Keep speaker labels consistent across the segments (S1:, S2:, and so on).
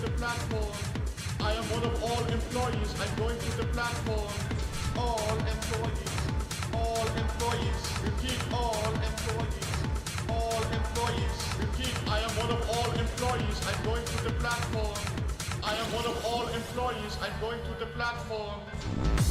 S1: the platform. I am one of all employees. I'm going to the platform. All employees. All employees. Repeat. All employees. All employees. Repeat. I am one of all employees. I'm going to the platform. I am one of all employees. I'm going to the platform. All employees.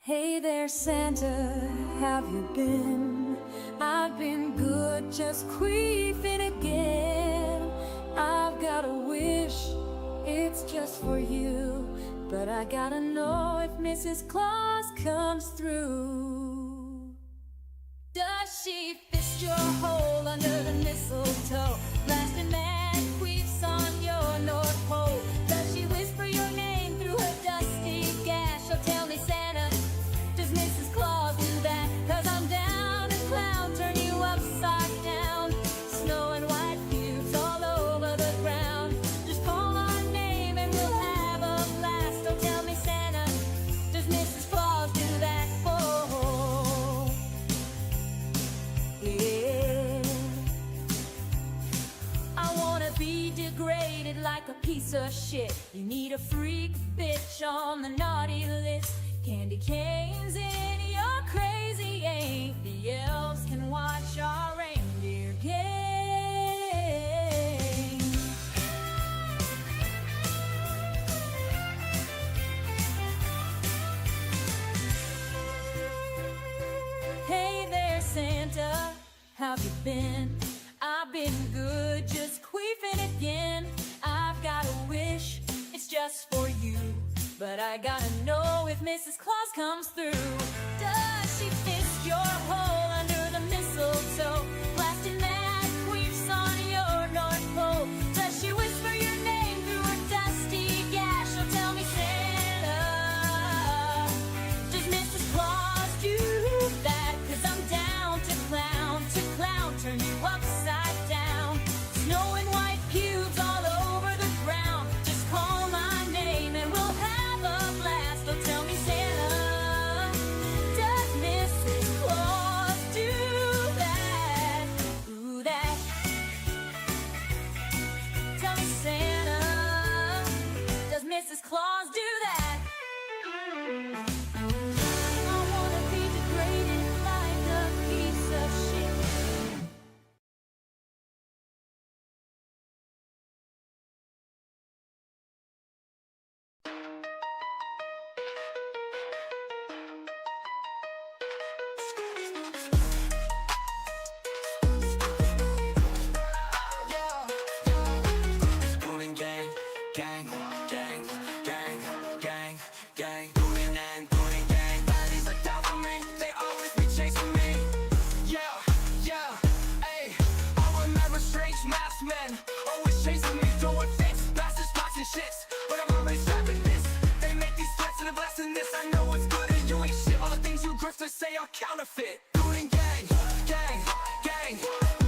S2: Hey there, Santa, have you been? I've been good, just queefing again. I've got a wish, it's just for you, but I gotta know if Mrs. Claus comes through. Does she fist your hole under the mistletoe, blasting mad queefs on your North Pole? Does she whisper your name through her dusty gash? Oh, tell me, Santa, does Mrs. Claus do that? 'Cause I'm down and clown, turn you upside down, snow and white cubes all over the ground. Just call our name and we'll have a blast. Oh, tell me, Santa, does Mrs. Claus do that? Oh, yeah. I wanna be degraded like a piece of shit. You need a freak bitch on the naughty list. Candy canes in your crazy ain't. The elves can watch our reindeer game. Hey there, Santa, how've you been? I've been good, just queefing again. I've got a wish, it's just for you. But I gotta know if Mrs. Claus comes through. Does she fist your hole under the mistletoe, blasting mad queefs on your North Pole? Does she whisper your name through her dusty gash? She'll tell me, Santa, does Mrs. Claus do that? 'Cause I'm down to clown, turn you upside down. Snow and white pubes all over the ground. Just call my name and we'll have a blast. Oh, tell me, Santa, does Mrs. Claus do that? Ooh, that. Tell me, Santa, does Mrs. Claus do that? I wanna be degraded like a piece of shit.
S3: Booting gang, gang, gang, gang, gang, gang. Booting and booting gang. Bodies are down for me. They always be chasing me. Yeah, yeah, ayy. I remember strange masked men always chasing me, doing things, bastards, spots and shits. But I'm always trapping this. They make these threats and they're blasting this. I know it's good and you ain't shit. All the things you grifters say are counterfeit. Booting gang, gang, gang.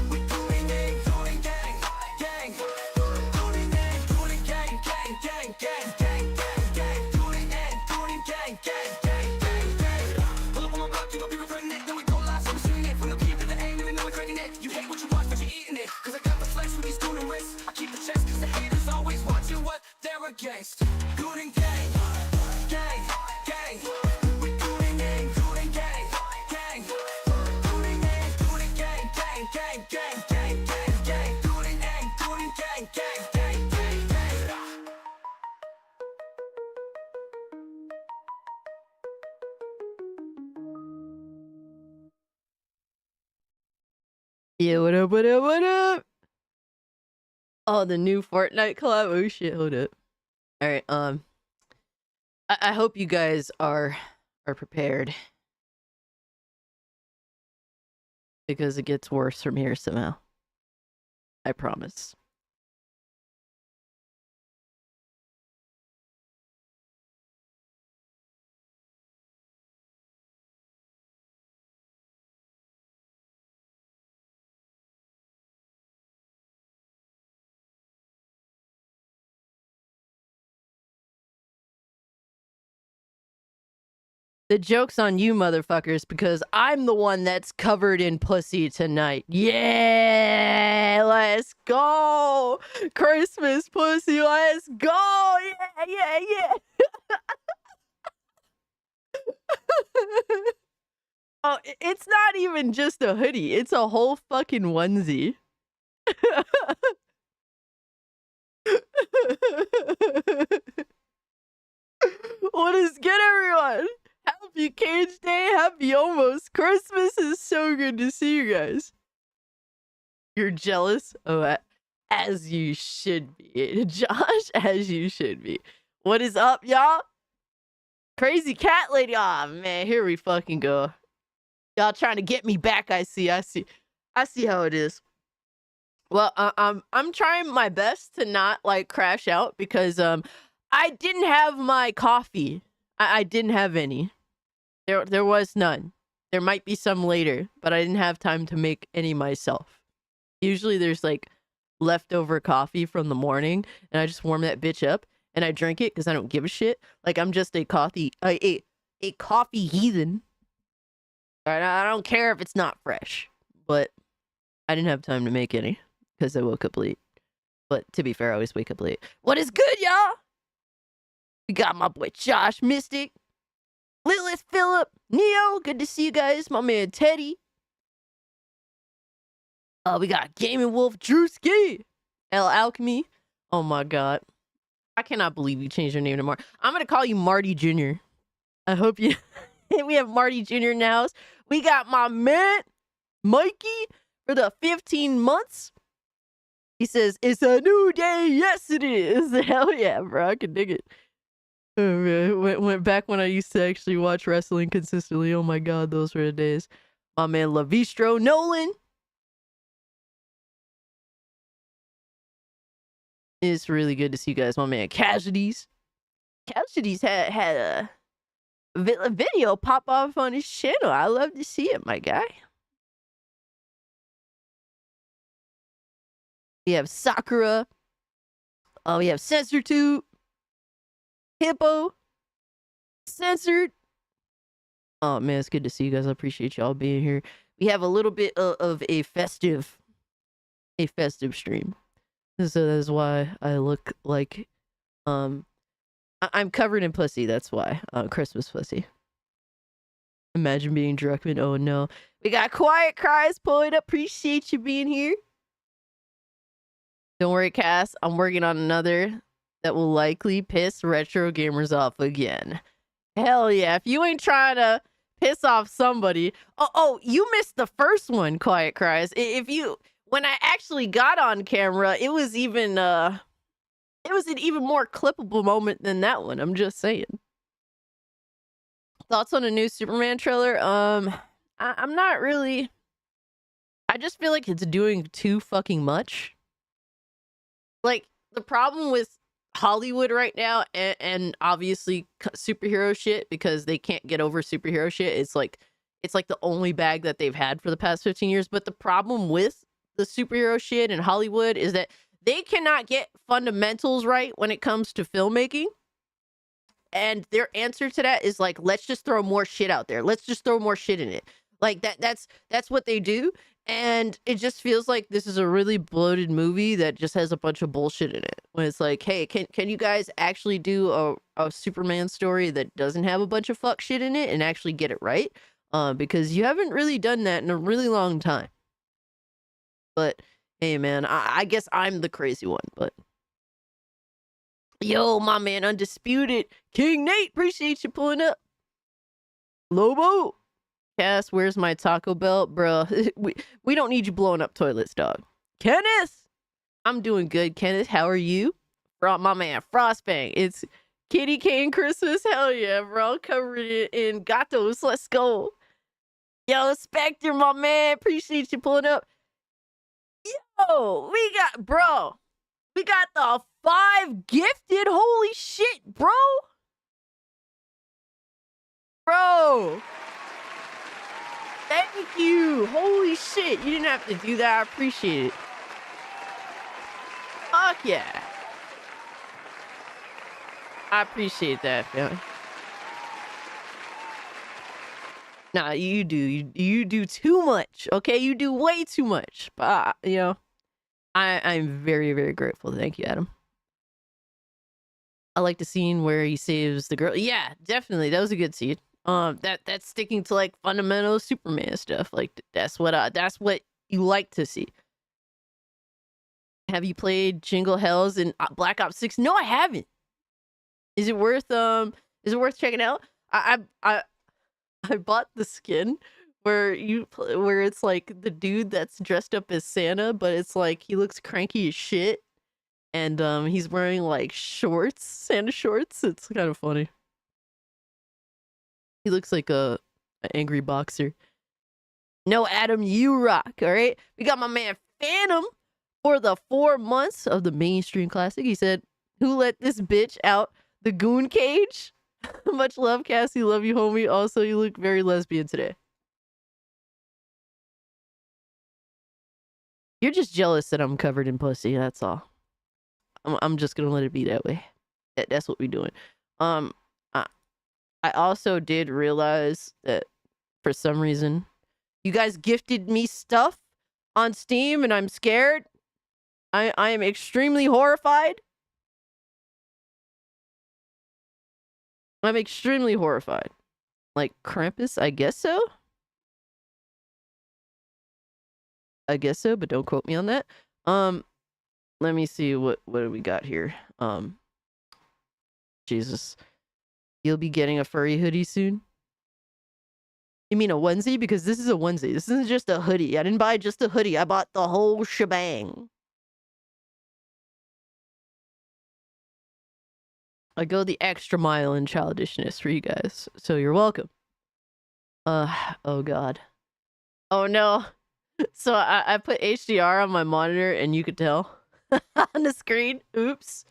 S3: We booting gang, booting gang, gang. Booting and booting gang, gang, gang, gang, gang, gang, gang. Booting and booting gang, gang, gang, gang, gang. Pull up on my block, you gon' be regretting it. Then we go live, so we shooting it. From the peep to the aim, even though we're creating it. You hate what you watch, but you're eating it. 'Cause I got the flex with these tooling wrists. I keep the checks 'cause the haters always watching what they're against. Booting gang, gang, gang. We booting and booting gang, gang. Booting and booting gang, gang, gang, gang, gang, gang, gang. Booting and booting gang, gang, gang, gang, gang.
S4: Yeah, what up, what up, what up? Oh, the new Fortnite collab. Oh shit, hold up. Alright, I hope you guys are prepared. Because it gets worse from here somehow. I promise. The joke's on you, motherfuckers, because I'm the one that's covered in pussy tonight. Yeah, let's go. Christmas pussy, let's go. Yeah, yeah, yeah. Oh, it's not even just a hoodie. It's a whole fucking onesie. What is good, everyone? Happy Cage Day, happy almost Christmas. Is so good to see you guys. You're jealous? Oh, as you should be. Josh, as you should be. What is up, y'all? Crazy cat lady. Aw, man, here we fucking go. Y'all trying to get me back, I see how it is. Well, I'm trying my best to not, like, crash out because, I didn't have my coffee. I didn't have any. There was none. There might be some later, but I didn't have time to make any myself. Usually there's like leftover coffee from the morning and I just warm that bitch up and I drink it because I don't give a shit. Like I'm just a coffee heathen. I don't care if it's not fresh, but I didn't have time to make any because I woke up late. But to be fair, I always wake up late. What is good, y'all? We got my boy Josh Mystic. Lilith, Philip, Neo, good to see you guys. My man Teddy. We got Gaming Wolf, Drewski, El Alchemy. Oh my god. I cannot believe you changed your name to Marty. I'm gonna call you Marty Jr. I hope you we have Marty Jr. in the house. We got my man Mikey for the 15 months. He says, it's a new day. Yes, it is. Hell yeah, bro. I can dig it. Oh, man. Went back when I used to actually watch wrestling consistently. Oh my god, those were the days. My man Lavistro Nolan. It's really good to see you guys. My man Casualties. Casualties had a video pop off on his channel. I love to see it, my guy. We have Sakura. We have Censor Tube. Hippo. Censored. Oh man, it's good to see you guys. I appreciate y'all being here. We have a little bit of a festive stream. So that's why I look like I'm covered in pussy. That's why Christmas pussy. Imagine being Druckmann. Oh no, we got Quiet Cries pulling up. Appreciate you being here. Don't worry, Cass. I'm working on another that will likely piss retro gamers off again. Hell yeah! If you ain't trying to piss off somebody, oh, you missed the first one. Quiet Cries. When I actually got on camera, it was even an even more clippable moment than that one. I'm just saying. Thoughts on a new Superman trailer? I'm not really. I just feel like it's doing too fucking much. Like, the problem with Hollywood right now, and obviously superhero shit, because they can't get over superhero shit. It's like the only bag that they've had for the past 15 years. But the problem with the superhero shit in Hollywood is that they cannot get fundamentals right when it comes to filmmaking. And their answer to that is like, let's just throw more shit out there. Let's just throw more shit in it. Like that's what they do. And it just feels like this is a really bloated movie that just has a bunch of bullshit in it. When it's like, hey, can you guys actually do a Superman story that doesn't have a bunch of fuck shit in it and actually get it right? Because you haven't really done that in a really long time. But hey, man, I guess I'm the crazy one. But yo, my man, Undisputed King Nate, appreciate you pulling up. Lobo, Cass, where's my Taco Bell, bro? we don't need you blowing up toilets, dog. Kenneth, I'm doing good. Kenneth, how are you? Bro, my man Frostbang, it's Kitty Cane Christmas. Hell yeah, bro. Covered it in gatos. Let's go. Yo, Spectre, my man, appreciate you pulling up. Yo, we got the 5 gifted. Holy shit, bro. Thank you. Holy shit, you didn't have to do that. I appreciate it. Fuck yeah. I appreciate that, man. Nah, you do. You do too much, okay? You do way too much. But, I'm very, very grateful. Thank you, Adam. I like the scene where he saves the girl. Yeah, definitely. That was a good scene. That's sticking to, like, fundamental Superman stuff. Like, that's what you like to see. Have you played Jingle Hells in Black Ops 6? No, I haven't. Is it worth checking out? I bought the skin where it's like the dude that's dressed up as Santa, but it's like he looks cranky as shit, and he's wearing like shorts, Santa shorts. It's kind of funny. He looks like an angry boxer. No, Adam, you rock. All right, we got my man Phantom for the 4 months of the mainstream classic. He said, "Who let this bitch out the goon cage?" Much love, Cassie. Love you, homie. Also, you look very lesbian today. You're just jealous that I'm covered in pussy. That's all. I'm just gonna let it be that way. That's what we're doing. I also did realize that for some reason you guys gifted me stuff on Steam, and I'm scared. I am extremely horrified. I'm extremely horrified. Like Krampus? I guess so. I guess so, but don't quote me on that. Let me see what do we got here. Jesus. You'll be getting a furry hoodie soon? You mean a onesie? Because this is a onesie. This isn't just a hoodie. I didn't buy just a hoodie. I bought the whole shebang. I go the extra mile in childishness for you guys. So you're welcome. Oh god. Oh no. So I put HDR on my monitor and you could tell on the screen. Oops.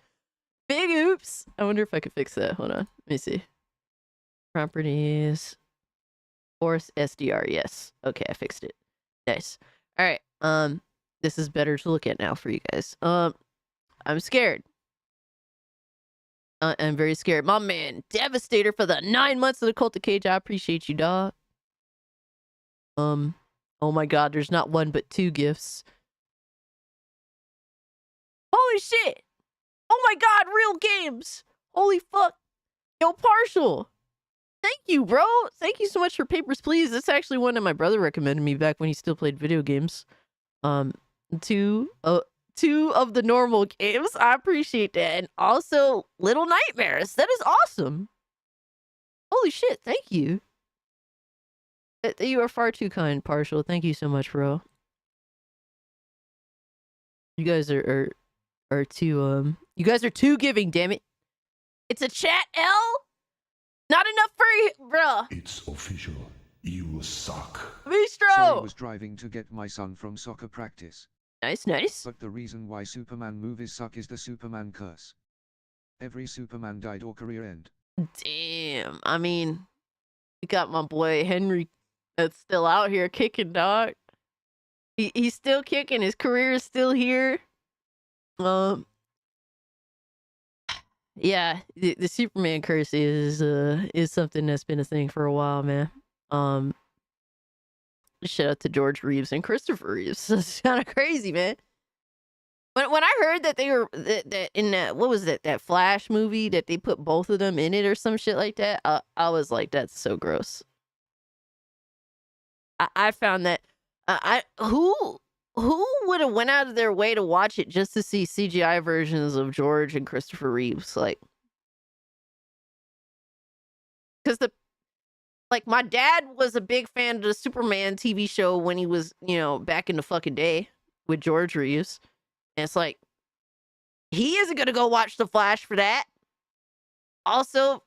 S4: Big oops. I wonder if I could fix that. Hold on. Let me see. Properties. Force SDR. Yes. Okay, I fixed it. Nice. All right. This is better to look at now for you guys. I'm scared. I'm very scared. My man, Devastator for the 9 months of the Cult of Cage. I appreciate you, dog. Oh my god, there's not one but 2 gifts. Holy shit! Oh my god, real games! Holy fuck! Yo, Partial! Thank you, bro! Thank you so much for Papers, Please. That's actually one that my brother recommended me back when he still played video games. 2 of the normal games. I appreciate that. And also, Little Nightmares. That is awesome. Holy shit, thank you. You are far too kind, Partial. Thank you so much, bro. You guys are too you guys are too giving, damn it. It's a chat L? Not enough for bruh.
S5: It's official. You suck.
S4: Bistro!
S6: Sorry, was driving to get my son from soccer practice.
S4: Nice, nice.
S6: But the reason why Superman movies suck is the Superman curse. Every Superman died or career end.
S4: Damn. I mean, we got my boy Henry that's still out here kicking, dog. He's still kicking. His career is still here. Yeah, the Superman curse is something that's been a thing for a while, man. Shout out to George Reeves and Christopher Reeves. It's kind of crazy, man. When I heard that they were that in that, what was that Flash movie that they put both of them in it or some shit like that, I was like, that's so gross. I found that who would have went out of their way to watch it just to see CGI versions of George and Christopher Reeves, like, because my dad was a big fan of the Superman TV show when he was, back in the fucking day with George Reeves. And it's like, he isn't going to go watch The Flash for that. Also,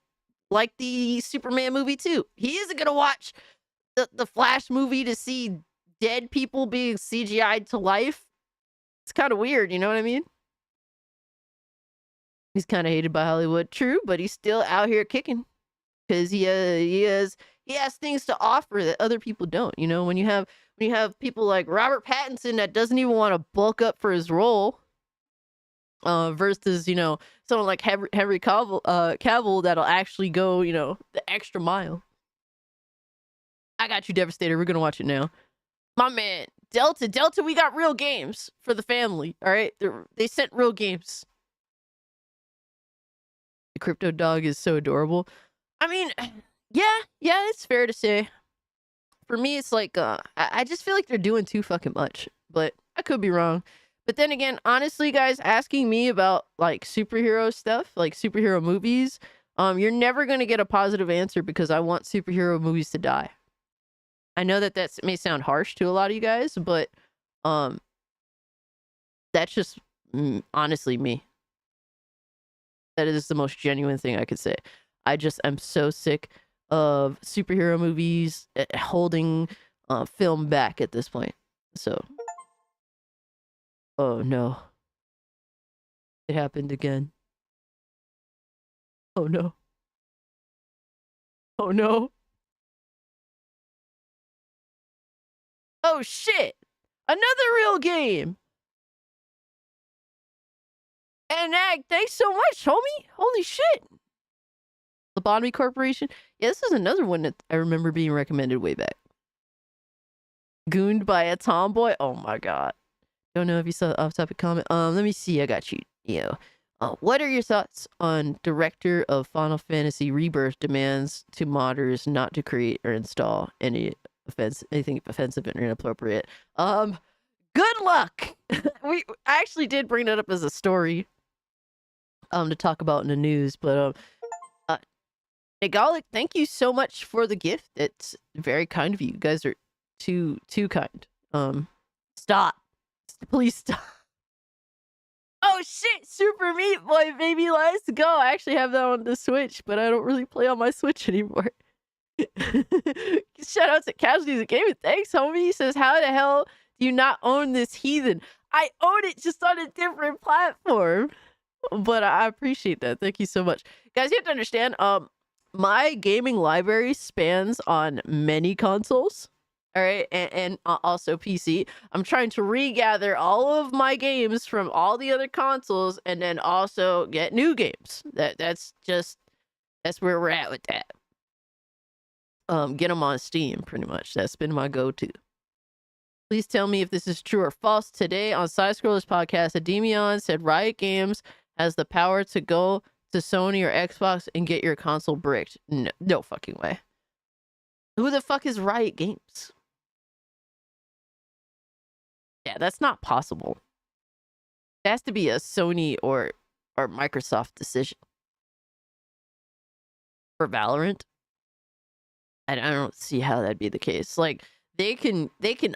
S4: like the Superman movie too. He isn't going to watch the Flash movie to see dead people being CGI'd to life. It's kind of weird, you know what I mean? He's kind of hated by Hollywood, true, but he's still out here kicking. Because he has things to offer that other people don't. You know, when you have people like Robert Pattinson that doesn't even want to bulk up for his role, versus someone like Henry Cavill that'll actually go the extra mile. I got you, Devastator. We're gonna watch it now. My man, Delta, we got real games for the family. All right, they sent real games. The crypto dog is so adorable. I mean, yeah, it's fair to say. For me, it's like, I just feel like they're doing too fucking much, but I could be wrong. But then again, honestly, guys, asking me about like superhero stuff, like superhero movies, you're never going to get a positive answer because I want superhero movies to die. I know that may sound harsh to a lot of you guys, but that's just honestly me. That is the most genuine thing I could say. I'm so sick of superhero movies holding film back at this point. So, oh no. It happened again. Oh no. Oh no. Oh shit! Another real game! And thanks so much, homie! Holy shit! Lobotomy Corporation? Yeah, this is another one that I remember being recommended way back. Gooned by a tomboy? Oh my god. Don't know if you saw the off-topic comment. Let me see. I got you. What are your thoughts on director of Final Fantasy Rebirth demands to modders not to create or install anything offensive and inappropriate? Good luck. I actually did bring that up as a story to talk about in the news, but Nagalic, thank you so much for the gift. It's very kind of you. You guys are too kind. Stop. Please stop. Oh shit, Super Meat Boy, baby, let's go. I actually have that on the Switch, but I don't really play on my Switch anymore. Shout out to Casualties of Gaming. Thanks, homie. He says, how the hell do you not own this heathen? I own it just on a different platform. But I appreciate that. Thank you so much. Guys, you have to understand, my gaming library spans on many consoles. All right, and also PC. I'm trying to regather all of my games from all the other consoles, and then also get new games. That's where we're at with that. Get them on Steam, pretty much. That's been my go-to. Please tell me if this is true or false. Today on Side Scrollers Podcast, Ademion said Riot Games has the power to go to Sony or Xbox and get your console bricked. No fucking way. Who the fuck is Riot Games? Yeah, that's not possible. It has to be a Sony or Microsoft decision. For Valorant, I don't see how that'd be the case. Like, they can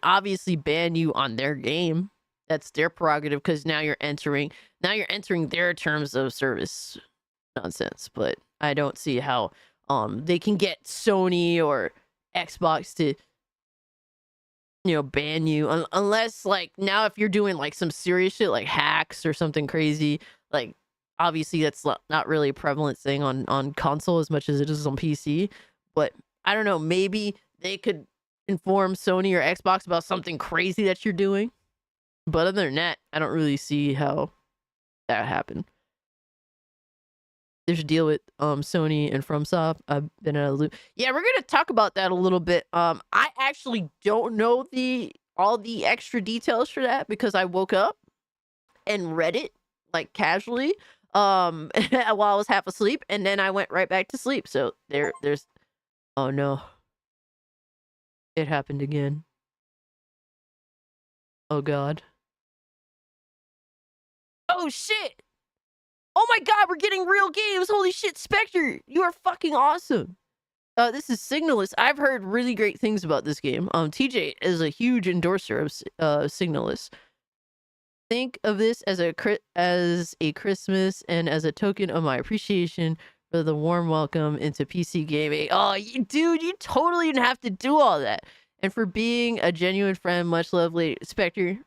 S4: obviously ban you on their game. That's their prerogative, because now you're entering their terms of service nonsense. But I don't see how they can get Sony or Xbox to ban you unless, like, now if you're doing like some serious shit like hacks or something crazy, like obviously that's not really a prevalent thing on console as much as it is on PC. But I don't know, maybe they could inform Sony or Xbox about something crazy that you're doing. But other than that, I don't really see how that happened. There's a deal with Sony and FromSoft. I've been out of the loop. Yeah, we're gonna talk about that a little bit. I actually don't know all the extra details for that because I woke up and read it like casually while I was half asleep, and then I went right back to sleep. So there's oh no. It happened again. Oh god. Oh shit! Oh my god, we're getting real games! Holy shit, Spectre! You are fucking awesome! This is Signalist. I've heard really great things about this game. TJ is a huge endorser of Signalist. Think of this as a Christmas and as a token of my appreciation for the warm welcome into PC gaming. Oh, dude, you totally didn't have to do all that. And for being a genuine friend, much love, lady. Spectre,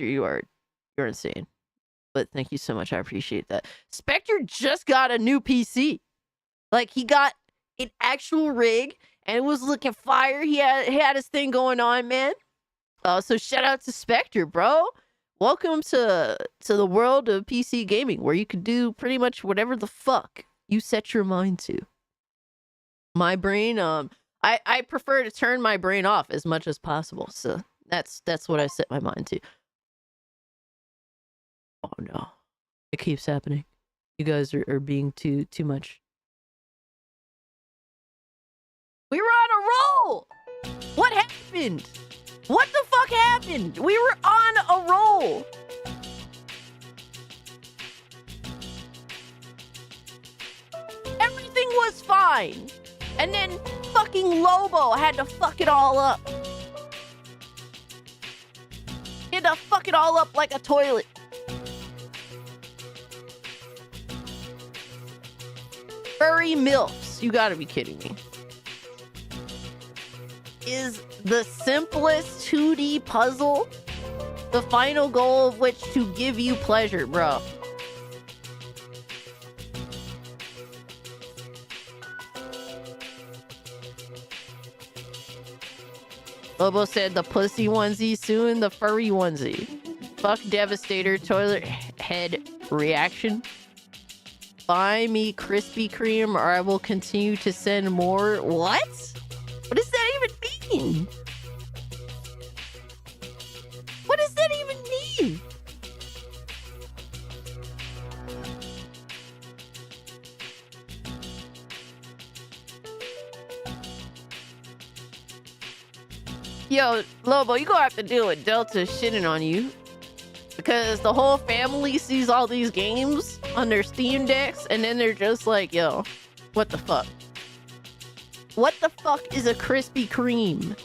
S4: you're insane. But thank you so much. I appreciate that. Spectre just got a new PC. Like, he got an actual rig and it was looking fire. He had his thing going on, man. So shout out to Spectre, bro. Welcome to the world of PC gaming, where you can do pretty much whatever the fuck you set your mind to. My brain, I prefer to turn my brain off as much as possible. So that's what I set my mind to. Oh no, it keeps happening. You guys are being too much. We were on a roll. What happened? What the fuck happened? We were on a roll. Everything was fine. And then fucking Lobo had to fuck it all up. He had to fuck it all up like a toilet. Furry MILFs. You gotta be kidding me. Is the simplest 2D puzzle the final goal of which to give you pleasure, bro? Lobo said the pussy onesie, soon the furry onesie. Fuck Devastator, toilet head reaction. Buy me Krispy Kreme or I will continue to send more. What? What does that even mean? What does that even mean? Yo, Lobo, you gonna have to deal with Delta shitting on you. Because the whole family sees all these games on their Steam decks, and then they're just like, yo, what the fuck? What the fuck is a Krispy Kreme?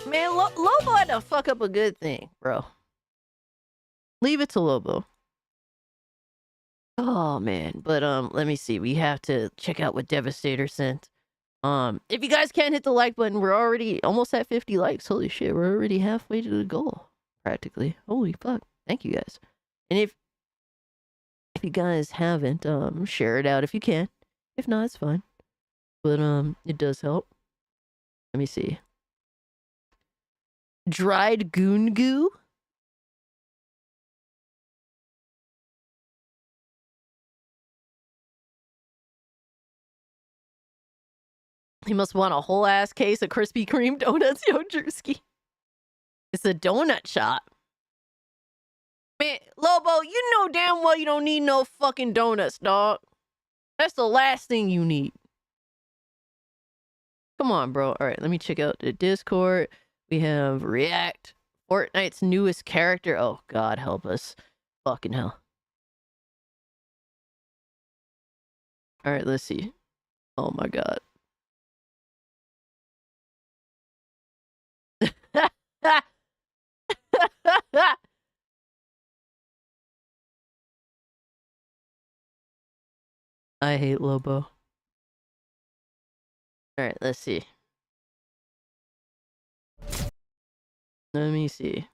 S4: Man, Lobo had to fuck up a good thing, bro. Leave it to Lobo. Oh, man. But, let me see. We have to check out what Devastator sent. If you guys can't hit the like button, we're already almost at 50 likes. Holy shit, we're already halfway to the goal, practically. Holy fuck. Thank you guys. And if you guys haven't, share it out if you can. If not, it's fine. But, it does help. Let me see. Dried goon goo? He must want a whole ass case of Krispy Kreme donuts, yo, Drewski. It's a donut shop. Man, Lobo, you know damn well you don't need no fucking donuts, dog. That's the last thing you need. Come on, bro. All right, let me check out the Discord. We have React, Fortnite's newest character. Oh, God, help us. Fucking hell. All right, let's see. Oh, my God. I hate Lobo. Alright, let's see. Let me see.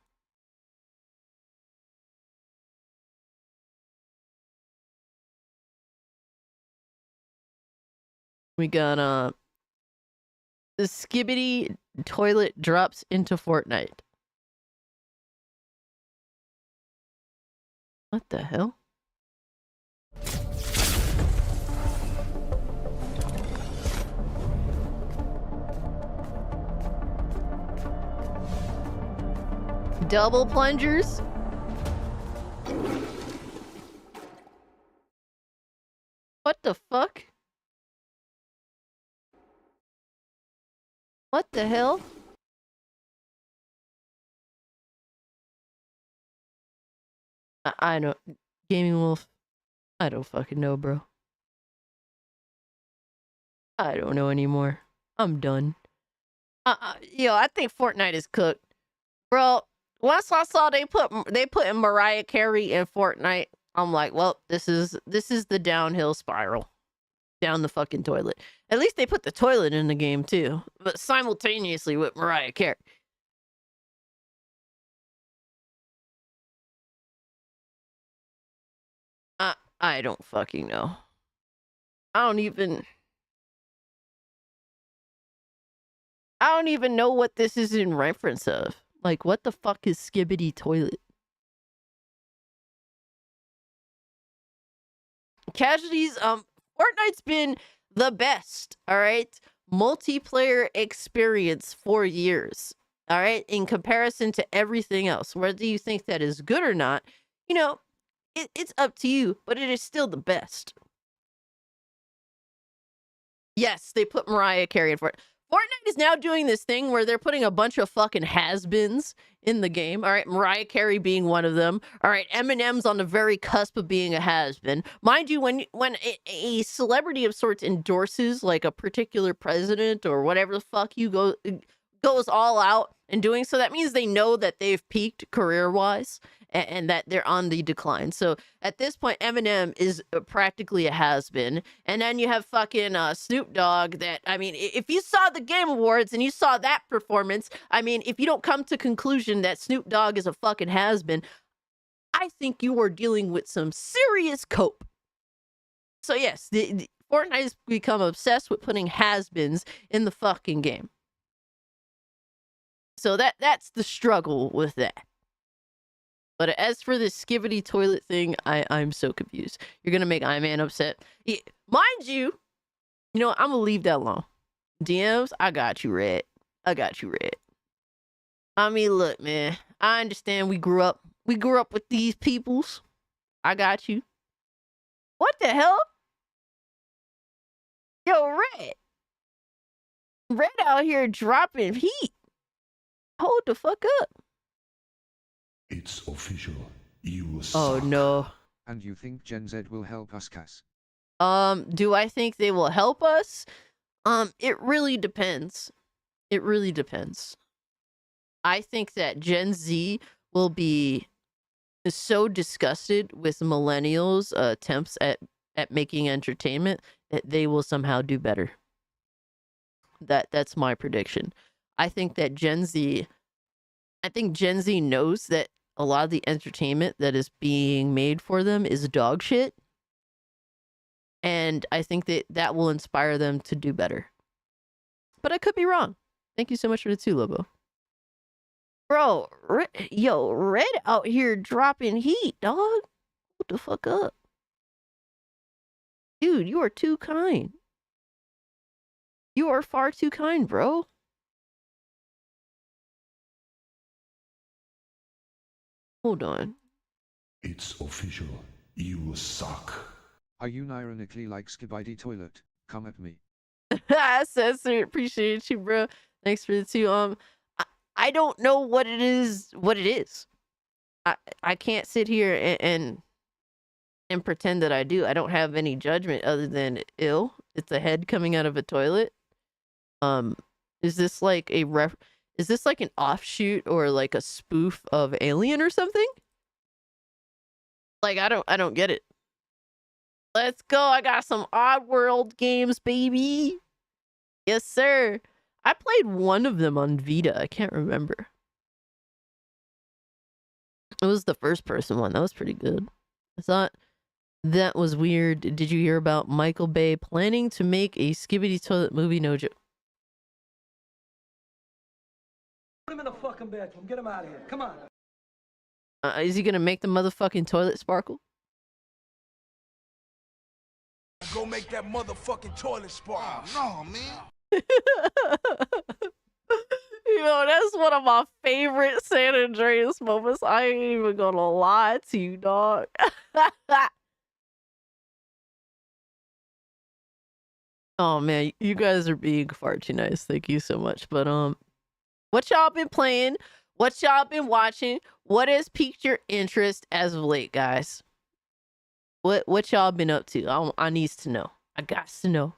S4: We got, the Skibbity toilet drops into Fortnite. What the hell? Double plungers? What the fuck? What the hell? I don't... Gaming Wolf. I don't fucking know, bro. I don't know anymore. I'm done. Yo, I think Fortnite is cooked. Bro, once I saw they put in Mariah Carey in Fortnite, I'm like, well, this is the downhill spiral. Down the fucking toilet. At least they put the toilet in the game too, but simultaneously with Mariah Carey. I don't fucking know. I don't even know what this is in reference of. Like, what the fuck is Skibbity toilet? Casualties, Fortnite's been the best, all right? Multiplayer experience for years, all right? In comparison to everything else. Whether you think that is good or not, you know, it's up to you, but it is still the best. Yes, they put Mariah Carey in Fortnite. Fortnite is now doing this thing where they're putting a bunch of fucking has-beens in the game. All right, Mariah Carey being one of them. All right, Eminem's on the very cusp of being a has-been. Mind you, when a celebrity of sorts endorses like a particular president or whatever the fuck goes all out in doing so, that means they know that they've peaked career-wise and that they're on the decline. So at this point, Eminem is practically a has-been. And then you have fucking Snoop Dogg that, I mean, if you saw the Game Awards and you saw that performance, I mean, if you don't come to conclusion that Snoop Dogg is a fucking has-been, I think you are dealing with some serious cope. So yes, the Fortnite has become obsessed with putting has-beens in the fucking game. So that's the struggle with that. But as for this Skibbity toilet thing, I'm so confused. You're gonna make Iman upset. Mind you, you know what? I'm gonna leave that alone. DMs, I got you, Red. I got you, Red. I mean, look, man. I understand we grew up with these peoples. I got you. What the hell? Yo, Red. Red out here dropping heat. Hold the fuck up.
S5: It's official. You
S4: Oh
S5: suck.
S4: no.
S6: And you think Gen Z will help us, Cass?
S4: Do I think they will help us? It really depends. It really depends. I think that Gen Z will be so disgusted with millennials' attempts at making entertainment that they will somehow do better. That's my prediction. I think Gen Z knows that a lot of the entertainment that is being made for them is dog shit. And I think that will inspire them to do better. But I could be wrong. Thank you so much for the 2, Lobo. Bro, Red out here dropping heat, dog. What the fuck up? Dude, you are too kind. You are far too kind, bro. Hold on.
S5: It's official. You suck.
S6: Are you ironically like Skibidi Toilet? Come at me.
S4: Censor, appreciate you, bro. Thanks for the 2. I don't know what it is. I can't sit here and pretend that I do. I don't have any judgment other than ill. It's a head coming out of a toilet. Is this like is this like an offshoot or like a spoof of Alien or something? Like I don't get it. Let's go. I got some Oddworld games, baby. Yes, sir. I played one of them on Vita. I can't remember. It was the first person one. That was pretty good. I thought that was weird. Did you hear about Michael Bay planning to make a Skibidi Toilet movie? No joke.
S7: Put him in the fucking bedroom. Get him out of here. Come on.
S4: Is he gonna make the motherfucking toilet sparkle?
S8: Go make that motherfucking toilet spark. No, man.
S4: Yo, that's one of my favorite San Andreas moments. I ain't even gonna lie to you, dog. Oh man, you guys are being far too nice. Thank you so much. But what y'all been playing? What y'all been watching? What has piqued your interest as of late, guys? What y'all been up to? I needs to know. I got to know.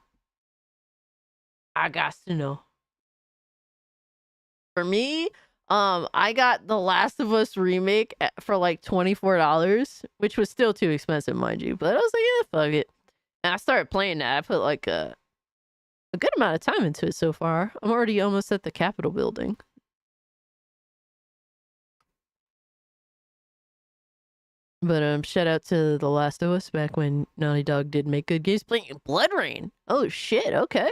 S4: For me, I got The Last of Us remake for like $24, which was still too expensive, mind you. But I was like, yeah, fuck it. And I started playing that. I put like a good amount of time into it so far. I'm already almost at the Capitol building. But shout out to The Last of Us back when Naughty Dog did make good games. Playing Blood Rain. Oh shit, okay.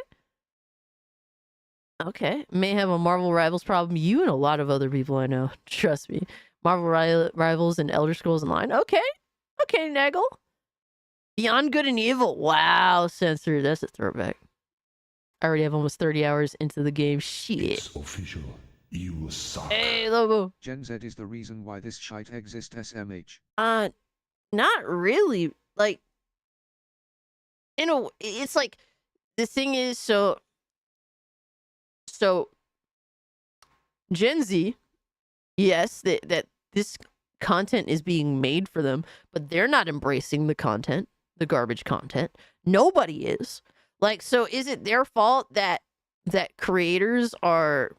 S4: Okay. May have a Marvel Rivals problem. You and a lot of other people I know. Trust me. Marvel Rivals and Elder Scrolls Online. Okay. Okay, Nagel. Beyond Good and Evil. Wow, Censor. That's a throwback. I already have almost 30 hours into the game. Shit.
S5: It's official. You suck.
S4: Hey, Lobo.
S6: Gen Z is the reason why this shite exists, SMH.
S4: Not really. Like, it's like, the thing is, so Gen Z, yes, that this content is being made for them, but they're not embracing the content, the garbage content. Nobody is. Like, so is it their fault that creators are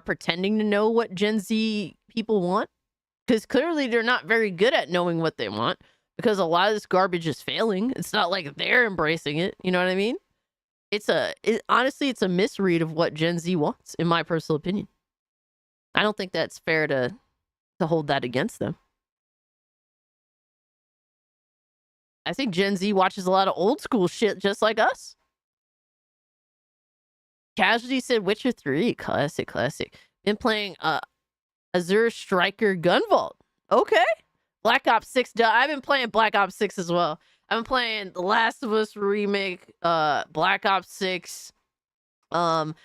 S4: pretending to know what Gen Z people want? Because clearly they're not very good at knowing what they want, because a lot of this garbage is failing. It's not like they're embracing it. You know what I mean? Honestly, it's a misread of what Gen Z wants, in my personal opinion. I don't think that's fair to hold that against them. I think Gen Z watches a lot of old school shit just like us. Casualty said Witcher 3. Classic. Been playing Azure Striker Gunvolt. Okay. Black Ops 6. I've been playing Black Ops 6 as well. I've been playing The Last of Us remake, Black Ops 6. Not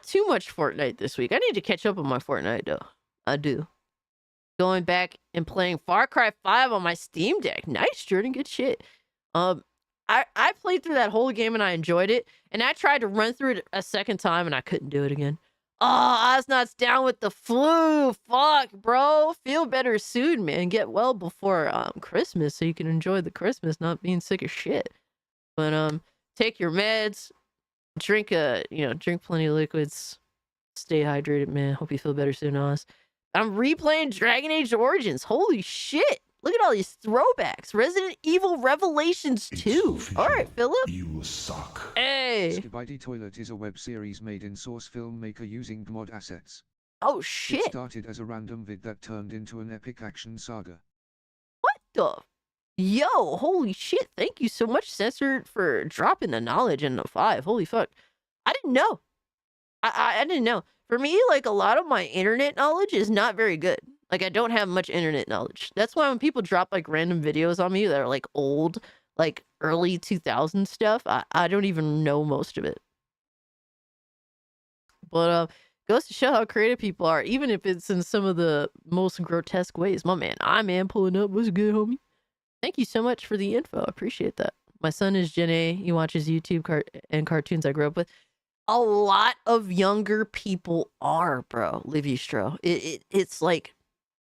S4: too much Fortnite this week. I need to catch up on my Fortnite though. I do. Going back and playing Far Cry 5 on my Steam Deck. Nice, Jordan. Good shit. I played through that whole game and I enjoyed it. And I tried to run through it a second time and I couldn't do it again. Oh, Osnot's down with the flu. Fuck, bro. Feel better soon, man. Get well before Christmas so you can enjoy the Christmas, not being sick of shit. But take your meds, drink drink plenty of liquids, stay hydrated, man. Hope you feel better soon, Oz. I'm replaying Dragon Age Origins. Holy shit. Look at all these throwbacks. Resident Evil Revelations 2. All right, Philip.
S5: You suck.
S4: Hey.
S6: Skibidi Toilet is a web series made in Source Filmmaker using mod assets.
S4: Oh,
S6: It
S4: shit.
S6: started as a random vid that turned into an epic action saga.
S4: What the? Yo, holy shit. Thank you so much, Censored, for dropping the knowledge in the 5. Holy fuck. I didn't know. I didn't know. For me, like, a lot of my internet knowledge is not very good. Like, I don't have much internet knowledge. That's why when people drop, like, random videos on me that are, like, old, like, early 2000s stuff, I don't even know most of it. But, goes to show how creative people are, even if it's in some of the most grotesque ways. My man, I-Man pulling up. What's good, homie? Thank you so much for the info. I appreciate that. My son is Gen A. He watches YouTube and cartoons I grew up with. A lot of younger people are, bro. Livustro. It's like,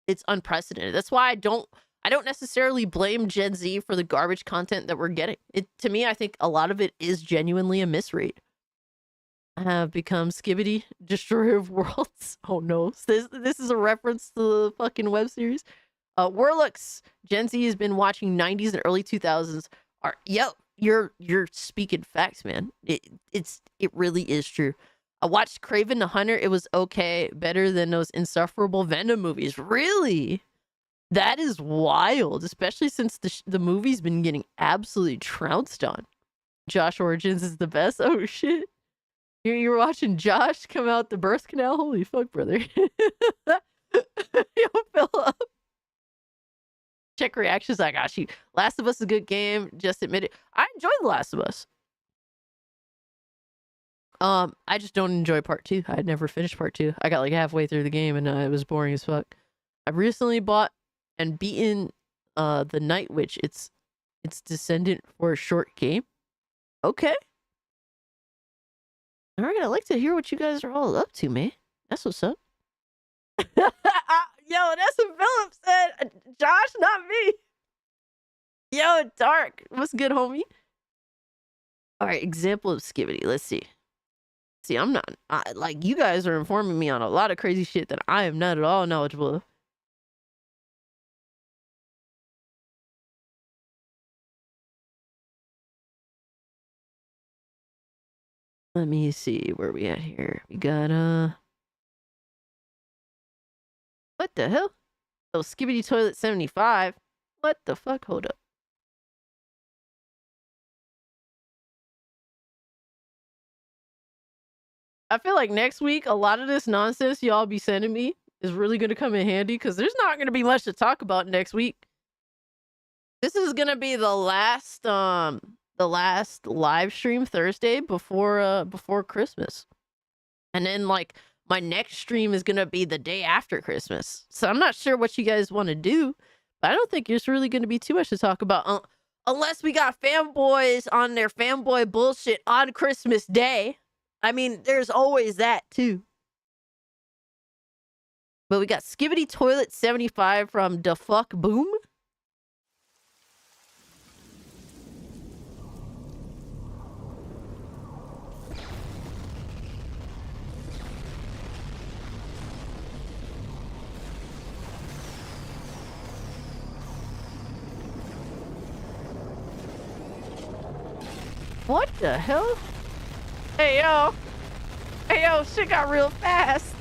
S4: it's unprecedented. That's why I don't necessarily blame Gen Z for the garbage content that we're getting. To me, I think a lot of it is genuinely a misread. I have become Skibidi, Destroyer of Worlds. Oh no, this is a reference to the fucking web series. Warlocks. Gen Z has been watching 90s and early 2000s. You're speaking facts, man. It really is true. I watched Kraven the Hunter. It was okay, better than those insufferable Venom movies. Really? That is wild, especially since the movie's been getting absolutely trounced on. Josh Origins is the best. Oh shit. You're watching Josh come out the birth canal? Holy fuck, brother. Yo, Philip. Check reactions. I got you. Last of Us is a good game. Just admit it. I enjoy The Last of Us. I just don't enjoy part 2. I had never finished part 2. I got like halfway through the game and it was boring as fuck. I recently bought and beaten the Night Witch. It's descendant for a short game. Okay. All right, I'd like to hear what you guys are all up to, man. That's what's up. Yo, that's what Philip said. Josh, not me. Yo, Dark. What's good, homie? All right, example of Skibidi. Let's see. See, I'm not... like, you guys are informing me on a lot of crazy shit that I am not at all knowledgeable of. Let me see where we at here. We got, what the hell? Oh, Skibidi Toilet 75. What the fuck? Hold up. I feel like next week, a lot of this nonsense y'all be sending me is really going to come in handy because there's not going to be much to talk about next week. This is going to be the last live stream Thursday before Christmas. And then like my next stream is going to be the day after Christmas. So I'm not sure what you guys want to do, but I don't think there's really going to be too much to talk about unless we got fanboys on their fanboy bullshit on Christmas Day. I mean, there's always that too. But we got Skibidi Toilet 75 from Da Fuck Boom. What the hell? Hey, yo. Hey, yo, shit got real fast.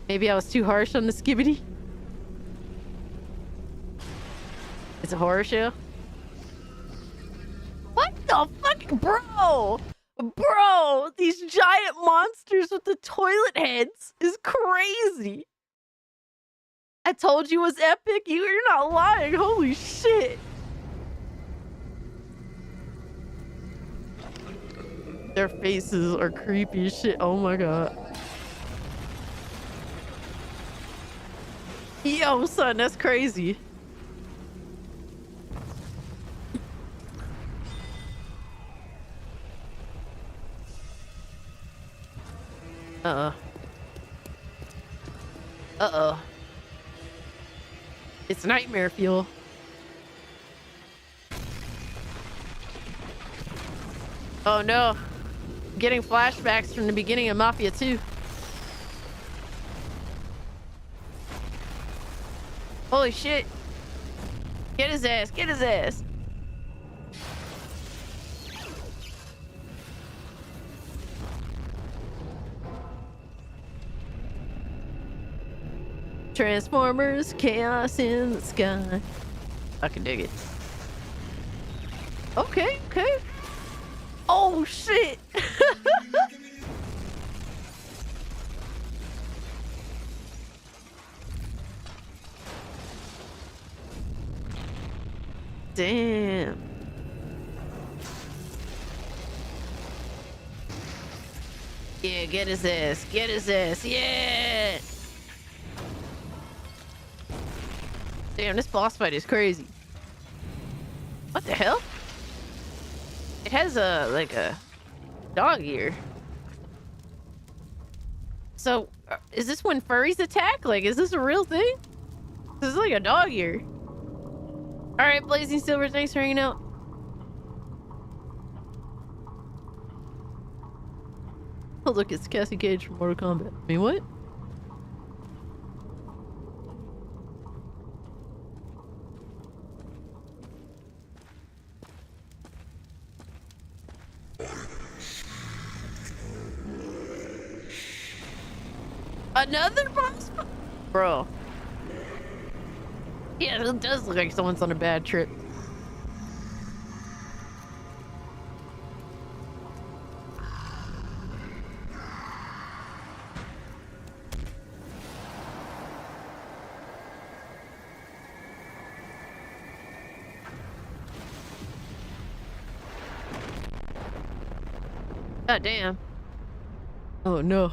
S4: Maybe I was too harsh on the Skibidi. It's a horror show? What the fuck? Bro! Bro! These giant monsters with the toilet heads is crazy. I told you it was epic. You're not lying. Holy shit. Their faces are creepy as shit. Oh my god. Yo, son, that's crazy. Uh-oh. Uh-oh. It's nightmare fuel. Oh no. Getting flashbacks from the beginning of Mafia 2. Holy shit. Get his ass. Get his ass. Transformers, chaos in the sky. I can dig it. Okay, okay. Oh shit. Damn. Yeah, get his ass. Get his ass. Yeah. Damn, this boss fight is crazy. What the hell? It has like a dog ear. So, is this when furries attack? Like, is this a real thing? This is like a dog ear. Alright, Blazing Silver, thanks for hanging out. Oh, look, it's Cassie Cage from Mortal Kombat. I mean, what? Another boss? Bro. Yeah, it does look like someone's on a bad trip. God damn. Oh no.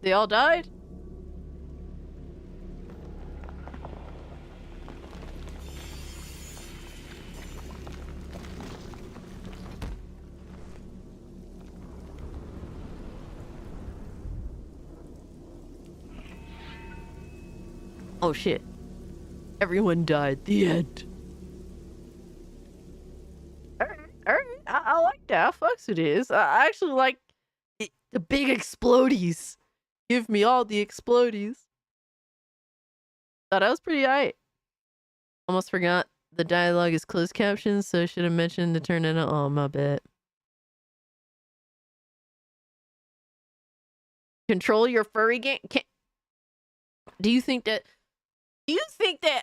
S4: They all died? Oh shit. Everyone died. The end. Alright. I like that. I fucks with this. I actually like the big explodies. Give me all the explodies. Thought that was pretty alright. Almost forgot the dialogue is closed captions, so I should have mentioned to turn it on. Oh, my bad. Control your furry game. Do you think that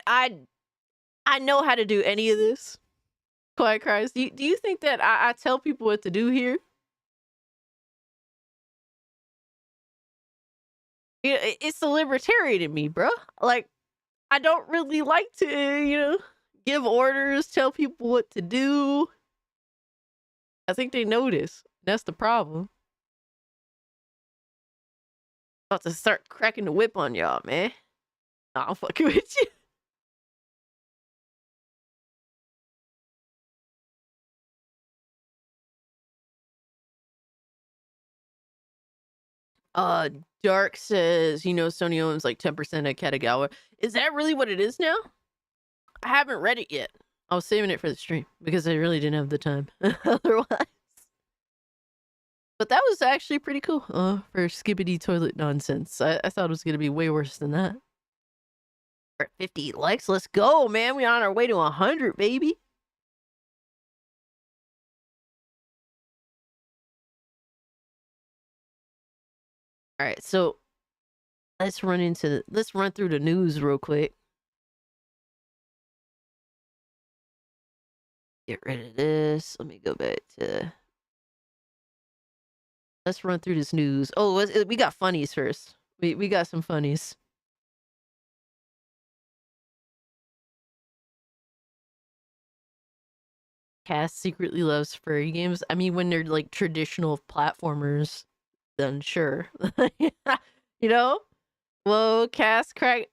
S4: I know how to do any of this? Quiet Cries. Do you think that I tell people what to do here? It's the libertarian in me, bro. Like, I don't really like to, give orders, tell people what to do. I think they notice. That's the problem. About to start cracking the whip on y'all, man. Nah, I'm fucking with you. Dark says, Sony owns like 10% of Katagawa. Is that really what it is now? I haven't read it yet. I was saving it for the stream because I really didn't have the time otherwise. But that was actually pretty cool for skibbity toilet nonsense. I thought it was going to be way worse than that. We're at 50 likes. Let's go, man. We're on our way to 100, baby. All right, so let's run through the news real quick. Get rid of this. Let me go back to. Let's run through this news. Oh, we got funnies first. We got some funnies. Cass secretly loves furry games. I mean, when they're like traditional platformers, then sure. Whoa, Cass crack.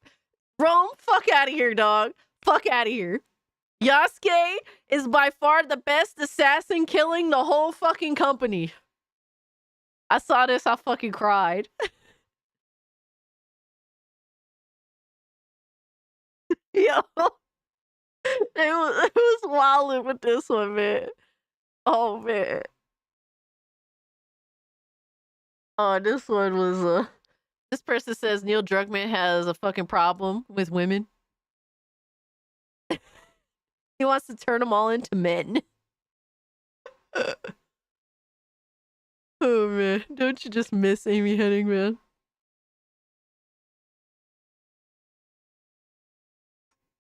S4: Rome, fuck out of here, dog. Fuck out of here. Yasuke is by far the best assassin, killing the whole fucking company. I saw this, I fucking cried. Yo, it was wildin' with this one, man. Oh man. Oh, this one was this person says Neil Druckmann has a fucking problem with women. He wants to turn them all into men. Oh man, don't you just miss Amy Hennig, man?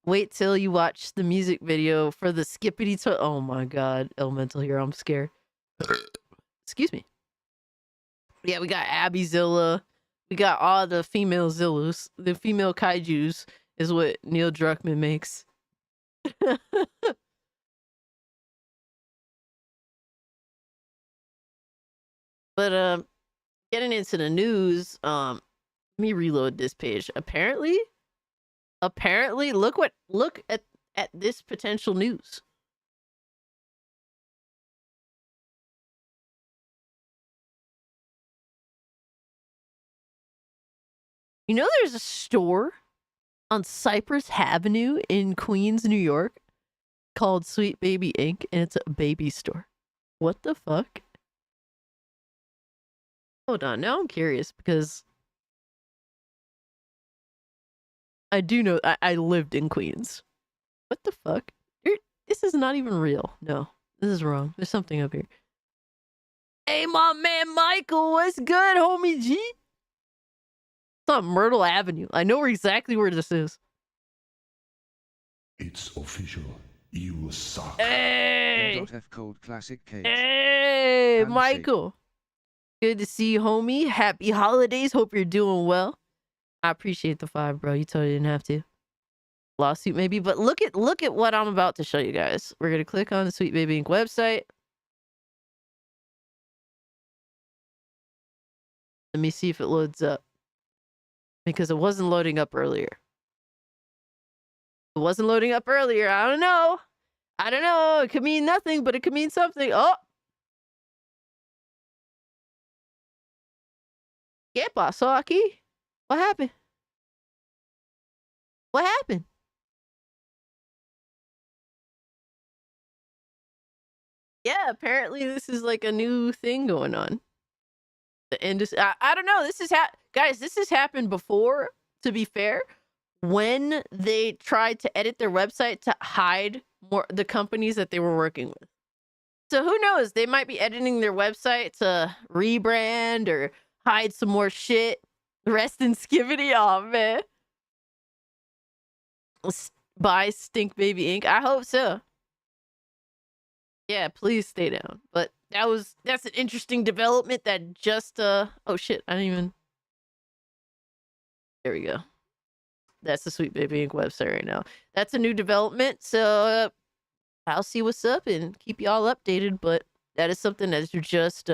S4: Wait till you watch the music video for the Skippity to. Oh my god, Elemental Hero, I'm scared. Excuse me. Yeah, we got Abby Zilla. We got all the female Zillas. The female kaijus is what Neil Druckmann makes. But getting into the news, let me reload this page. Apparently, look at this potential news. You know, there's a store on Cypress Avenue in Queens, New York, called Sweet Baby Inc., and it's a baby store. What the fuck? Hold on, now I'm curious because I do know I lived in Queens. What the fuck? This is not even real. No, this is wrong. There's something up here. Hey, my man Michael, what's good, homie G? It's on Myrtle Avenue. I know exactly where this is.
S5: It's official. You suck.
S4: Hey!
S6: F Cold Classic Case.
S4: Hey,
S6: Handshake.
S4: Michael. Good to see you, homie. Happy holidays. Hope you're doing well. I appreciate the 5, bro. You totally didn't have to. Lawsuit maybe, but look at what I'm about to show you guys. We're gonna click on the Sweet Baby Inc. website. Let me see if it loads up. Because it wasn't loading up earlier. It wasn't loading up earlier. I don't know. It could mean nothing, but it could mean something. Oh. ¿Qué pasó aquí? What happened? What happened? Yeah, apparently this is like a new thing going on. The industry. I don't know. This is guys. This has happened before. To be fair, when they tried to edit their website to hide more the companies that they were working with. So who knows? They might be editing their website to rebrand or hide some more shit. Rest in Skivity. Oh man. Buy Stink Baby Inc. I hope so. Yeah, please stay down. But that's an interesting development that just oh shit, I didn't even. There we go. That's the Sweet Baby Inc. website right now. That's a new development, so I'll see what's up and keep y'all updated, but that is something that's just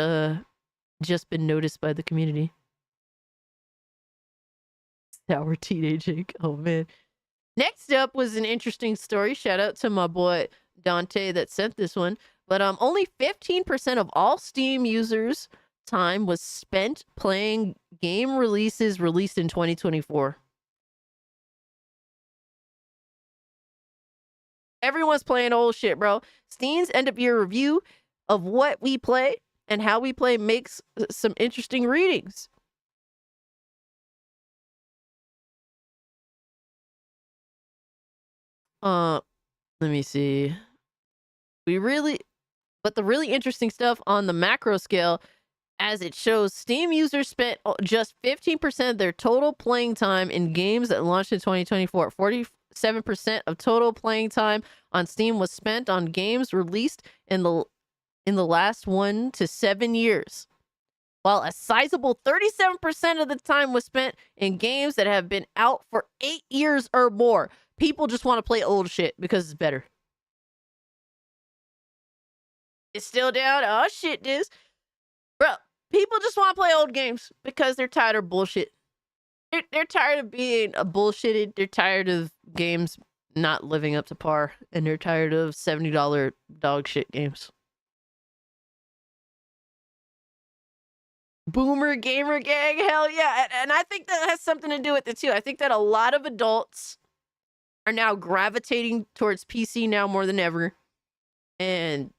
S4: been noticed by the community. Sour Teenage Inc. Oh man. Next up was an interesting story. Shout out to my boy Dante that sent this one. But only 15% of all Steam users' time was spent playing game releases released in 2024. Everyone's playing old shit, bro. Steam's end of year review of what we play and how we play makes some interesting readings. Let me see. But the really interesting stuff on the macro scale, as it shows, Steam users spent just 15% of their total playing time in games that launched in 2024. 47% of total playing time on Steam was spent on games released in the last 1 to 7 years, while a sizable 37% of the time was spent in games that have been out for 8 years or more. People just want to play old shit because it's better. It's still down. Oh shit, this. Bro, people just want to play old games because they're tired of bullshit. They're tired of being bullshitted. They're tired of games not living up to par, and they're tired of $70 dog shit games. Boomer gamer gang, hell yeah. And I think that has something to do with it too. I think that a lot of adults are now gravitating towards PC now more than ever. And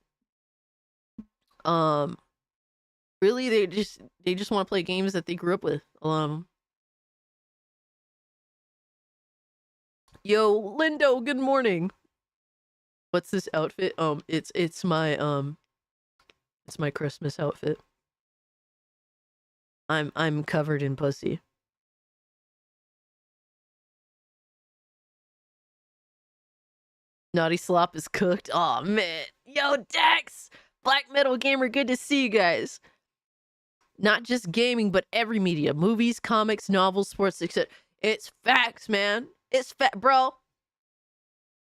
S4: really they just want to play games that they grew up with. Yo, Lindo, good morning. What's this outfit? It's my Christmas outfit. I'm covered in pussy. Naughty Slop is cooked. Oh man. Yo, Dex! Black Metal Gamer, good to see you guys. Not just gaming, but every media. Movies, comics, novels, sports, etc. It's facts, man. It's bro.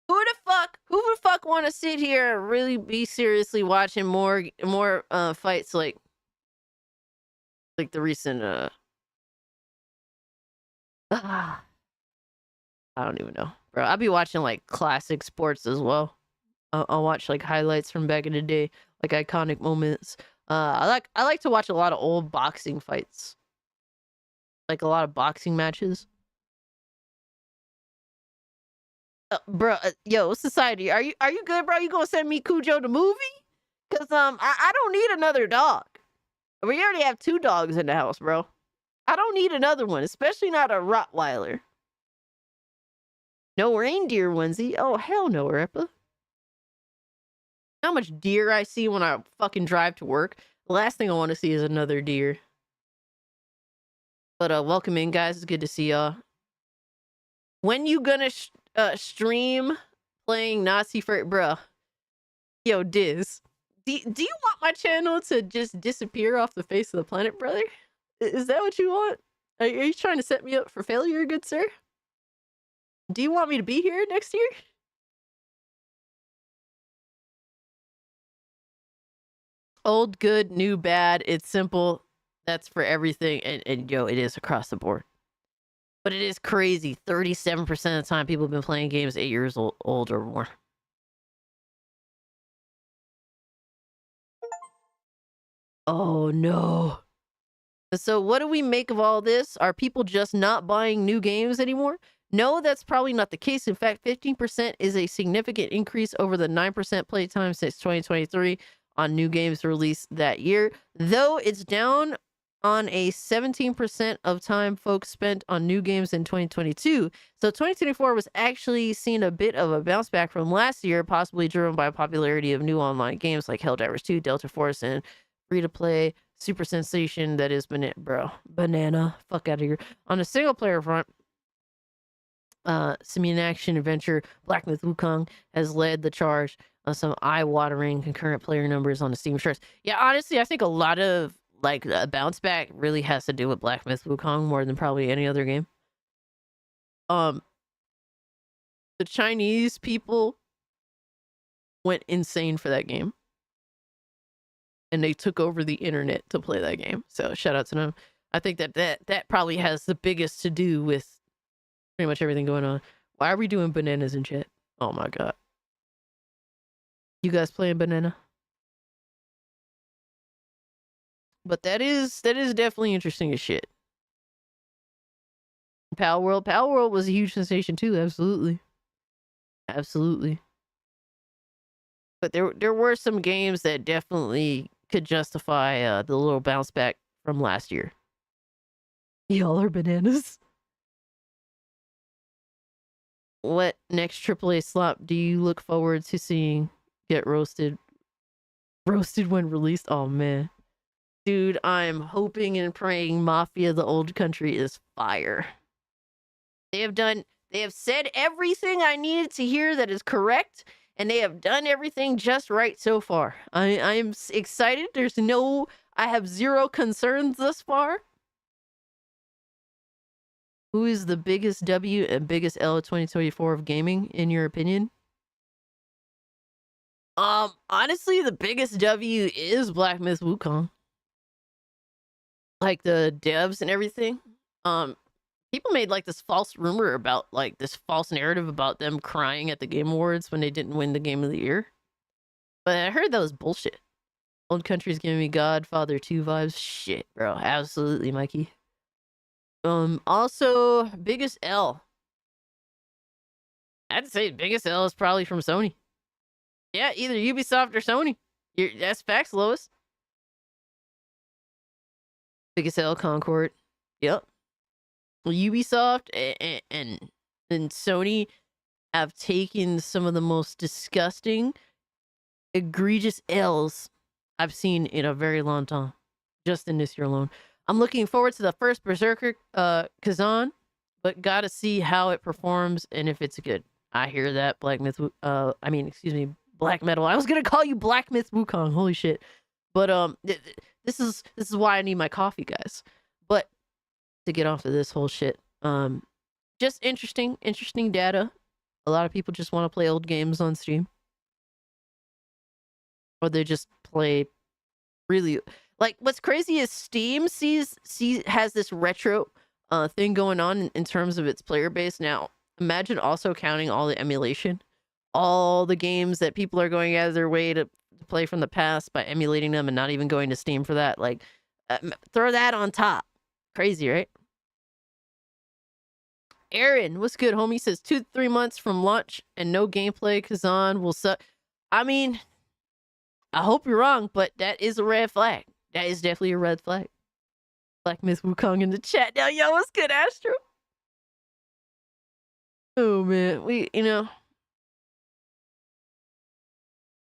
S4: Who the fuck want to sit here and really be seriously watching more fights like the recent I don't even know, bro. I'll be watching like classic sports as well. I'll watch like highlights from back in the day, like iconic moments. I like to watch a lot of old boxing fights, like a lot of boxing matches. Bro, yo, society, are you good, bro? You gonna send me Cujo the movie? Cause I don't need another dog. We already have 2 dogs in the house, bro. I don't need another one, especially not a Rottweiler. No reindeer onesie. Oh hell no, Rippa. How much deer I see when I fucking drive to work. The last thing I want to see is another deer. But welcome in, guys. It's good to see y'all. When you gonna stream playing Nazi for bruh? Yo, Diz. Do you want my channel to just disappear off the face of the planet, brother? Is that what you want? Are you trying to set me up for failure, good sir? Do you want me to be here next year? Old, good, new, bad. It's simple. That's for everything. And yo, it is across the board. But it is crazy. 37% of the time people have been playing games 8 years old or more. Oh no. So what do we make of all this? Are people just not buying new games anymore? No, that's probably not the case. In fact, 15% is a significant increase over the 9% playtime since 2023 on new games released that year. Though it's down on a 17% of time folks spent on new games in 2022. So 2024 was actually seeing a bit of a bounce back from last year, possibly driven by popularity of new online games like Helldivers 2, Delta Force, and free-to-play super sensation that is banana. Fuck out of here. On a single-player front, Simian Action Adventure Black Myth Wukong has led the charge on some eye-watering concurrent player numbers on the Steam charts. Yeah, honestly, I think a lot of like a bounce back really has to do with Black Myth Wukong more than probably any other game. The Chinese people went insane for that game. And they took over the internet to play that game. So shout out to them. I think that probably has the biggest to do with pretty much everything going on. Why are we doing bananas in chat? Oh my god. You guys playing banana? But that is definitely interesting as shit. Pal World was a huge sensation too, absolutely. Absolutely. But there were some games that definitely could justify the little bounce back from last year. Y'all are bananas. What next AAA slop do you look forward to seeing get roasted? Roasted when released? Oh man. Dude, I'm hoping and praying Mafia the Old Country is fire. They have said everything I needed to hear that is correct. And they have done everything just right so far. I am excited. I have zero concerns thus far. Who is the biggest W and biggest L of 2024 of gaming, in your opinion? Honestly, the biggest W is Black Myth Wukong. Like the devs and everything. people made like this false rumor about like this false narrative about them crying at the Game Awards when they didn't win the Game of the Year. But I heard that was bullshit. Old Country's giving me Godfather 2 vibes. Shit, bro. Absolutely, Mikey. Also, biggest L. I'd say biggest L is probably from Sony. Yeah, either Ubisoft or Sony. That's facts, Lois. Biggest L, Concord. Yep. Ubisoft and Sony have taken some of the most disgusting, egregious L's I've seen in a very long time. Just in this year alone. I'm looking forward to the first Berserker Kazan, but gotta see how it performs and if it's good. I hear that, Black Metal. I was gonna call you Black Myth Wukong. Holy shit. But this is why I need my coffee, guys. But to get off of this whole shit, just interesting data. A lot of people just want to play old games on Steam, or they just play really. Like, what's crazy is Steam has this retro thing going on in terms of its player base. Now, imagine also counting all the emulation, all the games that people are going out of their way to play from the past by emulating them and not even going to Steam for that. Like, throw that on top. Crazy, right? Aaron, what's good, homie? Says 2 to 3 months from launch and no gameplay. Kazan will suck. I mean, I hope you're wrong, but that is a red flag. That is definitely a red flag. Black Myth Wukong in the chat now. Yo, what's good, Astro? Oh, man.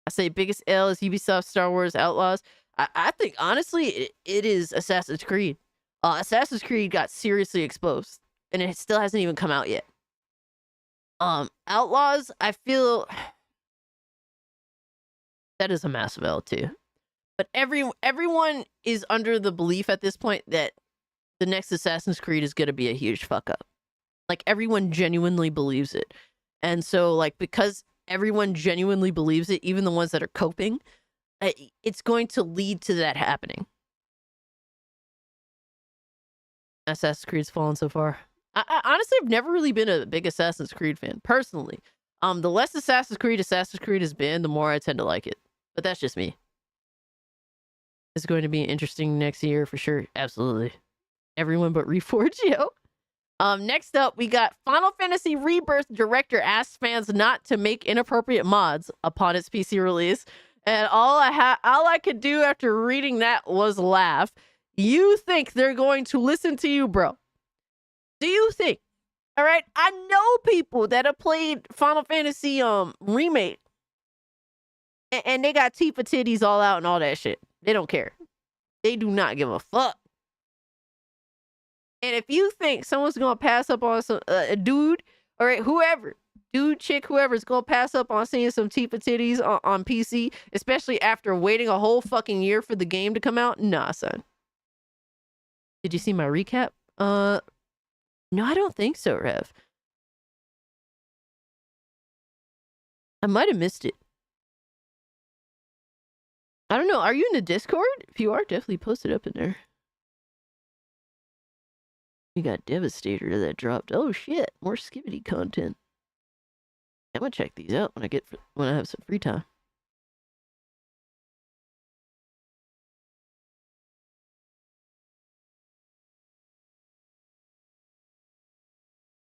S4: I say biggest L is Ubisoft Star Wars Outlaws. I think, honestly, it is Assassin's Creed. Assassin's Creed got seriously exposed, and it still hasn't even come out yet. Outlaws, I feel that is a massive L, too. But everyone is under the belief at this point that the next Assassin's Creed is going to be a huge fuck up. Like, everyone genuinely believes it. And so, like, because everyone genuinely believes it, even the ones that are coping, it's going to lead to that happening. Assassin's Creed's fallen so far. I honestly have never really been a big Assassin's Creed fan, personally. The less Assassin's Creed has been, the more I tend to like it. But that's just me. It's going to be interesting next year for sure. Absolutely. Everyone but Reforge, yo. Next up, we got Final Fantasy Rebirth director asks fans not to make inappropriate mods upon its PC release. And all I could do after reading that was laugh. You think they're going to listen to you, bro? Do you think? All right, I know people that have played Final Fantasy Remake, and they got Tifa titties all out and all that shit. They don't care. They do not give a fuck. And if you think someone's gonna pass up on some a dude, all right, whoever, dude, chick, whoever's gonna pass up on seeing some Tifa titties on PC, especially after waiting a whole fucking year for the game to come out, nah, son. Did you see my recap? No, I don't think so, Rev. I might have missed it. I don't know. Are you in the Discord? If you are, definitely post it up in there. We got Devastator that dropped. Oh shit, more Skibbity content. I'm gonna check these out when I have some free time.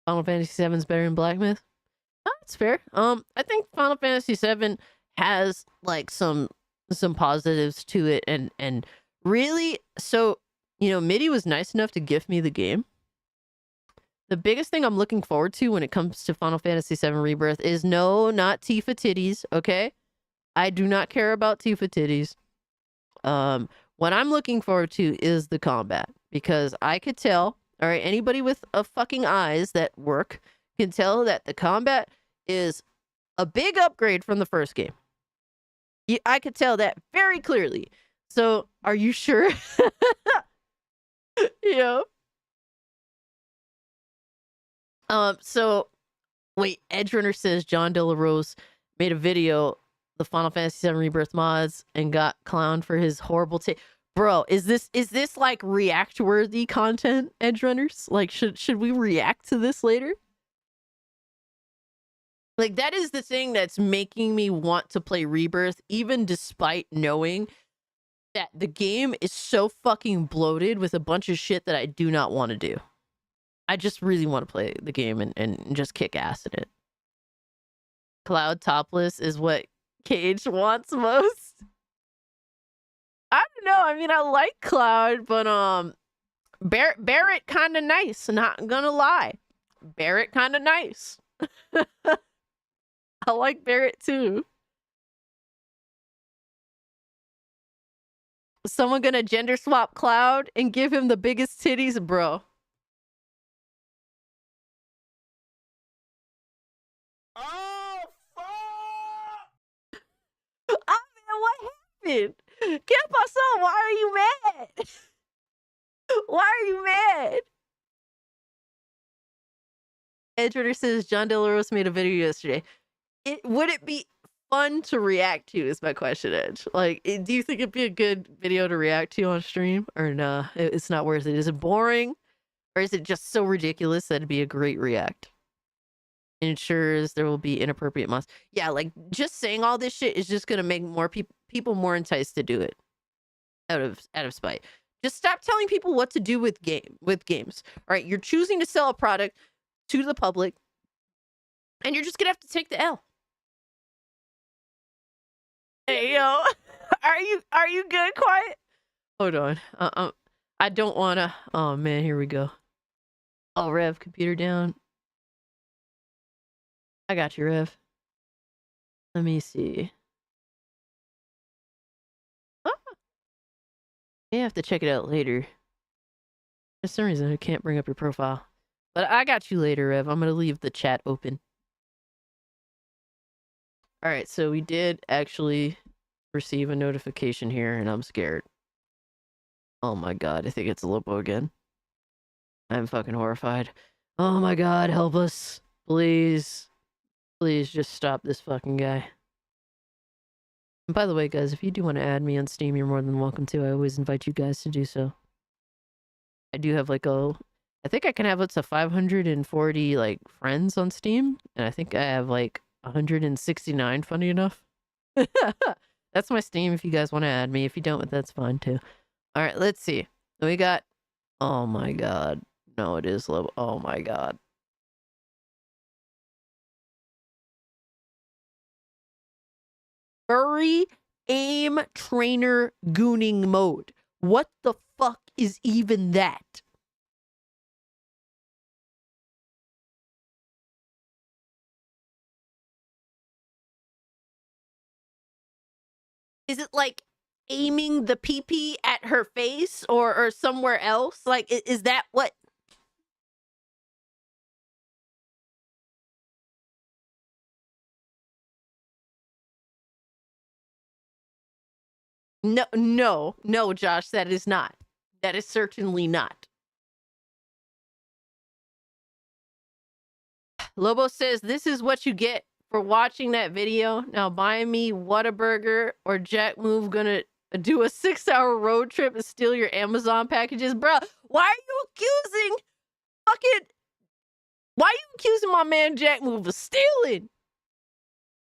S4: Final Fantasy VII is better than Black Myth. Oh, that's fair. I think Final Fantasy VII has like some positives to it, and really, so MIDI was nice enough to gift me the game. The biggest thing I'm looking forward to when it comes to Final Fantasy VII Rebirth is no, not Tifa titties. Okay, I do not care about Tifa titties. What I'm looking forward to is the combat, because I could tell. All right, anybody with a fucking eyes that work can tell that the combat is a big upgrade from the first game. I could tell that very clearly. So, are you sure? Yeah. So, wait, Edgerunner says John De La Rose made a video, the Final Fantasy VII Rebirth mods, and got clowned for his horrible take. Bro, is this like react worthy content, Edge Runners? Like should we react to this later? Like that is the thing that's making me want to play Rebirth, even despite knowing that the game is so fucking bloated with a bunch of shit that I do not want to do. I just really want to play the game and just kick ass in it. Cloud topless is what Cage wants most. I don't know. I mean, I like Cloud, but Barrett kind of nice. Not gonna lie, Barrett kind of nice. I like Barrett too. Someone gonna gender swap Cloud and give him the biggest titties, bro.
S8: Oh, fuck!
S4: Oh man, what happened? ¿Qué pasó? Why are you mad? Why are you mad? Edge Runner says John Delaros made a video yesterday. Would it be fun to react to is my question, Edge. Like, do you think it'd be a good video to react to on stream? Or nah, it's not worth it. Is it boring? Or is it just so ridiculous that it'd be a great react? Ensures there will be inappropriate mods. Yeah, like just saying all this shit is just gonna make more people more enticed to do it out of spite. Just stop telling people what to do with games. All right, you're choosing to sell a product to the public, and you're just gonna have to take the L. Hey yo, are you good? Quiet. Hold on. I don't wanna. Oh man, here we go. Oh, Rev, computer down. I got you, Rev. Let me see. Ah. May have to check it out later. For some reason, I can't bring up your profile. But I got you later, Rev. I'm going to leave the chat open. Alright, so we did actually receive a notification here, and I'm scared. Oh my god, I think it's Lobo again. I'm fucking horrified. Oh my god, help us. Please. Please just stop this fucking guy. And by the way, guys, if you do want to add me on Steam, you're more than welcome to. I always invite you guys to do so. I do have like I think I can have up to 540 like friends on Steam, and I think I have like 169, funny enough. That's my Steam if you guys want to add me. If you don't, that's fine too. Alright, let's see. We got... Oh my god. No, it is low. Oh my god. Furry aim trainer gooning mode. What the fuck is even that? Is it like aiming the pee-pee at her face or somewhere else? Like, is that what? No, Josh, that is not. That is certainly not. Lobo says, this is what you get for watching that video. Now buy me Whataburger or Jack Move gonna do a 6-hour road trip and steal your Amazon packages. Bruh, why are you accusing my man Jack Move of stealing?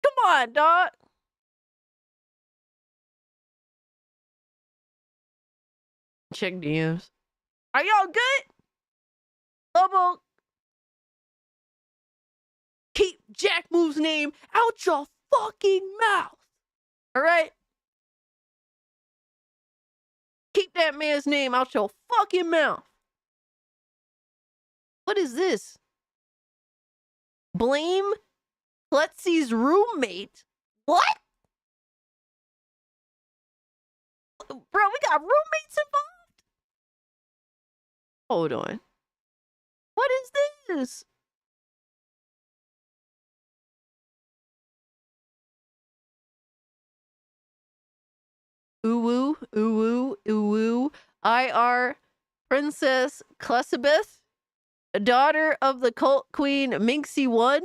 S4: Come on, dog. Check DMs. Are y'all good? Lobo, keep Jack Move's name out your fucking mouth. All right? Keep that man's name out your fucking mouth. What is this? Blame Klutzy's roommate? What? Bro, we got roommates involved? Hold on. What is this? Uwu, uwu, uwu. IR Princess Clusibeth, daughter of the cult queen Minxie 1,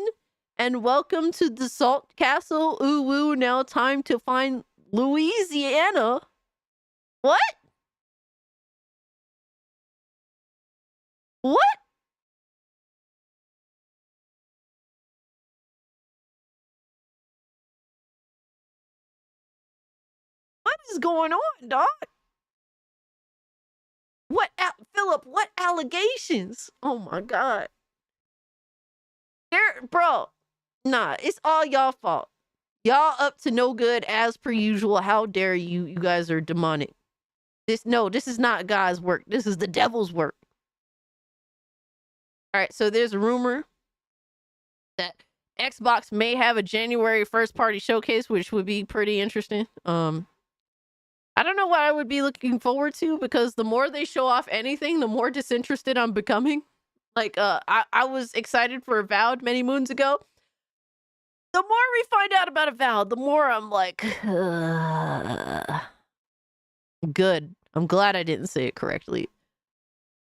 S4: and welcome to the Salt Castle. Uwu, now time to find Louisiana. What? What? What is going on, dog? What, Philip? What allegations? Oh my god, bro. Nah, it's all y'all fault. Y'all up to no good as per usual. How dare you? You guys are demonic. This is not God's work. This is the devil's work. All right, so there's a rumor that Xbox may have a January first party showcase, which would be pretty interesting. I don't know what I would be looking forward to, because the more they show off anything, the more disinterested I'm becoming. Like, I was excited for Avowed many moons ago. The more we find out about Avowed, the more I'm like, good. I'm glad I didn't say it correctly.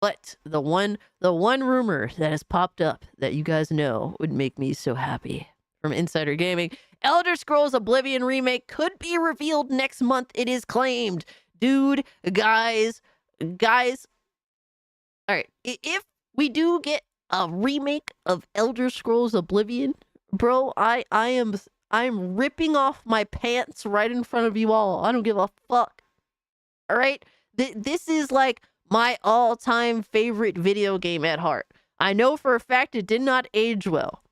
S4: But the one rumor that has popped up that you guys know would make me so happy from Insider Gaming: Elder Scrolls Oblivion remake could be revealed next month. It is claimed. Dude, guys. All right, if we do get a remake of Elder Scrolls Oblivion, bro, I'm ripping off my pants right in front of you all. I don't give a fuck. All right? This is like my all-time favorite video game at heart. I know for a fact it did not age well.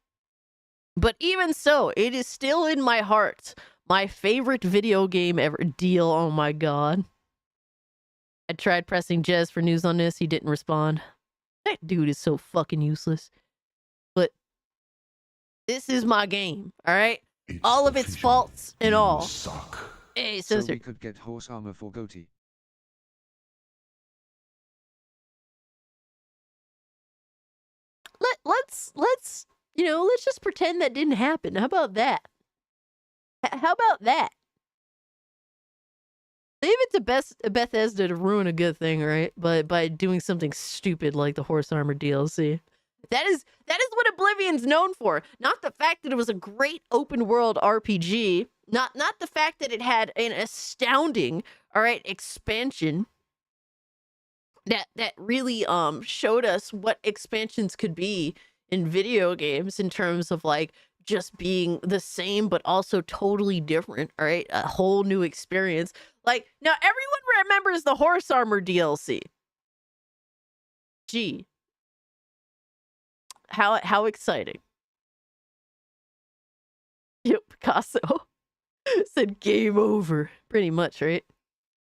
S4: But even so, it is still in my heart. My favorite video game ever. Deal, oh my god. I tried pressing Jez for news on this. He didn't respond. That dude is so fucking useless. But this is my game, all right?
S5: It's
S4: all of its
S5: official.
S4: faults and
S5: You
S4: all.
S5: suck.
S4: Hey,
S6: So
S4: censor.
S6: we could get horse armor for Goatee.
S4: Let's let's just pretend that didn't happen. How about that? How about that? Leave it to Bethesda to ruin a good thing, right? But by doing something stupid like the horse armor DLC. That is what Oblivion's known for. Not the fact that it was a great open world RPG. Not the fact that it had an astounding, all right, expansion that really showed us what expansions could be in video games in terms of like just being the same but also totally different, all right? A whole new experience. Like, now everyone remembers the horse armor DLC. Gee. How exciting. Yep, Picasso said game over. Pretty much, right?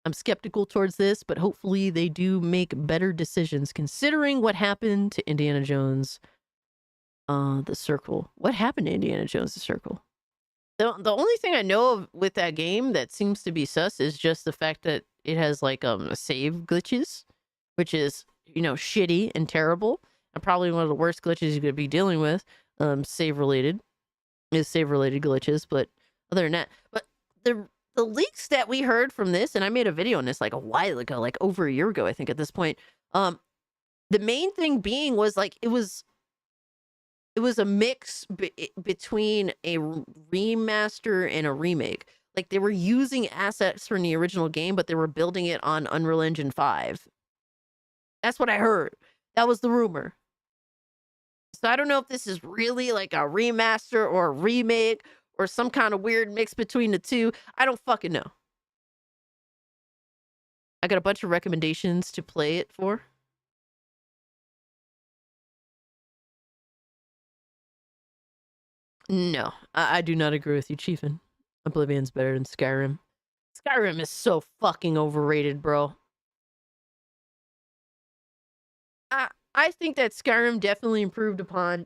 S4: I'm skeptical towards this, but hopefully they do make better decisions considering what happened to Indiana Jones The Circle. What happened to Indiana Jones The Circle? The only thing I know of with that game that seems to be sus is just the fact that it has like save glitches, which is, shitty and terrible. And probably one of the worst glitches you could be dealing with, save related glitches. But other than that, but the leaks that we heard from this, and I made a video on this like a while ago, like over a year ago, I think at this point. The main thing being was like it was a mix between a remaster and a remake. Like they were using assets from the original game, but they were building it on Unreal Engine 5. That's what I heard. That was the rumor. So I don't know if this is really like a remaster or a remake or some kind of weird mix between the two. I don't fucking know. I got a bunch of recommendations to play it for. No, I do not agree with you, Chiefin. Oblivion's better than Skyrim. Skyrim is so fucking overrated, bro. I think that Skyrim definitely improved upon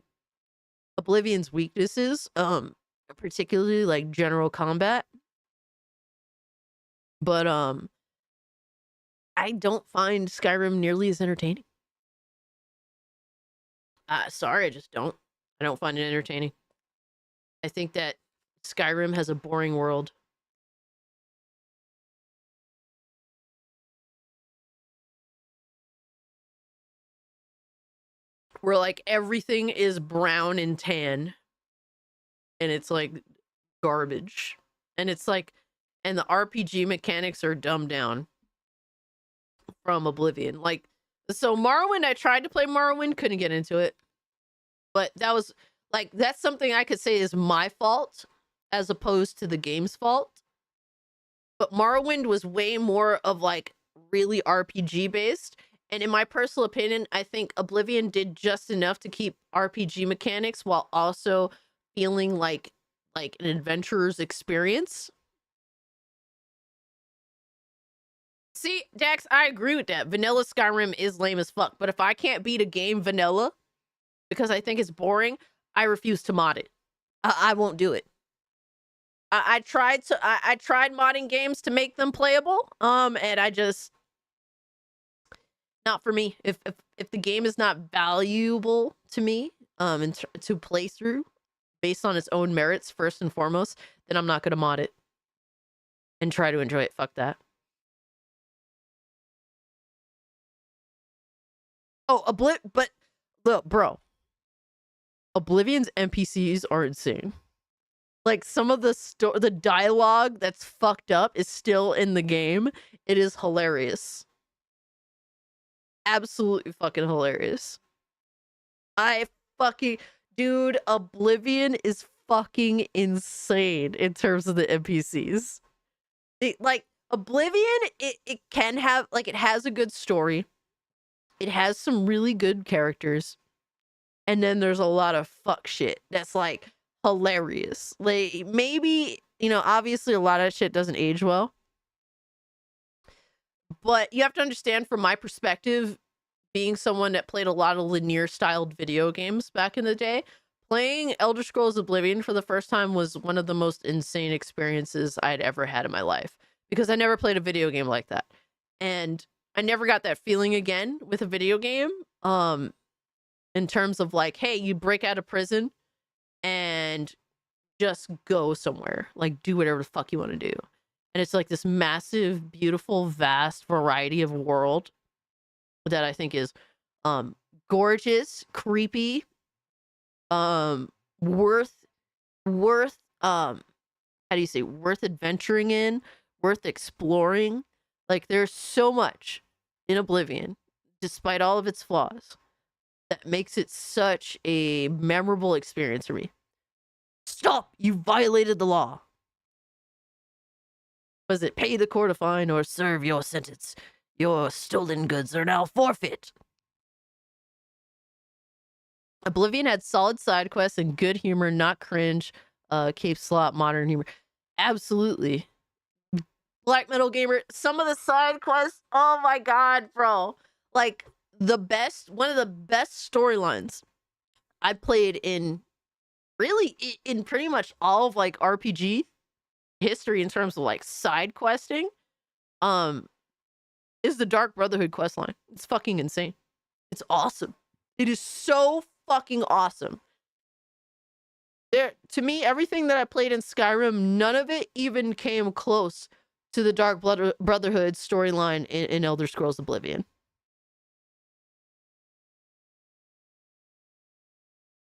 S4: Oblivion's weaknesses, particularly like general combat. But I don't find Skyrim nearly as entertaining. Sorry, I just don't. I don't find it entertaining. I think that Skyrim has a boring world. Where like everything is brown and tan. And it's like garbage. And it's like, and the RPG mechanics are dumbed down from Oblivion. Like So Morrowind, I tried to play Morrowind, couldn't get into it. But that was like, that's something I could say is my fault as opposed to the game's fault. But Morrowind was way more of like really RPG based. And in my personal opinion, I think Oblivion did just enough to keep RPG mechanics while also feeling like an adventurer's experience. See, Dax, I agree with that. Vanilla Skyrim is lame as fuck. But if I can't beat a game vanilla because I think it's boring, I refuse to mod it. I won't do it. I tried modding games to make them playable. And I just, not for me. If the game is not valuable to me, and to play through based on its own merits first and foremost, then I'm not gonna mod it and try to enjoy it. Fuck that. Oh, but look, bro. Oblivion's NPCs are insane. Like, some of the dialogue that's fucked up is still in the game. It is hilarious. Absolutely fucking hilarious. Dude, Oblivion is fucking insane in terms of the NPCs. Like, Oblivion, it can have, like, it has a good story. It has some really good characters. And then there's a lot of fuck shit that's, like, hilarious. Like, maybe, you know, obviously a lot of shit doesn't age well. But you have to understand, from my perspective, being someone that played a lot of linear styled video games back in the day, playing Elder Scrolls Oblivion for the first time was one of the most insane experiences I'd ever had in my life, because I never played a video game like that. And I never got that feeling again with a video game. In terms of like, hey, you break out of prison and just go somewhere, like do whatever the fuck you want to do. And it's like this massive, beautiful, vast variety of world that I think is gorgeous, creepy, worth worth adventuring in, worth exploring. Like, there's so much in Oblivion, despite all of its flaws, that makes it such a memorable experience for me. Stop! You violated the law. Was it pay the court a fine or serve your sentence? Your stolen goods are now forfeit. Oblivion had solid side quests and good humor, not cringe, Cape Slot, modern humor. Absolutely. Black Metal Gamer, some of the side quests, oh my god, bro. Like, one of the best storylines I played in pretty much all of like RPG history in terms of like side questing, is the Dark Brotherhood questline. It's fucking insane. It's awesome. It is so fucking awesome. To me, everything that I played in Skyrim, none of it even came close to the Dark Brotherhood storyline in Elder Scrolls Oblivion.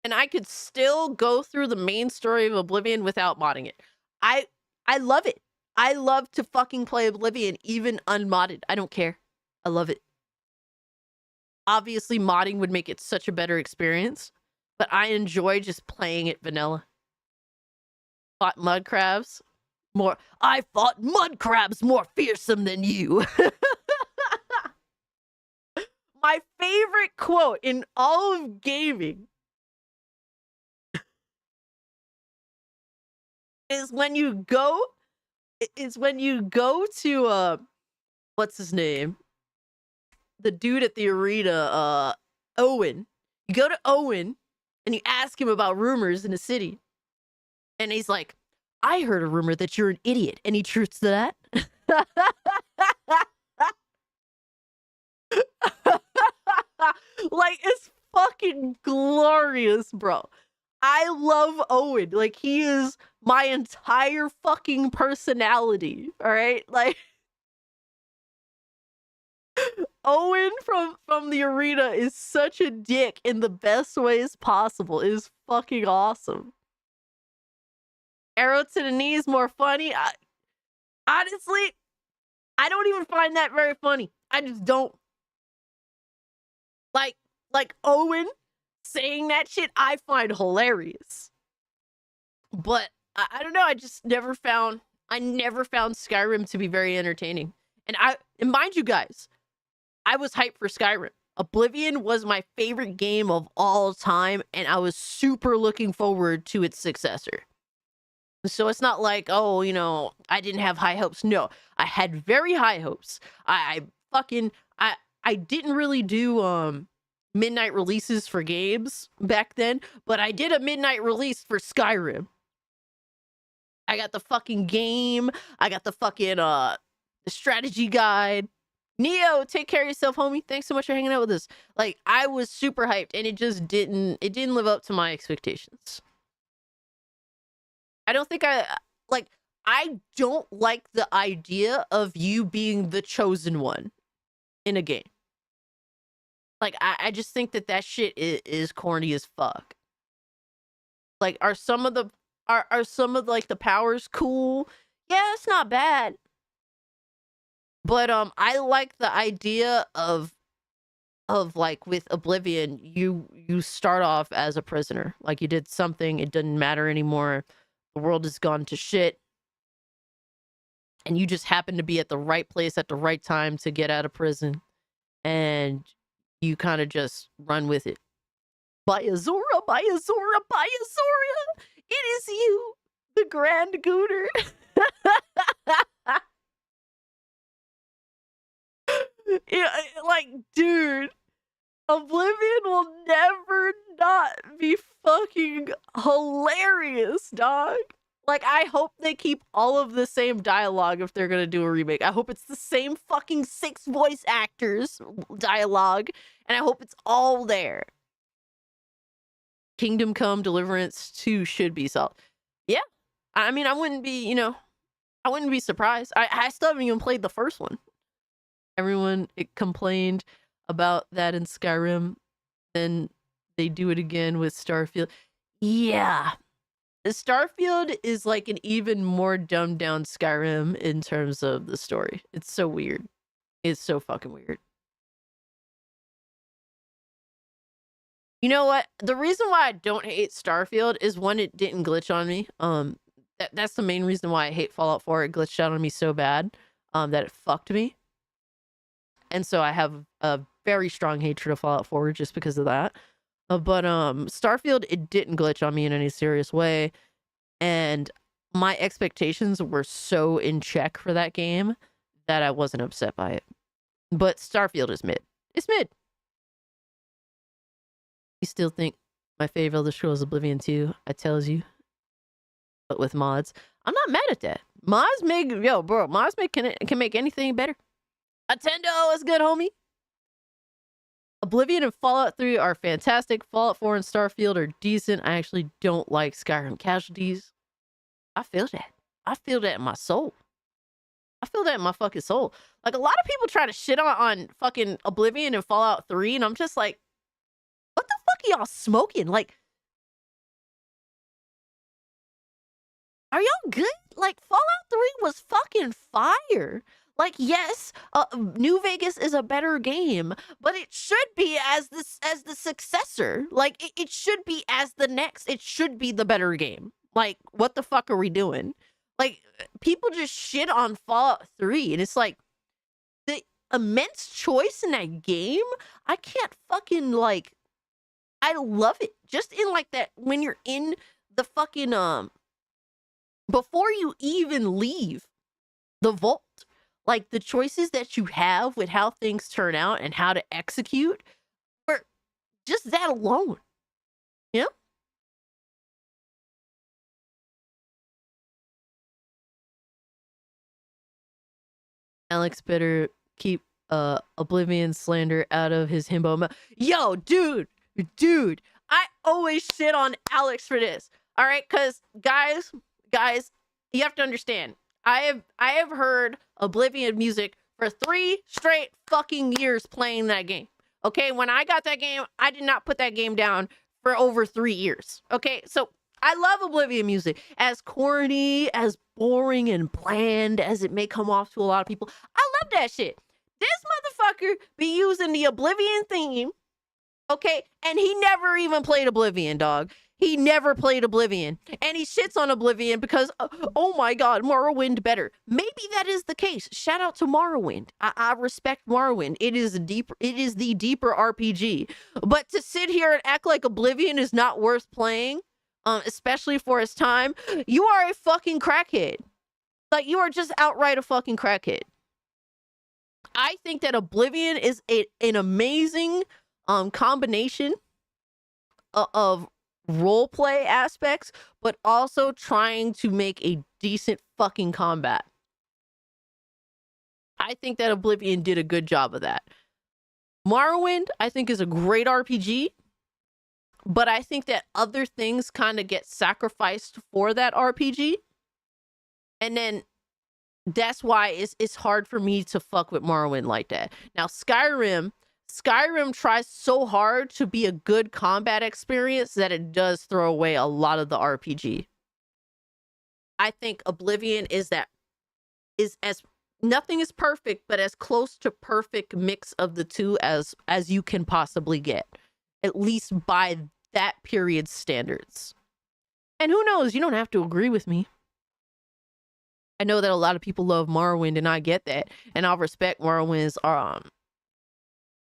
S4: And I could still go through the main story of Oblivion without modding it. I love it. I love to fucking play Oblivion, even unmodded. I don't care. I love it. Obviously, modding would make it such a better experience, but I enjoy just playing it vanilla. Fought mud crabs more. I fought mud crabs more fearsome than you. My favorite quote in all of gaming is when you go to what's his name? The dude at the arena, Owen. You go to Owen and you ask him about rumors in the city. And he's like, I heard a rumor that you're an idiot. Any truth to that? Like, it's fucking glorious, bro. I love Owen. Like, he is my entire fucking personality. All right? Like, Owen from the arena is such a dick in the best ways possible. It is fucking awesome. Arrow to the knees more funny. Honestly, I don't even find that very funny. I just don't. like Owen saying that shit, I find hilarious. But I don't know, I never found Skyrim to be very entertaining. And mind you guys, I was hyped for Skyrim. Oblivion was my favorite game of all time, and I was super looking forward to its successor. So it's not like, oh, I didn't have high hopes. No, I had very high hopes. I didn't really do midnight releases for games back then, but I did a midnight release for Skyrim. I got the fucking game. I got the fucking strategy guide. Neo, take care of yourself, homie. Thanks so much for hanging out with us. Like, I was super hyped, and it didn't live up to my expectations. I don't think I don't like the idea of you being the chosen one in a game. Like, I just think that shit is corny as fuck. Like, are some of the like the powers cool? Yeah, it's not bad. But I like the idea of like with Oblivion, you start off as a prisoner. Like, you did something, it doesn't matter anymore. The world has gone to shit. And you just happen to be at the right place at the right time to get out of prison. And you kind of just run with it. Bayazora, Bayazora, Bayazora! It is you, the Grand Gooter. Yeah, like, dude, Oblivion will never not be fucking hilarious, dog. Like, I hope they keep all of the same dialogue if they're gonna do a remake. I hope it's the same fucking 6 voice actors dialogue, and I hope it's all there. Kingdom Come Deliverance 2 should be solid. Yeah. I mean, I wouldn't be surprised. I still haven't even played the first one. Everyone complained about that in Skyrim. Then they do it again with Starfield. Yeah. Starfield is like an even more dumbed down Skyrim in terms of the story. It's so weird. It's so fucking weird. You know what? The reason why I don't hate Starfield is one, it didn't glitch on me. That's the main reason why I hate Fallout 4. It glitched out on me so bad that it fucked me. And so I have a very strong hatred of Fallout 4 just because of that. But Starfield, it didn't glitch on me in any serious way. And my expectations were so in check for that game that I wasn't upset by it. But Starfield is mid. It's mid. You still think my favorite Elder Scrolls Oblivion 2, I tells you. But with mods. I'm not mad at that. Mods can make anything better. Attendo is good, homie. Oblivion and Fallout 3 are fantastic. Fallout 4 and Starfield are decent. I actually don't like Skyrim Casualties. I feel that. I feel that in my soul. I feel that in my fucking soul. Like, a lot of people try to shit on fucking Oblivion and Fallout 3, and I'm just like, what the fuck are y'all smoking? Like, are y'all good? Like, Fallout 3 was fucking fire. Like, yes, New Vegas is a better game, but it should be as the successor. Like, it should be as the next. It should be the better game. Like, what the fuck are we doing? Like, people just shit on Fallout 3, and it's like, the immense choice in that game, I can't fucking, like, I love it. Just in, like, that, when you're in the fucking, before you even leave the vault, like, the choices that you have with how things turn out and how to execute, or just that alone, you know? Alex better keep Oblivion slander out of his himbo mouth. Yo, dude, I always shit on Alex for this. All right, because guys, you have to understand. I have heard Oblivion music for 3 straight fucking years playing that game. Okay, when I got that game, I did not put that game down for over 3 years. Okay, so I love Oblivion music. As corny, as boring and bland as it may come off to a lot of people, I love that shit. This motherfucker be using the Oblivion theme Okay, and he never even played Oblivion, dog. He never played Oblivion, and he shits on Oblivion because, oh my God, Morrowind better. Maybe that is the case. Shout out to Morrowind. I respect Morrowind. It is the deeper RPG. But to sit here and act like Oblivion is not worth playing, especially for its time, you are a fucking crackhead. Like, you are just outright a fucking crackhead. I think that Oblivion is an amazing combination of role play aspects, but also trying to make a decent fucking combat. I think that Oblivion did a good job of that. Morrowind, I think, is a great RPG, but I think that other things kind of get sacrificed for that RPG. And then that's why it's hard for me to fuck with Morrowind like that. Now, Skyrim tries so hard to be a good combat experience that it does throw away a lot of the RPG. I think Oblivion is as nothing is perfect, but as close to perfect mix of the two as you can possibly get, at least by that period's standards. And who knows, you don't have to agree with me. I know that a lot of people love Morrowind, and I get that, and I'll respect Morrowind's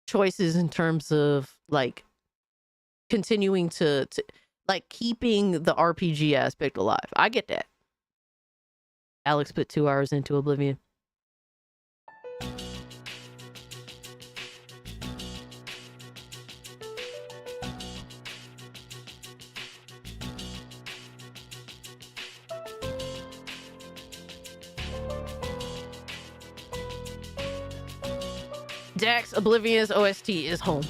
S4: choices in terms of like continuing to like keeping the RPG aspect alive. I get that. Alex put 2 hours into Oblivion. Dax, Oblivion's OST is home.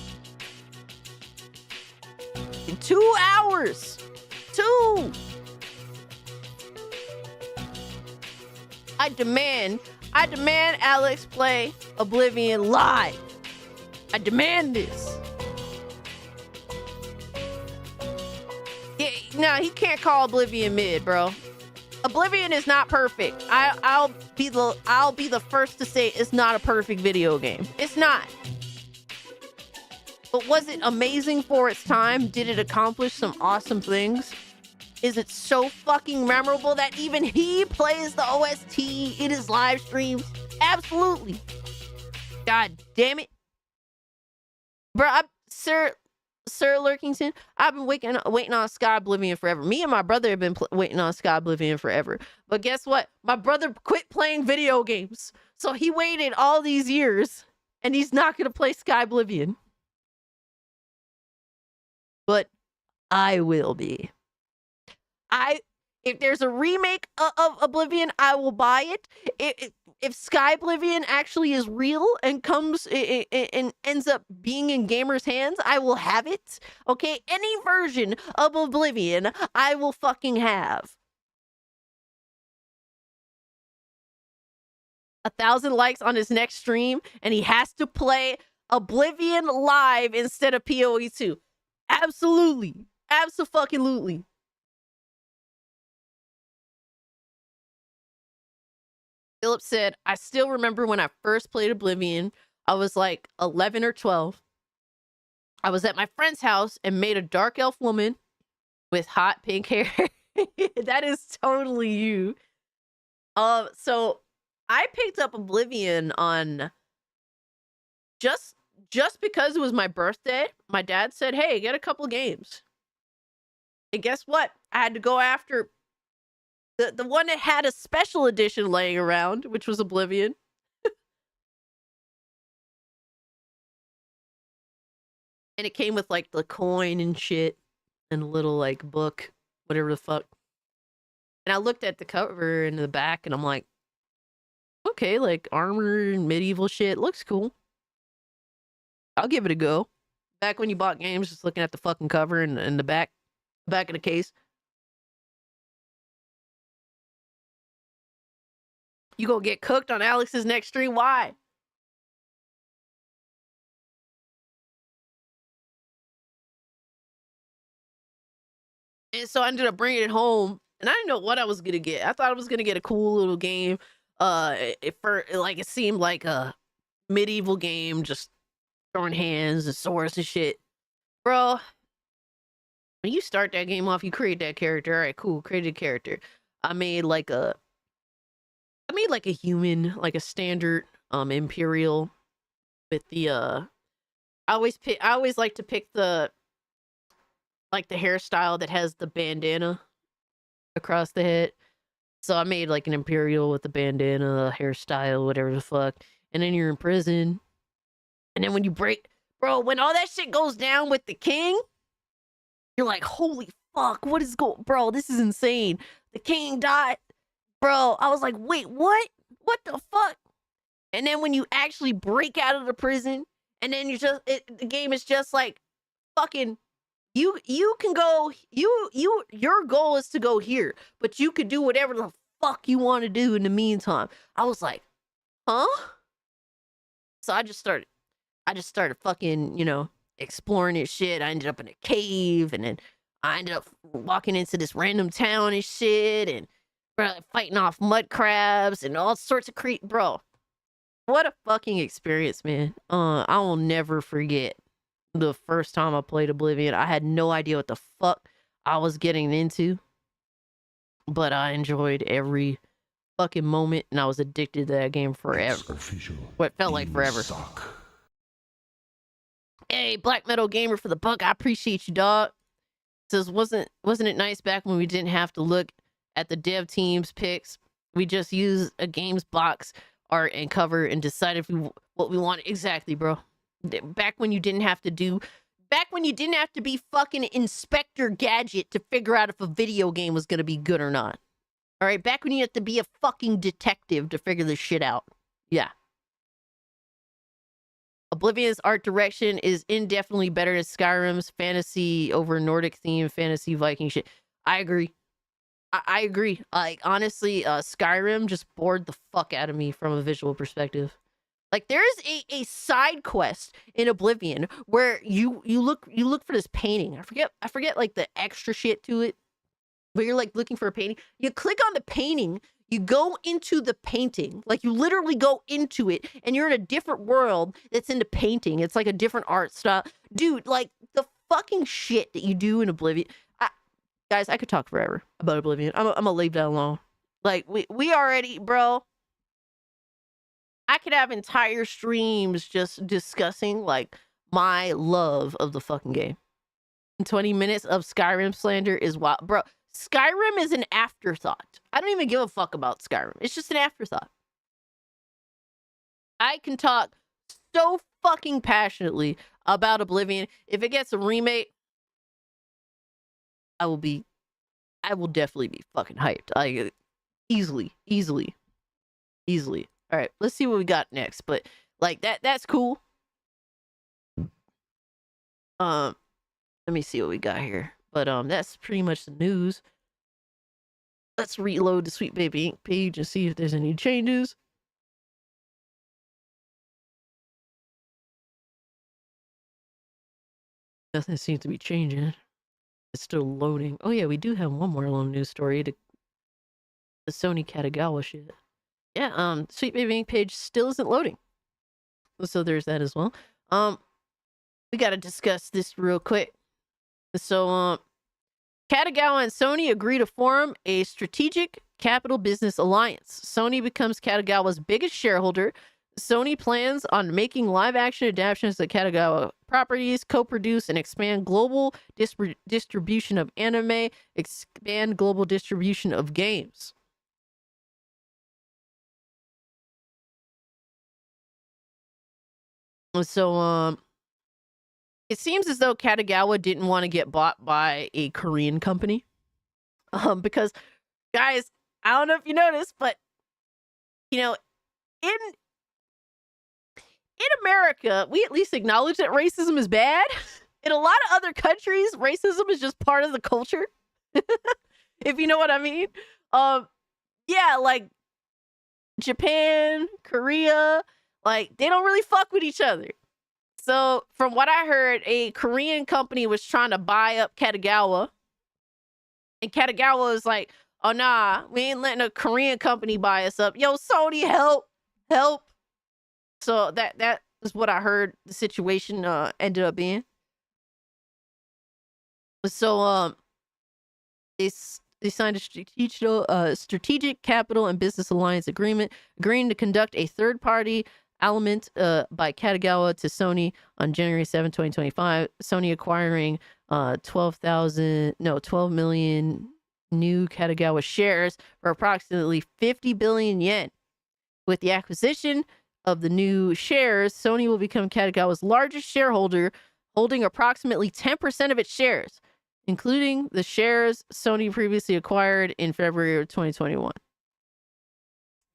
S4: 2 hours. 2. I demand Alex play Oblivion live. I demand this. Yeah, no, he can't call Oblivion mid, bro. Oblivion is not perfect. I'll be the first to say it's not a perfect video game. It's not. But was it amazing for its time? Did it accomplish some awesome things? Is it so fucking memorable that even he plays the OST in his live streams? Absolutely. God damn it. Bro, Sir Lurkington, I've been waiting on Sky Oblivion forever. Me and my brother have been waiting on Sky Oblivion forever. But guess what? My brother quit playing video games. So he waited all these years, and he's not going to play Sky Oblivion. But I will be. If there's a remake of Oblivion, I will buy it. If Sky Oblivion actually is real and comes and ends up being in gamers' hands, I will have it. Okay, any version of Oblivion, I will fucking have. 1,000 likes on his next stream, and he has to play Oblivion live instead of PoE 2. Absolutely, abso-fucking-lutely. Philip said, I still remember when I first played Oblivion. I was like 11 or 12. I was at my friend's house and made a dark elf woman with hot pink hair. That is totally you. So I picked up Oblivion on just because it was my birthday. My dad said, hey, get a couple games. And guess what? I had to go after the one that had a special edition laying around, which was Oblivion. And it came with like the coin and shit and a little like book, whatever the fuck. And I looked at the cover and the back and I'm like, okay, like armor and medieval shit looks cool. I'll give it a go. Back when you bought games, just looking at the fucking cover and the back of the case. You gonna get cooked on Alex's next stream? Why? And so I ended up bringing it home, and I didn't know what I was gonna get. I thought I was gonna get a cool little game. It seemed like a medieval game, just throwing hands and swords and shit. Bro, when you start that game off, you create that character. All right, cool. Created a character. I made like a human, like a standard Imperial with the I always like to pick the hairstyle that has the bandana across the head. So I made like an Imperial with the bandana, hairstyle, whatever the fuck. And then you're in prison. And then when you break, bro, when all that shit goes down with the king, you're like, holy fuck, what is going, bro, this is insane. The king died. Bro, I was like, wait, what? What the fuck? And then when you actually break out of the prison, and then the game is just like, fucking, you can go, your goal is to go here, but you could do whatever the fuck you want to do in the meantime. I was like, huh? So I just started fucking, exploring this shit. I ended up in a cave, and then I ended up walking into this random town and shit, and bro, fighting off mud crabs and all sorts of bro. What a fucking experience, man. I will never forget the first time I played Oblivion. I had no idea what the fuck I was getting into, but I enjoyed every fucking moment, and I was addicted to that game forever. What felt like forever. Hey, Black Metal Gamer for the buck. I appreciate you, dog. Says, wasn't it nice back when we didn't have to look at the dev team's picks? We just used a games box art and cover and decided what we wanted. Exactly, bro. Back when you didn't have to be fucking Inspector Gadget to figure out if a video game was gonna be good or not. All right, back when you had to be a fucking detective to figure this shit out. Yeah. Oblivion's art direction is indefinitely better than Skyrim's fantasy over Nordic theme fantasy Viking shit. I agree. I agree. Like, honestly, Skyrim just bored the fuck out of me from a visual perspective. Like, there is a side quest in Oblivion where you look for this painting. I forget like the extra shit to it. But you're like looking for a painting. You click on the painting, you go into the painting. Like, you literally go into it, and you're in a different world that's into painting. It's like a different art style. Dude, like, the fucking shit that you do in Oblivion. Guys, I could talk forever about Oblivion. I'm gonna leave that alone. Like, we already, bro. I could have entire streams just discussing, like, my love of the fucking game. 20 minutes of Skyrim slander is wild. Bro, Skyrim is an afterthought. I don't even give a fuck about Skyrim. It's just an afterthought. I can talk so fucking passionately about Oblivion. If it gets a remake, I will definitely be fucking hyped. Easily. All right, let's see what we got next. But like that's cool. Let me see what we got here. But that's pretty much the news. Let's reload the Sweet Baby Ink page and see if there's any changes. Nothing seems to be changing. It's still loading. Oh yeah, we do have one more little news story. The Sony Katagawa shit. Yeah, Sweet Baby Ink page still isn't loading. So there's that as well. We gotta discuss this real quick. So, Katagawa and Sony agree to form a strategic capital business alliance. Sony becomes Katagawa's biggest shareholder. Sony plans on making live-action adaptations of Katagawa properties, co-produce and expand global distribution of anime, expand global distribution of games. So, it seems as though Katagawa didn't want to get bought by a Korean company. Because, guys, I don't know if you noticed, but, in America, we at least acknowledge that racism is bad. In a lot of other countries, racism is just part of the culture. If you know what I mean. Yeah, like Japan, Korea, like they don't really fuck with each other. So from what I heard, a Korean company was trying to buy up Katagawa. And Katagawa was like, oh nah, we ain't letting a Korean company buy us up. Yo, Sony, help. So that is what I heard the situation ended up being. So they signed a strategic capital and business alliance agreement, agreeing to conduct a third-party element by Katagawa to Sony on January 7, 2025. Sony acquiring 12 million new Katagawa shares for approximately 50 billion yen. With the acquisition of the new shares, Sony will become Katagawa's largest shareholder, holding approximately 10% of its shares, including the shares Sony previously acquired in February of 2021.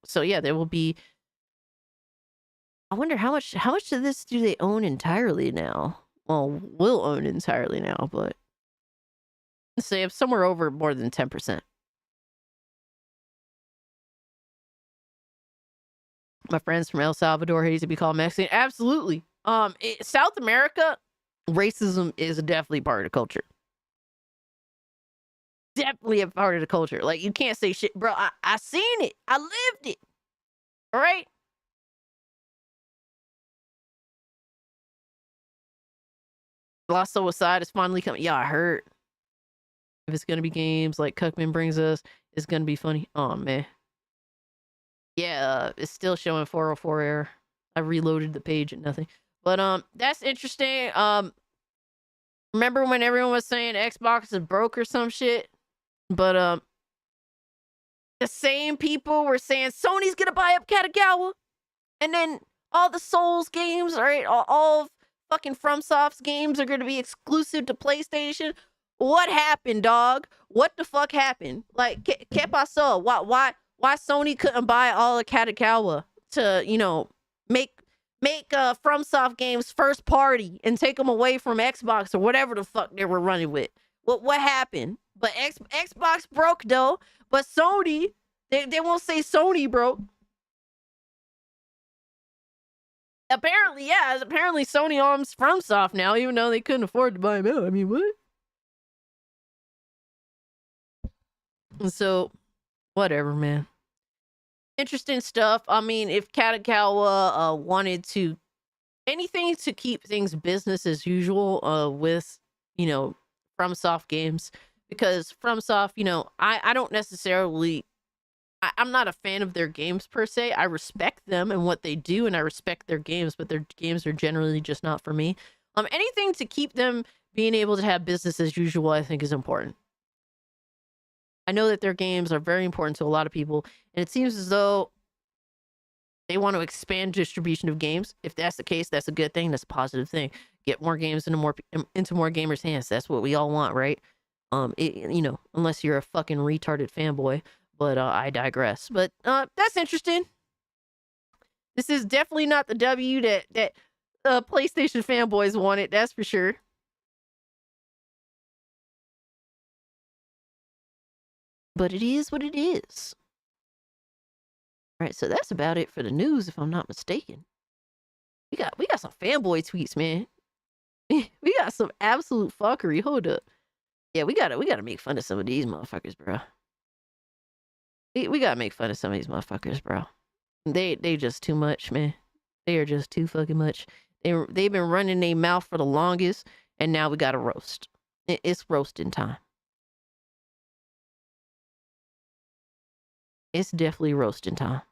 S4: So yeah, there will be. I wonder how much of this do they own entirely now? Well, will own entirely now, but let's say if somewhere over more than 10%. My friends from El Salvador hate to be called Mexican. Absolutely. South America, racism is definitely part of the culture. Definitely a part of the culture. Like, you can't say shit, bro. I seen it. I lived it. All right. Lasso aside is finally coming. Yeah, I heard. If it's gonna be games like Cookman brings us, it's gonna be funny. Oh man. Yeah, it's still showing 404 error. I reloaded the page and nothing. But that's interesting. Remember when everyone was saying Xbox is broke or some shit? But the same people were saying Sony's gonna buy up Katagawa, and then all the Souls games, right? All of fucking FromSoft's games are gonna be exclusive to PlayStation. What happened, dog? What the fuck happened? Like, ¿qué pasó? Why Sony couldn't buy all of Katagawa to, you know, make FromSoft games first party and take them away from Xbox or whatever the fuck they were running with? What happened? But Xbox broke though. But Sony, they won't say Sony broke. Apparently, yeah. Apparently Sony owns FromSoft now, even though they couldn't afford to buy them out. I mean, what? So, whatever, man. Interesting stuff. I mean, if Katagawa wanted to anything to keep things business as usual with, you know, FromSoft games, because FromSoft, you know, I don't necessarily I'm not a fan of their games per se. I respect them and what they do, and I respect their games, but their games are generally just not for me. Anything to keep them being able to have business as usual, I think is important. I know that their games are very important to a lot of people, and it seems as though they want to expand distribution of games. If that's the case, that's a good thing. That's a positive thing. Get more games into more gamers' hands. That's what we all want, right? You know, unless you're a fucking retarded fanboy. But I digress. But that's interesting. This is definitely not the W that PlayStation fanboys wanted. That's for sure. But it is what it is. All right, so that's about it for the news, if I'm not mistaken. We got some fanboy tweets, man. We got some absolute fuckery. Hold up. Yeah, we gotta make fun of some of these motherfuckers, bro. We gotta make fun of some of these motherfuckers, bro. They just too much, man. They are just too fucking much. They've been running their mouth for the longest, and now we gotta roast. It's roasting time. It's definitely roasting time.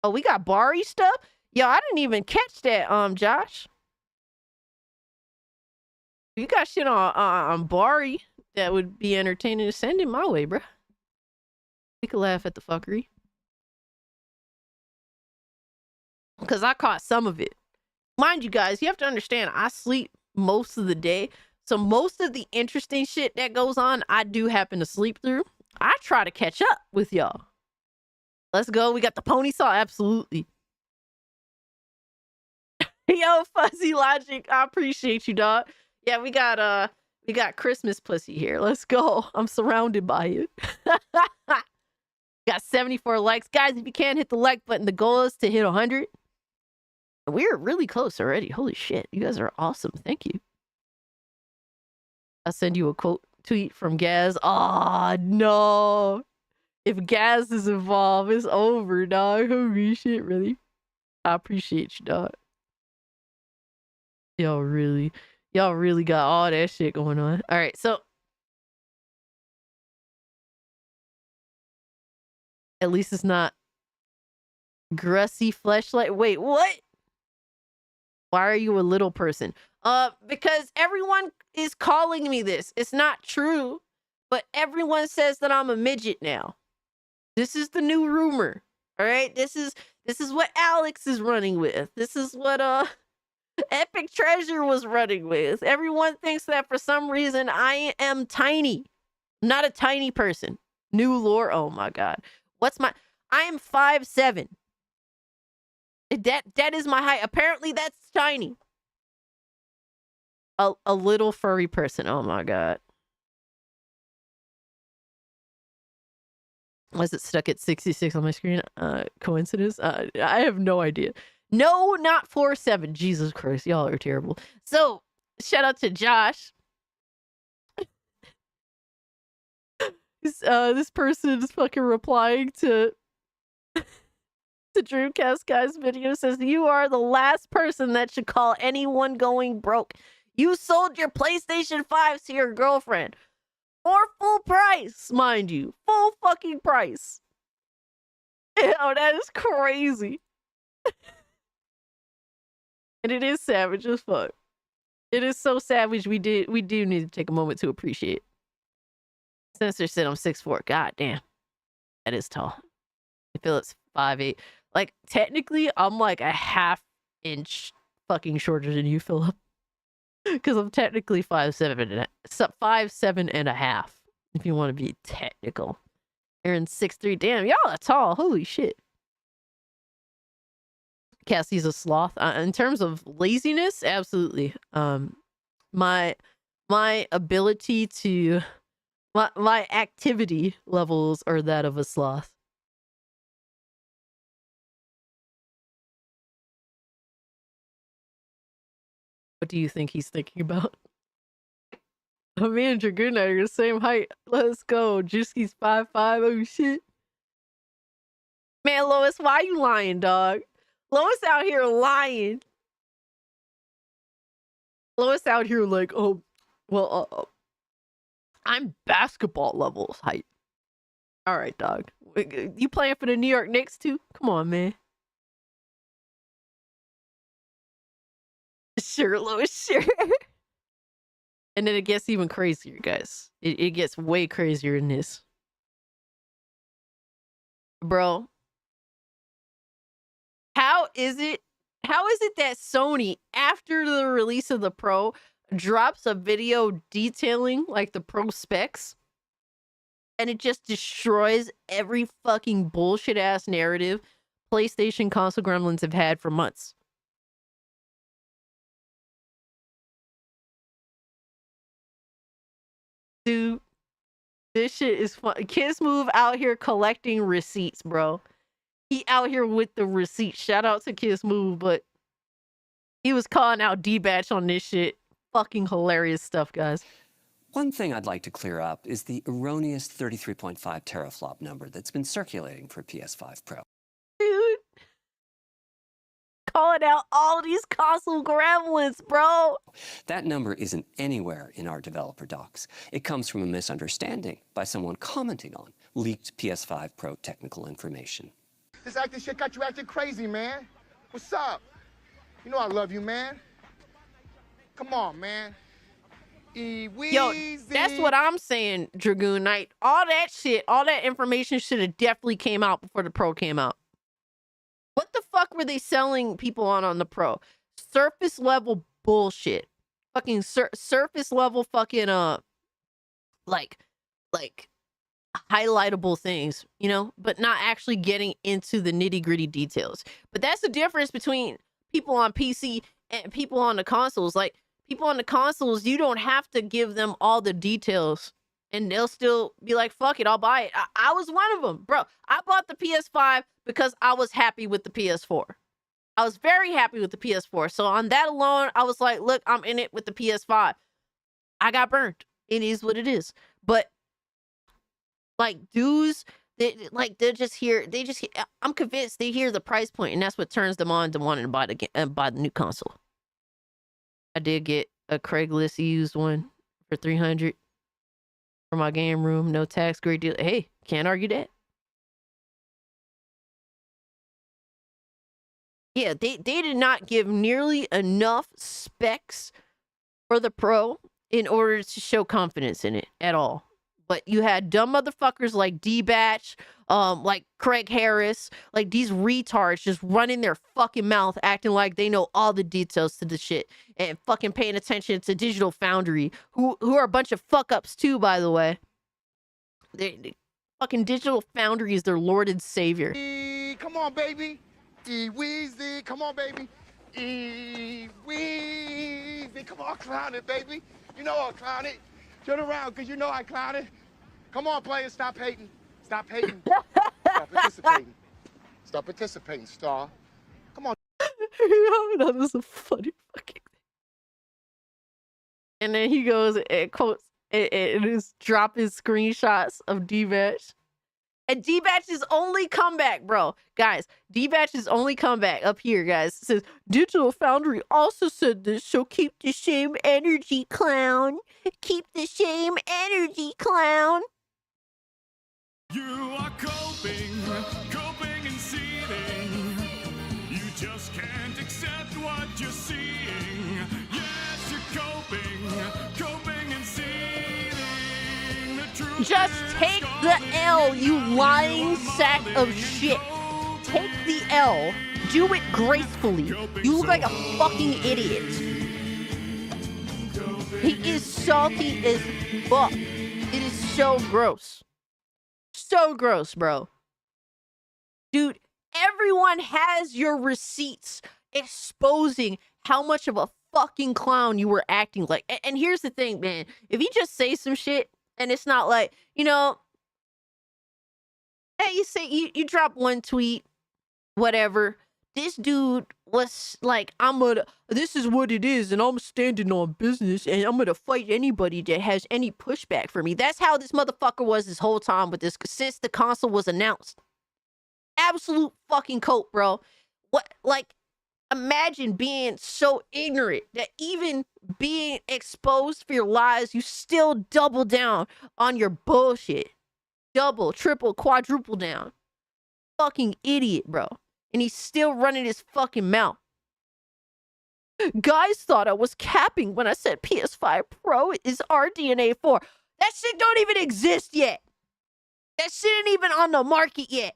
S4: Oh, we got Bari stuff? Yo, I didn't even catch that, Josh. You got shit on Bari that would be entertaining to send it my way, bro. We could laugh at the fuckery. Because I caught some of it. Mind you guys, you have to understand, I sleep most of the day. So most of the interesting shit that goes on, I do happen to sleep through. I try to catch up with y'all. Let's go. We got the pony saw. Absolutely. Yo, Fuzzy Logic. I appreciate you, dog. Yeah, we got Christmas pussy here. Let's go. I'm surrounded by it. Got 74 likes. Guys, if you can't hit the like button, the goal is to hit 100. We're really close already. Holy shit. You guys are awesome. Thank you. I'll send you a quote tweet from Gaz. Oh, no. If gas is involved, it's over, dog. Holy shit, really. I appreciate you, dog. Y'all really got all that shit going on. All right, so at least it's not Grussy Fleshlight. Wait, what? Why are you a little person? Because everyone is calling me this. It's not true, but everyone says that I'm a midget now. This is the new rumor. All right, this is what Alex is running with. This is what Epic Treasure was running with. Everyone thinks that for some reason I am tiny. Not a tiny person. New lore. Oh my god. I am 5'7". That is my height. Apparently that's tiny. A little furry person. Oh my god. Was it stuck at 66 on my screen? Coincidence? I have no idea. No, not 47. Jesus Christ, y'all are terrible. So, shout out to Josh. This person is fucking replying to Dreamcast Guy's video. Says, you are the last person that should call anyone going broke. You sold your PlayStation 5 to your girlfriend. For full price, mind you. Full fucking price. Yo, that is crazy. And it is savage as fuck. It is so savage. We do need to take a moment to appreciate. Sensor said I'm 6'4". God damn. That is tall. I feel it's 5'8". Like, technically, I'm like a half inch fucking shorter than you, Philip. Because I'm technically 5'7" and a half, if you want to be technical. Aaron's 6'3". Damn, y'all are tall. Holy shit. Cassie's a sloth. In terms of laziness, absolutely. My ability to my activity levels are that of a sloth. What do you think he's thinking about? Oh man, Dragoon Knight are the same height. Let's go. Juicy's 5'5". Oh shit. Man, Lois, why you lying, dog? Lois out here lying. Lois out here like, oh, well, I'm basketball levels height. All right, dog. You playing for the New York Knicks too? Come on, man. Sure, Lois, sure. And then it gets even crazier, guys. It gets way crazier than this. Bro. How is it that Sony, after the release of the Pro, drops a video detailing like the Pro specs, and it just destroys every fucking bullshit ass narrative PlayStation console gremlins have had for months? Dude, this shit is fun. Kids Move out here collecting receipts, bro. He out here with the receipts. Shout out to Kids Move, but he was calling out D-Batch on this shit. Fucking hilarious stuff, guys.
S9: One thing I'd like to clear up is the erroneous 33.5 teraflop number that's been circulating for PS5 Pro.
S4: Dude. Calling out all these console gremlins, bro.
S9: That number isn't anywhere in our developer docs. It comes from a misunderstanding by someone commenting on leaked PS5 Pro technical information.
S8: This acting shit got you acting crazy, man. What's up? You know I love you, man. Come on, man.
S4: Yo, that's what I'm saying, Dragoon Knight. All that shit, all that information should have definitely came out before the Pro came out. What the fuck were they selling people on the Pro? Surface level bullshit. Fucking surface level fucking like highlightable things, you know, but not actually getting into the nitty-gritty details. But that's the difference between people on PC and people on the consoles. Like, people on the consoles, you don't have to give them all the details, and they'll still be like, fuck it, I'll buy it. I was one of them, bro. I bought the PS5 because I was happy with the PS4. I was very happy with the PS4. So on that alone, I was like, look, I'm in it with the PS5. I got burned. It is what it is. But like dudes They'll just hear. I'm convinced they hear the price point, and that's what turns them on to wanting to buy the new console. I did get a Craigslist used one for $300 for my game room. No tax, great deal. Hey, can't argue that. Yeah, they did not give nearly enough specs for the Pro in order to show confidence in it at all. But you had dumb motherfuckers like D-Batch, like Craig Harris, like these retards just running their fucking mouth, acting like they know all the details to the shit and fucking paying attention to Digital Foundry, who are a bunch of fuck-ups too, by the way. They fucking Digital Foundry is their lord and savior.
S8: Come on, baby. Weezy, come on, baby. Weezy, come on, clown it, baby. You know I'll clown it. Turn around, because you know I clown it. Come on, players, stop hating. Stop hating. Stop participating. Stop participating, star. Come on.
S4: That was a funny fucking thing. And then he goes and quotes and is dropping screenshots of D-Batch. And D-Batch's only comeback, bro. Guys, D-Batch's only comeback up here, guys, says, Digital Foundry also said this, so keep the same energy, clown. Keep the same energy, clown.
S3: You are coping and seething. You just can't accept what you're seeing. Yes, you're coping and seething. The truth
S4: Just take the L, you lying sack of shit. Take the L. Do it gracefully. You look like a fucking idiot. He is salty as fuck. It is so gross. So gross, bro. Dude, everyone has your receipts exposing how much of a fucking clown you were acting like. And here's the thing, man. If you just say some shit and it's not like, you know, hey, you say you drop one tweet, whatever. This dude was like, this is what it is, and I'm standing on business, and I'm gonna fight anybody that has any pushback for me. That's how this motherfucker was this whole time with this, since the console was announced. Absolute fucking cope, bro. What, like, imagine being so ignorant that even being exposed for your lies, you still double down on your bullshit. Double, triple, quadruple down. Fucking idiot, bro. And he's still running his fucking mouth. Guys thought I was capping when I said PS5 Pro is RDNA 4. That shit don't even exist yet. That shit ain't even on the market yet.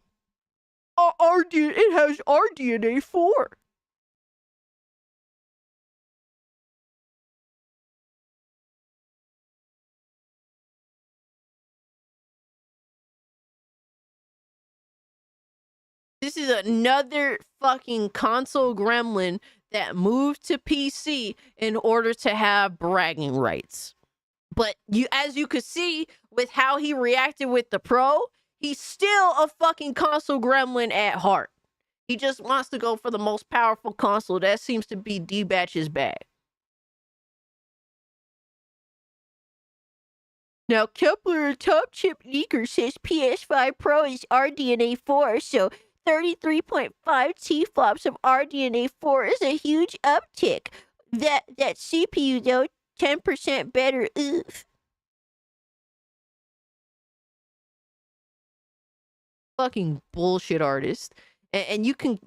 S4: It has RDNA 4. This is another fucking console gremlin that moved to PC in order to have bragging rights. But as you could see with how he reacted with the Pro, he's still a fucking console gremlin at heart. He just wants to go for the most powerful console. That seems to be D-Batch's bag. Now, Kepler, a top chip leaker, says PS5 Pro is RDNA 4, so 33.5 T-flops of RDNA 4 is a huge uptick. That CPU, though, 10% better. Oof. Fucking bullshit artist. And you can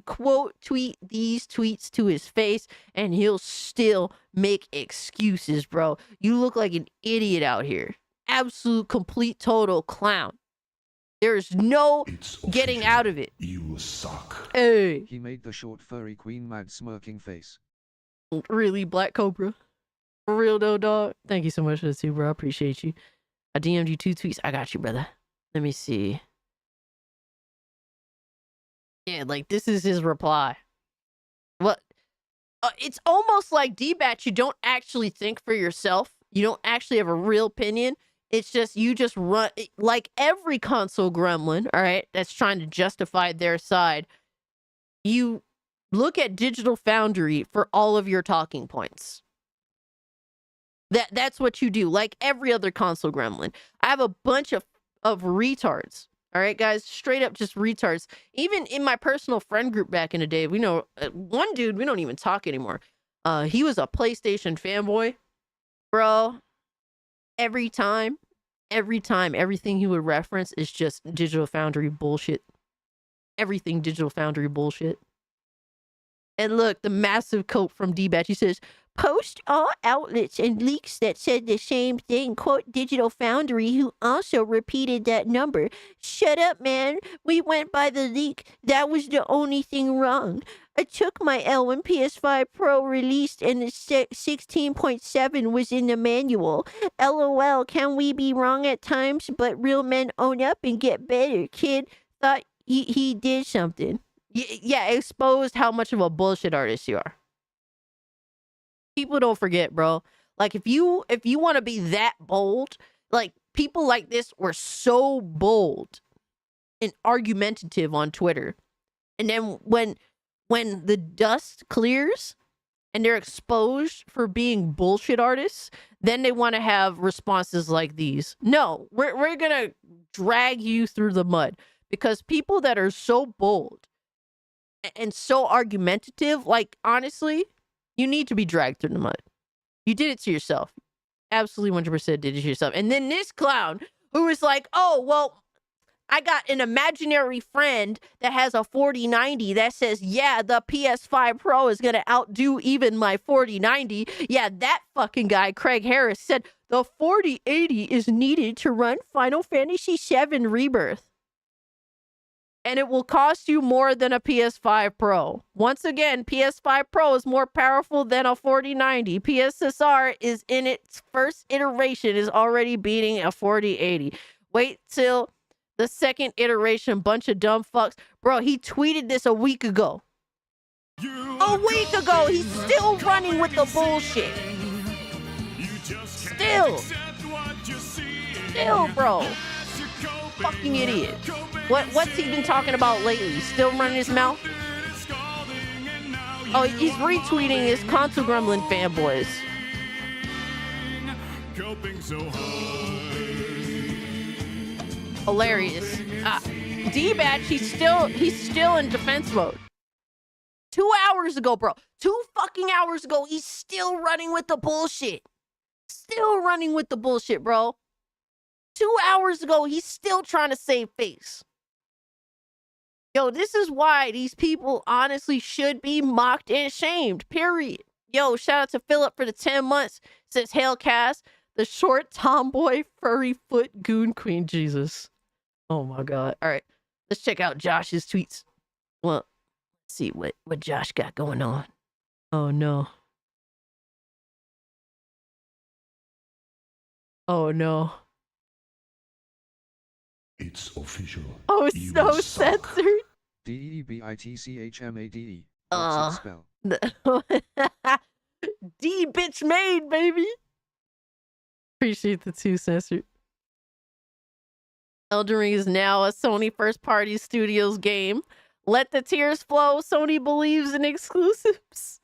S4: quote tweet these tweets to his face, and he'll still make excuses, bro. You look like an idiot out here. Absolute, complete, total clown. There's no getting out of it.
S5: You suck.
S4: Hey.
S6: He made the short furry queen mad smirking face.
S4: Really, Black Cobra? For real though, dog? Thank you so much for the too, bro. I appreciate you. I DM'd you 2 tweets. I got you, brother. Let me see. Yeah, like, this is his reply. What? It's almost like D-Batch, you don't actually think for yourself. You don't actually have a real opinion. It's just, you just run, like every console gremlin, all right, that's trying to justify their side. You look at Digital Foundry for all of your talking points. That's what you do, like every other console gremlin. I have a bunch of of retards. All right, guys, straight up just retards. Even in my personal friend group back in the day, we know one dude, we don't even talk anymore. He was a PlayStation fanboy, bro. Every time, everything he would reference is just Digital Foundry bullshit. Everything Digital Foundry bullshit. And look, the massive quote from D-Batch. He says, post all outlets and leaks that said the same thing. Quote Digital Foundry, who also repeated that number. Shut up, man. We went by the leak. That was the only thing wrong. I took my L when PS5 Pro released and the 16.7 was in the manual. LOL, can we be wrong at times? But real men own up and get better. Kid thought he did something. Yeah, exposed how much of a bullshit artist you are. People don't forget, bro. Like, if you want to be that bold, like, people like this were so bold and argumentative on Twitter. And then when the dust clears and they're exposed for being bullshit artists, then they want to have responses like these. No, we're going to drag you through the mud, because people that are so bold and so argumentative, like, honestly, you need to be dragged through the mud. You did it to yourself. Absolutely 100% did it to yourself. And then this clown who was like, oh, well, I got an imaginary friend that has a 4090 that says, yeah, the PS5 Pro is going to outdo even my 4090. Yeah, that fucking guy, Craig Harris, said the 4080 is needed to run Final Fantasy VII Rebirth. And it will cost you more than a PS5 Pro. Once again, PS5 Pro is more powerful than a 4090. PSSR is in its first iteration, is already beating a 4080. Wait till the second iteration, bunch of dumb fucks. Bro, he tweeted this a week ago. A week ago, he's still running with the bullshit. Still, bro. Fucking idiot. What's he been talking about lately? Still running his mouth? Oh, he's retweeting his console grumbling fanboys. Hilarious. D-Batch, he's still in defense mode. 2 hours ago, bro. 2 fucking hours ago, he's still running with the bullshit. Still running with the bullshit, bro. 2 hours ago, he's still trying to save face. Yo, this is why these people honestly should be mocked and shamed, period. Yo, shout out to Philip for the 10 months. Says, hail Cass, the short tomboy furry foot goon queen. Jesus. Oh my God. All right, let's check out Josh's tweets. Well, let's see what Josh got going on. Oh no. Oh no.
S5: It's official.
S4: Oh, it's
S5: You
S4: so
S5: suck.
S4: censored.
S6: DEBITCHMADE. What's it spell?
S4: D bitch made, baby. Appreciate the 2 censored. Elden Ring is now a Sony first party studios game. Let the tears flow. Sony believes in exclusives.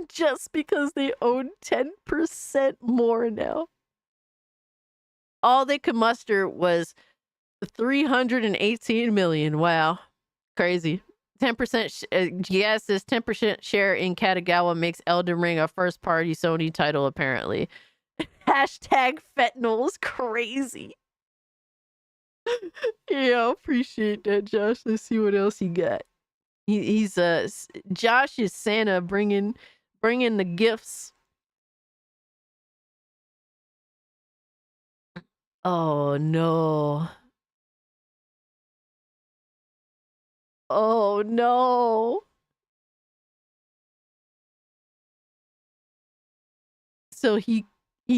S4: Just because they own 10% more now. All they could muster was 318 million. Wow. Crazy. 10%. Yes, this 10% share in Katagawa makes Elden Ring a first party Sony title, apparently. Hashtag fentanyl is crazy. Yeah, appreciate that, Josh. Let's see what else he got. He's Josh is Santa bringing the gifts. Oh no. Oh no. So he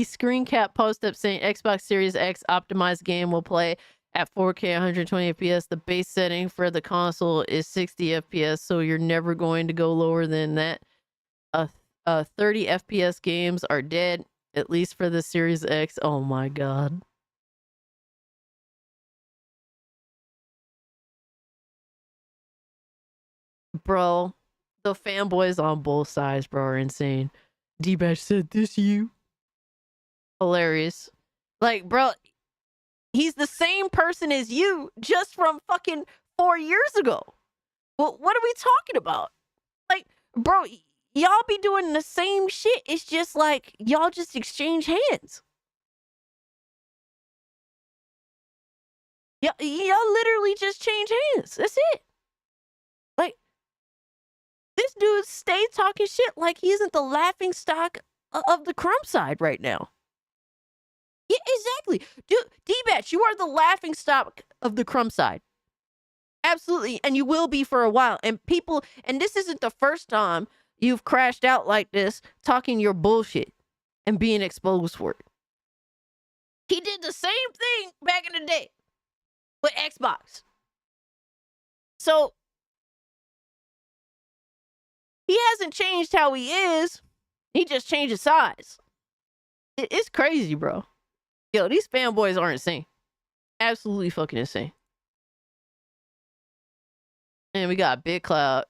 S4: screen cap post up saying Xbox Series X optimized game will play at 4K 120 FPS. The base setting for the console is 60 FPS, so you're never going to go lower than that. 30 FPS games are dead, at least for the Series X. Oh my God. Bro, the fanboys on both sides, bro, are insane. D-Batch said, this you? Hilarious. Like, bro, He's the same person as you, just from fucking 4 years ago. Well, what are we talking about? Like, bro, y'all be doing the same shit. It's just like y'all just exchange hands. Y'all literally just change hands. That's it. Like, this dude stay talking shit like he isn't the laughing stock of the crumb side right now. Yeah, exactly. Dude, D-Batch, you are the laughing stock of the crumb side. Absolutely. And you will be for a while. And people, and this isn't the first time you've crashed out like this, talking your bullshit and being exposed for it. He did the same thing back in the day with Xbox. So he hasn't changed how he is. He just changed his size. It's crazy, bro. Yo, these fanboys are insane. Absolutely fucking insane. And we got Big Cloud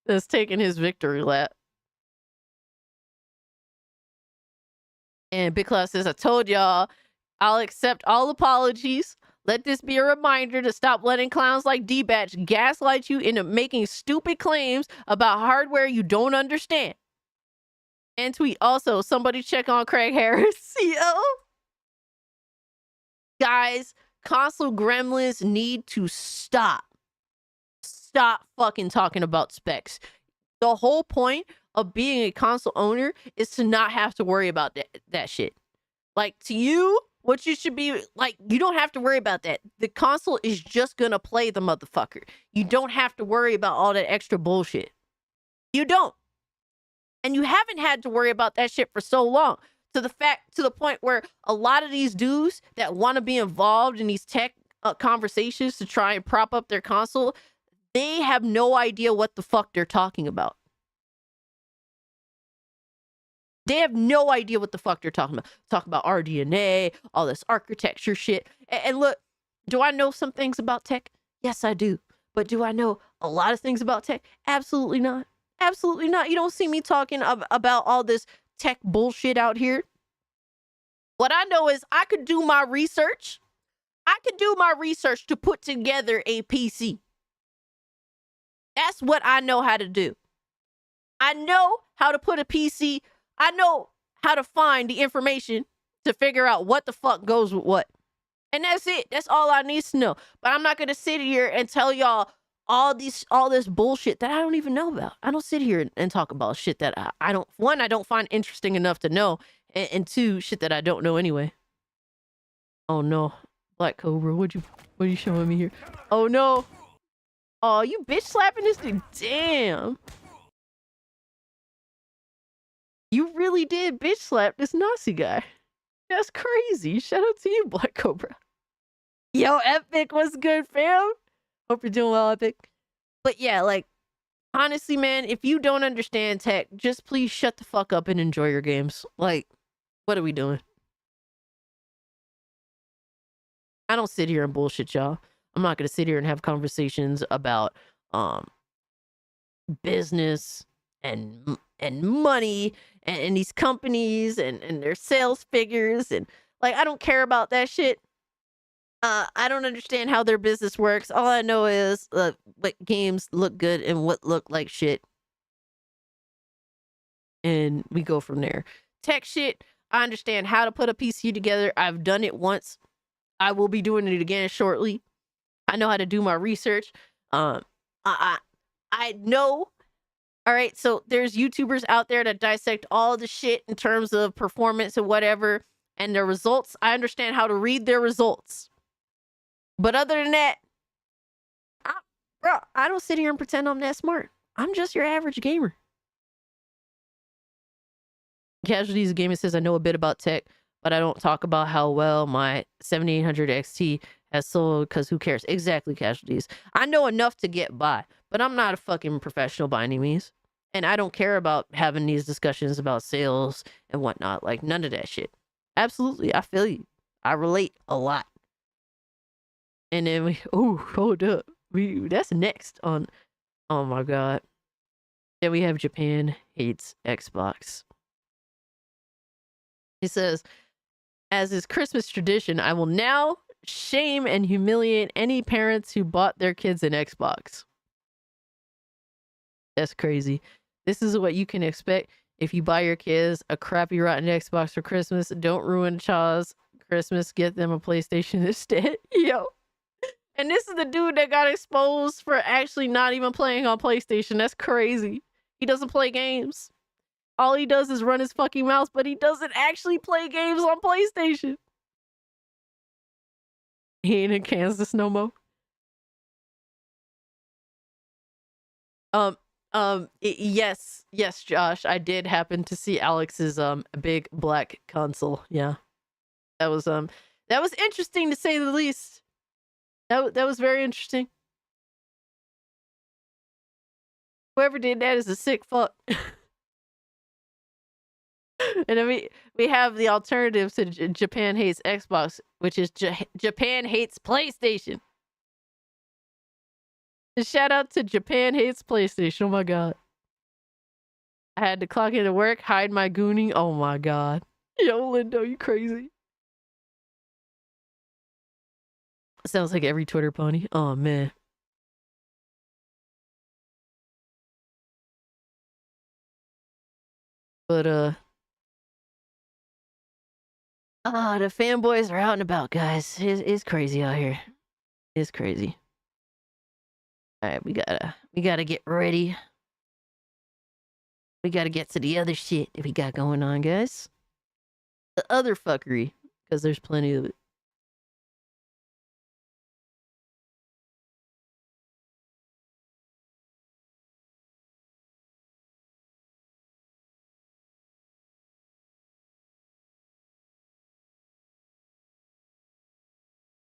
S4: that's taking his victory lap. And Big Cloud says, I told y'all, I'll accept all apologies. Let this be a reminder to stop letting clowns like D-Batch gaslight you into making stupid claims about hardware you don't understand. And tweet also, somebody check on Craig Harris. Yo. Guys, console gremlins need to stop. Stop fucking talking about specs. The whole point of being a console owner is to not have to worry about that shit. Like, to you, what you should be like, you don't have to worry about that. The console is just gonna play the motherfucker. You don't have to worry about all that extra bullshit. You don't. And you haven't had to worry about that shit for so long. To the point where a lot of these dudes that want to be involved in these tech conversations to try and prop up their console, they have no idea what the fuck they're talking about. They have no idea what the fuck they're talking about. Talk about RDNA, all this architecture shit. And look, do I know some things about tech? Yes, I do. But do I know a lot of things about tech? Absolutely not. Absolutely not. You don't see me talking about all this tech bullshit out here. What I know is I could do my research. I could do my research to put together a PC. That's what I know how to do. I know how to put a PC. I know how to find the information to figure out what the fuck goes with what. And that's it. That's all I need to know. But I'm not going to sit here and tell y'all all this bullshit that I don't even know about. I don't sit here and talk about shit that I don't, one, I don't find interesting enough to know, and two, shit that I don't know anyway. Oh no, Black Cobra, what you showing me here? Oh no. Oh, you bitch slapping this dude. Damn. You really did bitch slap this Nazi guy. That's crazy. Shout out to you, Black Cobra. Yo, Epic, what's good, fam? Hope you're doing well, Epic. But yeah, like, honestly, man, if you don't understand tech, just please shut the fuck up and enjoy your games. Like, what are we doing? I don't sit here and bullshit y'all. I'm not going to sit here and have conversations about business and money and these companies and their sales figures. And, like, I don't care about that shit. I don't understand how their business works. All I know is what games look good and what look like shit. And we go from there. Tech shit, I understand how to put a PC together. I've done it once. I will be doing it again shortly. I know how to do my research. I know. All right, so there's YouTubers out there that dissect all the shit in terms of performance and whatever, and their results. I understand how to read their results. But other than that, I don't sit here and pretend I'm that smart. I'm just your average gamer. Casualties Gaming says, I know a bit about tech, but I don't talk about how well my 7800 XT has sold because who cares? Exactly, Casualties. I know enough to get by, but I'm not a fucking professional by any means. And I don't care about having these discussions about sales and whatnot. Like, none of that shit. Absolutely, I feel you. I relate a lot. And then hold up. That's next on, oh my God. Then we have Japan hates Xbox. He says, as is Christmas tradition, I will now shame and humiliate any parents who bought their kids an Xbox. That's crazy. This is what you can expect if you buy your kids a crappy rotten Xbox for Christmas. Don't ruin a child's Christmas. Get them a PlayStation instead. Yo. And this is the dude that got exposed for actually not even playing on PlayStation. That's crazy. He doesn't play games. All he does is run his fucking mouse, but he doesn't actually play games on PlayStation. He ain't in Kansas no more. Yes, Josh. I did happen to see Alex's big black console. Yeah, that was interesting to say the least. That was very interesting. Whoever did that is a sick fuck. And then we have the alternative to Japan hates Xbox, which is Japan hates PlayStation. Shout out to Japan hates PlayStation. Oh my god. I had to clock into work, hide my gooning. Oh my god. Yo, Lindo, you crazy. Sounds like every Twitter pony. Oh man. But the fanboys are out and about, guys. It's crazy out here. It's crazy. All right, we gotta get ready. We gotta get to the other shit that we got going on, guys. The other fuckery, because there's plenty of it.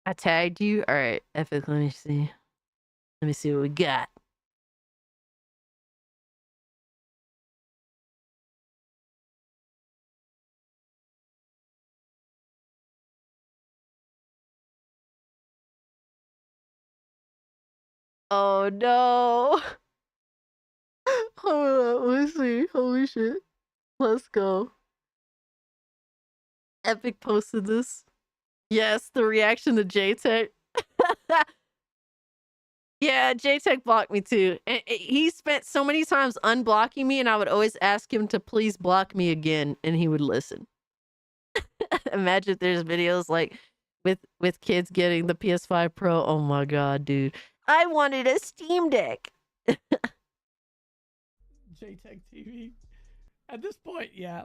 S4: I tagged you. All right, Epic. Let me see. Let me see what we got. Oh no. Hold up. Let me see. Holy shit. Let's go. Epic posted this. Yes, the reaction to JTech. Yeah, JTech blocked me too. And he spent so many times unblocking me, and I would always ask him to please block me again, and he would listen. Imagine if there's videos like with kids getting the PS5 Pro. Oh my god, dude. I wanted a Steam Deck.
S10: JTech TV. At this point, yeah.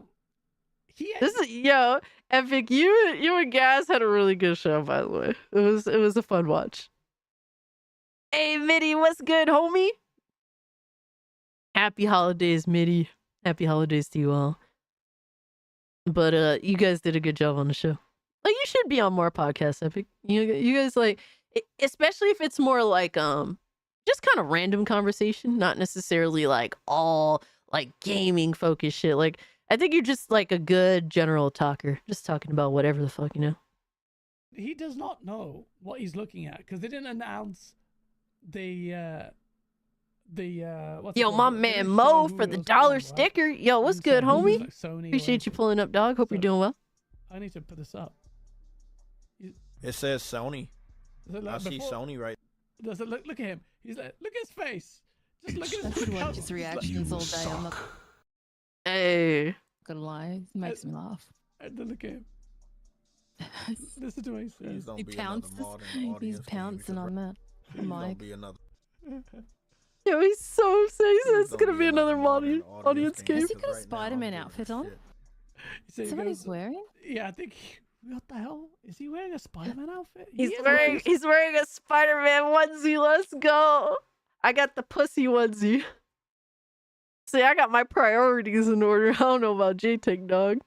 S4: Yo, Epic, you and Gaz had a really good show, by the way. It was a fun watch. Hey, Mitty, what's good, homie? Happy holidays, Mitty. Happy holidays to you all. But you guys did a good job on the show. Like, you should be on more podcasts, Epic. You guys, like, especially if it's more like just kind of random conversation, not necessarily like all like gaming focused shit. Like, I think you're just like a good general talker, just talking about whatever the fuck, you know.
S10: He does not know what he's looking at because they didn't announce the what's
S4: Yo, my man Mo for the $1 sticker. Yo, what's good, homie?
S10: Like Sony,
S4: appreciate you pulling up, dog. Hope you're doing well.
S10: I need to put this up.
S11: It says Sony. I see
S10: before,
S11: Sony right.
S10: Does it look at him? He's like, look at his face. Just look at his face.
S12: His reactions all day. I'm not
S4: Hey,
S12: gonna lie, it makes me laugh.
S10: And then look at him. Listen to his face.
S12: He pounces. He's pouncing on that. Mike.
S4: yo, he's so upset. He says it's gonna be another audience game.
S12: Has he got a Spider-Man outfit on? Is that what he's wearing?
S10: Yeah, I think. What the hell? Is he wearing a Spider-Man outfit?
S4: He's wearing a Spider-Man onesie. Let's go. I got the pussy onesie. See, I got my priorities in order. I don't know about JTech, dog.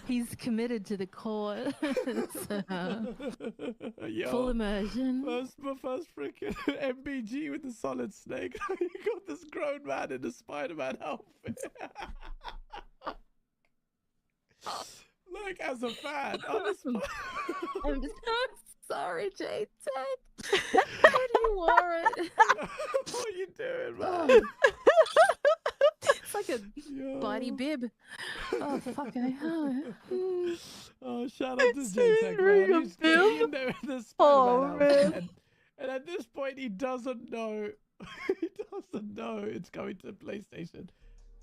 S12: He's committed to the cause. Full immersion.
S10: First freaking MBG with the Solid Snake. You got this grown man in a Spider-Man outfit. Like, as a fan,
S12: I'm just sorry, JTech. What do you want?
S10: What are you doing, man?
S12: It's like a bloody bib. Oh, fucking hell.
S10: Oh, shout out to JTech,
S4: wearing
S10: man.
S4: a
S10: He's
S4: bib?
S10: in there with the
S4: Oh,
S10: Spider-Man outfit,
S4: man.
S10: and at this point, he doesn't know. He doesn't know it's going to PlayStation.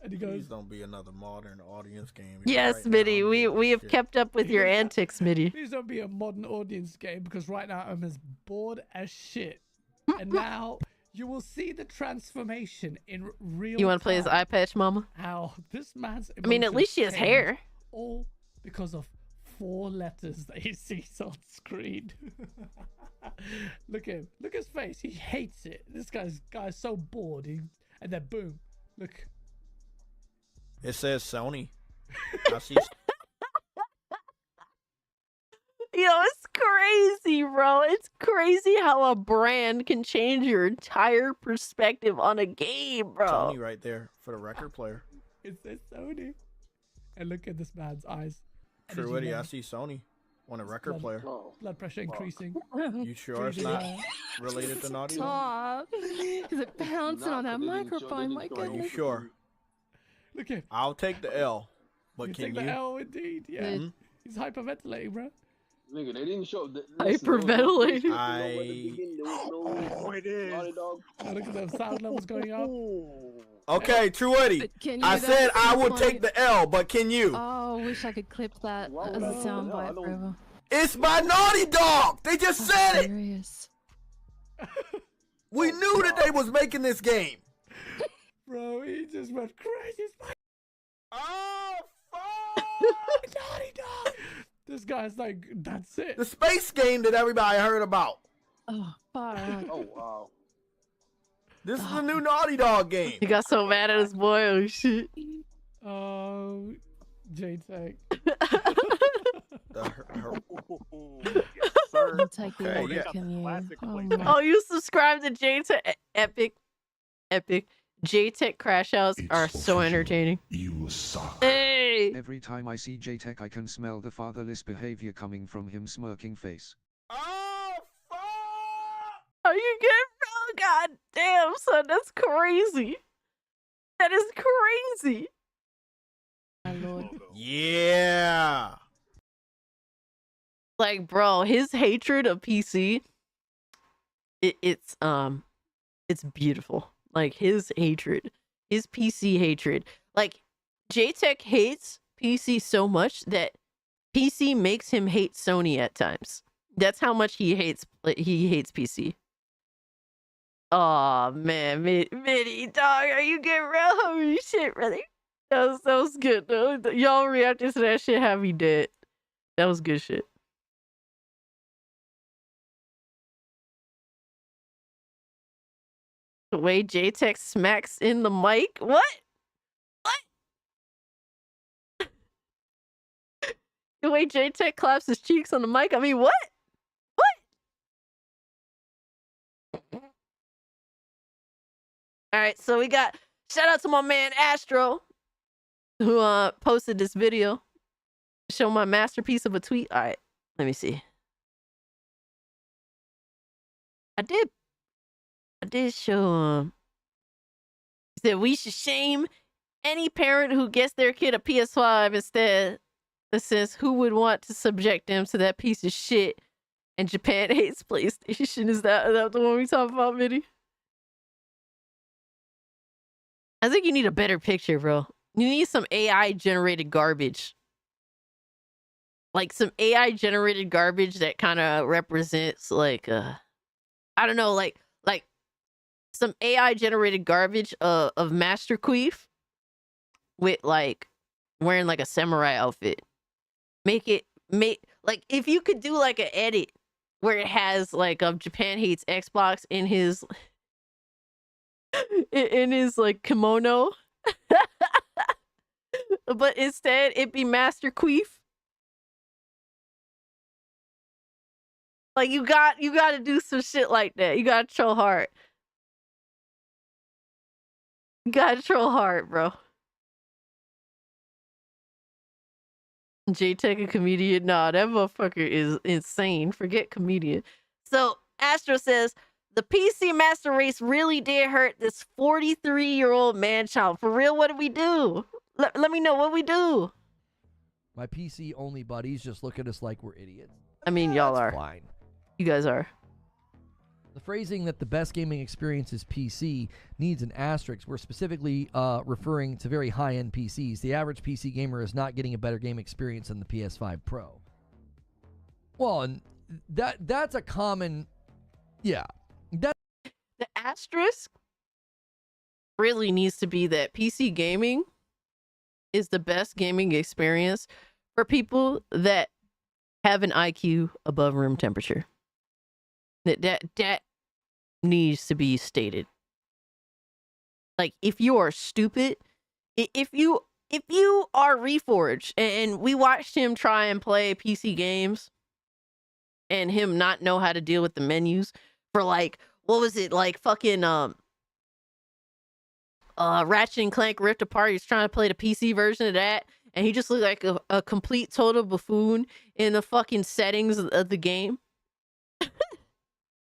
S10: And he goes,
S11: Please don't be another modern audience game.
S4: Yes,
S11: Right now,
S4: Mitty,
S11: I'm
S4: we
S11: bored
S4: we
S11: as
S4: have
S11: shit.
S4: kept up with your antics, Mitty.
S10: please don't be a modern audience game because right now I'm as bored as shit. And now you will see the transformation in real
S4: You want to play as
S10: time.
S4: eye patch, mama?
S10: How this man's
S4: I mean, at
S10: emotions
S4: least she has
S10: change,
S4: hair.
S10: all because of 4 letters that he sees on screen. Look at him. Look at his face. He hates it. This guy's so bored. And then boom. Look.
S11: It says Sony. I see.
S4: Yo, it's crazy, bro. It's crazy how a brand can change your entire perspective on a game, bro.
S11: Sony right there for the record player.
S10: It says Sony. And look at this man's eyes.
S11: True
S10: Energy
S11: Witty, I
S10: level.
S11: see Sony on a record
S10: Blood-
S11: player.
S10: Blood pressure increasing.
S11: You sure it's not related to Naughty Dog?
S12: Stop. Is it bouncing on that microphone? My
S11: Are you
S12: goodness.
S11: sure?
S10: Look at him.
S11: I'll take the L, but
S10: You
S11: can
S10: take
S11: you?
S10: the L indeed. Yeah.
S11: Mhm.
S10: He's hyperventilating, bro.
S13: Nigga, they didn't show.
S4: Hyperventilating.
S13: Oh, it is.
S10: Oh, look at the sound levels going up.
S11: Okay, True Witty.
S12: Can you
S11: I
S12: do
S11: said
S12: that
S11: I would
S12: for
S11: take
S12: me?
S11: the L, but can you?
S12: Oh, wish I could clip that as a soundbite forever.
S11: It's by Naughty Dog. They just said it.
S12: Serious.
S11: We knew that they was making this game.
S10: Bro, he just went crazy.
S11: Oh,
S10: Naughty Dog. This guy's like, that's it.
S11: the space game that everybody heard about.
S12: Oh, far out.
S13: Oh wow.
S11: This is a new Naughty Dog game.
S4: He got so mad at his boy. Oh shit.
S10: Oh, JTech.
S12: I'll take the
S11: Okay,
S12: order,
S11: yeah.
S12: can you? Oh, my.
S4: Oh, you subscribe to JTech? Epic. JTech crash outs are so entertaining.
S5: You suck.
S4: Hey.
S6: Every time I see JTech, I can smell the fatherless behavior coming from him smirking face.
S4: Are you good, bro? God damn, son, that's crazy. That is crazy.
S12: My lord.
S11: Yeah.
S4: Like, bro, his hatred of PC, it's beautiful. Like his hatred, his PC hatred. Like JTech hates PC so much that PC makes him hate Sony at times. That's how much he hates PC. Oh man, Mitty, dog, are you good, bro? Holy shit, brother. That was good though. Y'all reacted to that shit, have me dead. That was good shit. The way JTech smacks in the mic? What? The way JTech claps his cheeks on the mic? I mean, what? All right, so we got shout out to my man Astro, who posted this video. Show my masterpiece of a tweet. All right, let me see. I did show he said we should shame any parent who gets their kid a PS5 instead. That says who would want to subject them to that piece of shit. And Japan hates PlayStation. Is that the one we talking about, Mitty? I think you need a better picture, bro. You need some AI generated garbage. Like some AI generated garbage that kind of represents like I don't know, like some AI generated garbage of Master Queef with like wearing like a samurai outfit. Make like if you could do like an edit where it has like Japan hates Xbox in his like kimono, but instead it be Master Queef. Like you got to do some shit like that. You gotta troll hard. You gotta troll hard, bro. JTech a comedian? Nah, that motherfucker is insane. Forget comedian. So Astro says, the PC master race really did hurt this 43-year-old man child. For real, what did we do? Let me know what we do.
S11: My PC only buddies just look at us like we're idiots.
S4: I mean, y'all are.
S11: Fine.
S4: You guys are.
S11: The phrasing that the best gaming experience is PC needs an asterisk. We're specifically referring to very high-end PCs. The average PC gamer is not getting a better game experience than the PS5 Pro. Well, and that's a common... Yeah.
S4: The asterisk really needs to be that PC gaming is the best gaming experience for people that have an IQ above room temperature. That needs to be stated. Like, if you are stupid, if you are Reforged, and we watched him try and play PC games and him not know how to deal with the menus for, like, what was it, like fucking Ratchet and Clank Rift Apart. He's trying to play the PC version of that, and he just looked like a complete total buffoon in the fucking settings of the game.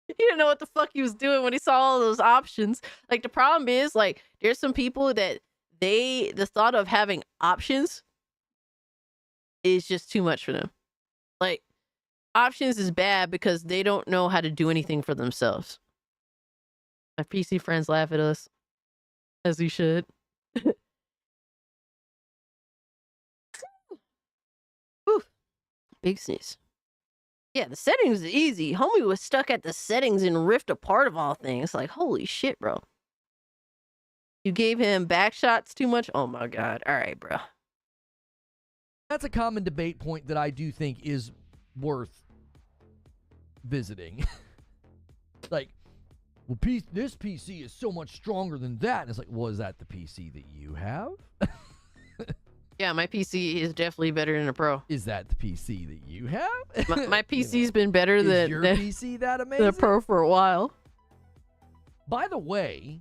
S4: He didn't know what the fuck he was doing when he saw all those options. Like, the problem is, like, there's some people that the thought of having options is just too much for them. Like, options is bad because they don't know how to do anything for themselves. My PC friends laugh at us, as we should. Whew. Big sneeze. Yeah, the settings is easy. Homie was stuck at the settings in Rift Apart of all things. Like, holy shit, bro. You gave him back shots too much? Oh my god. All right, bro.
S11: That's a common debate point that I do think is worth visiting. Like, well, this PC is so much stronger than that. And it's like, well, is that the PC that you have?
S4: Yeah, my PC is definitely better than a Pro.
S11: Is that the PC that you have?
S4: My PC's been better than
S11: your PC that amazing?
S4: The Pro for a while.
S11: By the way,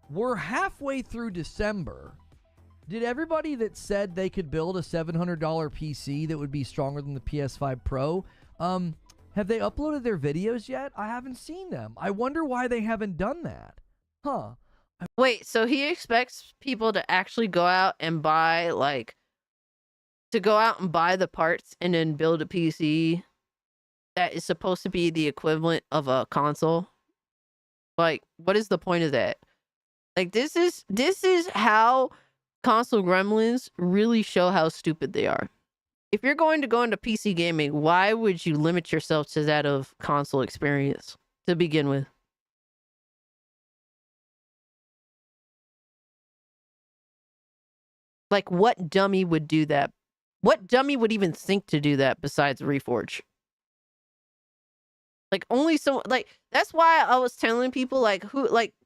S11: we're halfway through December. Did everybody that said they could build a $700 PC that would be stronger than the PS5 Pro, have they uploaded their videos yet? I haven't seen them. I wonder why they haven't done that. Huh.
S4: Wait, so he expects people to actually go out and buy, like, the parts and then build a PC that is supposed to be the equivalent of a console? Like, what is the point of that? Like, this is how console gremlins really show how stupid they are. If you're going to go into PC gaming, why would you limit yourself to that of console experience to begin with? Like, what dummy would do that? What dummy would even think to do that besides Reforge? Like, only so, like, that's why I was telling people, like,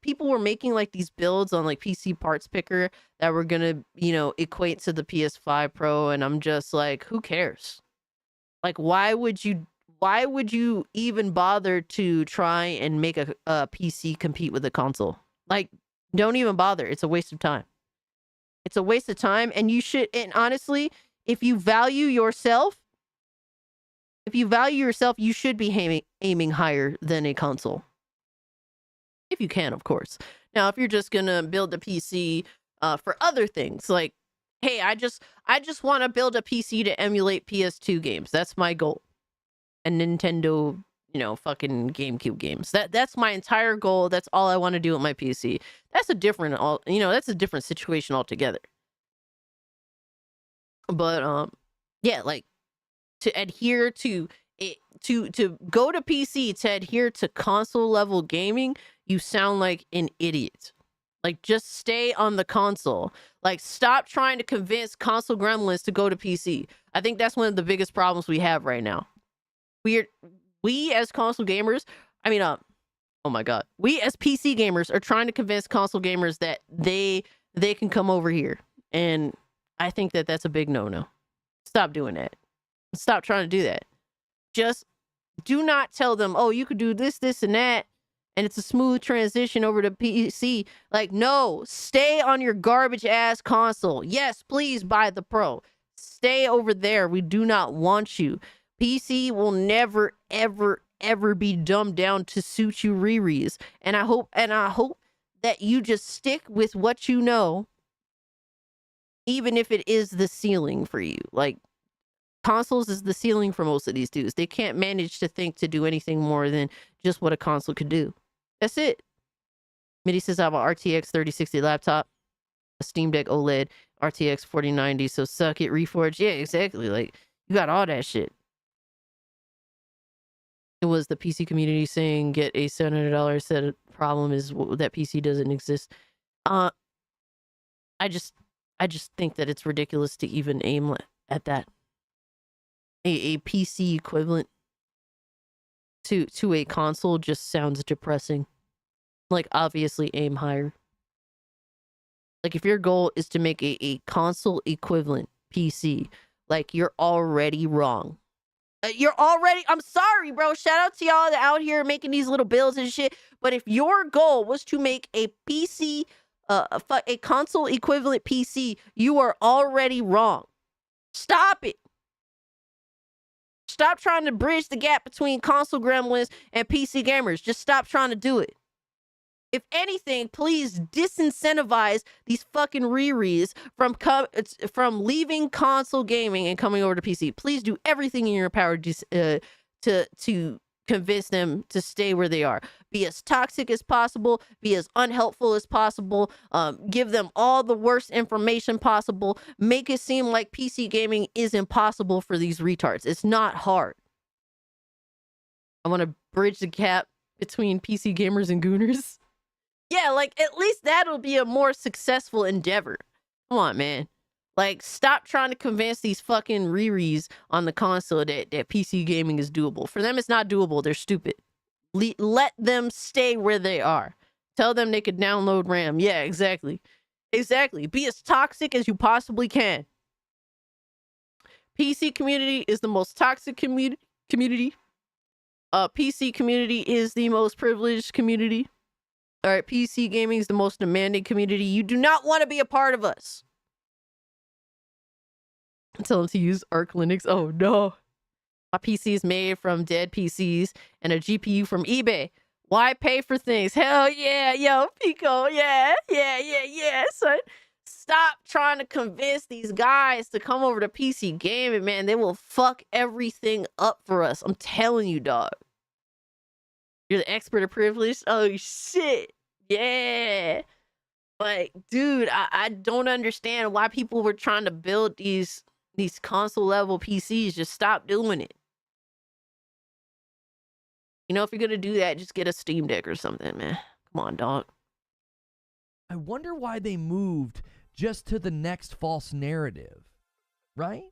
S4: people were making, like, these builds on, like, PC Parts Picker that were gonna, equate to the PS5 Pro, and I'm just like, who cares? Like, why would you even bother to try and make a PC compete with a console? Like, don't even bother. It's a waste of time. It's a waste of time, and you should, and honestly, if you value yourself, you should be aiming higher than a console. If you can, of course. Now, if you're just gonna build a PC for other things, like, hey, I just want to build a PC to emulate PS2 games. That's my goal. And Nintendo, fucking GameCube games. That's my entire goal. That's all I want to do with my PC. That's a different situation altogether. But yeah, like, to adhere to it, to go to PC to adhere to console level gaming, you sound like an idiot. Like, just stay on the console. Like, stop trying to convince console gremlins to go to PC. I think that's one of the biggest problems we have right now. We as console gamers, oh my god, we as PC gamers are trying to convince console gamers that they can come over here, and I think that that's a big no-no. Stop doing that. Stop trying to do that. Just do not tell them, oh, you could do this, this, and that, and it's a smooth transition over to PC. Like, no, stay on your garbage ass console. Yes, please buy the Pro. Stay over there. We do not want you. PC will never, ever, ever be dumbed down to suit you Riri's. And I hope that you just stick with what you know, even if it is the ceiling for you. Like, consoles is the ceiling for most of these dudes. They can't manage to think to do anything more than just what a console could do. That's it. Mitty says I have a RTX 3060 laptop, a Steam Deck OLED, RTX 4090, so suck it, Reforged. Yeah, exactly. Like, you got all that shit. It was the PC community saying get a $700 set. Of problem is that PC doesn't exist. I just think that it's ridiculous to even aim at that. A PC equivalent to a console just sounds depressing. Like, obviously aim higher. Like, if your goal is to make a console equivalent PC, like, you're already wrong. I'm sorry, bro. Shout out to y'all that out here making these little builds and shit. But if your goal was to make a PC, a console equivalent PC, you are already wrong. Stop it. Stop trying to bridge the gap between console gremlins and PC gamers. Just stop trying to do it. If anything, please disincentivize these fucking Riris from leaving console gaming and coming over to PC. Please do everything in your power to convince them to stay where they are. Be as toxic as possible. Be as unhelpful as possible. Give them all the worst information possible. Make it seem like PC gaming is impossible for these retards. It's not hard. I want to bridge the gap between PC gamers and gooners. Yeah, like, at least that'll be a more successful endeavor. Come on, man. Like, stop trying to convince these fucking Riris on the console that PC gaming is doable. For them, it's not doable. They're stupid. Let them stay where they are. Tell them they could download RAM. Yeah, exactly. Exactly. Be as toxic as you possibly can. PC community is the most toxic community. PC community is the most privileged community. All right, PC gaming is the most demanding community. You do not want to be a part of us. Tell them to use Arch Linux. Oh, no. My PC is made from dead PCs and a GPU from eBay. Why pay for things? Hell yeah. Yo, Pico. Yeah, son. Stop trying to convince these guys to come over to PC gaming, man. They will fuck everything up for us. I'm telling you, dog. You're the expert of privilege? Oh, shit. Yeah. Like, dude, I don't understand why people were trying to build these console level PCs. Just stop doing it. You know, if you're going to do that, just get a Steam Deck or something, man. Come on, dog.
S11: I wonder why they moved just to the next false narrative, right?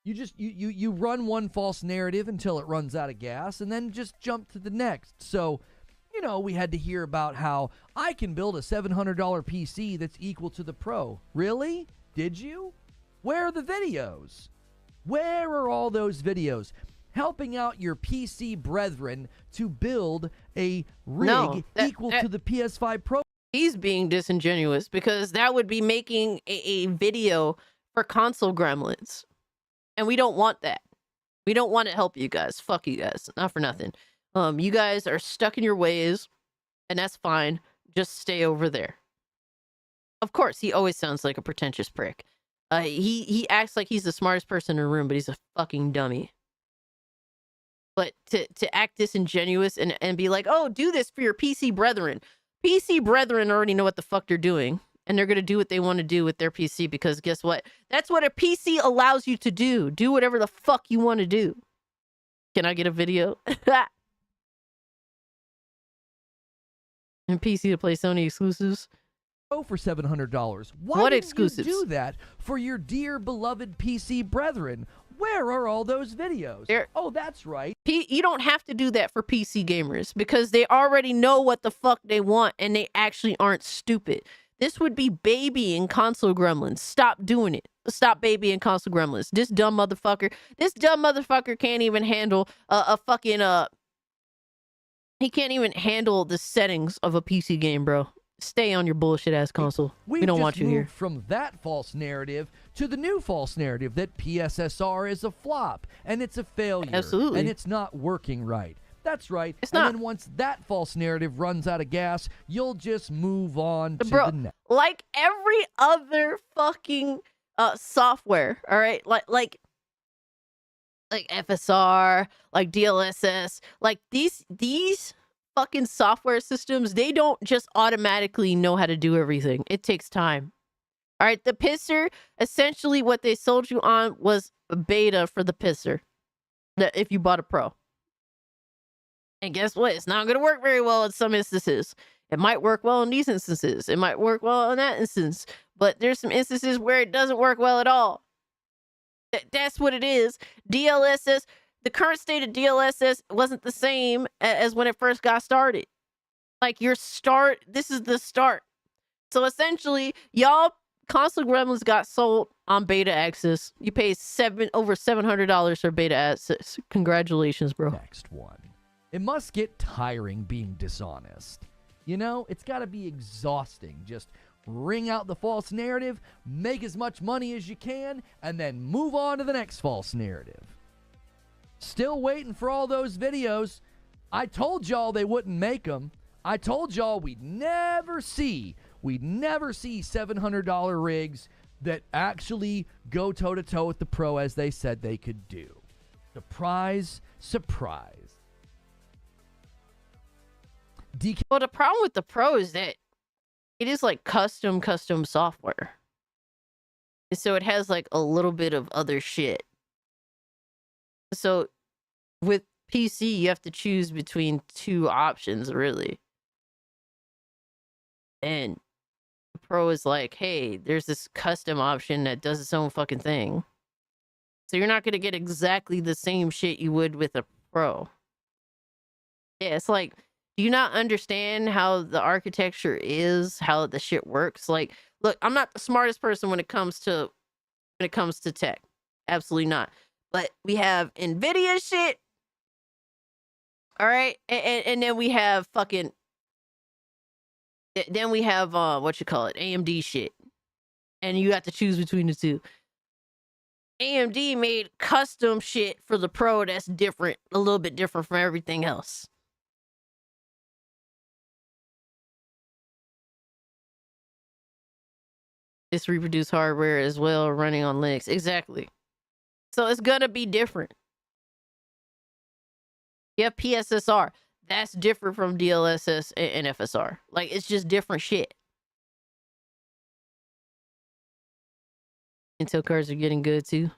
S11: You just you run one false narrative until it runs out of gas and then just jump to the next. So, you know, we had to hear about how I can build a $700 PC that's equal to the Pro. Really? Did you? Where are the videos? Where are all those videos? Helping out your PC brethren to build a rig equal to the PS5 Pro.
S4: He's being disingenuous because that would be making a video for console gremlins. And we don't want that. We don't want to help you guys. Fuck you guys. Not for nothing. You guys are stuck in your ways, and that's fine. Just stay over there. Of course, he always sounds like a pretentious prick. He acts like he's the smartest person in the room, but he's a fucking dummy. But to act disingenuous and be like, oh, do this for your PC brethren. PC brethren already know what the fuck they're doing. And they're going to do what they want to do with their PC because guess what? That's what a PC allows you to do. Do whatever the fuck you want to do. Can I get a video? And PC to play Sony exclusives?
S11: For $700. Why
S4: what
S11: didn't
S4: exclusives?
S11: You do that for your dear beloved PC brethren? Where are all those videos? Oh, that's right.
S4: You don't have to do that for PC gamers because they already know what the fuck they want and they actually aren't stupid. This would be babying console gremlins. Stop doing it. Stop babying console gremlins. This dumb motherfucker can't even handle a fucking he can't even handle the settings of a PC game, bro. Stay on your bullshit ass console. We don't want you
S11: moved
S4: here.
S11: From that false narrative to the new false narrative that PSSR is a flop and it's a failure.
S4: Absolutely.
S11: And it's not working right. That's right.
S4: It's
S11: and
S4: not.
S11: then once that false narrative runs out of gas, you'll just move on to
S4: Bro,
S11: the next.
S4: like every other fucking software, all right? Like FSR, like DLSS, like these fucking software systems, they don't just automatically know how to do everything. It takes time. All right, the pisser, essentially what they sold you on was a beta for the pisser. That if you bought a pro. And guess what? It's not going to work very well in some instances. It might work well in these instances. It might work well in that instance. But there's some instances where it doesn't work well at all. That's what it is. DLSS, the current state of DLSS wasn't the same as when it first got started. Like this is the start. So essentially, y'all console gremlins got sold on beta access. You pay over $700 for beta access. Congratulations, bro.
S11: Next one. It must get tiring being dishonest. You know, it's got to be exhausting. Just ring out the false narrative, make as much money as you can, and then move on to the next false narrative. Still waiting for all those videos. I told y'all they wouldn't make them. I told y'all we'd never see $700 rigs that actually go toe-to-toe with the Pro as they said they could do. Surprise, surprise.
S4: Well, the problem with the Pro is that it is like custom software. So it has like a little bit of other shit. So with PC, you have to choose between two options, really. And the Pro is like, hey, there's this custom option that does its own fucking thing. So you're not going to get exactly the same shit you would with a Pro. Yeah, it's like, do you not understand how the architecture is, how the shit works? Like, look, I'm not the smartest person when it comes to tech. Absolutely not. But we have NVIDIA shit. All right. And then we have AMD shit. And you have to choose between the two. AMD made custom shit for the Pro that's different, a little bit different from everything else. It's reproduced hardware as well, running on Linux. Exactly. So it's gonna be different. You have PSSR. That's different from DLSS and FSR. Like, it's just different shit. Intel cards are getting good too.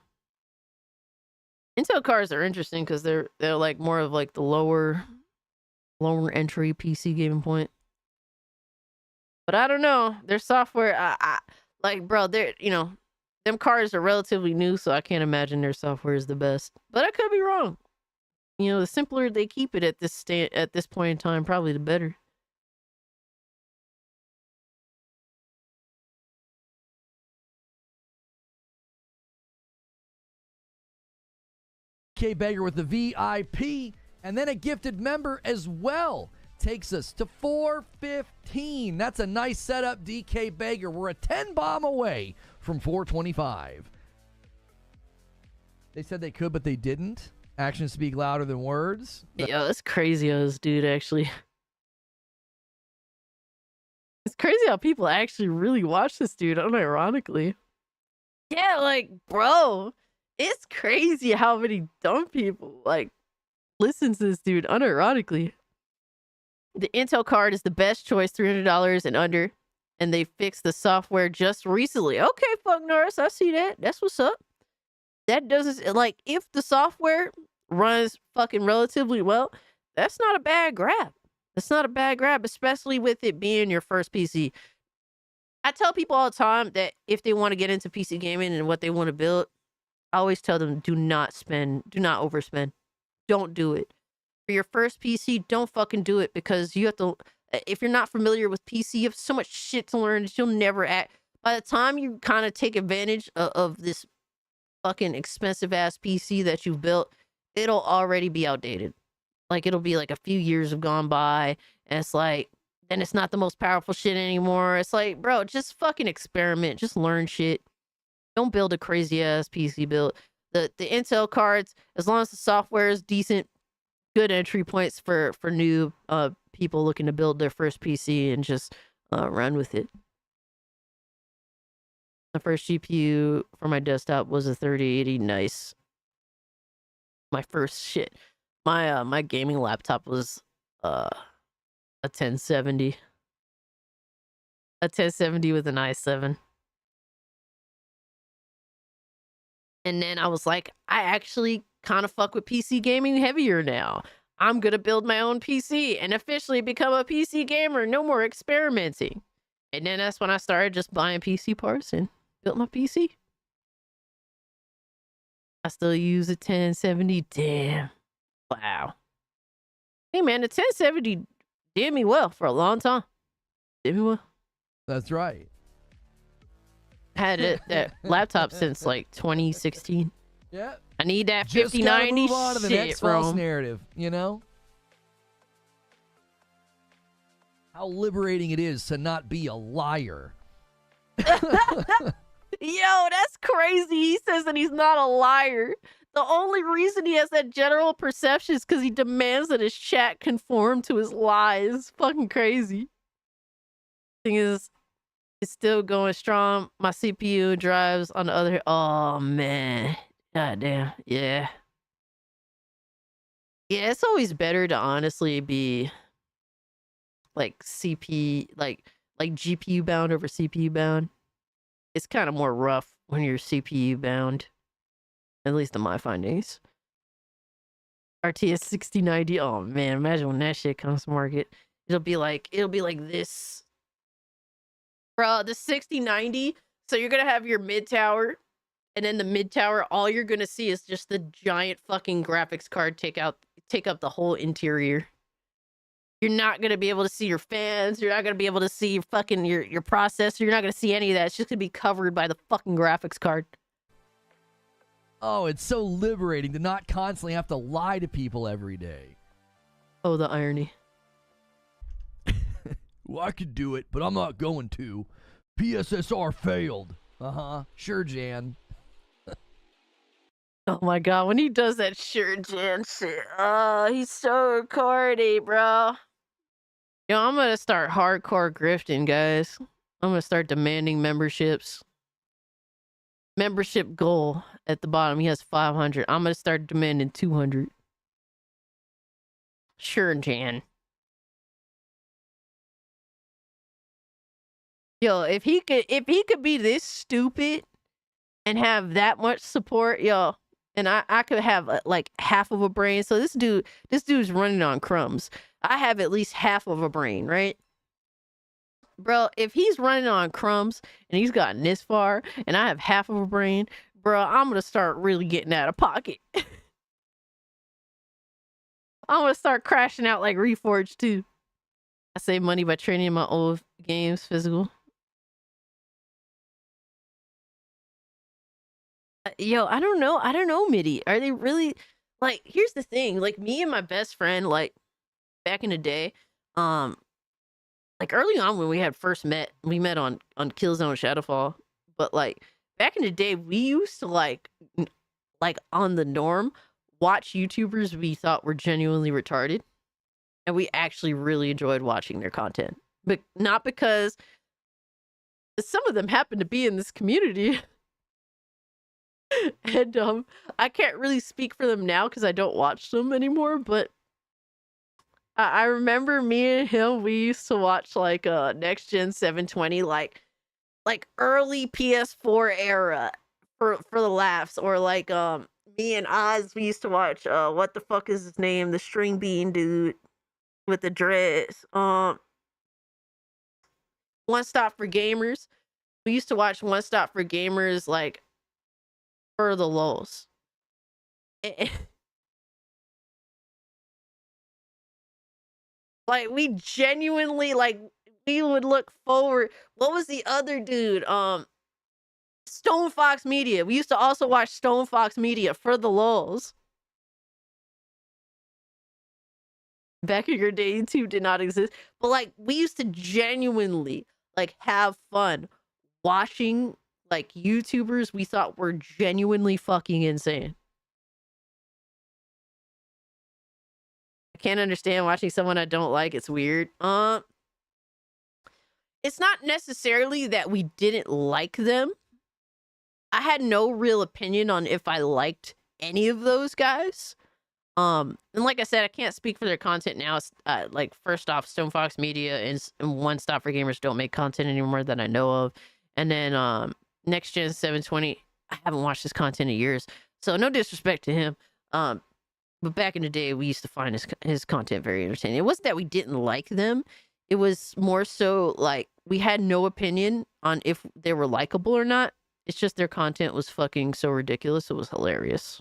S4: Intel cards are interesting because they're like more of like the lower entry PC gaming point. But I don't know. Their software, like, bro, them cards are relatively new, so I can't imagine their software is the best. But I could be wrong. You know, the simpler they keep it at this point in time, probably the better.
S11: K Beggar with the VIP, and then a gifted member as well. Takes us to 415. That's a nice setup, DK Beggar. We're a 10 bomb away from 425. They said they could, but they didn't. Actions speak louder than words.
S4: Yo, that's crazy how this dude actually... It's crazy how people actually really watch this dude, unironically. Yeah, like, bro, it's crazy how many dumb people, like, listen to this dude, unironically. The Intel card is the best choice, $300 and under, and they fixed the software just recently. Okay, fuck Norris, I see that. That's what's up. That doesn't, like, if the software runs fucking relatively well, that's not a bad grab. That's not a bad grab, especially with it being your first PC. I tell people all the time that if they want to get into PC gaming and what they want to build, I always tell them, do not overspend. Don't do it. For your first PC, don't fucking do it, because you have to, if you're not familiar with PC, you have so much shit to learn that you'll never by the time you kind of take advantage of this fucking expensive ass PC that you've built, it'll already be outdated. Like, it'll be like a few years have gone by, and it's like, then it's not the most powerful shit anymore. It's like, bro, just fucking experiment. Just learn shit. Don't build a crazy ass PC build. The Intel cards, as long as the software is decent, good entry points for new people looking to build their first PC and just run with it. The first GPU for my desktop was a 3080. Nice. My first shit. My gaming laptop was a 1070. A 1070 with an i7. And then I was like, I actually kind of fuck with PC gaming heavier now. I'm gonna build my own PC and officially become a PC gamer. No more experimenting. And then that's when I started just buying PC parts and built my PC. I still use a 1070. Damn. Wow. Hey man, the 1070 did me well for a long time. Did me well.
S11: That's right.
S4: Had that laptop since like 2016.
S11: Yeah.
S4: I need that
S11: Just
S4: 5090
S11: gotta move on to the
S4: shit,
S11: next false
S4: Rome.
S11: narrative, you know? How liberating it is to not be a liar.
S4: Yo, that's crazy. He says that he's not a liar. The only reason he has that general perception is because he demands that his chat conform to his lies. Fucking crazy. Thing is, it's still going strong. My CPU drives on the other. Oh man, god damn, yeah. Yeah, it's always better to honestly be like GPU bound over CPU bound. It's kind of more rough when you're CPU bound, at least in my findings. RTS 6090. Oh man, imagine when that shit comes to market. It'll be like this. Bro, the 6090, so you're gonna have your mid tower, and then the mid tower, all you're gonna see is just the giant fucking graphics card take up the whole interior. You're not gonna be able to see your fans, you're not gonna be able to see your fucking your processor, you're not gonna see any of that. It's just gonna be covered by the fucking graphics card.
S11: Oh, it's so liberating to not constantly have to lie to people every day.
S4: Oh, the irony.
S11: Well, I could do it, but I'm not going to. PSSR failed. Uh-huh. Sure, Jan.
S4: Oh my god, when he does that sure Jan shit. Oh, he's so corny, bro. Yo, I'm gonna start hardcore grifting, guys. I'm gonna start demanding memberships. Membership goal at the bottom. He has 500. I'm gonna start demanding 200. Sure, Jan. Yo, if he could be this stupid and have that much support, yo, and I could have like half of a brain. So this dude's running on crumbs. I have at least half of a brain, right? Bro, if he's running on crumbs and he's gotten this far and I have half of a brain, bro, I'm gonna start really getting out of pocket. I'm gonna start crashing out like Reforged too. I save money by trading my old games physical. Yo, I don't know, MIDI. Are they really like? Here's the thing. Like me and my best friend, like back in the day, like early on when we had first met, we met on Killzone Shadowfall. But like back in the day, we used to like on the norm watch YouTubers we thought were genuinely retarded, and we actually really enjoyed watching their content. But not because some of them happen to be in this community. And I can't really speak for them now because I don't watch them anymore, but I remember me and him, we used to watch like Next Gen 720, like early PS4 era for the laughs, or like me and Oz, we used to watch what the fuck is his name, the string bean dude with the dreads. One Stop for Gamers. We used to watch One Stop for Gamers like for the lulz. Like we genuinely like we would look forward. What was the other dude? Stone Fox Media. We used to also watch Stone Fox Media for the lulz. Back in your day, YouTube did not exist. But like we used to genuinely like have fun watching like YouTubers we thought were genuinely fucking insane. I can't understand watching someone I don't like. It's weird. It's not necessarily that we didn't like them. I had no real opinion on if I liked any of those guys. And like I said, I can't speak for their content now. It's, like first off, Stone Fox Media and One Stop for Gamers don't make content anymore that I know of. And then Next Gen 720, I haven't watched his content in years, so no disrespect to him. But back in the day, we used to find his content very entertaining. It wasn't that we didn't like them. It was more so like we had no opinion on if they were likable or not. It's just their content was fucking so ridiculous. It was hilarious.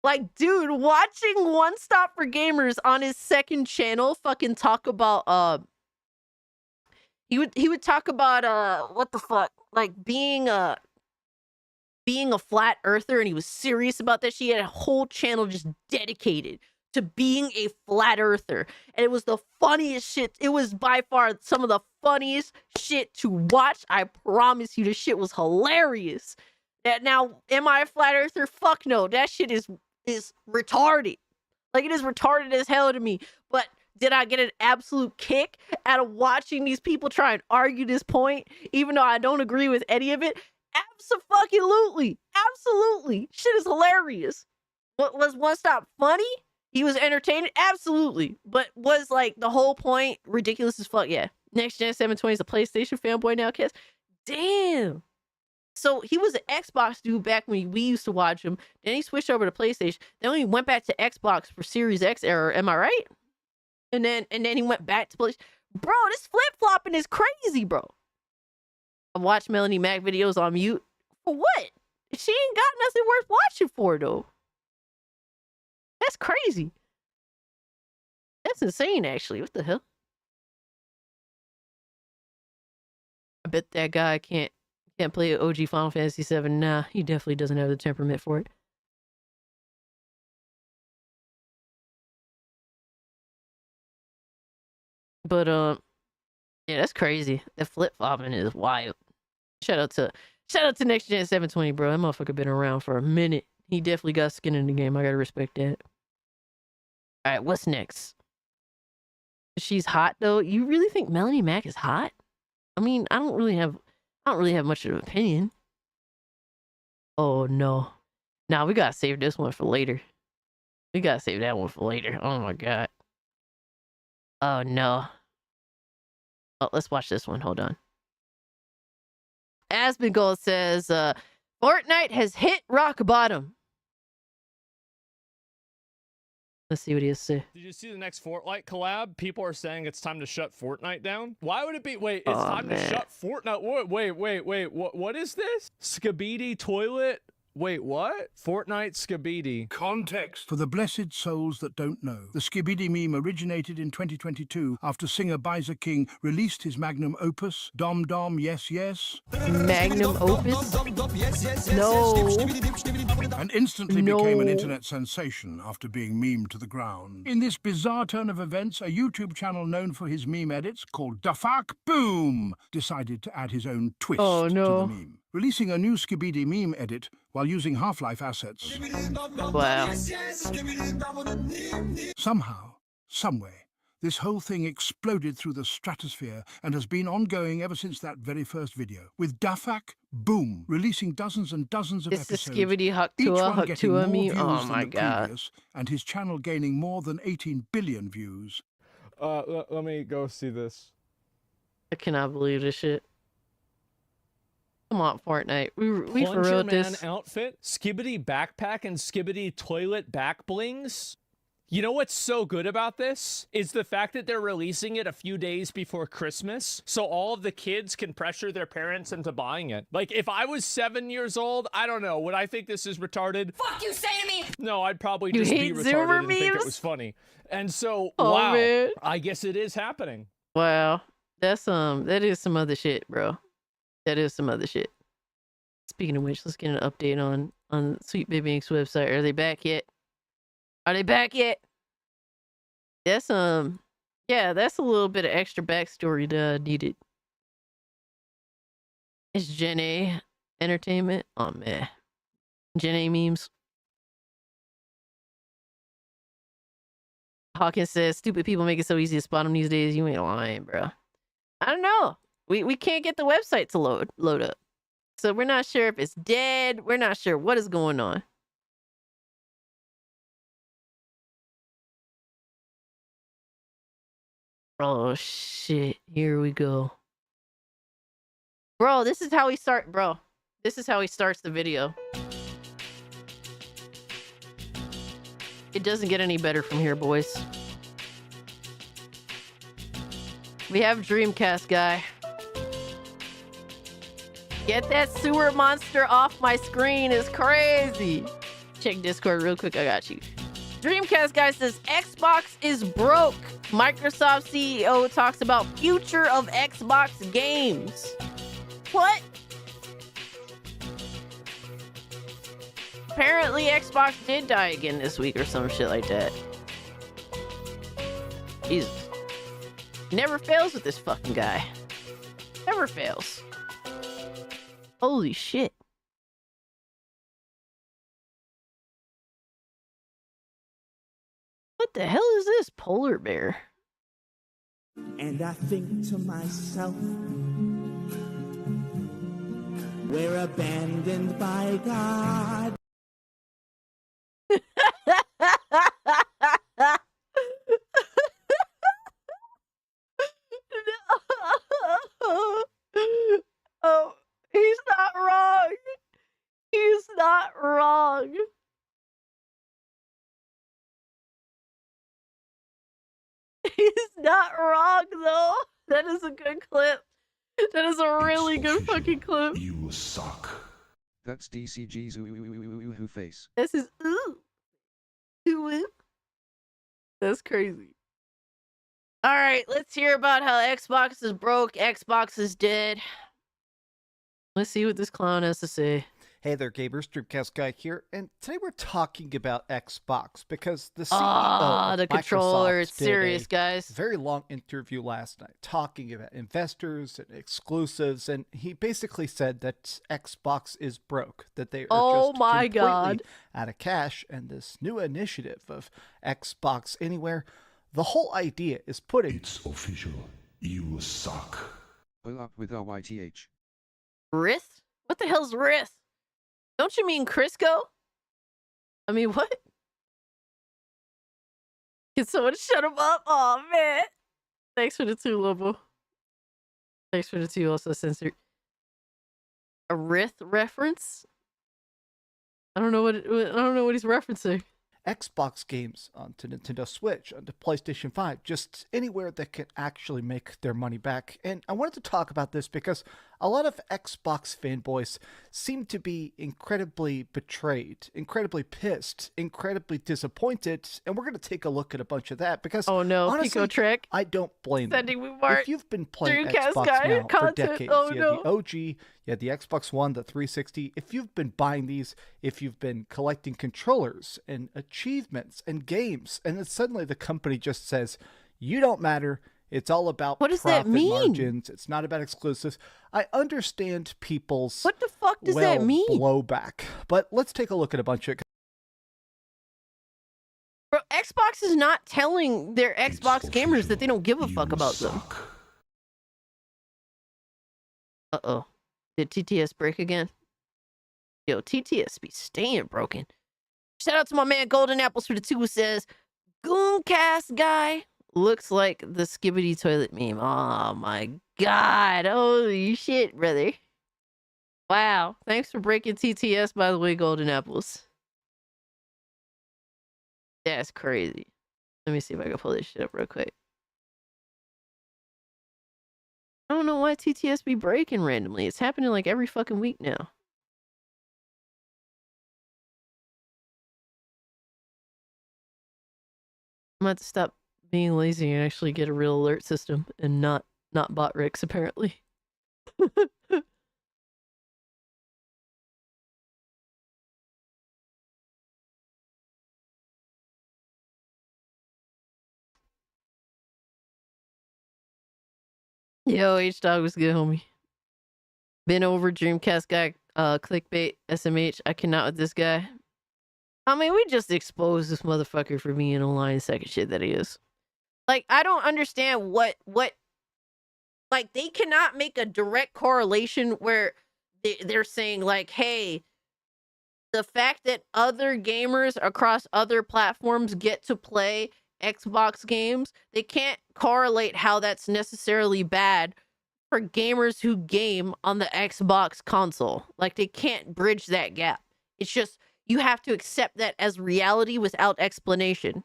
S4: Like, dude, watching One Stop for Gamers on his second channel fucking talk about he would talk about what the fuck, like being a flat earther, and he was serious about that. She had a whole channel just dedicated to being a flat earther, and it was the funniest shit. It was by far some of the funniest shit to watch. I promise you, this shit was hilarious. That now, am I a flat earther? Fuck no. That shit is retarded. Like, it is retarded as hell to me. But did I get an absolute kick out of watching these people try and argue this point, even though I don't agree with any of it? Absolutely. Absolutely. Shit is hilarious. What was One Stop funny? He was entertaining? Absolutely. But was like the whole point ridiculous as fuck? Yeah. Next Gen 720 is a PlayStation fanboy now, Kiss. Damn. So he was an Xbox dude back when we used to watch him. Then he switched over to PlayStation. Then he went back to Xbox for Series X era. Am I right? And then he went back to PlayStation. Bro, this flip-flopping is crazy, bro. I watched Melanie Mac videos on mute. For what? She ain't got nothing worth watching for, though. That's crazy. That's insane, actually. What the hell? I bet that guy can't play OG Final Fantasy VII. Nah, he definitely doesn't have the temperament for it. But yeah, that's crazy. That flip flopping is wild. Shout out to Next Gen 720, bro. That motherfucker been around for a minute. He definitely got skin in the game. I gotta respect that. All right, what's next? She's hot though. You really think Melanie Mac is hot? I mean, I don't really have much of an opinion. Oh no. Nah, we gotta save this one for later. We gotta save that one for later. Oh my god. Oh no. Oh, let's watch this one. Hold on. Aspen Gold says, Fortnite has hit rock bottom. Let's see what he has to say.
S14: Did you see the next Fortnite collab? People are saying it's time to shut Fortnite down. Why would it be? Wait, it's time to shut Fortnite. Wait. What is this? Skibidi toilet? Wait, what? Fortnite Skibidi.
S15: Context. For the blessed souls that don't know, the Skibidi meme originated in 2022 after singer Biza King released his magnum opus, Dom Dom Yes Yes.
S4: Magnum opus? No.
S15: And instantly became an internet sensation after being memed to the ground. In this bizarre turn of events, a YouTube channel known for his meme edits called Dafak Boom decided to add his own twist to the meme, releasing a new Skibidi meme edit while using Half-Life assets.
S4: Wow.
S15: Somehow, someway, this whole thing exploded through the stratosphere and has been ongoing ever since that very first video, with Dafak Boom releasing dozens and dozens of episodes,
S4: the Skibidi
S15: each one getting more
S4: meme.
S15: views
S4: Oh
S15: than
S4: my
S15: the
S4: god.
S15: previous, and his channel gaining more than 18 billion views.
S14: Let me go see this.
S4: I cannot believe this shit. Come on, Fortnite. We for real with this.
S14: Outfit, Skibidi backpack, and Skibidi toilet back blings. You know what's so good about this? Is the fact that they're releasing it a few days before Christmas, so all of the kids can pressure their parents into buying it. Like, if I was 7 years old, I don't know, would I think this is retarded?
S3: Fuck you say to me!
S14: No, I'd probably
S4: You
S14: just be
S4: hate
S14: retarded
S4: Zoomer
S14: and think it
S4: memes?
S14: was funny. And so,
S4: Oh,
S14: wow,
S4: man.
S14: I guess it is happening.
S4: Wow. That is some other shit, bro. That is some other shit. Speaking of which, let's get an update on Sweet Baby Ink's website. Are they back yet? Are they back yet? That's yeah, that's a little bit of extra backstory that I needed. It's Gen A Entertainment. Oh man. Gen A memes. Hawkins says, stupid people make it so easy to spot them these days. You ain't lying, bro. I don't know. We can't get the website to load up. So we're not sure if it's dead. We're not sure what is going on. Oh shit. Here we go. Bro, this is how he This is how he starts the video. It doesn't get any better from here, boys. We have Dreamcast guy. Get that sewer monster off my screen is crazy. Check Discord real quick. I got you. Dreamcast guy says Xbox is broke. Microsoft CEO talks about future of Xbox games. What? Apparently Xbox did die again this week or some shit like that. Jesus. Never fails with this fucking guy. Never fails. Holy shit. What the hell is this polar bear?
S16: And I think to myself, we're abandoned by God.
S4: Oh, he's not wrong. He's not wrong. He's not wrong, though. That is a good clip. That is a really good fucking clip.
S5: You suck.
S6: That's DCG's who face.
S4: This is ooh. Ooh. That's crazy. All right, let's hear about how Xbox is broke, Xbox is dead. Let's see what this clown has to say.
S17: Hey there, gamers. Dreamcast Guy here, and today we're talking about Xbox because the CEO of
S4: the controller. It's
S17: Microsoft did
S4: serious,
S17: a
S4: guys.
S17: Very long interview last night talking about investors and exclusives, and he basically said that Xbox is broke, that they are just completely out of cash, and this new initiative of Xbox Anywhere, the whole idea is putting...
S5: It's official. You suck.
S6: Pull up with RYTH.
S4: Rith? What the hell's Rith? Don't you mean Crisco? I mean, what? Can someone shut him up? Oh man. Thanks for the 2, Lobo. Thanks for the 2, also censored. A Rith reference? I don't know what he's referencing.
S17: Xbox games onto Nintendo Switch, onto PlayStation 5, just anywhere that can actually make their money back. And I wanted to talk about this because a lot of Xbox fanboys seem to be incredibly betrayed, incredibly pissed, incredibly disappointed, and we're going to take a look at a bunch of that because honestly,
S4: Pico Trick.
S17: I don't blame them.
S4: Sending me more
S17: If you've been playing
S4: Dreamcast
S17: Xbox
S4: guy
S17: now for
S4: content.
S17: decades,
S4: Oh,
S17: you
S4: no.
S17: had the OG, you had the Xbox One, the 360, if you've been buying these, if you've been collecting controllers and achievements and games, and then suddenly the company just says, you don't matter, it's all about
S4: what does that mean?
S17: Margins, it's not about exclusives. I understand people's
S4: what the fuck does that mean?
S17: Blowback, but let's take a look at a bunch of...
S4: Bro, Xbox is not telling their Xbox gamers that they don't give a fuck about them. Uh-oh. Did TTS break again? Yo, TTS be staying broken. Shout out to my man Golden Apples for the 2 who says, Gooncast guy looks like the Skibbity toilet meme. Oh my god. Holy shit, brother. Wow. Thanks for breaking TTS, by the way, Golden Apples. That's crazy. Let me see if I can pull this shit up real quick. I don't know why TTS be breaking randomly. It's happening like every fucking week now. I'm about to stop being lazy and actually get a real alert system and not bot Ricks, apparently. Yo, H-Dog was good, homie. Been over Dreamcast guy, clickbait, SMH. I cannot with this guy. I mean, we just exposed this motherfucker for being online second shit that he is. Like, I don't understand what, like, they cannot make a direct correlation where they're saying, like, hey, the fact that other gamers across other platforms get to play Xbox games, they can't correlate how that's necessarily bad for gamers who game on the Xbox console. Like, they can't bridge that gap. It's just, you have to accept that as reality without explanation.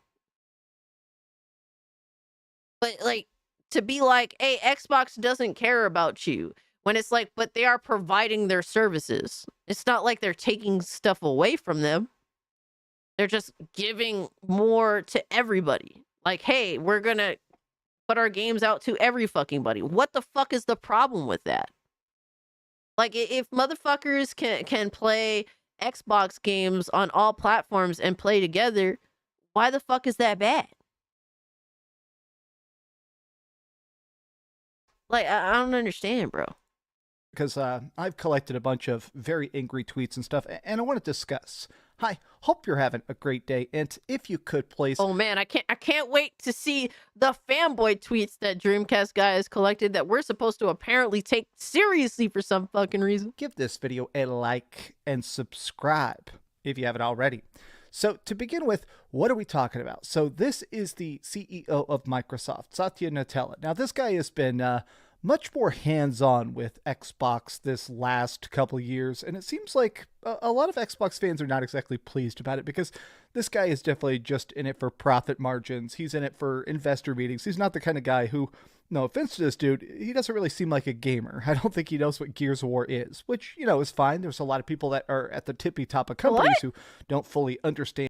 S4: But, like, to be like, hey, Xbox doesn't care about you, when it's like, but they are providing their services. It's not like they're taking stuff away from them. They're just giving more to everybody. Like, hey, we're gonna put our games out to every fucking buddy. What the fuck is the problem with that? Like, if motherfuckers can play Xbox games on all platforms and play together, why the fuck is that bad? Like, I don't understand, bro.
S17: Because I've collected a bunch of very angry tweets and stuff, and I want to discuss. Hi, hope you're having a great day, and if you could please...
S4: Oh man, I can't wait to see the fanboy tweets that Dreamcast guy has collected that we're supposed to apparently take seriously for some fucking reason.
S17: Give this video a like and subscribe if you haven't already. So to begin with, what are we talking about? So this is the CEO of Microsoft, Satya Nadella. Now this guy has been much more hands-on with Xbox this last couple of years, and it seems like a lot of Xbox fans are not exactly pleased about it, because this guy is definitely just in it for profit margins. He's in it for investor meetings. He's not the kind of guy who, no offense to this dude, he doesn't really seem like a gamer. I don't think he knows what Gears of War is, which, you know, is fine. There's a lot of people that are at the tippy top of companies who don't fully understand.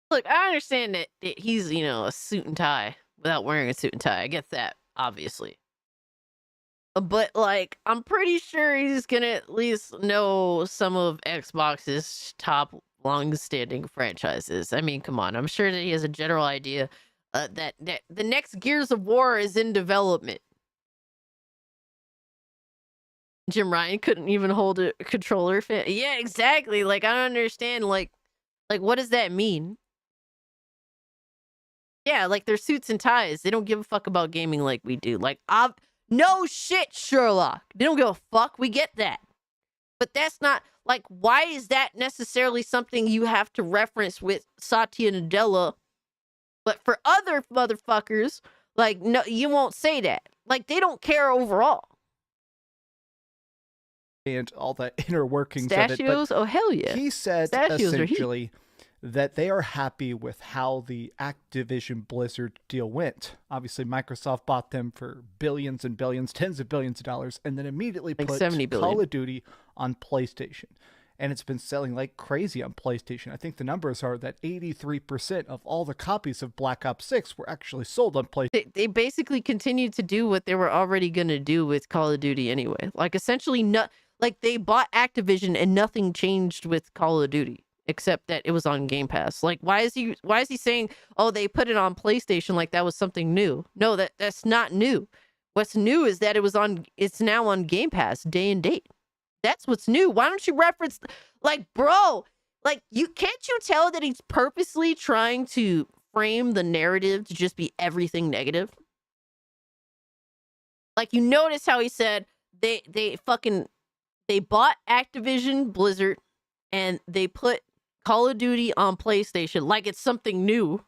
S4: Look, I understand that he's, you know, a suit and tie without wearing a suit and tie. I get that, obviously. But, like, I'm pretty sure he's gonna at least know some of Xbox's top long-standing franchises. I mean, come on. I'm sure that he has a general idea that the next Gears of War is in development. Jim Ryan couldn't even hold a controller. Yeah, exactly. Like, I don't understand. Like, what does that mean? Yeah, like, they're suits and ties. They don't give a fuck about gaming like we do. Like, no shit, Sherlock. They don't give a fuck. We get that. But that's not, like, why is that necessarily something you have to reference with Satya Nadella? But for other motherfuckers, like, no, you won't say that. Like, they don't care overall.
S17: And all the inner workings
S4: Stachios?
S17: of it. But
S4: oh, hell yeah.
S17: He said essentially that they are happy with how the Activision Blizzard deal went. Obviously, Microsoft bought them for billions and billions, tens of billions of dollars, and then immediately
S4: like
S17: put
S4: 70 billion.
S17: Call of Duty on PlayStation. And it's been selling like crazy on PlayStation. I think the numbers are that 83% of all the copies of Black Ops 6 were actually sold on PlayStation.
S4: They basically continued to do what they were already going to do with Call of Duty anyway. Like, essentially, like, they bought Activision and nothing changed with Call of Duty. Except that it was on Game Pass. Like, why is he saying, oh, they put it on PlayStation like that was something new? No, that's not new. What's new is that it's now on Game Pass day and date. That's what's new. Why don't you reference, like, bro, like, can't you tell that he's purposely trying to frame the narrative to just be everything negative? Like, you notice how he said they bought Activision Blizzard and they put Call of Duty on PlayStation like it's something new,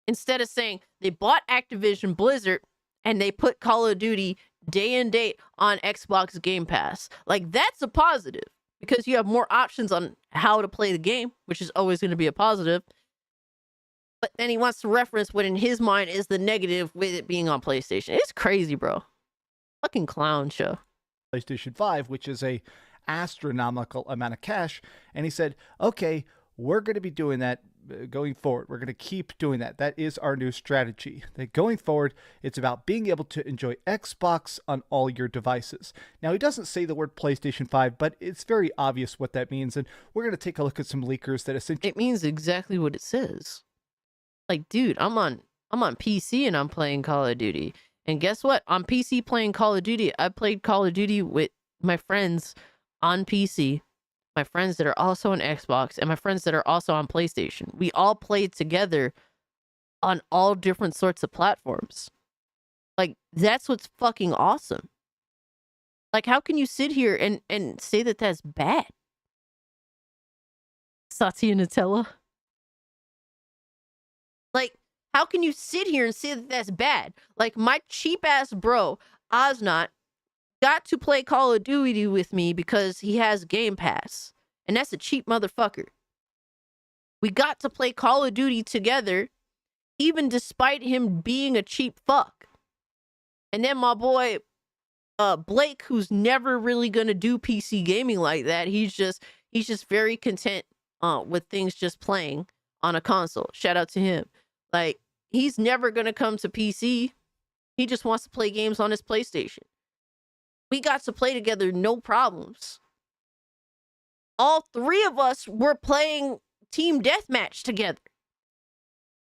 S4: instead of saying they bought Activision Blizzard and they put Call of Duty day and date on Xbox Game Pass. Like, that's a positive, because you have more options on how to play the game, which is always going to be a positive. But then he wants to reference what in his mind is the negative with it being on PlayStation. It's crazy, bro. Fucking clown show.
S17: PlayStation 5, which is a astronomical amount of cash. And he said, okay, we're going to be doing that going forward. We're going to keep doing that. That is our new strategy. That going forward, it's about being able to enjoy Xbox on all your devices. Now, he doesn't say the word PlayStation 5, but it's very obvious what that means. And we're going to take a look at some leakers that essentially...
S4: It means exactly what it says. Like, dude, I'm on PC and I'm playing Call of Duty. And guess what? On PC playing Call of Duty, I played Call of Duty with my friends on PC, my friends that are also on Xbox, and my friends that are also on PlayStation. We all played together on all different sorts of platforms. Like, that's what's fucking awesome. Like, how can you sit here and say that that's bad? Satya Nutella? Like, how can you sit here and say that that's bad? Like, my cheap-ass bro, Osnot, got to play Call of Duty with me because he has Game Pass. And that's a cheap motherfucker. We got to play Call of Duty together, even despite him being a cheap fuck. And then my boy, Blake, who's never really gonna do PC gaming like that, he's just very content with things just playing on a console. Shout out to him. Like, he's never gonna come to PC. He just wants to play games on his PlayStation. We got to play together, no problems. All three of us were playing Team Deathmatch together.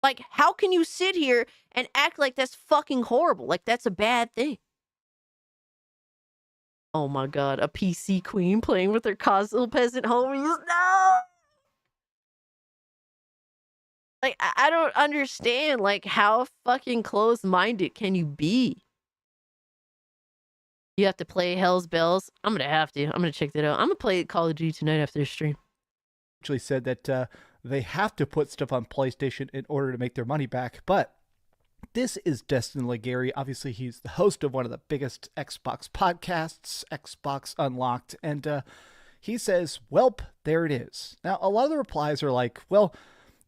S4: Like, how can you sit here and act like that's fucking horrible? Like, that's a bad thing. Oh my god, a PC queen playing with her console peasant homies? No! Like, I don't understand, like, how fucking closed-minded can you be? You have to play Hell's Bells? I'm gonna have to. I'm gonna check that out. I'm gonna play Call of Duty tonight after the stream.
S17: Actually said that they have to put stuff on PlayStation in order to make their money back, but this is Destin Legary. Obviously, he's the host of one of the biggest Xbox podcasts, Xbox Unlocked, and he says, welp, there it is. Now, a lot of the replies are like, well,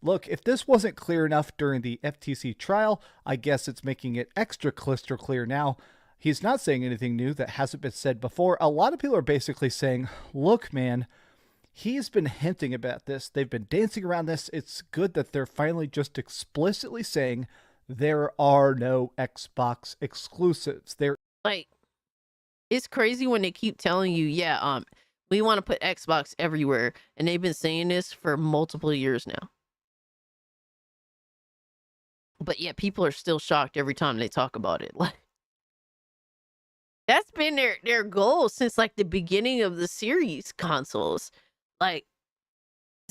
S17: look, if this wasn't clear enough during the FTC trial, I guess it's making it extra crystal clear now. He's not saying anything new that hasn't been said before. A lot of people are basically saying, look, man, he's been hinting about this. They've been dancing around this. It's good that they're finally just explicitly saying there are no Xbox exclusives.
S4: Like, it's crazy when they keep telling you, yeah, we want to put Xbox everywhere. And they've been saying this for multiple years now. But yeah, people are still shocked every time they talk about it. Like, that's been their goal since like the beginning of the series consoles. Like,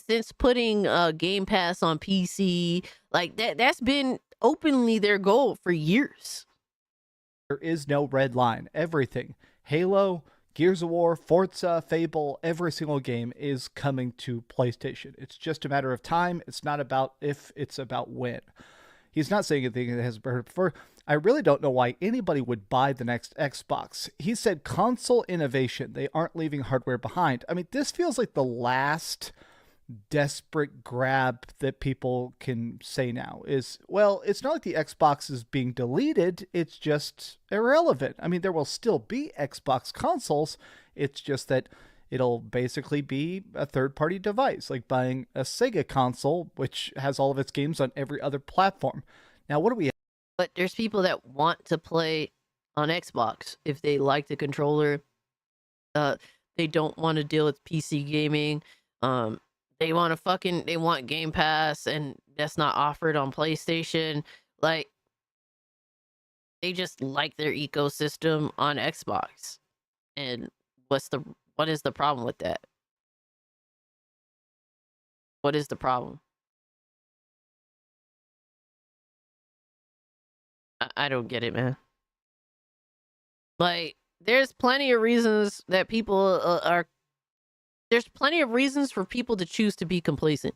S4: since putting Game Pass on PC, like that's been openly their goal for years.
S17: There is no red line. Everything, Halo, Gears of War, Forza, Fable, every single game is coming to PlayStation. It's just a matter of time. It's not about if, it's about when. He's not saying anything that hasn't been heard before. I really don't know why anybody would buy the next Xbox. He said console innovation. They aren't leaving hardware behind. I mean, this feels like the last desperate grab that people can say now is, well, it's not like the Xbox is being deleted. It's just irrelevant. I mean, there will still be Xbox consoles. It's just that it'll basically be a third-party device, like buying a Sega console, which has all of its games on every other platform. Now, what do we have?
S4: But there's people that want to play on Xbox if they like the controller. They don't want to deal with PC gaming. They want Game Pass, and that's not offered on PlayStation. Like, they just like their ecosystem on Xbox. And what is the problem with that? What is the problem? I don't get it, man. Like, there's plenty of reasons that people there's plenty of reasons for people to choose to be complacent.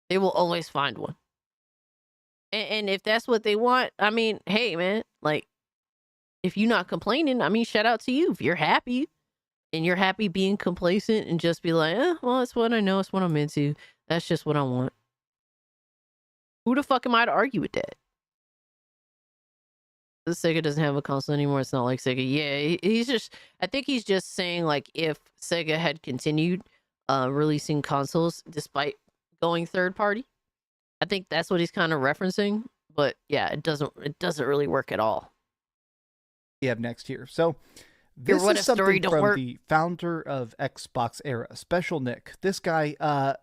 S4: They will always find one. And if that's what they want, I mean, hey, man, like, if you're not complaining, I mean, shout out to you. If you're happy and you're happy being complacent and just be like, well, it's what I know, it's what I'm into. That's just what I want. Who the fuck am I to argue with that? The Sega doesn't have a console anymore. It's not like Sega. Yeah, I think he's just saying, like, if Sega had continued releasing consoles despite going third party, I think that's what he's kind of referencing. But yeah, it doesn't really work at all.
S17: We have next here. So this is something from the founder of Xbox Era, Special Nick. This guy,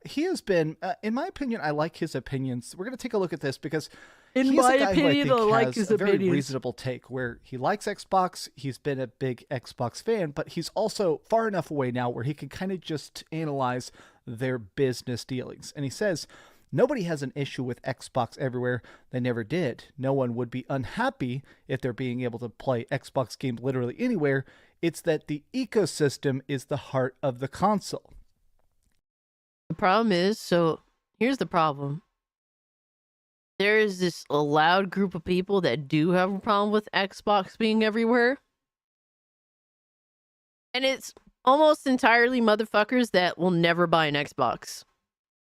S17: he has been, in my opinion, I like his opinions. We're going to take a look at this because
S4: In
S17: he's
S4: my
S17: a guy
S4: opinion,
S17: who I
S4: I
S17: think
S4: like
S17: has
S4: his
S17: a very
S4: opinions.
S17: reasonable take where he likes Xbox. He's been a big Xbox fan, but he's also far enough away now where he can kind of just analyze their business dealings. And he says, nobody has an issue with Xbox everywhere. They never did. No one would be unhappy if they're being able to play Xbox games literally anywhere. It's that the ecosystem is the heart of the console.
S4: The problem is, so here's the problem. There is this a loud group of people that do have a problem with Xbox being everywhere. And it's almost entirely motherfuckers that will never buy an Xbox.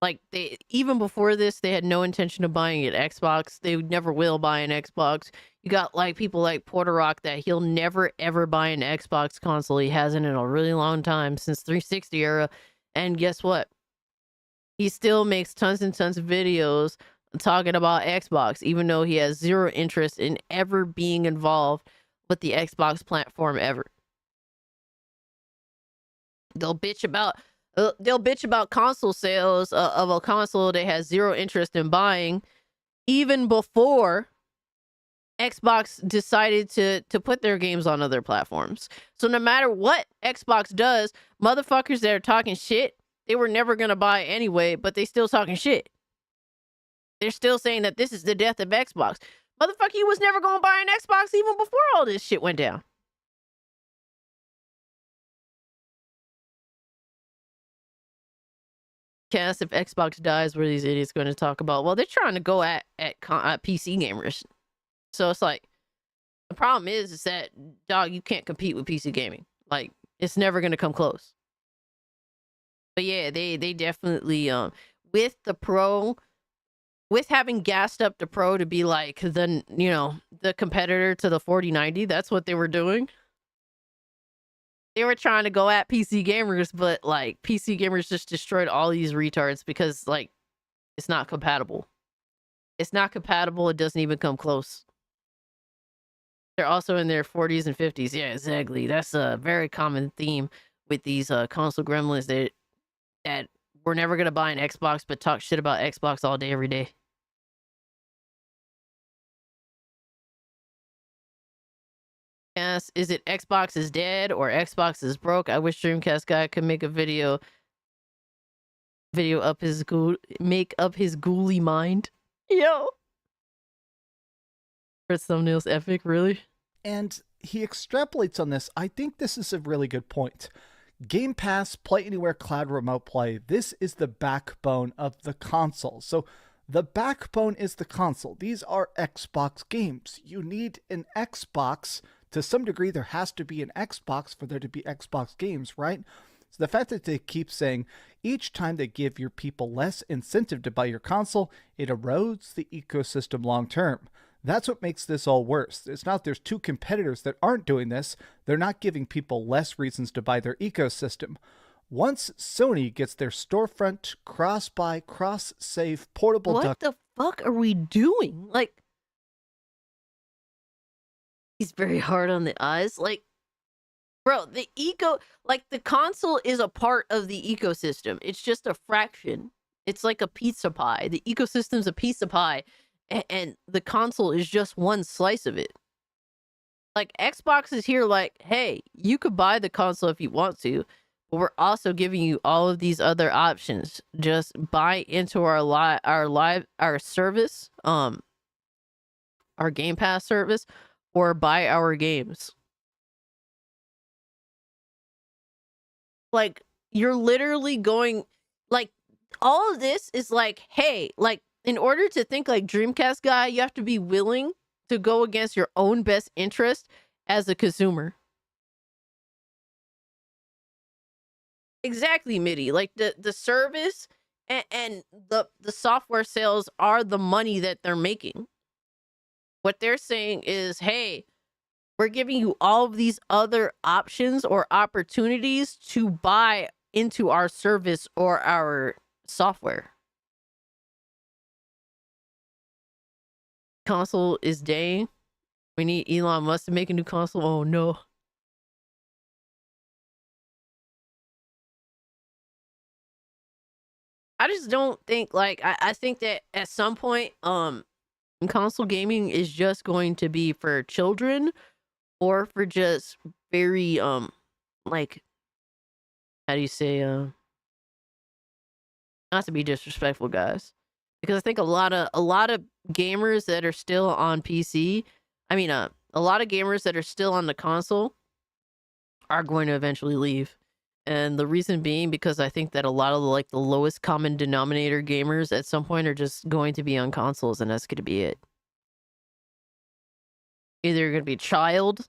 S4: Like, they even before this, they had no intention of buying an Xbox. They never will buy an Xbox. You got like people like Porter Rock that he'll never ever buy an Xbox console. He hasn't in a really long time, since 360 era. And guess what? He still makes tons and tons of videos talking about Xbox, even though he has zero interest in ever being involved with the Xbox platform ever. They'll bitch about console sales of a console they has zero interest in buying, even before Xbox decided to put their games on other platforms. So no matter what Xbox does, motherfuckers that are talking shit, they were never gonna buy anyway, but they still talking shit. They're still saying that this is the death of Xbox. Motherfucker, you was never gonna buy an Xbox even before all this shit went down. Cast, if Xbox dies, what are these idiots going to talk about? Well, they're trying to go at PC gamers. So it's like, the problem is that, dog, you can't compete with PC gaming. Like, it's never going to come close. But yeah, they definitely, with the Pro, with having gassed up the Pro to be like the competitor to the 4090, that's what they were doing. They were trying to go at PC gamers, but like PC gamers just destroyed all these retards because like it's not compatible. It's not compatible. It doesn't even come close. They're also in their 40s and 50s. Yeah, exactly. That's a very common theme with these console gremlins that we're never gonna buy an Xbox, but talk shit about Xbox all day, every day. Yes, is it Xbox is dead or Xbox is broke? I wish Dreamcast guy could make a video up his make up his ghouly mind. Yo. First thumbnail's epic, really?
S17: And he extrapolates on this. I think this is a really good point. Game Pass, Play Anywhere, Cloud Remote Play, this is the backbone of the console. So the backbone is the console. These are Xbox games. You need an Xbox. To some degree, there has to be an Xbox for there to be Xbox games, right? So the fact that they keep saying each time they give your people less incentive to buy your console, it erodes the ecosystem long term. That's what makes this all worse. It's not there's two competitors that aren't doing this. They're not giving people less reasons to buy their ecosystem. Once Sony gets their storefront, cross-buy, cross-save, portable
S4: What the fuck are we doing? Like, he's very hard on the eyes. Like, bro, the console is a part of the ecosystem. It's just a fraction. It's like a pizza pie. The ecosystem's a pizza pie, and the console is just one slice of it. Like, Xbox is here like, hey, you could buy the console if you want to, but we're also giving you all of these other options. Just buy into our service, our Game Pass service, or buy our games. Like, you're literally going, like, all of this is like, hey, like, in order to think like Dreamcast guy, you have to be willing to go against your own best interest as a consumer. Exactly, MIDI. Like, the service and the software sales are the money that they're making. What they're saying is, hey, we're giving you all of these other options or opportunities to buy into our service or our software. Console is dying. We need Elon Musk to make a new console. Oh no. I just don't think, like, I think that at some point, And console gaming is just going to be for children or for just very like, how do you say, not to be disrespectful, guys, because I think a lot of gamers that are still on PC, a lot of gamers that are still on the console are going to eventually leave. And the reason being because I think that a lot of the lowest common denominator gamers at some point are just going to be on consoles, and that's going to be it. Either you're going to be a child,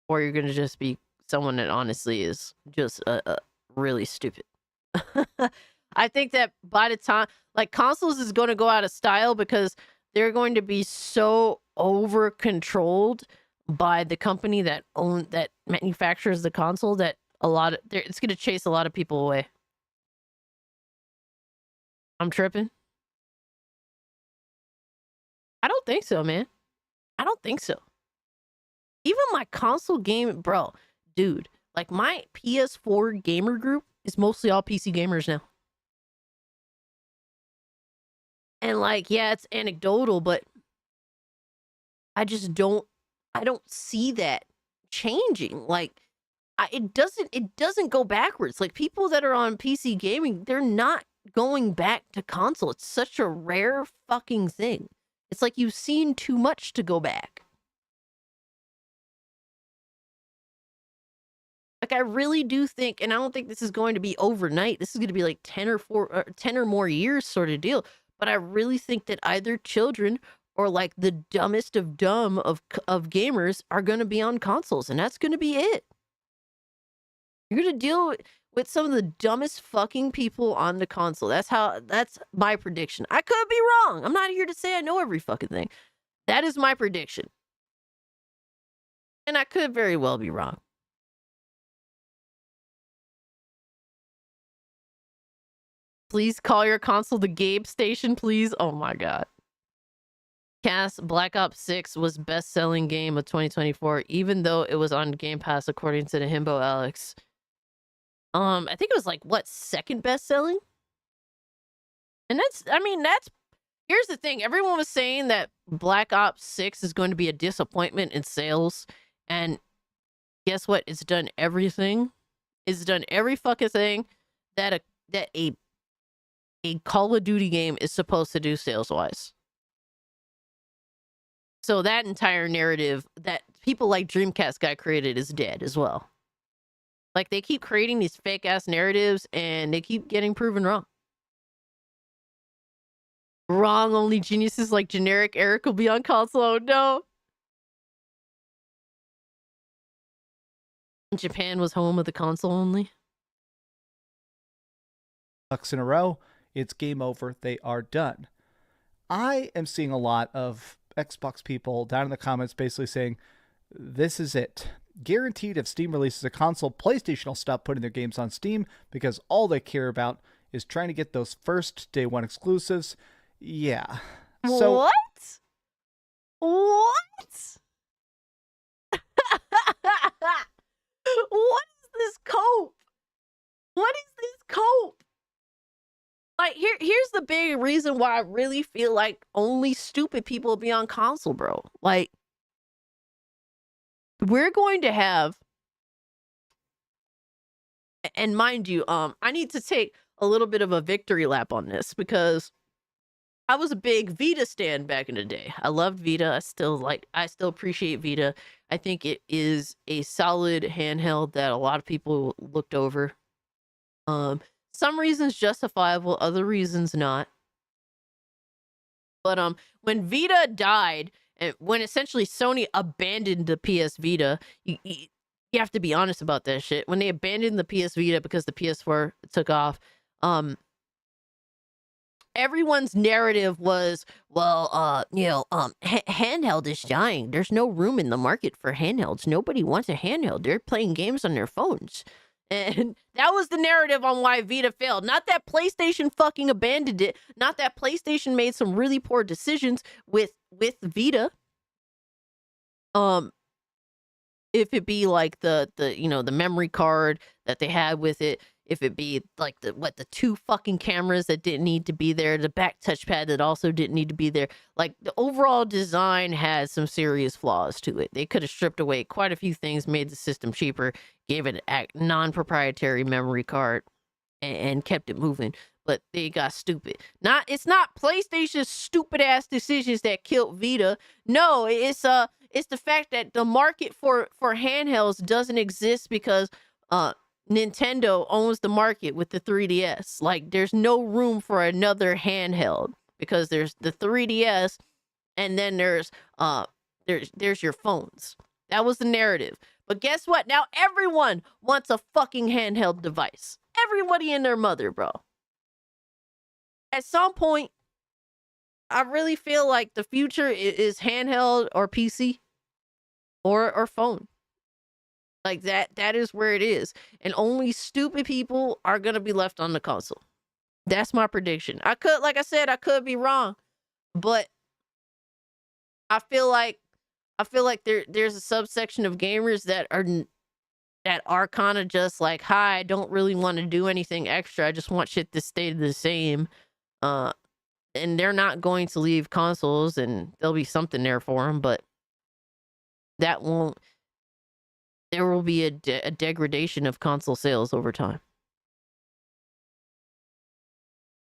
S4: or you're going to just be someone that honestly is just really stupid. I think that by the time, consoles is going to go out of style because they're going to be so over controlled by the company that manufactures the console that it's going to chase a lot of people away. I'm tripping. I don't think so, man. I don't think so. Even my console game, bro, dude, my PS4 gamer group is mostly all PC gamers now. And yeah, it's anecdotal, but I don't see that changing. It doesn't go backwards. People that are on PC gaming, they're not going back to console. It's such a rare fucking thing. It's you've seen too much to go back. I really do think, and I don't think this is going to be overnight. This is going to be 10 or more years sort of deal. But I really think that either children or the dumbest of dumb of gamers are going to be on consoles, and that's going to be it. You're going to deal with some of the dumbest fucking people on the console. That's my prediction. I could be wrong. I'm not here to say I know every fucking thing. That is my prediction. And I could very well be wrong. Please call your console the Gabe Station, please. Oh my god. Cass, Black Ops 6 was best-selling game of 2024, even though it was on Game Pass, according to the Himbo Alex. I think it was second best-selling? And here's the thing. Everyone was saying that Black Ops 6 is going to be a disappointment in sales. And guess what? It's done everything. It's done every fucking thing that a Call of Duty game is supposed to do sales-wise. So that entire narrative that people like Dreamcast guy created is dead as well. They keep creating these fake-ass narratives, and they keep getting proven wrong. Wrong, only geniuses like generic Eric will be on console. Oh, no. Japan was home of the console only.
S17: Bucks in a row. It's game over. They are done. I am seeing a lot of Xbox people down in the comments basically saying, this is it. Guaranteed if Steam releases a console, PlayStation will stop putting their games on Steam because all they care about is trying to get those first day one exclusives. Yeah. So,
S4: what? What? What is this cope? What is this cope? Here's the big reason why I really feel like only stupid people will be on console, bro. We're going to have, and mind you, I need to take a little bit of a victory lap on this because I was a big Vita stan back in the day. I loved Vita. I still appreciate Vita. I think it is a solid handheld that a lot of people looked over. Some reasons justifiable, other reasons not. But when Vita died, and when essentially Sony abandoned the PS Vita, you have to be honest about that shit. When they abandoned the PS Vita because the PS4 took off, everyone's narrative was, handheld is dying. There's no room in the market for handhelds. Nobody wants a handheld. They're playing games on their phones. And that was the narrative on why Vita failed. Not that PlayStation fucking abandoned it. Not that PlayStation made some really poor decisions with Vita. If it be the memory card that they had with it, if it be like the two fucking cameras that didn't need to be there, the back touchpad that also didn't need to be there. Like the overall design has some serious flaws to it. They could have stripped away quite a few things, made the system cheaper, gave it a non-proprietary memory card, and kept it moving. But they got stupid. It's not PlayStation's stupid ass decisions that killed Vita. No, it's the fact that the market for handhelds doesn't exist because Nintendo owns the market with the 3DS. Like there's no room for another handheld because there's the 3DS and then there's your phones. That was the narrative. But guess what? Now everyone wants a fucking handheld device. Everybody and their mother, bro. At some point, I really feel like the future is handheld or PC or phone. Like that is where it is. And only stupid people are going to be left on the console. That's my prediction. Like I said, I could be wrong, but I feel like there's a subsection of gamers that are kind of just like, hi, I don't really want to do anything extra. I just want shit to stay the same. And they're not going to leave consoles, and there'll be something there for them, but there will be a degradation of console sales over time.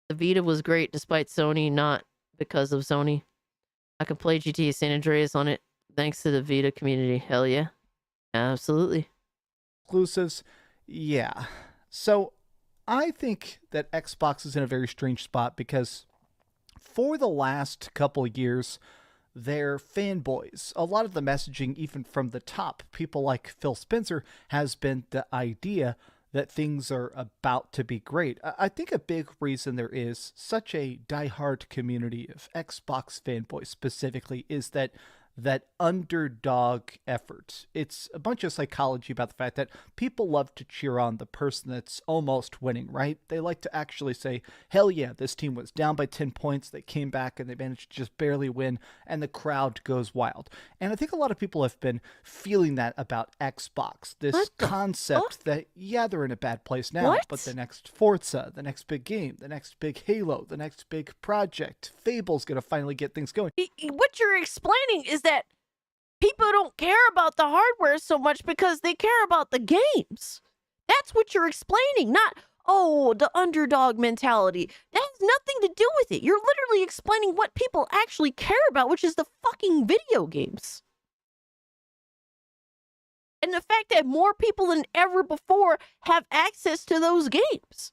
S4: The Vita was great despite Sony, not because of Sony. I can play GTA San Andreas on it thanks to the Vita community. Hell yeah. Absolutely.
S17: Exclusives, yeah. So I think that Xbox is in a very strange spot because for the last couple years, they're fanboys. A lot of the messaging, even from the top, people like Phil Spencer, has been the idea that things are about to be great. I think a big reason there is such a diehard community of Xbox fanboys specifically is that underdog effort. It's a bunch of psychology about the fact that people love to cheer on the person that's almost winning, right? They like to actually say, hell yeah, this team was down by 10 points, they came back and they managed to just barely win, and the crowd goes wild. And I think a lot of people have been feeling that about Xbox, this concept that, yeah, they're in a bad place now, but the next Forza, the next big game, the next big Halo, the next big project, Fable's gonna finally get things going.
S4: What you're explaining is that people don't care about the hardware so much because they care about the games. That's what you're explaining, not, oh, the underdog mentality. That has nothing to do with it. You're literally explaining what people actually care about, which is the fucking video games. And the fact that more people than ever before have access to those games.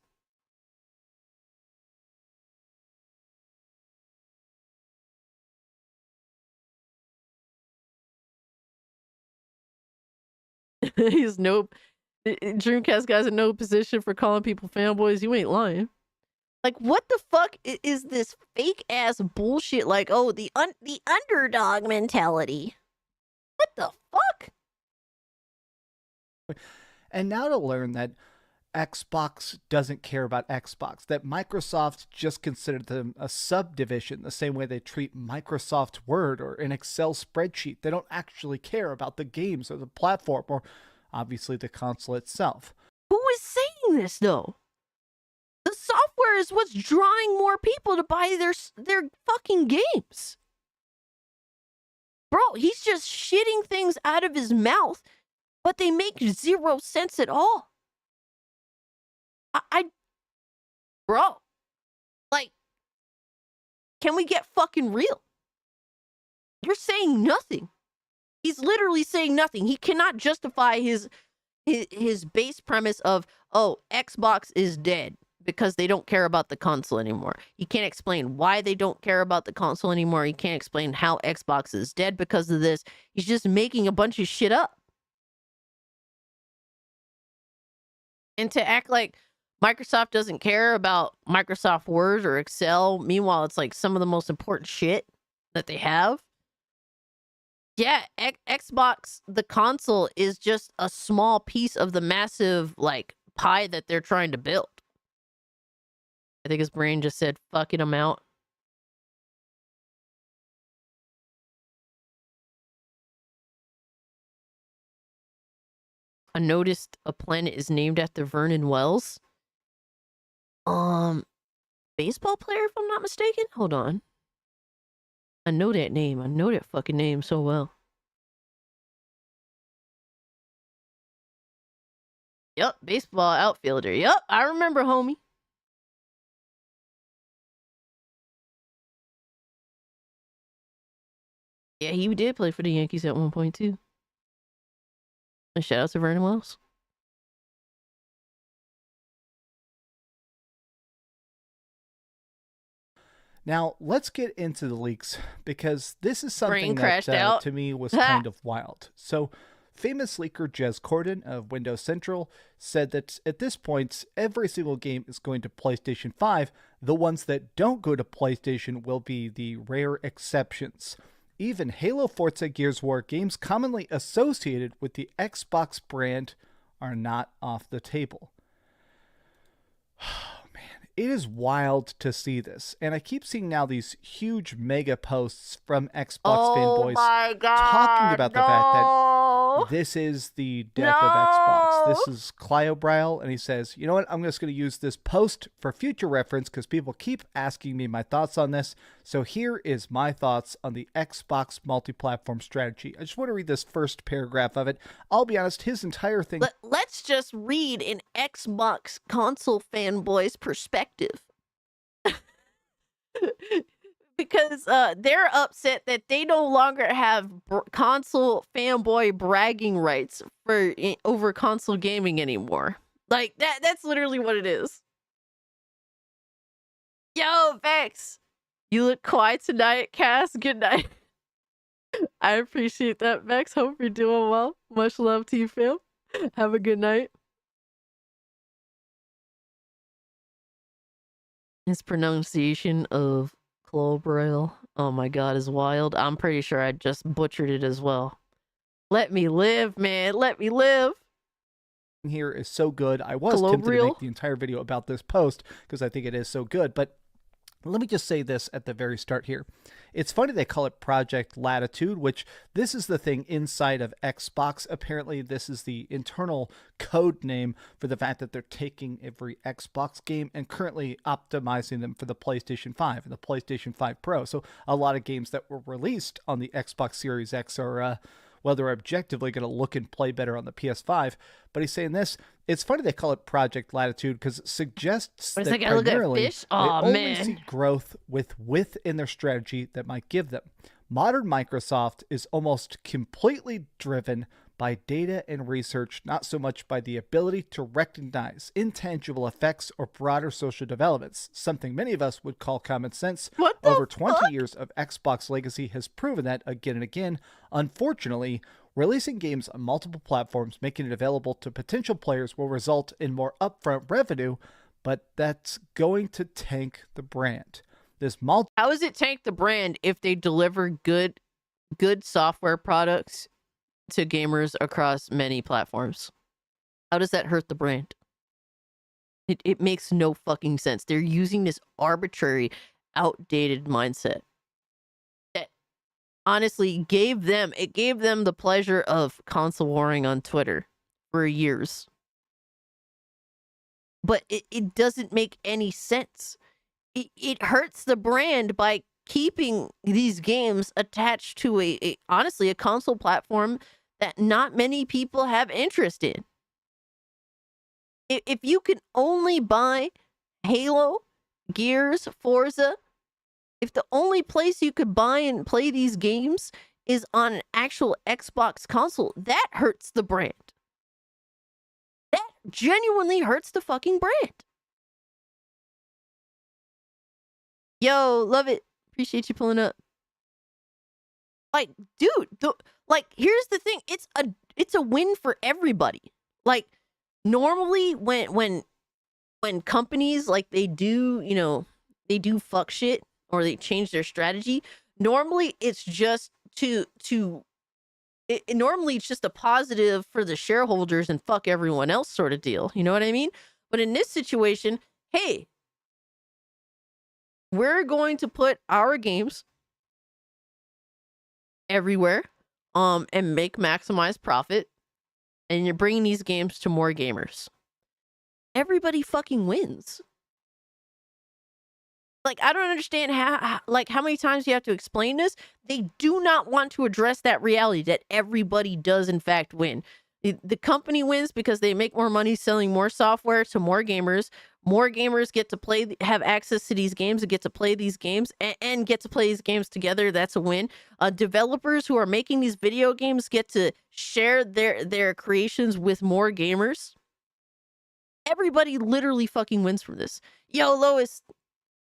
S4: He's Dreamcast guy's in no position for calling people fanboys. You ain't lying. Like, what the fuck is this fake ass bullshit? Like, oh, the underdog mentality. What the fuck?
S17: And now to learn that Xbox doesn't care about Xbox, that Microsoft just considered them a subdivision, the same way they treat Microsoft Word or an Excel spreadsheet. They don't actually care about the games or the platform or obviously the console itself.
S4: Who is saying this though? The software is what's drawing more people to buy their fucking games. Bro, he's just shitting things out of his mouth, but they make zero sense at all. Bro, like, can we get fucking real? You're saying nothing. He's literally saying nothing. He cannot justify his base premise of, oh, Xbox is dead because they don't care about the console anymore. He can't explain why they don't care about the console anymore. He can't explain how Xbox is dead because of this. He's just making a bunch of shit up. And to act like Microsoft doesn't care about Microsoft Word or Excel, meanwhile, it's like some of the most important shit that they have. Yeah, Xbox, the console, is just a small piece of the massive, like, pie that they're trying to build. I think his brain just said, fucking him out. I noticed a planet is named after Vernon Wells. Baseball player, if I'm not mistaken. Hold on. I know that name. I know that fucking name so well. Yup, baseball outfielder. Yup, I remember, homie. Yeah, he did play for the Yankees at one point, too. And shout out to Vernon Wells.
S17: Now, let's get into the leaks, because this is something
S4: Brain crashed
S17: that
S4: out.
S17: to me was kind of wild. So, famous leaker Jez Corden of Windows Central said that at this point, every single game is going to PlayStation 5. The ones that don't go to PlayStation will be the rare exceptions. Even Halo, Forza, Gears of War games commonly associated with the Xbox brand are not off the table. It is wild to see this, and I keep seeing now these huge mega posts from Xbox fanboys talking about the fact that this is the death of Xbox. This is Clio Bryle, and he says, you know what, I'm just going to use this post for future reference because people keep asking me my thoughts on this. So here is my thoughts on the Xbox multi-platform strategy. I just want to read this first paragraph of it. I'll be honest, his entire thing...
S4: Let's just read an Xbox console fanboy's perspective. Because they're upset that they no longer have console fanboy bragging rights over console gaming anymore. Like, that's literally what it is. Yo, Vex, you look quiet tonight, Cass. Good night. I appreciate that, Vex. Hope you're doing well. Much love to you, fam. Have a good night. His pronunciation of Clobrel, oh my god, is wild. I'm pretty sure I just butchered it as well. Let me live, man. Let me live.
S17: Here is so good. I was tempted to make the entire video about this post because I think it is so good, but let me just say this at the very start here. It's funny they call it Project Latitude, which this is the thing inside of Xbox. Apparently, this is the internal code name for the fact that they're taking every Xbox game and currently optimizing them for the PlayStation 5 and the PlayStation 5 Pro. So a lot of games that were released on the Xbox Series X are... well, they're objectively going to look and play better on the PS5. But he's saying this, it's funny they call it Project Latitude because it suggests that primarily they only see growth with width in their strategy that might give them. Modern Microsoft is almost completely driven by data and research, not so much by the ability to recognize intangible effects or broader social developments, something many of us would call common sense. Over 20 years of Xbox legacy has proven that again and again. Unfortunately, releasing games on multiple platforms, making it available to potential players will result in more upfront revenue, but that's going to tank the brand. How does it tank the brand if they deliver good software products to gamers across many platforms? How does that hurt the brand? It makes no fucking sense. They're using this arbitrary, outdated mindset that honestly gave them the pleasure of console warring on Twitter for years. But it doesn't make any sense. It hurts the brand by keeping these games attached to honestly a console platform that not many people have interest in. If you can only buy Halo, Gears, Forza, if the only place you could buy and play these games is on an actual Xbox console, that hurts the brand. That genuinely hurts the fucking brand. Yo, love it. Appreciate you pulling up. Like, dude, like, here's the thing. It's a win for everybody. Like, normally when companies, like, they do fuck shit or they change their strategy, normally it's just normally it's just a positive for the shareholders and fuck everyone else sort of deal. You know what I mean? But in this situation, hey, we're going to put our games everywhere, and maximize profit, and you're bringing these games to more gamers. Everybody fucking wins.
S4: Like, I don't understand how many times you have to explain this. They do not want to address that reality that everybody does in fact win. The company wins because they make more money selling more software to more gamers. More gamers get to play, have access to these games and get to play these games and get to play these games together. That's a win. Developers who are making these video games get to share their creations with more gamers. Everybody literally fucking wins from this. Yo, Lois.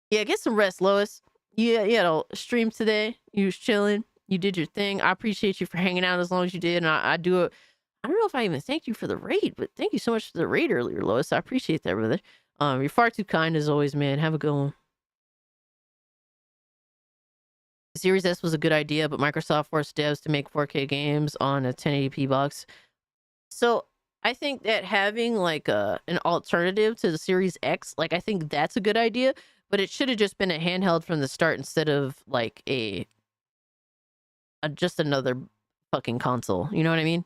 S4: Yeah, get some rest, Lois. You had a stream today. You was chilling. You did your thing. I appreciate you for hanging out as long as you did. And I do it. I don't know if I even thanked you for the raid, but thank you so much for the raid earlier, Lois. I appreciate that, brother. You're far too kind as always, man. Have a good one. Series S was a good idea, but Microsoft forced devs to make 4K games on a 1080p box. So I think that having like an alternative to the Series X, like I think that's a good idea. But it should have just been a handheld from the start instead of like a just another fucking console. You know what I mean?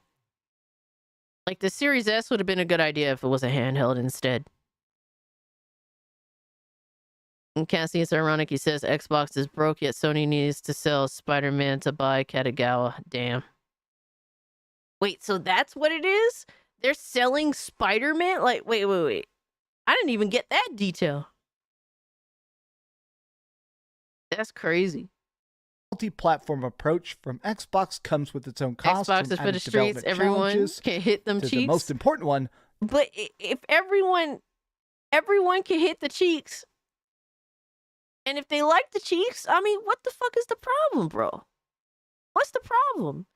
S4: Like the Series S would have been a good idea if it was a handheld instead. And Cassie, it's ironic he says Xbox is broke, yet Sony needs to sell Spider-Man to buy Katagawa. Damn. Wait, so that's what it is? They're selling Spider-Man? Like, wait. I didn't even get that detail. That's crazy.
S17: Multi-platform approach from Xbox comes with its own costs.
S4: Xbox is for the streets. Everyone can hit them cheeks.
S17: The most important one.
S4: But if everyone can hit the cheeks, and if they like the cheeks, I mean, what the fuck is the problem, bro? What's the problem?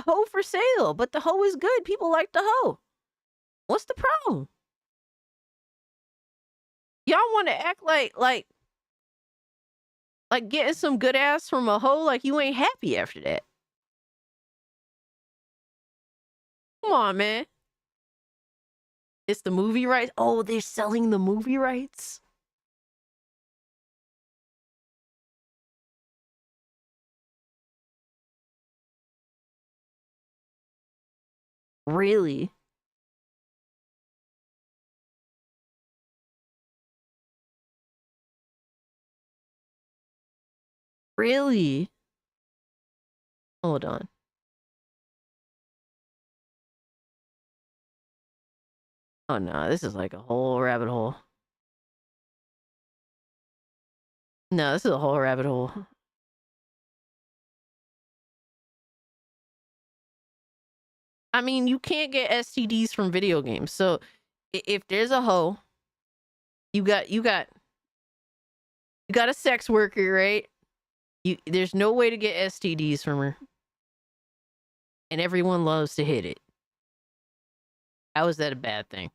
S4: Hoe for sale, but the hoe is good. People like the hoe. What's the problem? Y'all want to act like getting some good ass from a hoe, like you ain't happy after that. Come on, man. It's the movie rights. Oh, they're selling the movie rights. Really? Really? Hold on. Oh no, this is like a whole rabbit hole. No, this is a whole rabbit hole. I mean, you can't get STDs from video games. So if there's a hoe, you got a sex worker, right? There's no way to get STDs from her. And everyone loves to hit it. How is that a bad thing?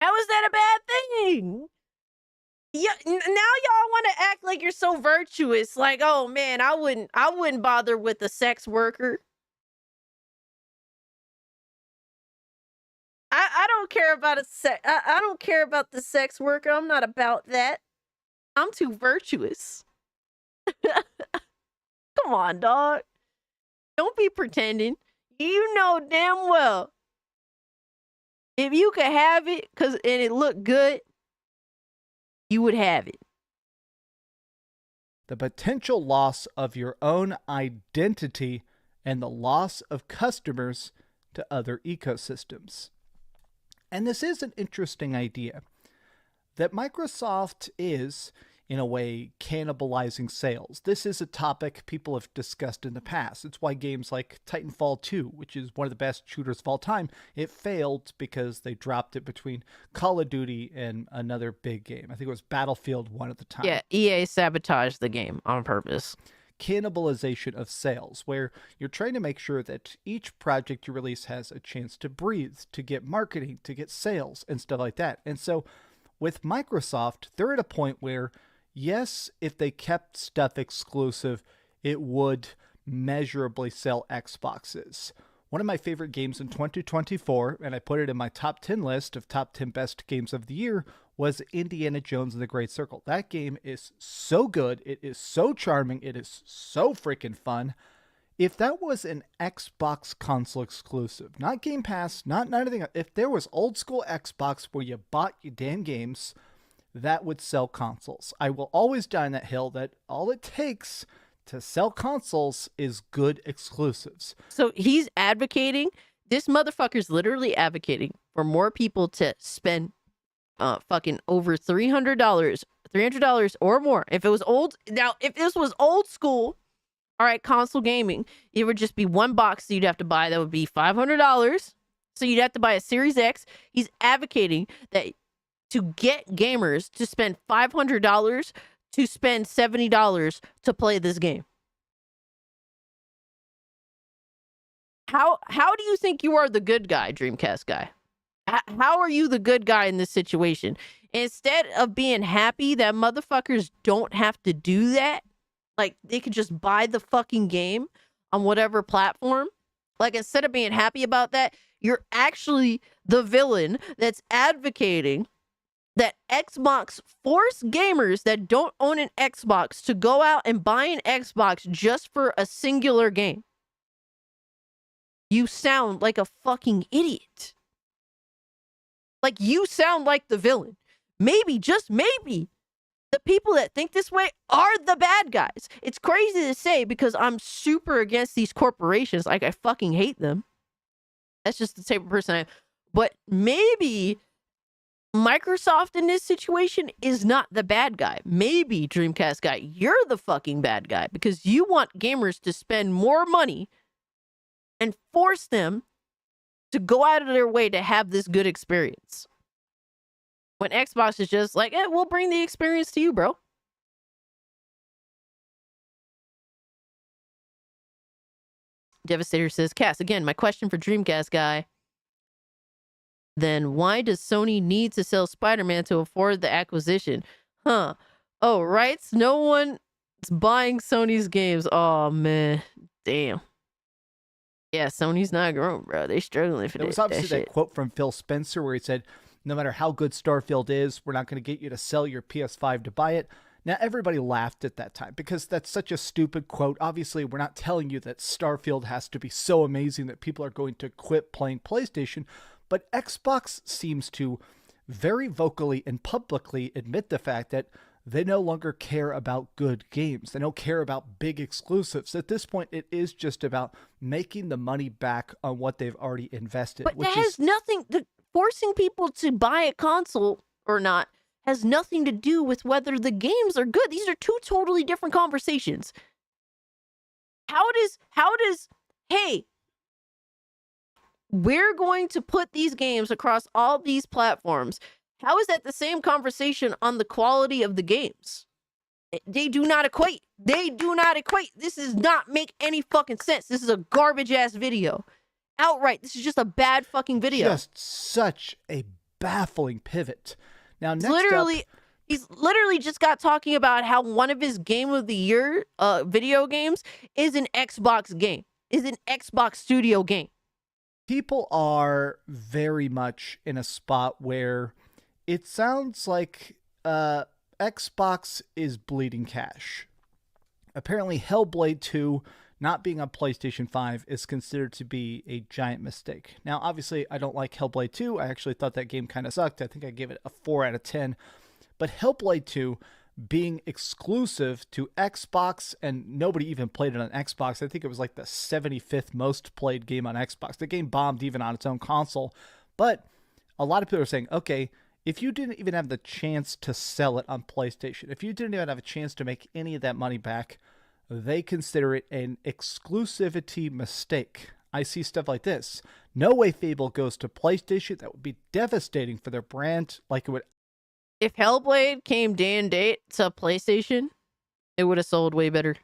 S4: How is that a bad thing? Yeah, now y'all want to act like you're so virtuous. Like, oh man, I wouldn't bother with a sex worker. I don't care about I don't care about the sex worker. I'm not about that. I'm too virtuous. Come on, dog. Don't be pretending. You know damn well if you could have it and it looked good, you would have it.
S17: The potential loss of your own identity and the loss of customers to other ecosystems. And this is an interesting idea, that Microsoft is, in a way, cannibalizing sales. This is a topic people have discussed in the past. It's why games like Titanfall 2, which is one of the best shooters of all time, it failed because they dropped it between Call of Duty and another big game. I think it was Battlefield 1 at the time.
S4: Yeah, EA sabotaged the game on purpose.
S17: Cannibalization of sales, where you're trying to make sure that each project you release has a chance to breathe, to get marketing, to get sales, and stuff like that. And so with Microsoft, they're at a point where, yes, if they kept stuff exclusive, it would measurably sell Xboxes. One of my favorite games in 2024, and I put it in my top 10 list of top 10 best games of the year, was Indiana Jones and the Great Circle. That game is so good. It is so charming. It is so freaking fun. if that was an Xbox console exclusive, not Game Pass, not anything, if there was old school Xbox where you bought your damn games, that would sell consoles. I will always die on that hill that all it takes to sell consoles is good exclusives.
S4: So he's advocating, this motherfucker's literally advocating for more people to spend fucking over $300 or more. If it was old, now if this was old school, all right, console gaming, it would just be one box that you'd have to buy. That would be $500. So you'd have to buy a Series X. He's advocating that to get gamers to spend $500 to spend $70 to play this game. How do you think you are the good guy, Dreamcast guy? How are you the good guy in this situation? Instead of being happy that motherfuckers don't have to do that, like they could just buy the fucking game on whatever platform. Like instead of being happy about that, you're actually the villain that's advocating that Xbox force gamers that don't own an Xbox to go out and buy an Xbox just for a singular game. You sound like a fucking idiot. Like you sound like the villain. Maybe, just maybe, the people that think this way are the bad guys. It's crazy to say because I'm super against these corporations. Like I fucking hate them. That's just the type of person I am. But maybe Microsoft in this situation is not the bad guy. Maybe, Dreamcast guy, you're the fucking bad guy because you want gamers to spend more money and force them to go out of their way to have this good experience. When Xbox is just like, we'll bring the experience to you, bro. Devastator says, Cass, again, my question for Dreamcast guy. Then why does Sony need to sell Spider-Man to afford the acquisition? Huh. Oh, rights? No one's buying Sony's games. Oh, man. Damn. Yeah, Sony's not growing, bro. They struggling for
S17: There was obviously that quote from Phil Spencer where he said, no matter how good Starfield is, we're not going to get you to sell your PS5 to buy it. Now, everybody laughed at that time because that's such a stupid quote. Obviously, we're not telling you that Starfield has to be so amazing that people are going to quit playing PlayStation, but Xbox seems to very vocally and publicly admit the fact that they no longer care about good games. They don't care about big exclusives. At this point, it is just about making the money back on what they've already invested.
S4: But that has nothing... Forcing people to buy a console or not has nothing to do with whether the games are good. These are two totally different conversations. How does, hey, we're going to put these games across all these platforms. How is that the same conversation on the quality of the games? They do not equate. They do not equate. This does not make any fucking sense. This is a garbage ass video. Outright, this is just a bad fucking video.
S17: Just such a baffling pivot. Now, next
S4: he's literally just got talking about how one of his game of the year video games is an Xbox game, is an Xbox Studio game.
S17: People are very much in a spot where it sounds like Xbox is bleeding cash. Apparently, Hellblade 2 not being on PlayStation 5 is considered to be a giant mistake. Now, obviously, I don't like Hellblade 2. I actually thought that game kind of sucked. I think I gave it a 4 out of 10. But Hellblade 2 being exclusive to Xbox, and nobody even played it on Xbox. I think it was like the 75th most played game on Xbox. The game bombed even on its own console. But a lot of people are saying, okay, if you didn't even have the chance to sell it on PlayStation, if you didn't even have a chance to make any of that money back, they consider it an exclusivity mistake. I see stuff like this. No way Fable goes to PlayStation. That would be devastating for their brand. Like it would.
S4: If Hellblade came day and date to PlayStation, it would have sold way better.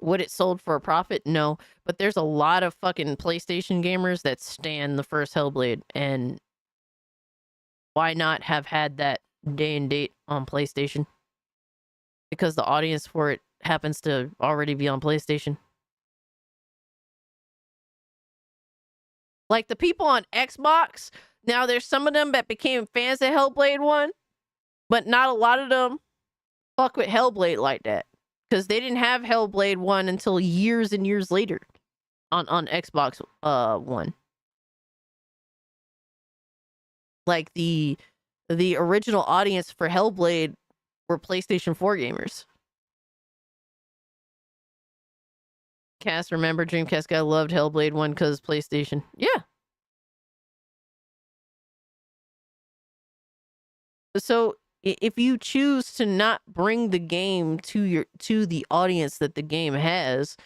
S4: Would it sold for a profit? No. But there's a lot of fucking PlayStation gamers that stan the first Hellblade. And why not have had that day and date on PlayStation? Because the audience for it happens to already be on PlayStation. Like the people on Xbox, now there's some of them that became fans of Hellblade 1, but not a lot of them fuck with Hellblade like that. because they didn't have Hellblade 1 until years and years later on Xbox One. Like the original audience for Hellblade were PlayStation 4 gamers. Cast, remember Dreamcast guy loved Hellblade 1 because PlayStation. Yeah. So if you choose to not bring the game to the audience that the game has,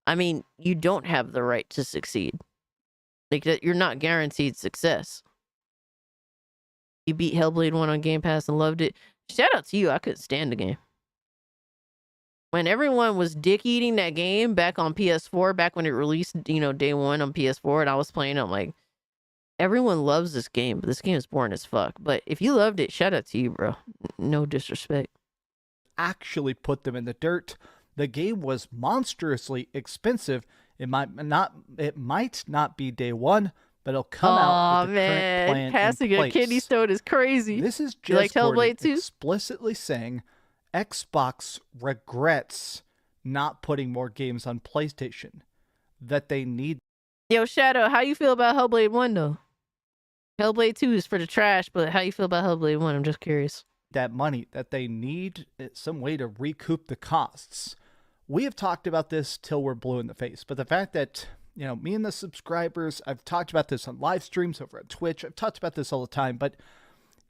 S4: I mean, you don't have the right to succeed. Like that, you're not guaranteed success. You beat Hellblade 1 on Game Pass and loved it. Shout out to you. I couldn't stand the game. When everyone was dick eating that game back on PS4, back when it released, day one on PS4, and I was playing, I'm like, everyone loves this game, but this game is boring as fuck. But if you loved it, shout out to you, bro. No disrespect.
S17: Actually put them in the dirt. The game was monstrously expensive. It might not be day one, but it'll come out with the current plan
S4: passing
S17: in
S4: a
S17: place.
S4: kidney stone is crazy.
S17: This is
S4: You like
S17: just Gordon
S4: Hellblade 2?
S17: explicitly saying Xbox regrets not putting more games on PlayStation. That they need.
S4: Yo, Shadow, how you feel about Hellblade 1 though? Hellblade 2 is for the trash, but how you feel about Hellblade 1? I'm just curious.
S17: That money, that they need some way to recoup the costs. We have talked about this till we're blue in the face, but the fact that, me and the subscribers, I've talked about this on live streams over at Twitch, I've talked about this all the time, but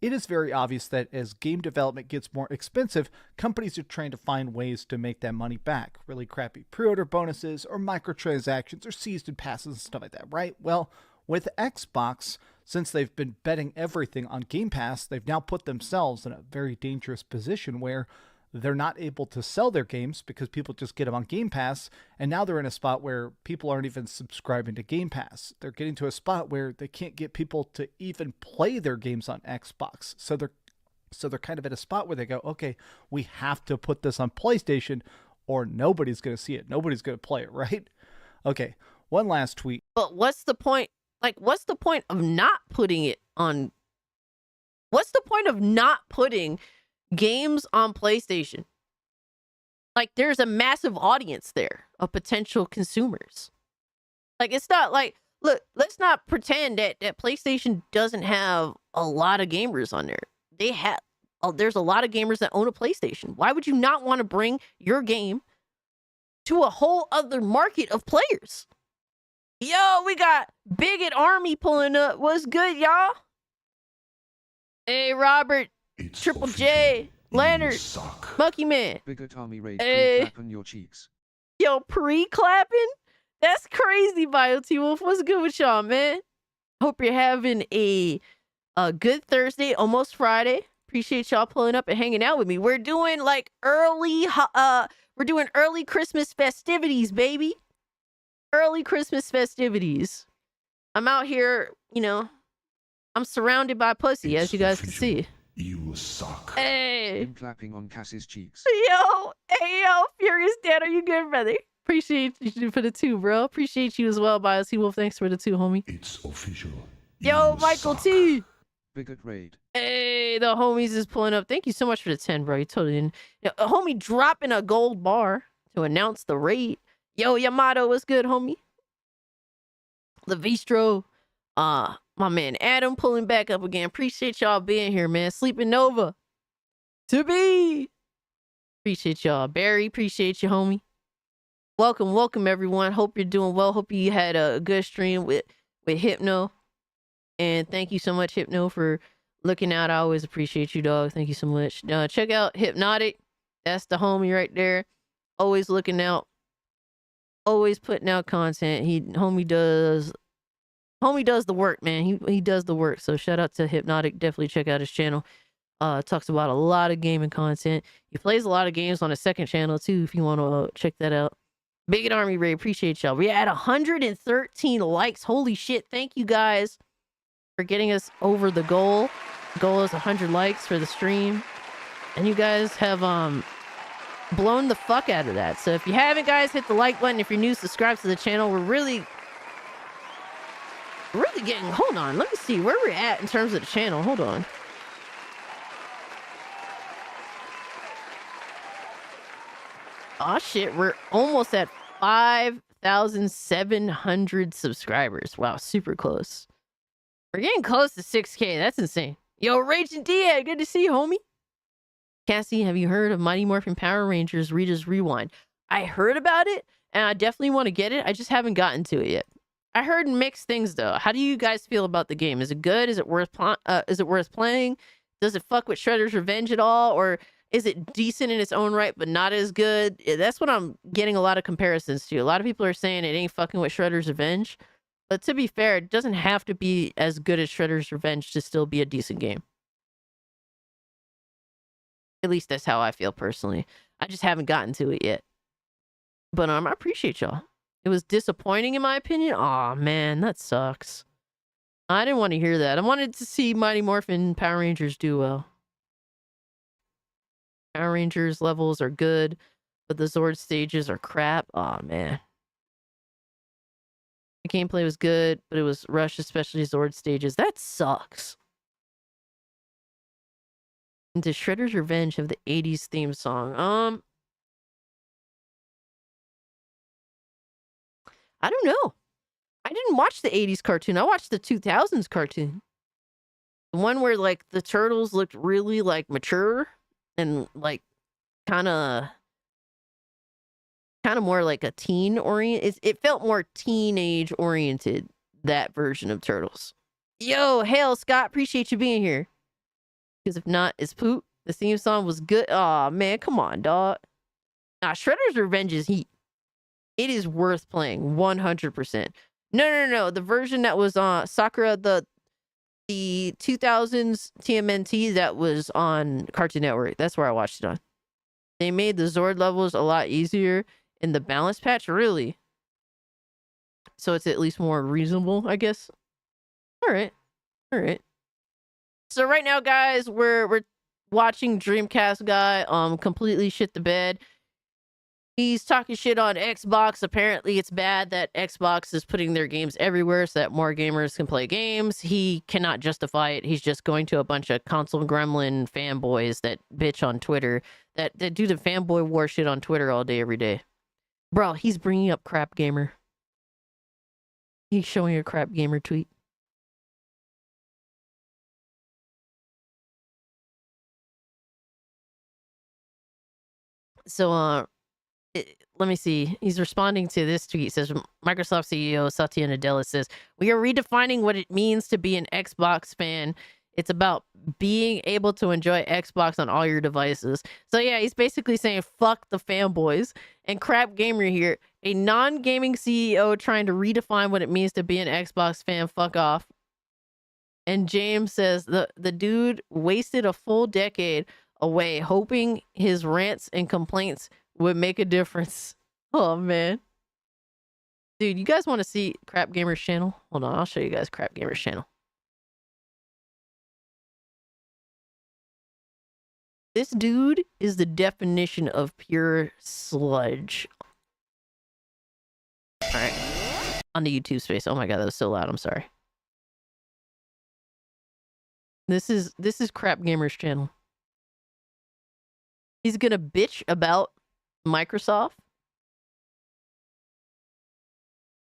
S17: it is very obvious that as game development gets more expensive, companies are trying to find ways to make that money back. Really crappy pre-order bonuses or microtransactions or season passes and stuff like that, right? Well, with Xbox, since they've been betting everything on Game Pass, they've now put themselves in a very dangerous position where they're not able to sell their games because people just get them on Game Pass, and now they're in a spot where people aren't even subscribing to Game Pass. They're getting to a spot where they can't get people to even play their games on Xbox. So they're kind of at a spot where they go, okay, we have to put this on PlayStation or nobody's going to see it. Nobody's going to play it, right? Okay, one last tweet.
S4: But what's the point? Like, what's the point of not putting it on? What's the point of not putting games on PlayStation? Like, there's a massive audience there of potential consumers. Like, it's not like, look, let's not pretend that PlayStation doesn't have a lot of gamers on there. They have, there's a lot of gamers that own a PlayStation. Why would you not want to bring your game to a whole other market of players? Yo, we got Bigot Army pulling up. What's good, y'all? Hey, Robert, Triple J, Leonard, Monkey Man.
S6: Bigot Army raid,
S4: Hey.
S6: clap on your cheeks.
S4: Yo, pre-clapping? That's crazy, BioT Wolf. What's good with y'all, man? Hope you're having a good Thursday, almost Friday. Appreciate y'all pulling up and hanging out with me. We're doing like early Christmas festivities, baby. Early Christmas festivities. I'm out here, I'm surrounded by pussy, as you guys can see.
S5: You suck.
S4: Hey.
S6: Him clapping on Cass's cheeks.
S4: Yo, Furious Dad, are you good, brother? Appreciate you for the 2, bro. Appreciate you as well, BioT Wolf. Thanks for the 2, homie.
S5: It's official.
S4: Yo, Michael T.
S6: Bigot raid.
S4: Hey, the homies is pulling up. Thank you so much for the 10, bro. You totally didn't. A homie dropping a gold bar to announce the raid. Yo, Yamato, what's good, homie? Levistro, my man Adam pulling back up again. Appreciate y'all being here, man. Sleeping Nova. To be. Appreciate y'all. Barry, appreciate you, homie. Welcome, everyone. Hope you're doing well. Hope you had a good stream with Hypno. And thank you so much, Hypno, for looking out. I always appreciate you, dog. Thank you so much. Check out Hypnotic. That's the homie right there. Always looking out. Always putting out content. Homie does the work, man. He does the work. So shout out to Hypnotic. Definitely check out his channel. Talks about a lot of gaming content. He plays a lot of games on his second channel too, if you want to check that out. Bigot Army Ray, appreciate y'all. We had 113 likes. Holy shit. Thank you guys for getting us over the goal. The goal is 100 likes for the stream. And you guys have blown the fuck out of that. So if you haven't, guys, hit the like button. If you're new, subscribe to the channel. We're really getting, hold on, let me see where we're at in terms of the channel. Hold on. Oh shit, we're almost at 5,700 subscribers. Wow, super close. We're getting close to 6K. That's insane. Yo, Raging Dia, good to see you, homie. Cassie, have you heard of Mighty Morphin Power Rangers Rita's Rewind? I heard about it, and I definitely want to get it. I just haven't gotten to it yet. I heard mixed things though. How do you guys feel about the game? Is it good? Is it worth playing? Does it fuck with Shredder's Revenge at all, or is it decent in its own right but not as good? That's what I'm getting a lot of comparisons to. A lot of people are saying it ain't fucking with Shredder's Revenge, but to be fair, it doesn't have to be as good as Shredder's Revenge to still be a decent game. At least that's how I feel personally. I just haven't gotten to it yet. But I appreciate y'all. It was disappointing in my opinion. Aw, man, that sucks. I didn't want to hear that. I wanted to see Mighty Morphin Power Rangers do well. Power Rangers levels are good, but the Zord stages are crap. Aw, man. The gameplay was good, but it was rushed, especially Zord stages. That sucks. And does Shredder's Revenge have the 80s theme song? I don't know. I didn't watch the 80s cartoon. I watched the 2000s cartoon. The one where, like, the turtles looked really, like, mature and, like, kind of more like a teen orient. It felt more teenage oriented, that version of Turtles. Yo, hail, Scott. Appreciate you being here. Because if not, it's poop. The theme song was good. Aw, man, come on, dog. Nah, Shredder's Revenge is heat. It is worth playing 100%. No. The version that was on Sakura, the 2000s TMNT that was on Cartoon Network. That's where I watched it on. They made the Zord levels a lot easier in the balance patch, really. So it's at least more reasonable, I guess. All right. So right now, guys, we're watching Dreamcast guy completely shit the bed. He's talking shit on Xbox. Apparently, it's bad that Xbox is putting their games everywhere so that more gamers can play games. He cannot justify it. He's just going to a bunch of console gremlin fanboys that bitch on Twitter, that do the fanboy war shit on Twitter all day, every day. Bro, he's bringing up Crap Gamer. He's showing a Crap Gamer tweet. So, let me see. He's responding to this tweet. It says, Microsoft CEO Satya Nadella says, we are redefining what it means to be an Xbox fan. It's about being able to enjoy Xbox on all your devices. So yeah, he's basically saying, fuck the fanboys. And Crap Gamer here, a non-gaming CEO trying to redefine what it means to be an Xbox fan. Fuck off. And James says, the dude wasted a full decade away hoping his rants and complaints would make a difference. Oh, man. Dude, you guys want to see Crap Gamer's channel? Hold on, I'll show you guys Crap Gamer's channel. This dude is the definition of pure sludge. Alright. On the YouTube space. Oh my god, that was so loud. I'm sorry. This is Crap Gamer's channel. He's gonna bitch about Microsoft.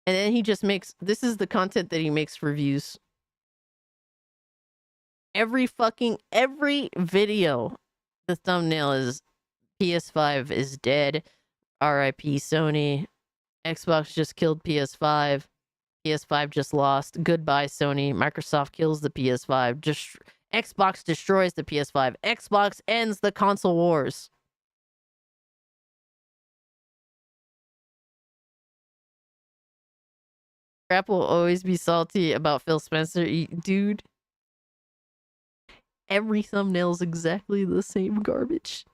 S4: And then he just makes, this is the content that he makes reviews. Every video, the thumbnail is PS5 is dead. RIP Sony. Xbox just killed PS5. PS5 just lost. Goodbye Sony. Microsoft kills the PS5. Xbox destroys the PS5. Xbox ends the console wars. Crap will always be salty about Phil Spencer. Dude. Every thumbnail is exactly the same garbage.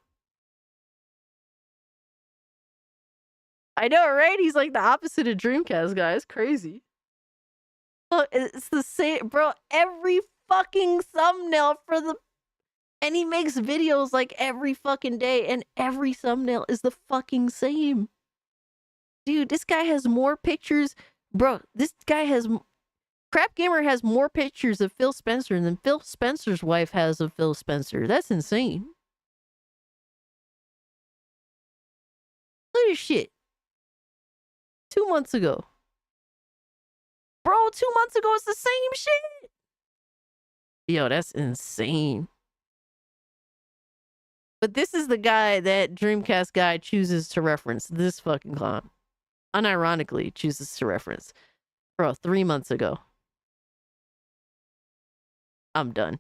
S4: I know, right? He's like the opposite of Dreamcast, guy. It's crazy. Look, it's the same, bro. Every fucking thumbnail for the... And he makes videos like every fucking day, and every thumbnail is the fucking same. Dude, this guy has more pictures... Bro, this guy has... Crap Gamer has more pictures of Phil Spencer than Phil Spencer's wife has of Phil Spencer. That's insane. this shit 2 months ago. Bro, 2 months ago, it's the same shit. Yo, that's insane. But this is the guy that Dreamcast guy chooses to reference. This fucking clown. Unironically chooses to reference. Bro, 3 months ago. I'm done.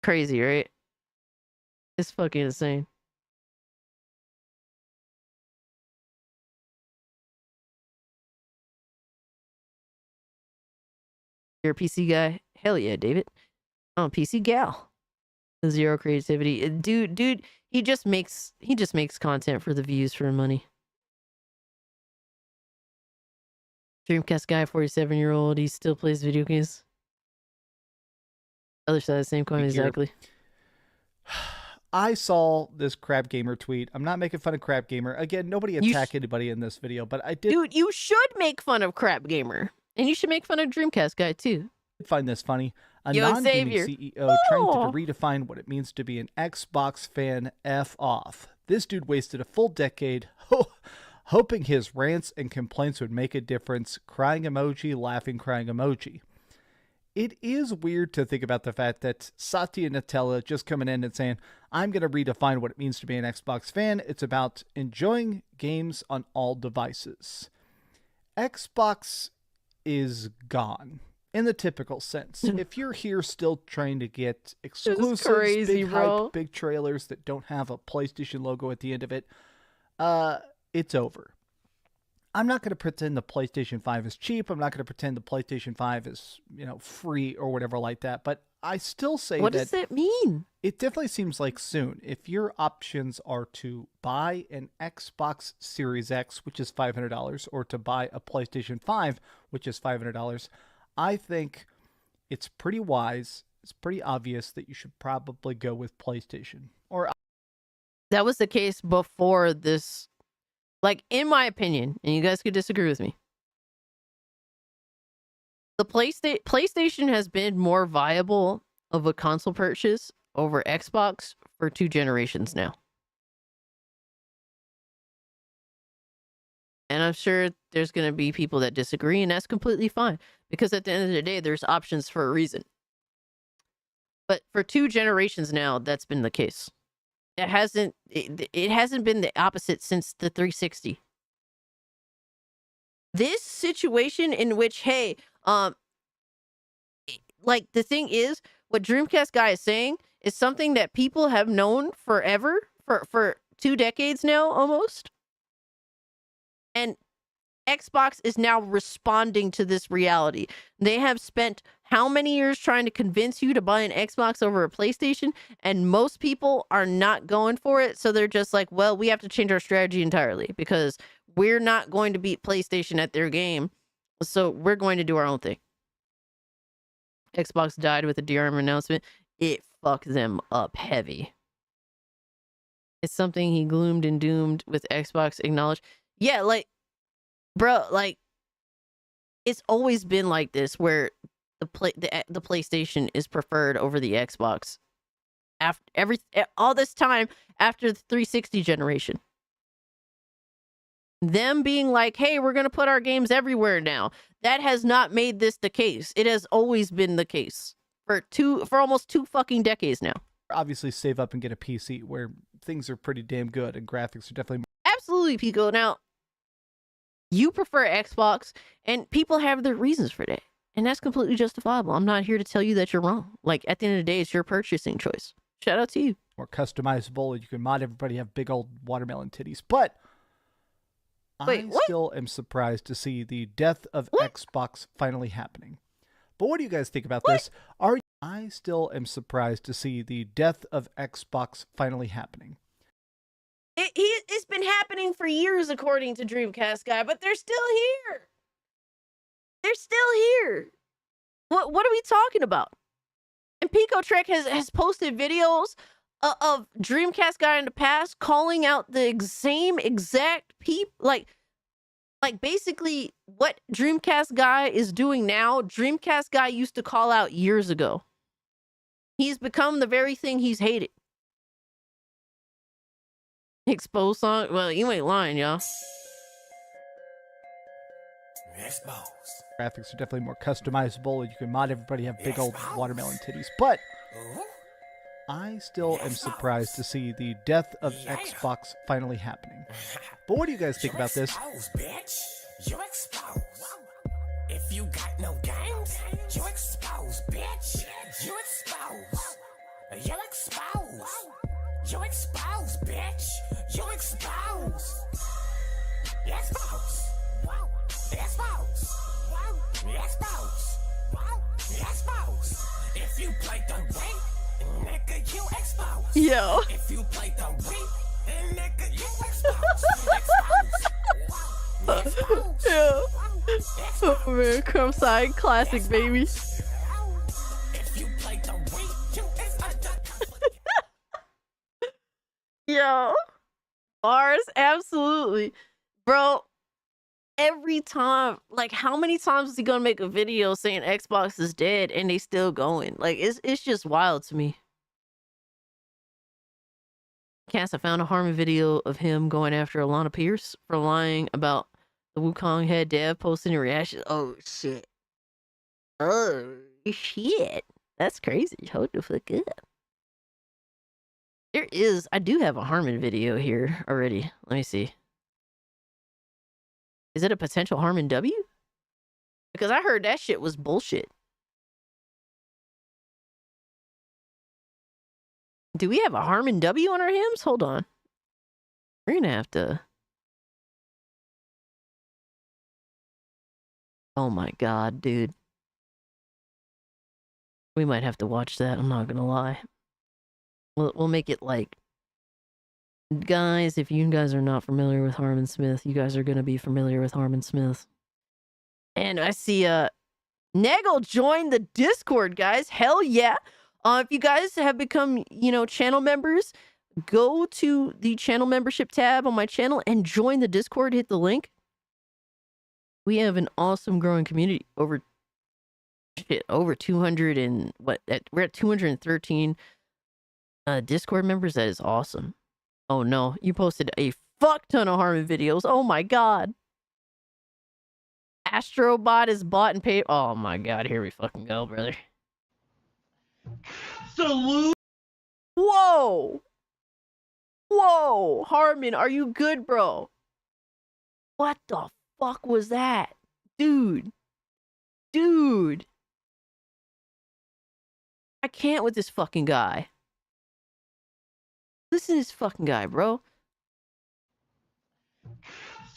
S4: Crazy, right? It's fucking insane. You're a PC guy? Hell yeah, David. I'm a PC gal. Zero creativity. Dude, he just makes content for the views for money. Dreamcast guy, 47-year-old, he still plays video games. Other side of the same coin, exactly.
S17: I saw this Crab Gamer tweet. I'm not making fun of Crab Gamer. Again, nobody attack anybody in this video, but I did.
S4: Dude, you should make fun of Crab Gamer. And you should make fun of Dreamcast guy, too.
S17: Find this funny. A
S4: Yo,
S17: non-gaming
S4: Xavier.
S17: CEO trying to redefine what it means to be an Xbox fan. F off. This dude wasted a full decade hoping his rants and complaints would make a difference. Crying emoji, laughing, crying emoji. It is weird to think about the fact that Satya Nadella just coming in and saying, I'm going to redefine what it means to be an Xbox fan. It's about enjoying games on all devices. Xbox is gone in the typical sense. If you're here still trying to get exclusives,
S4: crazy,
S17: big
S4: bro.
S17: hype, big trailers that don't have a PlayStation logo at the end of it, it's over. I'm not going to pretend the PlayStation 5 is cheap. I'm not going to pretend the PlayStation 5 is, free or whatever like that. But I still say
S4: What does that mean?
S17: It definitely seems like soon. If your options are to buy an Xbox Series X, which is $500, or to buy a PlayStation 5, which is $500, I think it's pretty wise. It's pretty obvious that you should probably go with PlayStation. Or
S4: That was the case before this. Like, in my opinion, and you guys could disagree with me, the PlayStation has been more viable of a console purchase over Xbox for 2 generations now. And I'm sure there's going to be people that disagree, and that's completely fine. Because at the end of the day, there's options for a reason. But for 2 generations now, that's been the case. It hasn't been the opposite since the 360. This situation in which, hey, like, the thing is, what Dreamcast guy is saying is something that people have known forever, for 2 decades now, almost. And Xbox is now responding to this reality. They have spent how many years trying to convince you to buy an Xbox over a PlayStation, and most people are not going for it. So they're just like, well, we have to change our strategy entirely because we're not going to beat PlayStation at their game. So we're going to do our own thing. Xbox died with the DRM announcement. It fucked them up heavy. It's something he gloomed and doomed with Xbox acknowledged. Yeah, like, bro, like, it's always been like this where the PlayStation is preferred over the Xbox after all this time after the 360 generation. Them being like, hey, we're going to put our games everywhere now. That has not made this the case. It has always been the case for almost 2 fucking decades now.
S17: obviously save up and get a PC where things are pretty damn good and graphics are definitely...
S4: Absolutely, Pico. Now, you prefer Xbox, and people have their reasons for that. And that's completely justifiable. I'm not here to tell you that you're wrong. Like, at the end of the day, it's your purchasing choice. Shout out to you.
S17: More customizable. You can mod everybody have big old watermelon titties. But I still am surprised to see the death of Xbox finally happening. But what do you guys think about this? I still am surprised to see the death of Xbox finally happening.
S4: It's been happening for years, according to Dreamcast Guy, but they're still here. They're still here. What are we talking about? And Pico Trek has posted videos of Dreamcast Guy in the past calling out the same exact people. Like basically what Dreamcast Guy is doing now, Dreamcast Guy used to call out years ago. He's become the very thing he's hated. Expose song? Well, you ain't lying, y'all.
S17: Graphics are definitely more customizable, and you can mod everybody have big old watermelon titties. But I still am surprised to see the death of Xbox finally happening. But what do you guys think about this?
S3: Bitch, you exposed. If you got no games, you exposed, bitch. You exposed. You exposed. You exposed, bitch. You exposed. You exposed. You exposed. You exposed. You exposed. If you play the ring, nigga, you exposed.
S4: Yo.
S3: If you play the ring, nigga, you exposed. Exposed.
S4: Yeah. Oh man, Crumb Side classic, baby.
S3: If you play the ring, you
S4: Yo. Bars, absolutely. Bro, every time, like, how many times is he gonna make a video saying Xbox is dead and they still going? Like, it's just wild to me. Cass, I found a Harmon video of him going after Alana Pierce for lying about the Wukong head dev posting a reaction. Oh shit. Oh shit. That's crazy. Hold the fuck up. I do have a Harmon video here already. Let me see. Is it a potential Harmon W? Because I heard that shit was bullshit. Do we have a Harmon W on our hymns? Hold on. We're gonna have to. Oh my god, dude. We might have to watch that, I'm not gonna lie. We'll make it like, guys, if you guys are not familiar with Harmon Smith, you guys are gonna be familiar with Harmon Smith. And I see Nagel joined the Discord, guys. Hell yeah. If you guys have become, channel members, go to the channel membership tab on my channel and join the Discord. Hit the link. We have an awesome growing community. Over 200 and we're at 213 Discord members. That is awesome. Oh no, you posted a fuck ton of Harmon videos. Oh my god. Astrobot is bought and paid. Oh my god, here we fucking go, brother. Absolute. Whoa. Whoa, Harmon, are you good, bro? What the fuck was that? Dude. I can't with this fucking guy. Listen to this fucking guy, bro.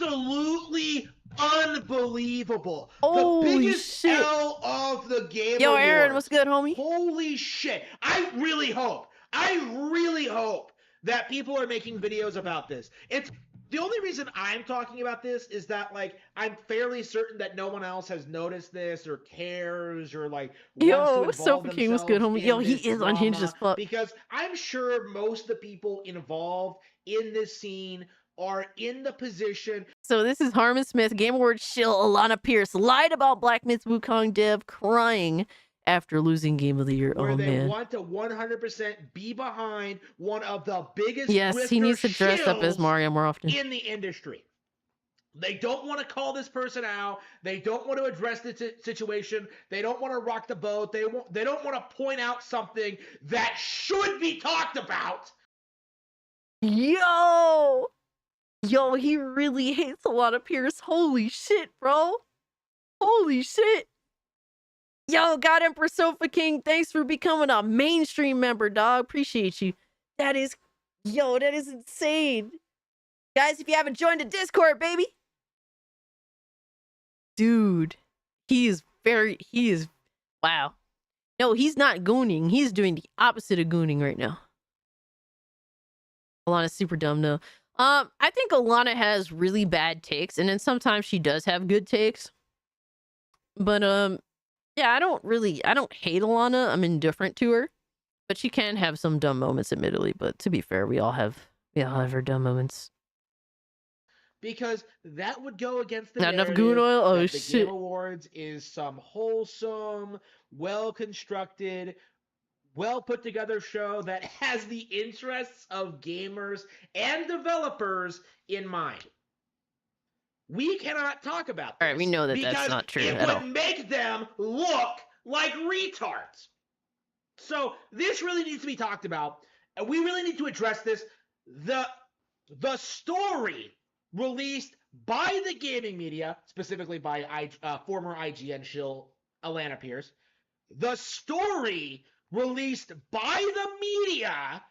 S18: Absolutely unbelievable.
S4: Holy
S18: the biggest
S4: shit.
S18: L of the game.
S4: Yo, Aaron,
S18: awards.
S4: what's good, homie?
S18: Holy shit. I really hope that people are making videos about this. It's the only reason I'm talking about this is that, like, I'm fairly certain that no one else has noticed this or cares or, like,
S4: Yo, Sofa King was good, homie. Yo, he is unhinged as fuck.
S18: Because I'm sure most of the people involved in this scene are in the position.
S4: So this is Harmon Smith, Game Awards shill Alana Pierce lied about Black Myth Wukong dev crying after losing Game of the Year.
S18: Where
S4: Oh
S18: they
S4: man.
S18: want to 100% be behind one of the biggest.
S4: Yes, he needs to dress up as
S18: shills
S4: Mario more often.
S18: in the industry. They don't want to call this person out. They don't want to address the situation. They don't want to rock the boat. They don't want to point out something that should be talked about.
S4: Yo, he really hates Alana Pierce. Holy shit, bro. Holy shit. Yo, God Emperor Sofa King, thanks for becoming a mainstream member, dog. Appreciate you. That is insane. Guys, if you haven't joined the Discord, baby. Dude, wow. No, he's not gooning. He's doing the opposite of gooning right now. Alana's super dumb, though. I think Alana has really bad takes, and then sometimes she does have good takes. But, yeah, I don't hate Alana. I'm indifferent to her. But she can have some dumb moments, admittedly. But to be fair, we all have her dumb moments.
S18: Because that would go against the
S4: Not enough
S18: narrative
S4: goon oil? Oh,
S18: that the
S4: shit.
S18: Game Awards is some wholesome, well-constructed well put together show that has the interests of gamers and developers in mind. We cannot talk about this.
S4: All right, we know that that's
S18: because
S4: not true
S18: it
S4: at
S18: would
S4: all.
S18: make them look like retards. So this really needs to be talked about, and we really need to address this. The story released by the gaming media, specifically by former IGN shill Alana Pierce, the story released by the media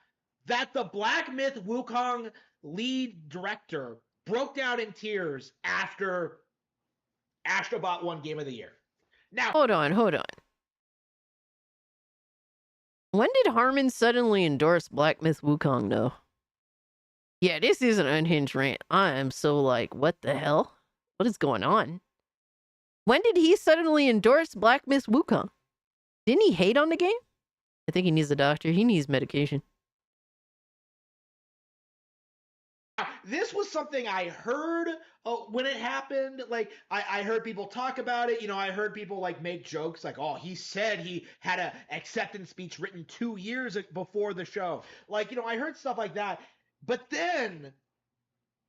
S18: that the Black Myth Wukong lead director broke down in tears after Astrobot won Game of the Year. Now,
S4: hold on. When did Harmon suddenly endorse Black Myth Wukong, though? Yeah, this is an unhinged rant. I am so like, what the hell? What is going on? When did he suddenly endorse Black Myth Wukong? Didn't he hate on the game? I think he needs a doctor. He needs medication.
S18: this was something I heard when it happened. Like, I heard people talk about it. You know, I heard people like make jokes like, oh, he said he had a acceptance speech written 2 years before the show. Like, you know, I heard stuff like that. But then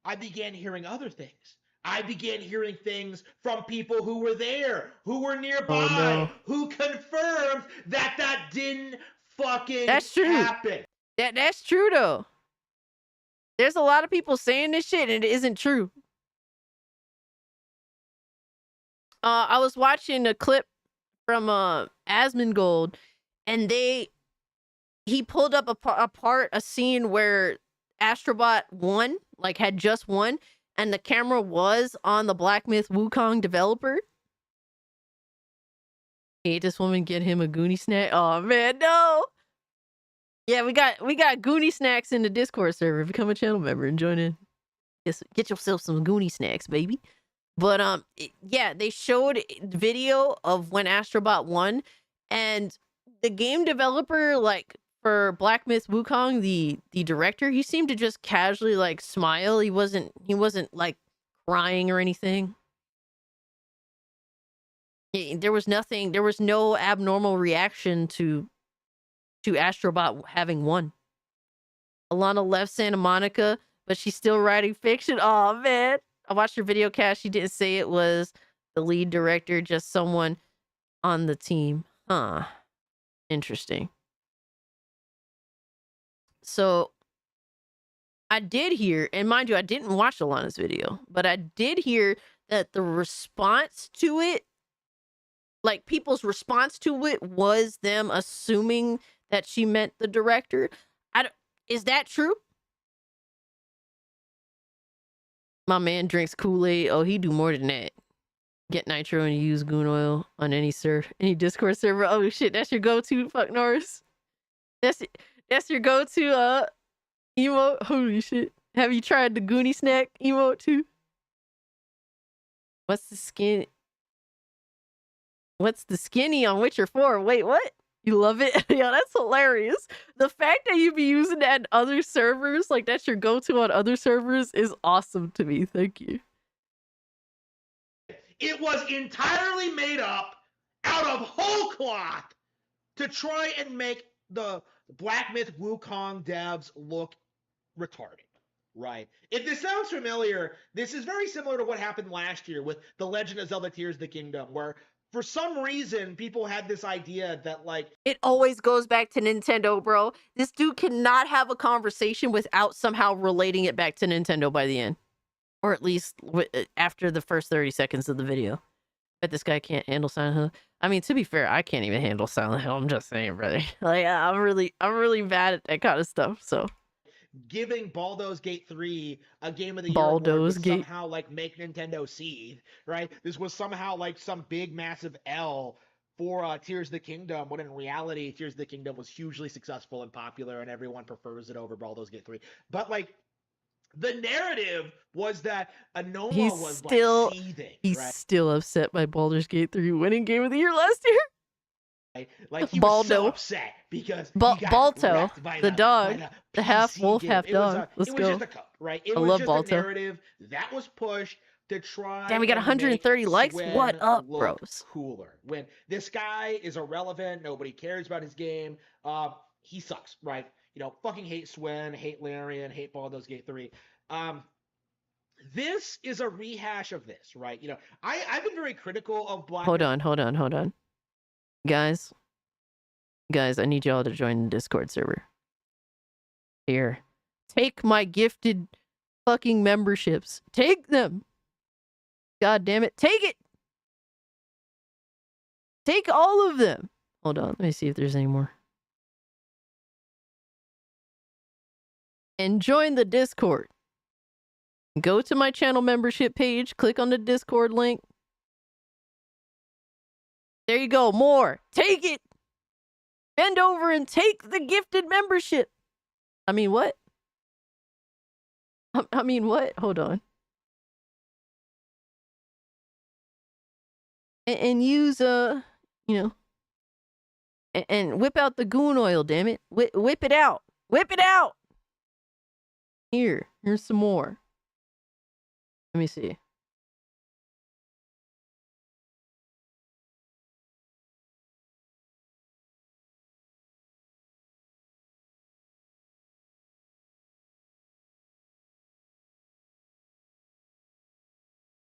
S18: I began hearing other things. I began hearing things from people who were there, who were nearby, who confirmed that that didn't fucking happen.
S4: That's true, though. There's a lot of people saying this shit, and it isn't true. I was watching a clip from Asmongold, and he pulled up a scene where Astrobot won, like had just won, and the camera was on the Black Myth Wukong developer. Hey, this woman get him a Goonie snack. Oh man, no. Yeah, we got Goonie snacks in the Discord server. Become a channel member and join in. Get yourself some Goonie snacks, baby. But yeah, they showed video of when Astrobot won, and the game developer, like for Black Myth Wukong, the director, he seemed to just casually like smile. He wasn't like crying or anything. There was nothing. There was no abnormal reaction to Astrobot having won. Alana left Santa Monica, but she's still writing fiction. Oh man, I watched her video cast. She didn't say it was the lead director, just someone on the team. Huh. Interesting. So I did hear, and mind you, I didn't watch Alana's video, but I did hear that the response to it, like people's response to it, was them assuming that she meant the director. Is that true? My man drinks Kool-Aid. Oh, he do more than that. Get nitro and use goon oil on any Discord server. Oh shit, that's your go-to, fuck Norris. That's your go-to emote. Holy shit. Have you tried the Goonie snack emote too? What's the skinny on Witcher 4? Wait, what? You love it? Yeah, that's hilarious. The fact that you be using that in other servers, like that's your go-to on other servers, is awesome to me. Thank you.
S18: It was entirely made up out of whole cloth to try and make the Black Myth Wukong devs look retarded. Right. If this sounds familiar, this is very similar to what happened last year with The Legend of Zelda Tears of the Kingdom, where for some reason people had this idea that like...
S4: It always goes back to Nintendo, bro. This dude cannot have a conversation without somehow relating it back to Nintendo by the end. Or at least after the first 30 seconds of the video. But this guy can't handle Silent Hill. I mean, to be fair, I can't even handle Silent Hill. I'm just saying, brother. Like, I'm really bad at that kind of stuff, so...
S18: Giving Baldur's Gate 3 a Game of the Year award would somehow like make Nintendo seethe, right? This was somehow like some big massive L for Tears of the Kingdom, when in reality Tears of the Kingdom was hugely successful and popular and everyone prefers it over Baldur's Gate 3. But like the narrative was that Anoma was
S4: still,
S18: like seething.
S4: He's
S18: right?
S4: still upset by Baldur's Gate 3 winning Game of the Year last year.
S18: Like he was so upset because he got
S4: Balto,
S18: wrecked by
S4: the dog, the half wolf, half dog. Let's
S18: it
S4: go.
S18: was just a code, right? It
S4: I
S18: was
S4: love
S18: just
S4: Balto.
S18: a narrative that was pushed to try.
S4: Damn, we got
S18: and
S4: 130
S18: make
S4: likes.
S18: Swin
S4: What up,
S18: look
S4: bros?
S18: Cooler. When this guy is irrelevant, nobody cares about his game. He sucks, right? You know, fucking hate Swin, hate Larian, hate Baldur's Gate 3. This is a rehash of this, right? You know, I've been very critical of Black.
S4: Hold on. Guys, I need y'all to join the Discord server. Here. Take my gifted fucking memberships. Take them. God damn it. Take it. Take all of them. Hold on. Let me see if there's any more. And join the Discord. Go to my channel membership page. Click on the Discord link. There you go. More. Take it. Bend over and take the gifted membership. I mean, what? I mean, what? Hold on. And use, you know, and whip out the goon oil, damn it. Whip it out. Whip it out. Here's some more. Let me see.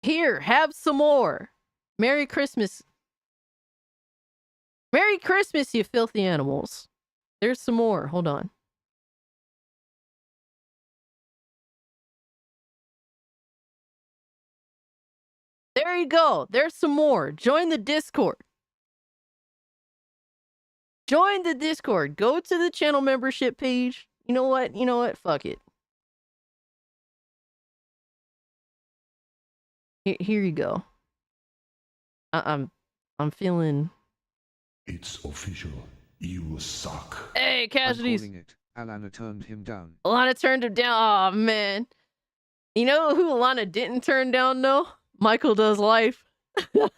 S4: Here, have some more. Merry Christmas. Merry Christmas, you filthy animals. There's some more. Hold on. There you go. There's some more. Join the Discord. Join the Discord. Go to the channel membership page. You know what? You know what? Fuck it. Here you go. I'm feeling.
S5: It's official. You suck.
S4: Hey, casualties.
S6: I'm calling it. Alana turned him down.
S4: Alana turned him down. Aw, man. You know who Alana didn't turn down, though? Michael Does Life. Alana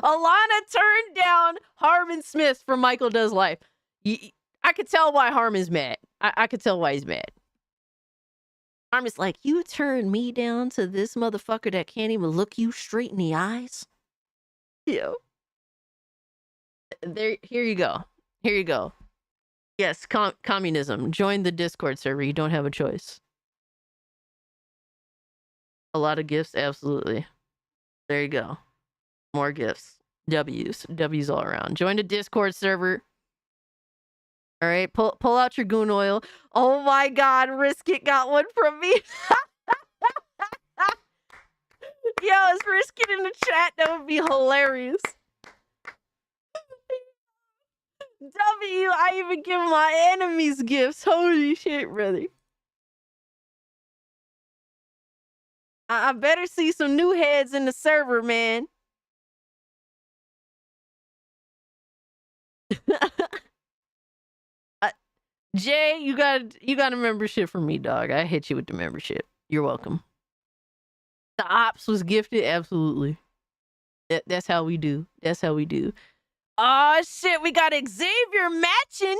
S4: turned down Harmon Smith from Michael Does Life. I could tell why Harmon's mad. I could tell why he's mad. Harmon's like, you turned me down to this motherfucker that can't even look you straight in the eyes? Yo. There, here you go. Here you go. Yes, communism. Join the Discord server. You don't have a choice. A lot of gifts, absolutely. There you go. More gifts. W's all around. Join the Discord server. All right, pull out your goon oil. Oh my God, Risk It got one from me. Yo, is Risk It in the chat? That would be hilarious. I even give my enemies gifts. Holy shit, brother. I better see some new heads in the server, man. Jay, you got a membership from me, dog. I hit you with the membership. You're welcome. The ops was gifted, absolutely. That's how we do. That's how we do. Oh shit, we got Xavier matching.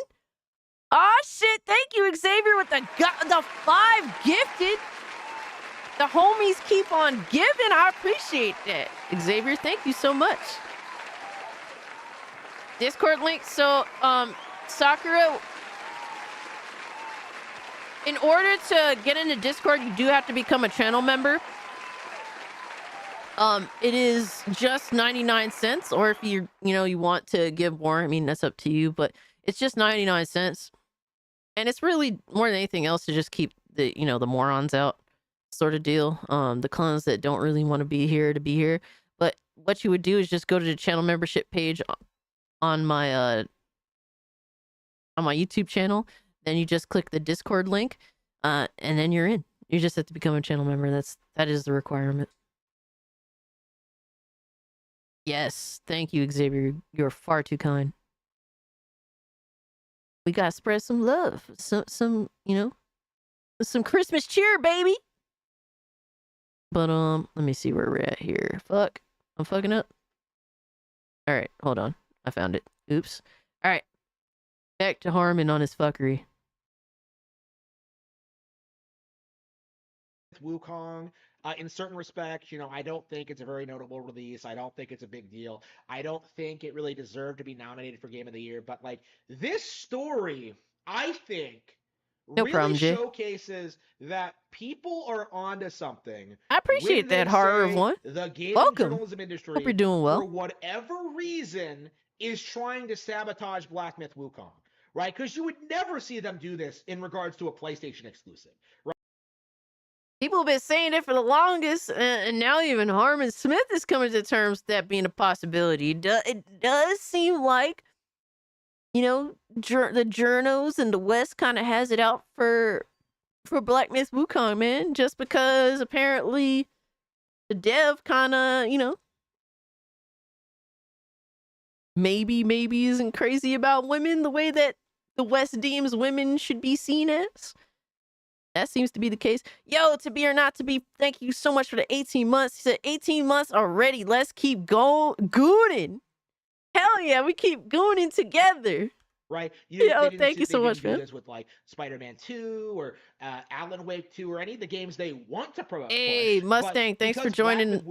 S4: Oh shit, thank you, Xavier, with the 5 gifted. The homies keep on giving. I appreciate that. Xavier, thank you so much. Discord link. So, Sakura, in order to get into Discord, you do have to become a channel member. It is just 99 cents, or if you want to give more, I mean, that's up to you, but it's just 99 cents. And it's really more than anything else to just keep the morons out sort of deal. The clones that don't really want to be here. But what you would do is just go to the channel membership page on my YouTube channel. Then you just click the Discord link, and then you're in. You just have to become a channel member. That is the requirement. Yes, thank you, Xavier. You're far too kind. We gotta spread some love, some Christmas cheer, baby. But let me see where we're at here. Fuck, I'm fucking up. All right, hold on. I found it. Oops. All right, back to Harmon on his fuckery.
S18: Wukong. in certain respects, I don't think it's a very notable release. I don't think it's a big deal. I don't think it really deserved to be nominated for Game of the Year. But like this story, I think
S4: No
S18: really
S4: problem, Jay.
S18: showcases that people are onto something.
S4: I appreciate
S18: when
S4: that,
S18: they
S4: horror of
S18: say
S4: one.
S18: The gaming
S4: Welcome.
S18: journalism industry,
S4: Hope you're doing well.
S18: for whatever reason, is trying to sabotage Black Myth Wukong, right? Because you would never see them do this in regards to a PlayStation exclusive, right?
S4: People have been saying it for the longest, and now even Harmon Smith is coming to terms with that being a possibility. It does seem like, the journos in the West kind of has it out for Black Myth Wukong, man, just because apparently the dev kind of, maybe isn't crazy about women the way that the West deems women should be seen as. That seems to be the case. Yo, to be or not to be, thank you so much for the 18 months. He said 18 months already. Let's keep gooning. Hell yeah, we keep gooning together.
S18: Right?
S4: Thank you so much,
S18: man.
S4: man.
S18: With like Spider-Man 2 or Alan Wake 2 or any of the games they want to promote.
S4: Hey, Mustang, thanks for joining.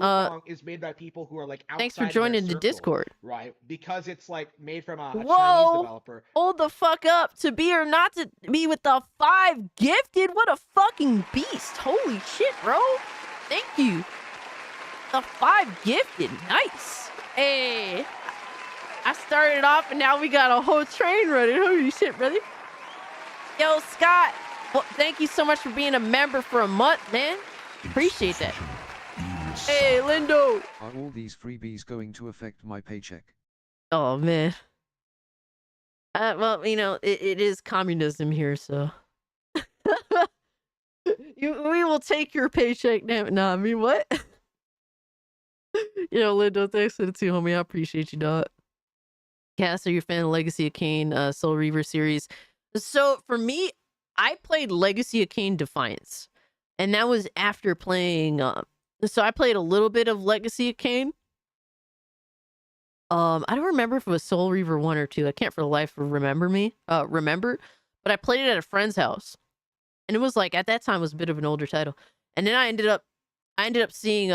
S18: Is made by people who are like outside
S4: Thanks for joining the Discord.
S18: Right? Because it's like made from a Chinese developer.
S4: Hold the fuck up. To be or not to be with the 5 gifted. What a fucking beast. Holy shit, bro. Thank you. The 5 gifted. Nice. Hey. I started off and now we got a whole train running. Holy shit, brother. Yo, Scott. Well, thank you so much for being a member for a month, man. Appreciate that. Hey, Lindo.
S6: Are all these freebies going to affect my paycheck?
S4: Oh, man. Well, it is communism here, so. We will take your paycheck. Nah, I mean, what? Lindo, thanks for the 2, homie. I appreciate you, dog. Cass, are you a fan of Legacy of Kain, Soul Reaver series? So for me, I played Legacy of Kain Defiance, and that was after playing. So I played a little bit of Legacy of Kain. I don't remember if it was Soul Reaver 1 or 2. I can't for the life of remember, but I played it at a friend's house, and it was like at that time it was a bit of an older title, and then I ended up seeing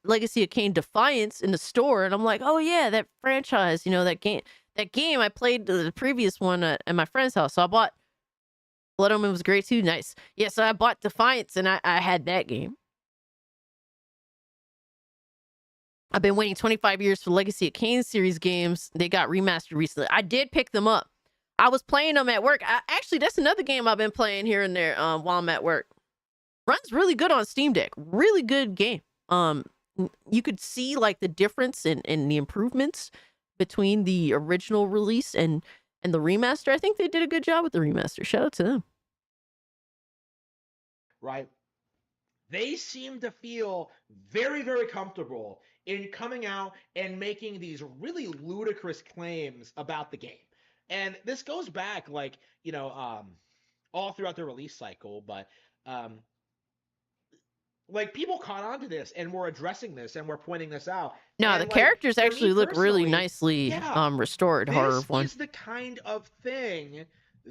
S4: Legacy of Kain Defiance in the store, and I'm like, oh yeah, that franchise, that game I played the previous one at my friend's house, so I bought Blood Omen. Was great too. Nice. Yeah, so I bought Defiance, and I had that game. I've been waiting 25 years for Legacy of Kain series games. They got remastered recently. I did pick them up. I was playing them at work. Actually, that's another game I've been playing here and there while I'm at work. Runs really good on Steam Deck. Really good game. You could see like the difference in the improvements between the original release and the remaster. I think they did a good job with the remaster. Shout out to them.
S18: Right? They seem to feel very, very comfortable in coming out and making these really ludicrous claims about the game. And this goes back all throughout the release cycle, but people caught on to this and were addressing this and were pointing this out.
S4: No,
S18: and,
S4: the characters actually look really nicely restored. Horror
S18: This is the kind of thing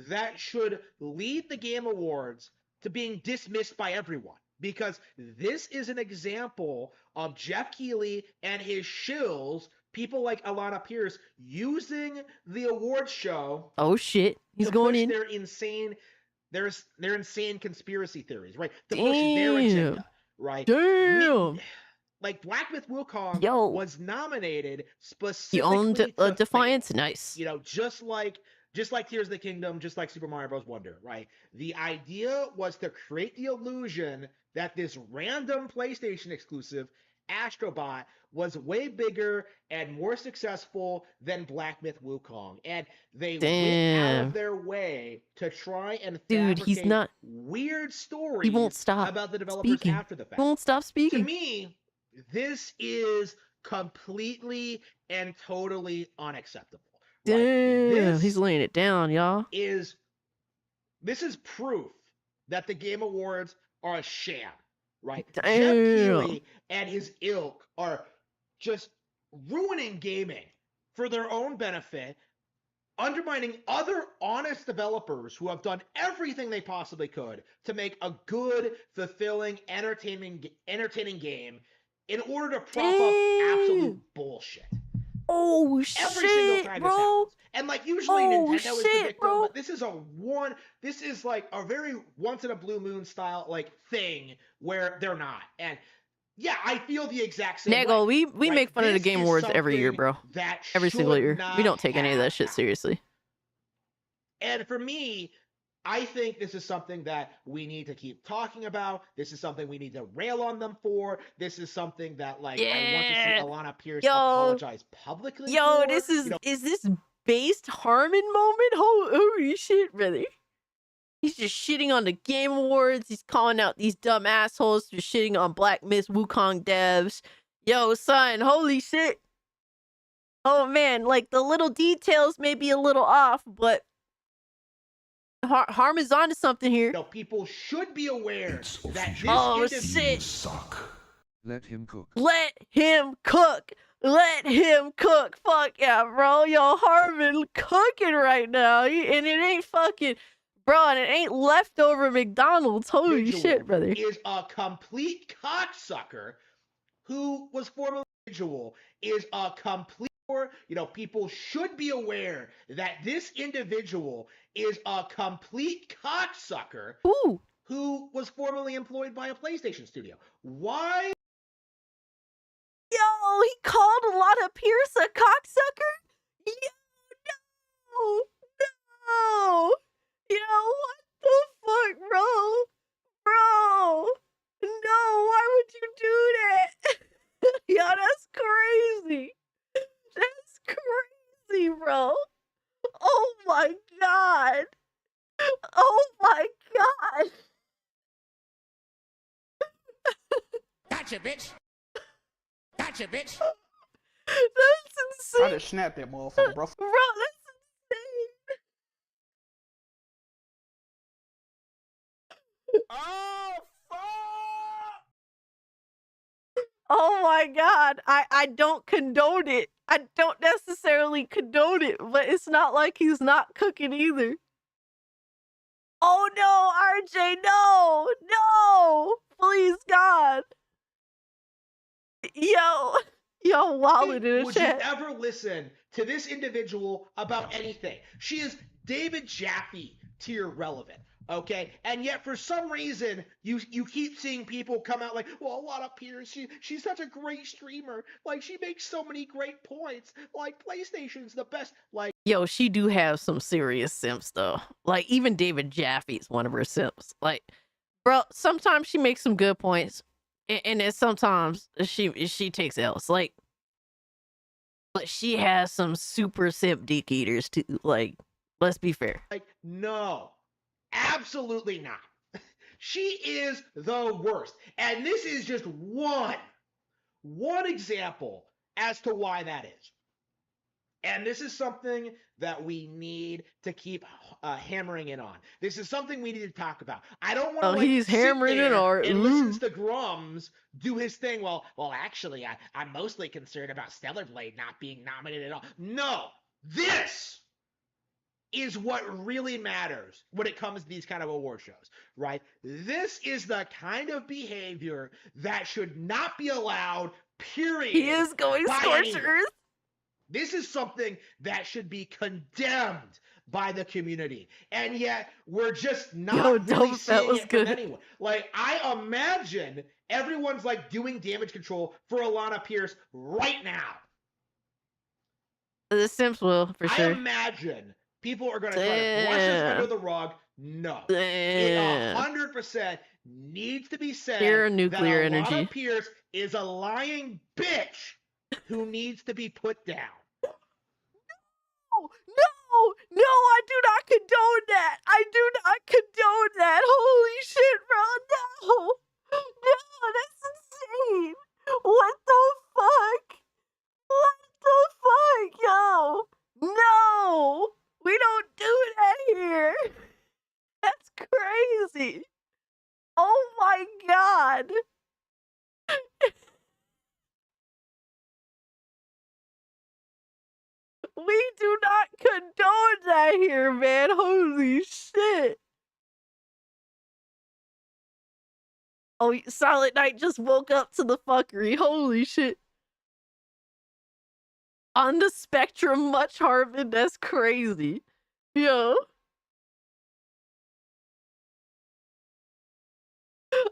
S18: that should lead the Game Awards to being dismissed by everyone. Because this is an example of Jeff Keighley and his shills, people like Alana Pierce, using the awards show.
S4: Oh shit, he's going in.
S18: Their insane conspiracy theories, right? To push their agenda, right?
S4: Damn.
S18: Like Black Myth Wukong was nominated specifically.
S4: He owned Defiance. Nice.
S18: Just like Tears of the Kingdom, just like Super Mario Bros. Wonder, right? The idea was to create the illusion that this random PlayStation exclusive, Astrobot, was way bigger and more successful than Black Myth Wukong. And they went out of their way to try and fabricate weird stories about the developers after the fact.
S4: He won't stop speaking.
S18: To me, this is completely and totally unacceptable.
S4: Damn, he's laying it down, y'all.
S18: This is proof that the Game Awards are a sham, right?
S4: Damn.
S18: Jeff Keighley and his ilk are just ruining gaming for their own benefit undermining other honest developers who have done everything they possibly could to make a good, fulfilling, entertaining game in order to prop up absolute bullshit.
S4: Oh
S18: Every single
S4: shit,
S18: time
S4: bro.
S18: this happens. And like usually
S4: Oh,
S18: Nintendo is the
S4: shit,
S18: victim,
S4: bro.
S18: but this is like a very once in a blue moon style like thing where they're not. And yeah, I feel the exact same
S4: Nego,
S18: way.
S4: we make fun of the Game Awards every year, bro.
S18: That
S4: Every single
S18: should
S4: year. We
S18: not
S4: don't take any of that shit
S18: happen.
S4: seriously.
S18: And for me, I think this is something that we need to keep talking about. This is something we need to rail on them for. This is something that, like, I want to see Alana Pierce apologize publicly for.
S4: This is this based Harmon moment? Holy shit, brother. He's just shitting on the Game Awards. He's calling out these dumb assholes for shitting on Black Myth Wukong devs. Yo, son, holy shit. Oh man, like the little details may be a little off, but Harm is onto something here.
S18: No, people should be aware that this
S4: oh
S18: shit.
S6: Let him cook.
S4: Let him cook. Let him cook. Fuck yeah, bro. Yo, Harmon cooking right now. And it ain't fucking, bro, and it ain't leftover McDonald's. Holy shit, brother.
S18: Is a complete cocksucker who was formerly individual, is a complete, people should be aware that this individual is a complete cocksucker who was formerly employed by a PlayStation studio. Why?
S4: Yo, he called Alana Pierce a cocksucker? Yo, no. No. Yo, what the fuck, bro? Bro. No, why would you do that? Yo, that's crazy. That's crazy, bro. Oh my god. Oh my god.
S8: Gotcha, bitch. Gotcha, bitch.
S4: That's insane.
S19: I just snapped that motherfucker, bro.
S4: Bro, that's insane.
S8: Oh, fuck!
S4: Oh my god. I don't condone it. I don't necessarily condone it, but it's not like he's not cooking either. Oh no, RJ, no! No! Please, God. Yo, wallet in a
S18: Would
S4: chat.
S18: you ever listen to this individual about anything? She is David Jaffe tier relevant, okay? And yet for some reason you keep seeing people come out like, well, Alana Pierce, she's such a great streamer. Like, she makes so many great points. Like, PlayStation's the best. Like,
S4: Yo, she do have some serious simps though. Like even David Jaffe's one of her simps. Like, bro, sometimes she makes some good points, and then sometimes she takes L's. Like, but she has some super simp dick eaters too. Like, let's be fair.
S18: Like, no, absolutely not. She is the worst. And this is just one example as to why that is. And this is something that we need to keep hammering in on. This is something we need to talk about. I don't want to
S4: he's hammering it on.
S18: and listen to Grums do his thing. Well, actually, I'm mostly concerned about Stellar Blade not being nominated at all. No, this is what really matters when it comes to these kind of award shows, right? This is the kind of behavior that should not be allowed, period.
S4: He is going scorched earth.
S18: This is something that should be condemned by the community, and yet we're just not really seeing it from anyone. Like, I imagine everyone's like doing damage control for Alana Pierce right now.
S4: The Sims will, for sure.
S18: I imagine people are going to try to brush this under the rug. No. It 100% needs to be said
S4: Pure nuclear
S18: that Alana
S4: energy.
S18: Pierce is a lying bitch who needs to be put down.
S4: No, I do not condone that. I do not condone that. Holy shit, bro. No, that's insane. What the fuck? What the fuck, yo? No, we don't do that here. That's crazy. Oh my god. We do not condone that here, man. Holy shit. Oh, Silent Night just woke up to the fuckery. Holy shit. On the spectrum, much Harvin. That's crazy. Yo.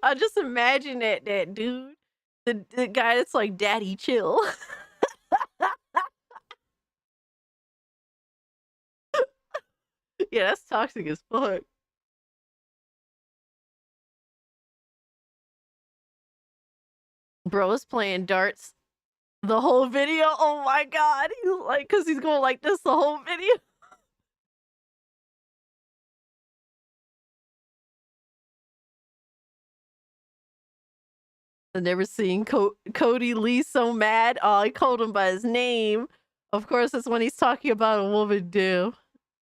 S4: I just imagine that dude. The guy that's like, Daddy, chill. Yeah, that's toxic as fuck. Bro is playing darts the whole video. Oh my god. He's like, cause he's going like this the whole video. I've never seen Cody Lee so mad. Oh, I called him by his name. Of course, that's when he's talking about a woman, dude.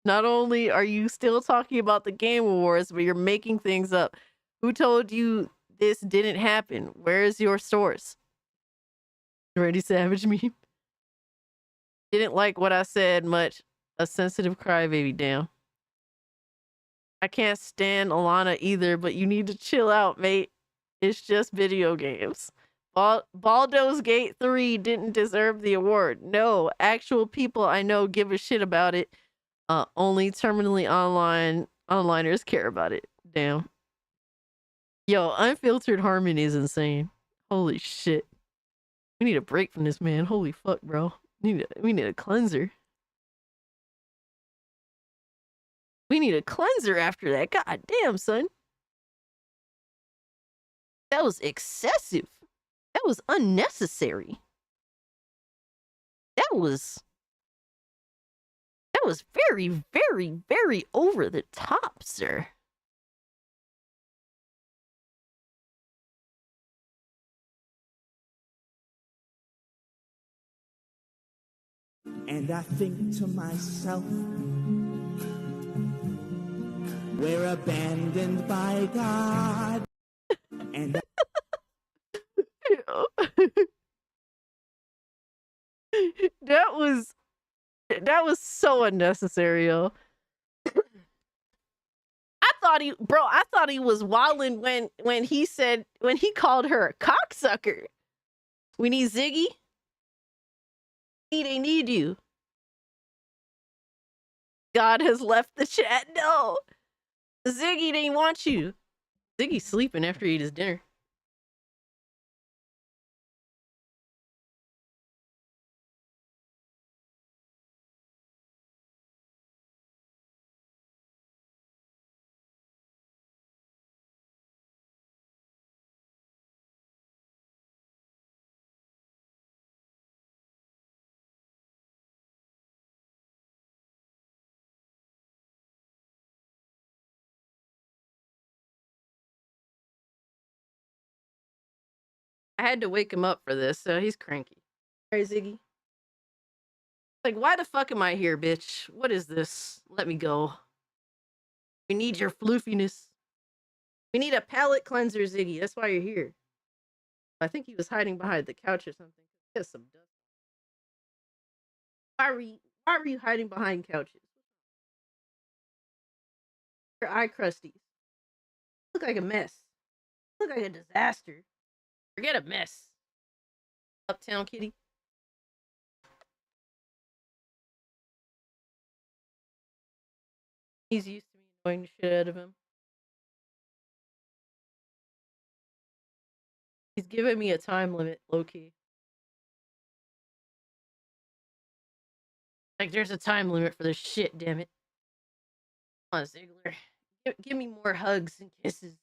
S4: Not only are you still talking about the Game Awards, but you're making things up. Who told you this didn't happen? Where is your source? Randy Savage meme. Didn't like what I said much. A sensitive crybaby, damn. I can't stand Alana either, but you need to chill out, mate. It's just video games. Baldur's Gate 3 didn't deserve the award. No, actual people I know give a shit about it. Only terminally onliners care about it. Damn. Yo, unfiltered harmony is insane. Holy shit. We need a break from this, man. Holy fuck, bro. We need a cleanser. We need a cleanser after that. God damn, son. That was excessive. That was unnecessary. That was very, very, very over the top, sir.
S16: And I think to myself, we're abandoned by God. And
S4: that was so unnecessary, yo. I thought he was wilding when he called her a cocksucker. We need Ziggy. They need you. God has left the chat. No. Ziggy didn't want you. Ziggy's sleeping after he eat his dinner. I had to wake him up for this, so he's cranky. All right, Ziggy. Like, why the fuck am I here, bitch? What is this? Let me go. We need your floofiness. We need a palate cleanser, Ziggy. That's why you're here. I think he was hiding behind the couch or something. He has some dust. Why were you hiding behind couches? Your eye crusties. Look like a mess. Look like a disaster. Forget a mess. Uptown Kitty. He's used to me annoying the shit out of him. He's giving me a time limit, low-key. Like, there's a time limit for this shit, damn it. Come on, Ziggler. Give me more hugs and kisses.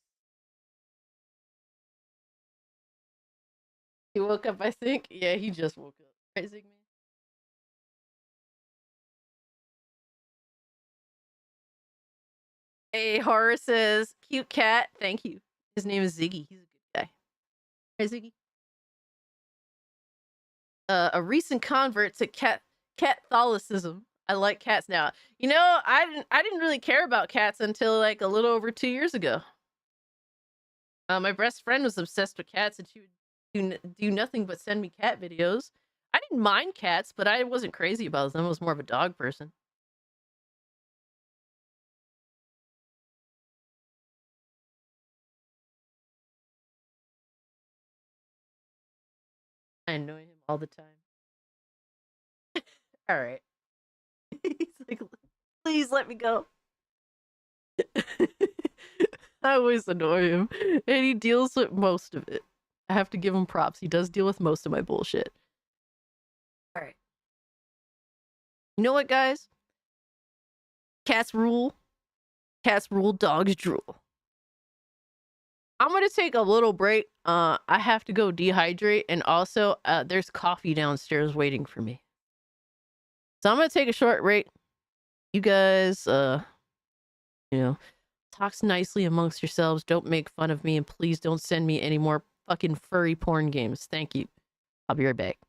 S4: He woke up, I think. Yeah, he just woke up. Right, Zigman? Hey, Horror says, cute cat. Thank you. His name is Ziggy. He's a good guy. Hey, Ziggy. A recent convert to Catholicism. I like cats now. You know, I didn't really care about cats until like a little over 2 years ago. My best friend was obsessed with cats, and she would do nothing but send me cat videos. I didn't mind cats, but I wasn't crazy about them. I was more of a dog person. I annoy him all the time. All right. He's like, please let me go. I always annoy him, and he deals with most of it. I have to give him props. He does deal with most of my bullshit. All right. You know what, guys? Cats rule. Cats rule, dogs drool. I'm gonna take a little break. I have to go dehydrate, and also there's coffee downstairs waiting for me. So I'm gonna take a short break. You guys, talk nicely amongst yourselves. Don't make fun of me, and please don't send me any more fucking furry porn games. Thank you. I'll be right back.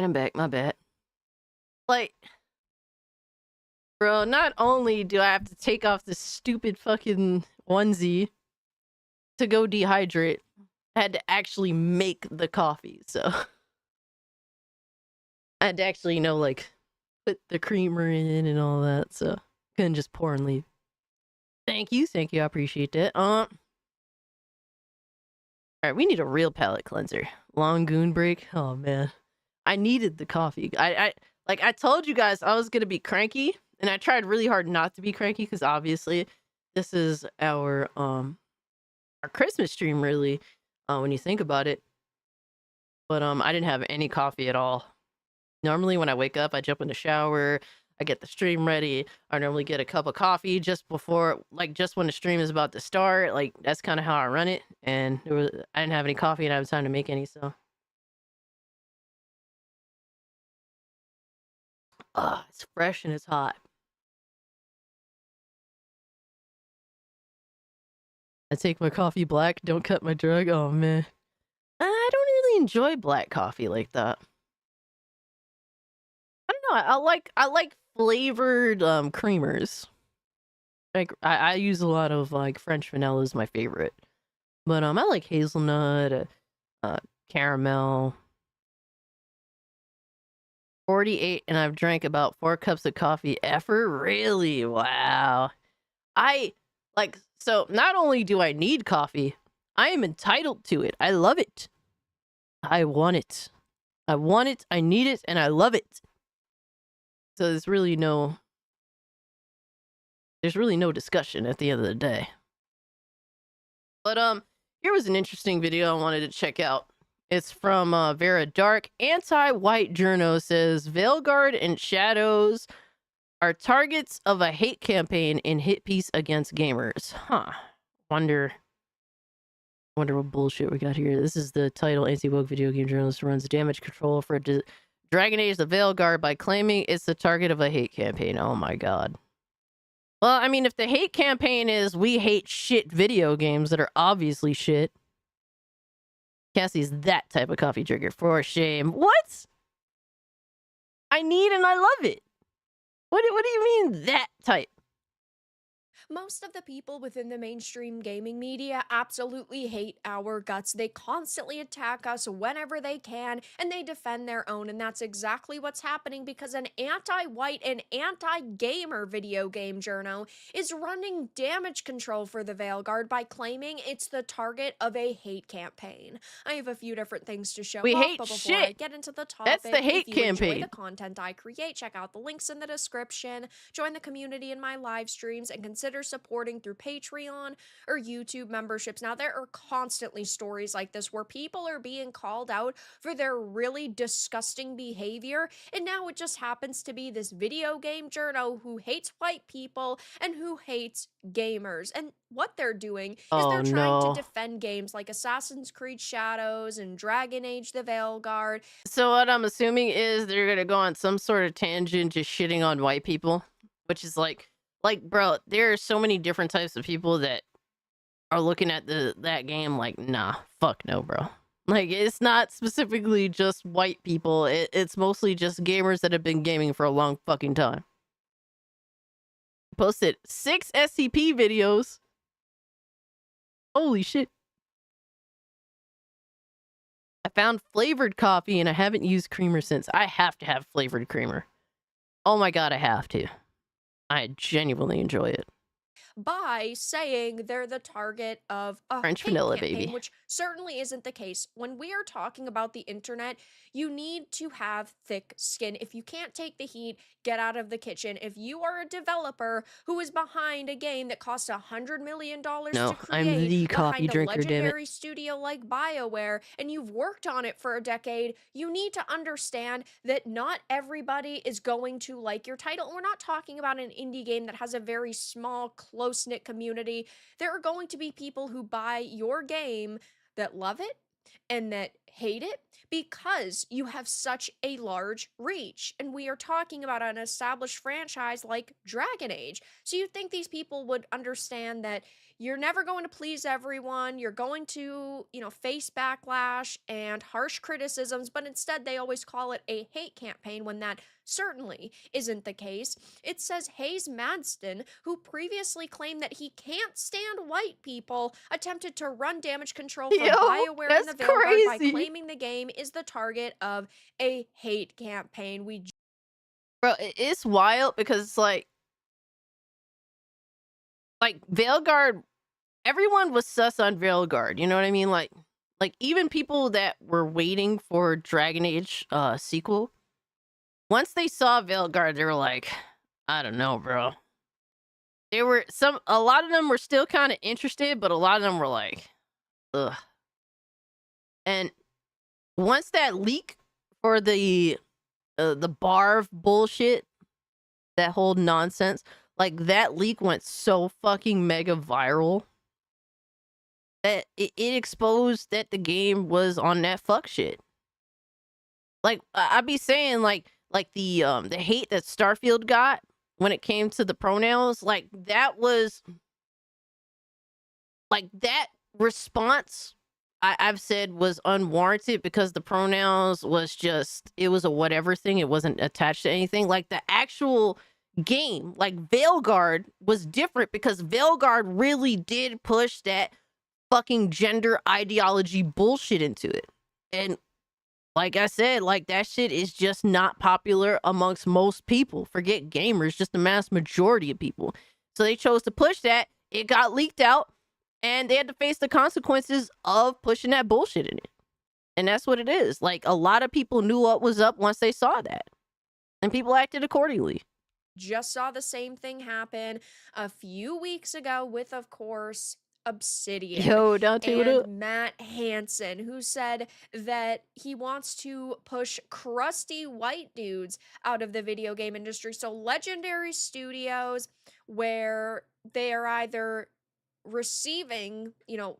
S4: Alright, I'm back. My bad. Like, bro, not only do I have to take off this stupid fucking onesie to go dehydrate, I had to actually make the coffee, so I had to actually, like, put the creamer in and all that, so couldn't just pour and leave. Thank you, I appreciate that. Alright, we need a real palate cleanser. Long goon break. Oh man. I needed the coffee. I told you guys I was gonna be cranky, and I tried really hard not to be cranky because obviously this is our Christmas stream, really, when you think about it. But I didn't have any coffee at all. Normally when I wake up, I jump in the shower, I get the stream ready. I normally get a cup of coffee just before, just when the stream is about to start. Like, that's kind of how I run it. And I didn't have any coffee and I didn't have time to make any, so. It's fresh and it's hot. I take my coffee black, don't cut my drug. Oh, man. I don't really enjoy black coffee like that. I don't know. I like flavored creamers. Like I use a lot of French vanilla is my favorite, but I like hazelnut, caramel. 48, and I've drank about 4 cups of coffee ever. Really? Wow. So not only do I need coffee, I am entitled to it. I love it. I want it. I want it. I need it, and I love it. So there's really no discussion at the end of the day. But here was an interesting video I wanted to check out. It's from Vera Dark. Anti-white journo says Veilguard and Shadows are targets of a hate campaign in hit piece against gamers. Huh. Wonder what bullshit we got here. This is the title. Anti-woke video game journalist runs damage control for Dragon Age the Veilguard by claiming it's the target of a hate campaign. Oh my god. Well, I mean, if the hate campaign is we hate shit video games that are obviously shit, Cassie's that type of coffee drinker, for shame. What? I need and I love it. What do you mean that type?
S19: Most of the people within the mainstream gaming media absolutely hate our guts. They constantly attack us whenever they can, and they defend their own, and that's exactly what's happening because an anti-white and anti-gamer video game journo is running damage control for the Veilguard by claiming it's the target of a hate campaign. I have a few different things to show
S4: We
S19: off,
S4: hate
S19: but before
S4: shit.
S19: I get into the topic,
S4: That's the hate
S19: if you
S4: campaign.
S19: enjoy the content I create, check out the links in the description, join the community in my live streams, and consider supporting through Patreon or YouTube memberships. Now, there are constantly stories like this where people are being called out for their really disgusting behavior, and now it just happens to be this video game journo who hates white people and who hates gamers. And what they're doing is they're trying to defend games like Assassin's Creed Shadows and Dragon Age the Veilguard.
S4: So what I'm assuming is they're gonna go on some sort of tangent just shitting on white people, which is like, bro, there are so many different types of people that are looking at that game like, nah, fuck no, bro. Like, it's not specifically just white people. It's mostly just gamers that have been gaming for a long fucking time. Posted 6 SCP videos. Holy shit. I found flavored coffee and I haven't used creamer since. I have to have flavored creamer. Oh my god, I have to. I genuinely enjoy it.
S19: By saying they're the target of a
S4: French
S19: hate
S4: vanilla,
S19: campaign,
S4: baby.
S19: which certainly isn't the case. When we are talking about the internet, you need to have thick skin. If you can't take the heat, get out of the kitchen. If you are a developer who is behind a game that costs $100 million
S4: No,
S19: to create,
S4: I'm the coffee
S19: behind a
S4: drinker, damn it.
S19: legendary studio like BioWare, and you've worked on it for a decade, you need to understand that not everybody is going to like your title. We're not talking about an indie game that has a very small, close-knit community. There are going to be people who buy your game that love it and that hate it because you have such a large reach. And we are talking about an established franchise like Dragon Age. So you'd think these people would understand that you're never going to please everyone. You're going to, face backlash and harsh criticisms, but instead they always call it a hate campaign when that certainly isn't the case. It says Hayes Madston, who previously claimed that he can't stand white people, attempted to run damage control for BioWare and the Veilguard by claiming the game is the target of a hate campaign.
S4: Bro, it's wild because it's like Veilguard, everyone was sus on Veilguard, you know what I mean? Like even people that were waiting for Dragon Age sequel, once they saw Veilguard, they were like, I don't know, bro. A lot of them were still kind of interested, but a lot of them were like, ugh. And once that leak for the Barv bullshit, that whole nonsense, like that leak went so fucking mega viral that it exposed that the game was on that fuck shit. Like I'd be saying like the hate that Starfield got when it came to the pronouns, like that was like that response I've said was unwarranted because the pronouns was just, it was a whatever thing. It wasn't attached to anything. Like the actual game, like Veilguard was different because Veilguard really did push that fucking gender ideology bullshit into it. And like I said, like that shit is just not popular amongst most people. Forget gamers, just the mass majority of people. So they chose to push that. It got leaked out. And they had to face the consequences of pushing that bullshit in it. And that's what it is. Like, a lot of people knew what was up once they saw that. And people acted accordingly.
S19: Just saw the same thing happen a few weeks ago with, of course, Obsidian.
S4: Yo, Dante, what up?
S19: Matt Hansen, who said that he wants to push crusty white dudes out of the video game industry. So Legendary Studios, where they are either receiving,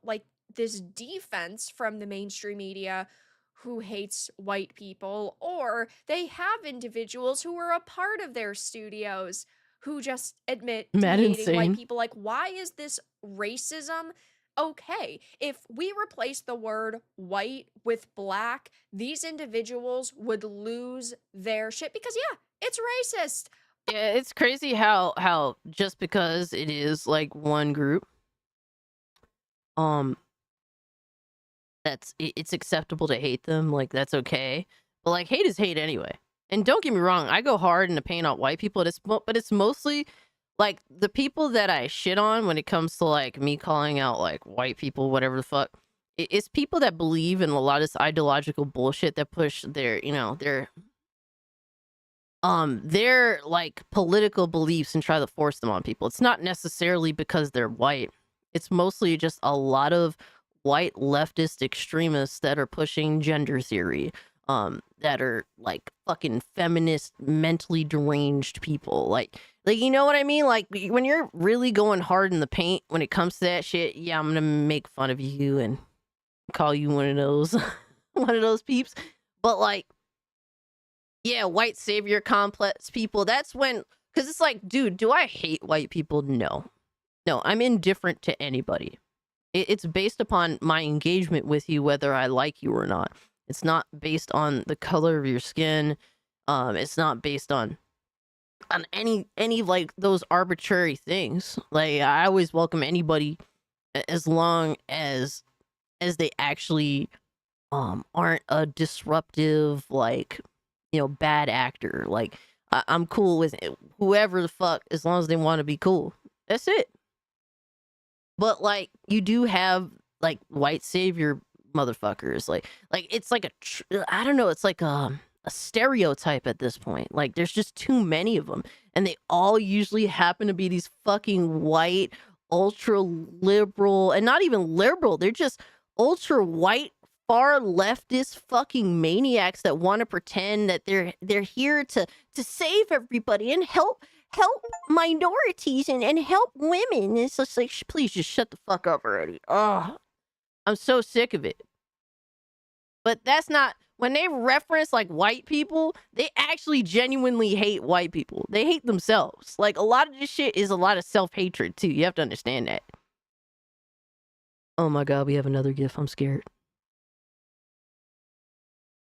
S19: like this defense from the mainstream media who hates white people, or they have individuals who are a part of their studios who just admit to hating white people. Like, why is this racism okay? If we replace the word white with black, these individuals would lose their shit because, yeah, it's racist.
S4: Yeah, it's crazy how just because it is like one group, it's acceptable to hate them, like that's okay, but like hate is hate anyway. And don't get me wrong, I go hard in the paint on white people, but it's mostly like the people that I shit on when it comes to like me calling out like white people, whatever the fuck. It's people that believe in a lot of this ideological bullshit that push their like political beliefs and try to force them on people. It's not necessarily because they're white. It's mostly just a lot of white leftist extremists that are pushing gender theory, that are like fucking feminist, mentally deranged people. Like you know what I mean? Like when you're really going hard in the paint when it comes to that shit, yeah, I'm gonna make fun of you and call you one of those one of those peeps. But like, yeah, white savior complex people, that's when, because it's like, dude, do I hate white people? No, I'm indifferent to anybody. It's based upon my engagement with you, whether I like you or not. It's not based on the color of your skin. It's not based on any like those arbitrary things. Like I always welcome anybody as long as they actually aren't a disruptive, like, bad actor. Like I'm cool with whoever the fuck as long as they want to be cool. That's it. But like you do have like white savior motherfuckers, like it's like I don't know, it's like a stereotype at this point. Like there's just too many of them, and they all usually happen to be these fucking white ultra liberal, and not even liberal, they're just ultra white far leftist fucking maniacs that want to pretend that they're here to save everybody and help minorities and help women. It's just like, please just shut the fuck up already. Oh, I'm so sick of it. But that's not when they reference like white people, they actually genuinely hate white people. They hate themselves. Like a lot of this shit is a lot of self-hatred too. You have to understand that. Oh my god, we have another GIF. I'm scared.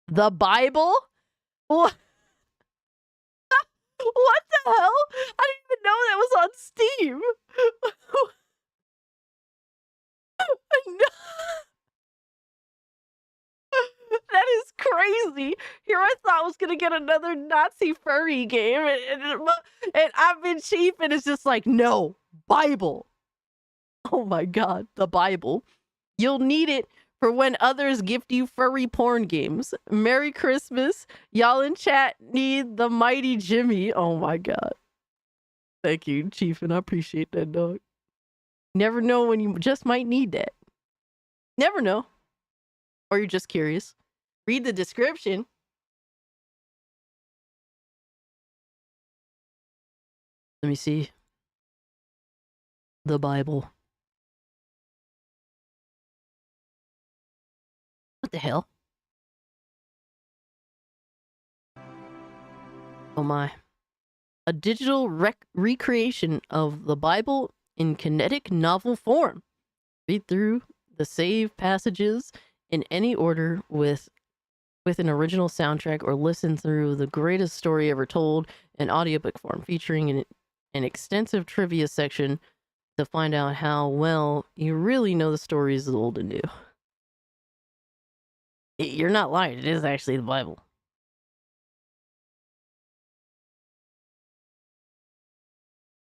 S4: The Bible? What? What the hell? I didn't even know that was on Steam. No. That is crazy. Here I thought I was gonna get another Nazi furry game, and I've been cheap, and it's just like, no, Bible. Oh my god, the Bible. You'll need it for when others gift you furry porn games. Merry Christmas. Y'all in chat need the mighty Jimmy. Oh my god. Thank you, Chief, and I appreciate that, dog. Never know when you just might need that. Never know. Or you're just curious. Read the description. Let me see. The Bible. What the hell? Oh my. A digital recreation of the Bible in kinetic novel form. Read through the save passages in any order with an original soundtrack, or listen through the greatest story ever told in audiobook form, featuring an extensive trivia section to find out how well you really know the stories of old and new. You're not lying. It is actually the Bible.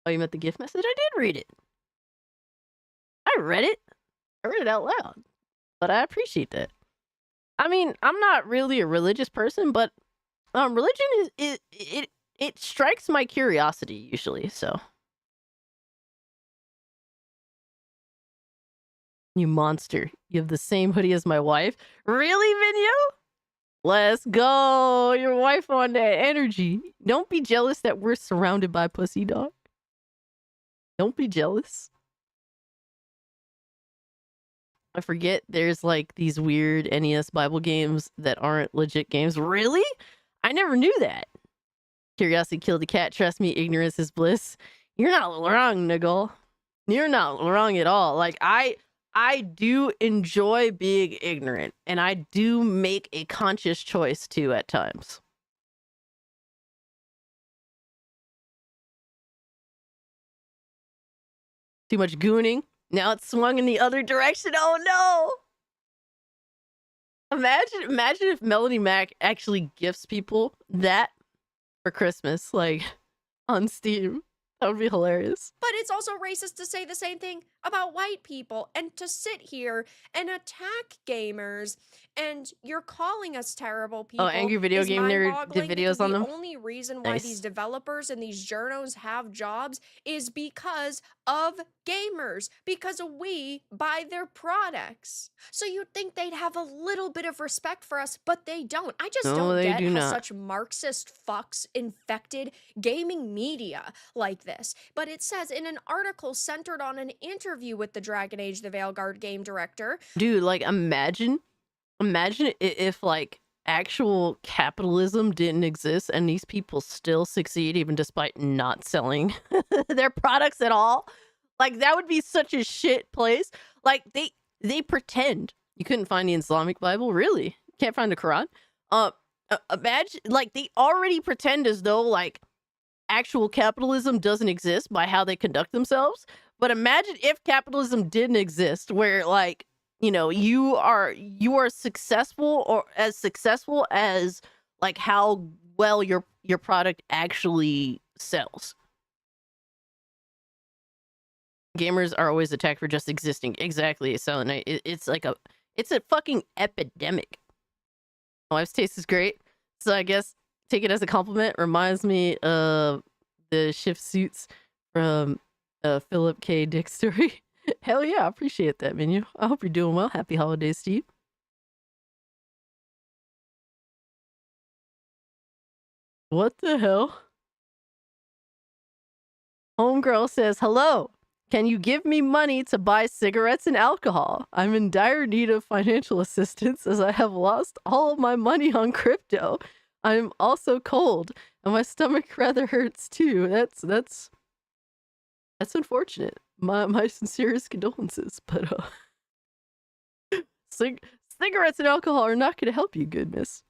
S4: Oh, you meant the gift message? I did read it. I read it. I read it out loud. But I appreciate that. I mean, I'm not really a religious person, but religion it strikes my curiosity usually, so. You monster. You have the same hoodie as my wife. Really, Vinyo? Let's go. Your wife on that energy. Don't be jealous that we're surrounded by pussy, dog. Don't be jealous. I forget there's like these weird NES Bible games that aren't legit games. Really? I never knew that. Curiosity killed the cat. Trust me, ignorance is bliss. You're not wrong, Nigel. You're not wrong at all. Like, I do enjoy being ignorant, and I do make a conscious choice too at times. Too much gooning. Now it's swung in the other direction. Oh no! Imagine if Melody Mac actually gifts people that for Christmas, like on Steam. That would be hilarious.
S19: But it's also racist to say the same thing about white people and to sit here and attack gamers, and you're calling us terrible people.
S4: Oh, Angry Video Game Nerd did videos on them?
S19: The only reason why these developers and these journos have jobs is because of gamers, because we buy their products. So you'd think they'd have a little bit of respect for us, but they don't. I just don't get how such Marxist fucks infected gaming media like this. But it says in an article centered on an interview with the Dragon Age the Veilguard game director.
S4: Dude, like imagine if like actual capitalism didn't exist and these people still succeed even despite not selling their products at all. Like that would be such a shit place. Like they pretend you couldn't find the Islamic Bible. Really? Can't find the Quran? Imagine, like they already pretend as though like actual capitalism doesn't exist by how they conduct themselves. But imagine if capitalism didn't exist, where like, you know, you are successful, or as successful as like how well your product actually sells. Gamers are always attacked for just existing. Exactly. So it's like it's a fucking epidemic. My wife's taste is great, so I guess take it as a compliment. Reminds me of the shift suits from Philip K. Dick story. Hell yeah, I appreciate that, menu. I hope you're doing well. Happy holidays, Steve. What the hell? Homegirl says, hello. Can you give me money to buy cigarettes and alcohol? I'm in dire need of financial assistance as I have lost all of my money on crypto. I'm also cold and my stomach rather hurts too. That's unfortunate. My sincerest condolences, but cigarettes and alcohol are not going to help you, good miss.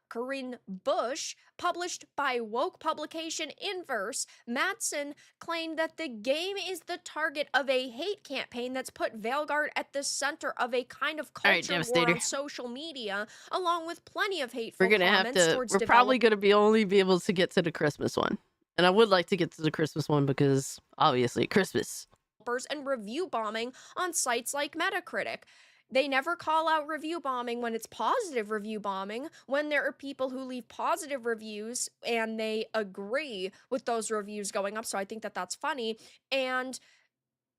S19: Corinne Bush, published by woke publication Inverse, Mattson claimed that the game is the target of a hate campaign that's put Veilguard at the center of a kind of culture war on social media, along with plenty of hateful comments towards
S4: We're probably going to only be able to get to the Christmas one. And I would like to get to the Christmas one because, obviously, Christmas.
S19: And review bombing on sites like Metacritic. They never call out review bombing when it's positive review bombing, when there are people who leave positive reviews and they agree with those reviews going up. So I think that that's funny. And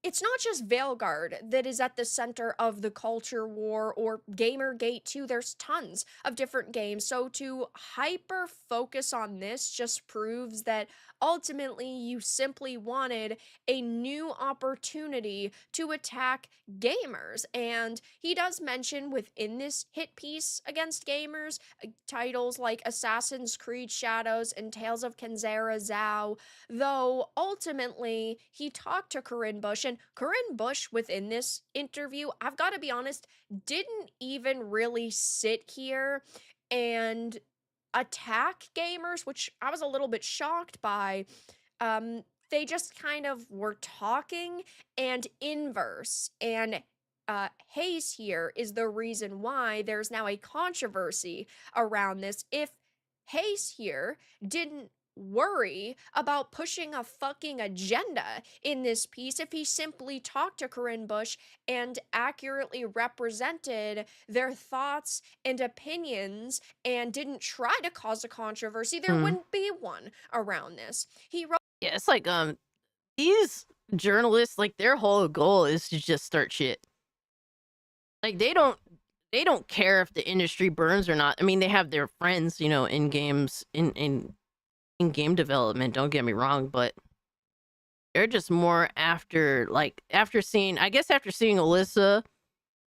S19: it's not just Veilguard that is at the center of the culture war or Gamergate too. There's tons of different games. So to hyper focus on this just proves that ultimately you simply wanted a new opportunity to attack gamers. And he does mention within this hit piece against gamers titles like Assassin's Creed Shadows and Tales of Kenzera Zhao, though ultimately he talked to Corinne Bush, and Corinne Bush within this interview, I've got to be honest, didn't even really sit here and attack gamers, which I was a little bit shocked by. They just kind of were talking, and Inverse and Hayes here is the reason why there's now a controversy around this. If Hayes here didn't worry about pushing a fucking agenda in this piece, if he simply talked to Corinne Bush and accurately represented their thoughts and opinions and didn't try to cause a controversy, there wouldn't be one around this. He wrote,
S4: yeah, it's like these journalists, like, their whole goal is to just start shit. Like, they don't care if the industry burns or not. I mean, they have their friends, you know, in games, in game development, don't get me wrong, but they're just more after seeing Alyssa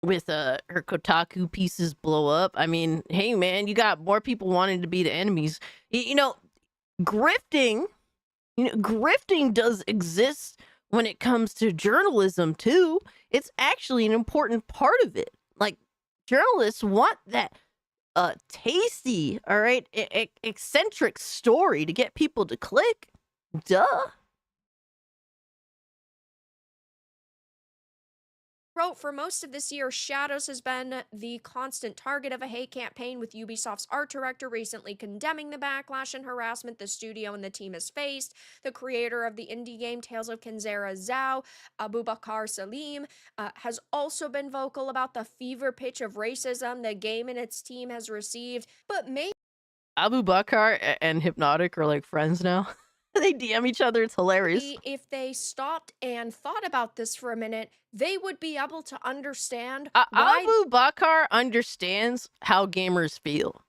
S4: with her Kotaku pieces blow up. I mean, hey man, you got more people wanting to be the enemies. Grifting does exist when it comes to journalism too. It's actually an important part of it. Like, journalists want that tasty, all right, eccentric story to get people to click. Duh.
S19: wrote, for most of this year, Shadows has been the constant target of a hate campaign, with Ubisoft's art director recently condemning the backlash and harassment the studio and the team has faced. The creator of the indie game Tales of Kenzera Zhao, Abubakar Salim, has also been vocal about the fever pitch of racism the game and its team has received. But maybe
S4: Abubakar and Hypnotic are like friends now. They DM each other. It's hilarious.
S19: if they stopped and thought about this for a minute, they would be able to understand
S4: why Abubakar understands how gamers feel.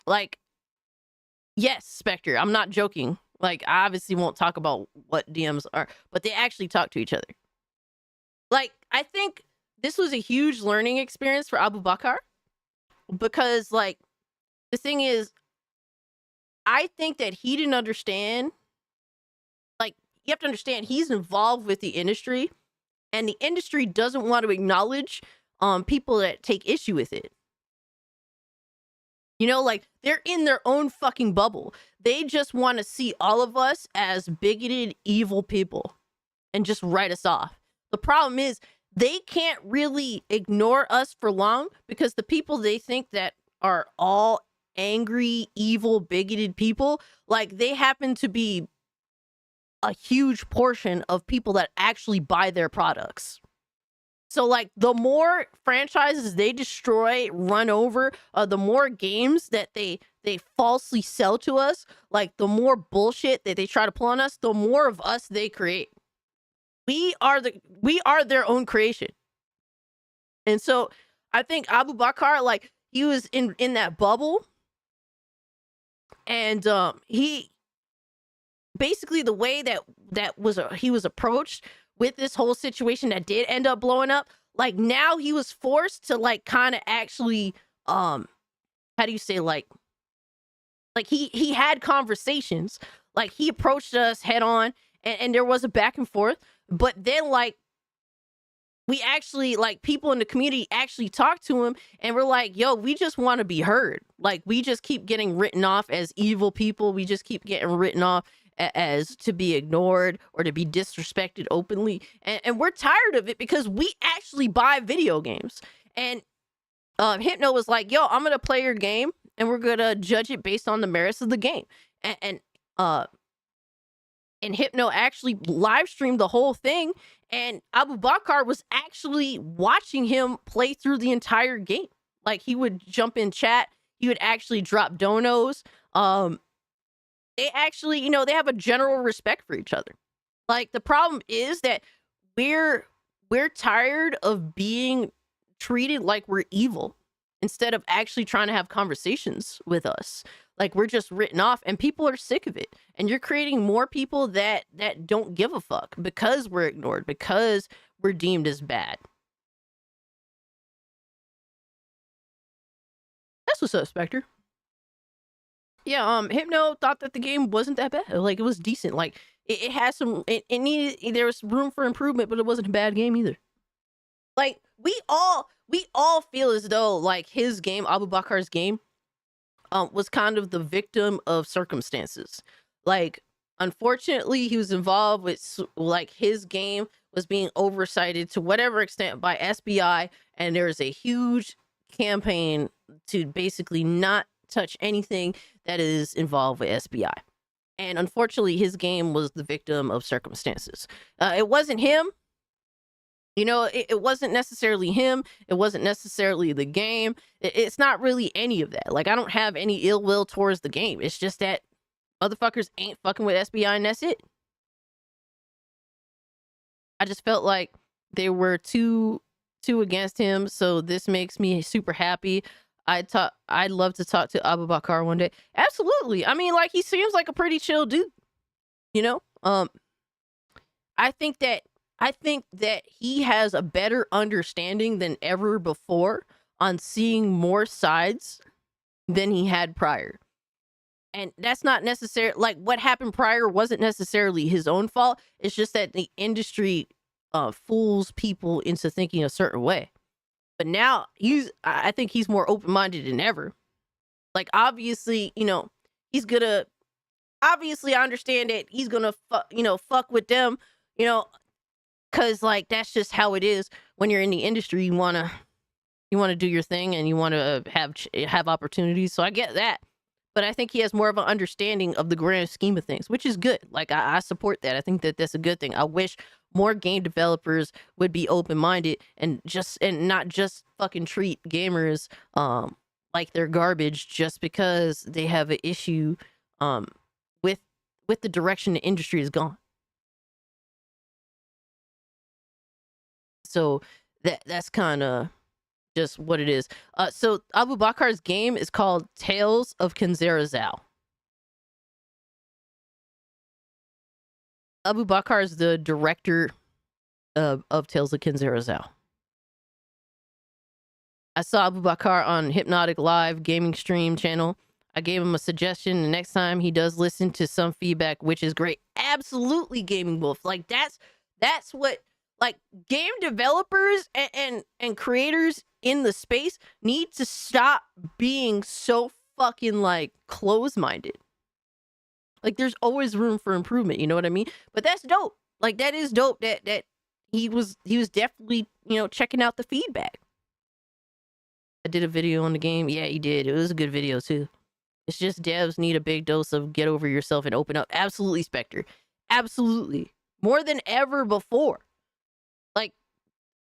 S4: Like, yes, Spectre, I'm not joking. Like, I obviously won't talk about what DMs are, but they actually talk to each other. Like, I think this was a huge learning experience for Abubakar, because, like, the thing is, I think that he didn't understand. Like, you have to understand, he's involved with the industry, and the industry doesn't want to acknowledge people that take issue with it. You know, like, they're in their own fucking bubble. They just want to see all of us as bigoted, evil people and just write us off. The problem is, they can't really ignore us for long, because the people they think that are all angry, evil, bigoted people, like, they happen to be a huge portion of people that actually buy their products. So, like, the more franchises they destroy, run over, the more games that they falsely sell to us, like, the more bullshit that they try to pull on us, the more of us they create. We are their own creation. And so I think Abubakar, like, he was in that bubble, and he basically the way that he was approached with this whole situation that did end up blowing up, like now he was forced to like kind of actually how do you say, like he had conversations, like he approached us head on, and there was a back and forth, but then like we actually, like, people in the community actually talked to him and we're like, yo, we just want to be heard. Like, we just keep getting written off as evil people. We just keep getting written off as to be ignored or to be disrespected openly. And we're tired of it because we actually buy video games. And Hypno was like, yo, I'm going to play your game and we're going to judge it based on the merits of the game. And Hypno actually live streamed the whole thing, and Abu Bakr was actually watching him play through the entire game. Like, he would jump in chat, he would actually drop donos. They actually, you know, they have a general respect for each other. Like, the problem is that we're tired of being treated like we're evil instead of actually trying to have conversations with us. Like, we're just written off, and people are sick of it. And you're creating more people that don't give a fuck because we're ignored, because we're deemed as bad. That's what's up, Spectre. Yeah, Hypno thought that the game wasn't that bad. Like, it was decent. Like, it has some, it needed, there was room for improvement, but it wasn't a bad game either. Like, we all feel as though, like, his game, Abu Bakr's game, was kind of the victim of circumstances. Like, unfortunately, he was involved with, like, his game was being oversighted to whatever extent by SBI, and there's a huge campaign to basically not touch anything that is involved with SBI. And unfortunately, his game was the victim of circumstances. It wasn't him. You know, it wasn't necessarily him. It wasn't necessarily the game. It's not really any of that. Like, I don't have any ill will towards the game. It's just that motherfuckers ain't fucking with SBI, and that's it. I just felt like they were too against him, so this makes me super happy. I'd love to talk to Abu Bakr one day. Absolutely. I mean, like, he seems like a pretty chill dude. You know? I think that he has a better understanding than ever before on seeing more sides than he had prior. And that's not necessarily, like, what happened prior wasn't necessarily his own fault. It's just that the industry fools people into thinking a certain way. But now I think he's more open-minded than ever. Like, obviously, you know, obviously I understand that he's gonna fuck with them, you know, because, like, that's just how it is when you're in the industry. You want to do your thing and you want to have opportunities. So I get that. But I think he has more of an understanding of the grand scheme of things, which is good. Like, I support that. I think that that's a good thing. I wish more game developers would be open-minded and not just fucking treat gamers like they're garbage just because they have an issue with the direction the industry has gone. So that's kind of just what it is. So Abu Bakr's game is called Tales of Kenzera. Abu Bakr is the director of Tales of Kenzera. I saw Abu Bakr on Hypnotic Live gaming stream channel. I gave him a suggestion. The next time he does listen to some feedback, which is great. Absolutely, Gaming Wolf. Like, that's what, like, game developers and creators in the space need to stop being so fucking, like, close-minded. Like, there's always room for improvement, you know what I mean? But that's dope. Like, that is dope that he was definitely, you know, checking out the feedback. I did a video on the game. Yeah, he did. It was a good video too. It's just devs need a big dose of get over yourself and open up. Absolutely, Spectre. Absolutely. More than ever before. Like,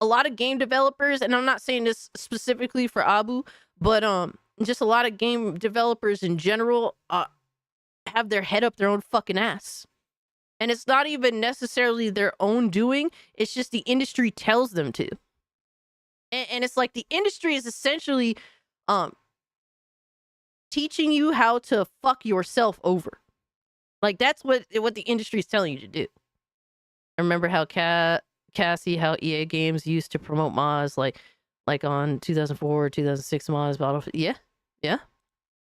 S4: a lot of game developers, and I'm not saying this specifically for Abu, but just a lot of game developers in general have their head up their own fucking ass. And it's not even necessarily their own doing. It's just the industry tells them to. And it's like the industry is essentially teaching you how to fuck yourself over. Like that's what the industry is telling you to do. I remember how Cassie, how EA Games used to promote mods like on 2004, 2006 mods, Battlefield. Yeah.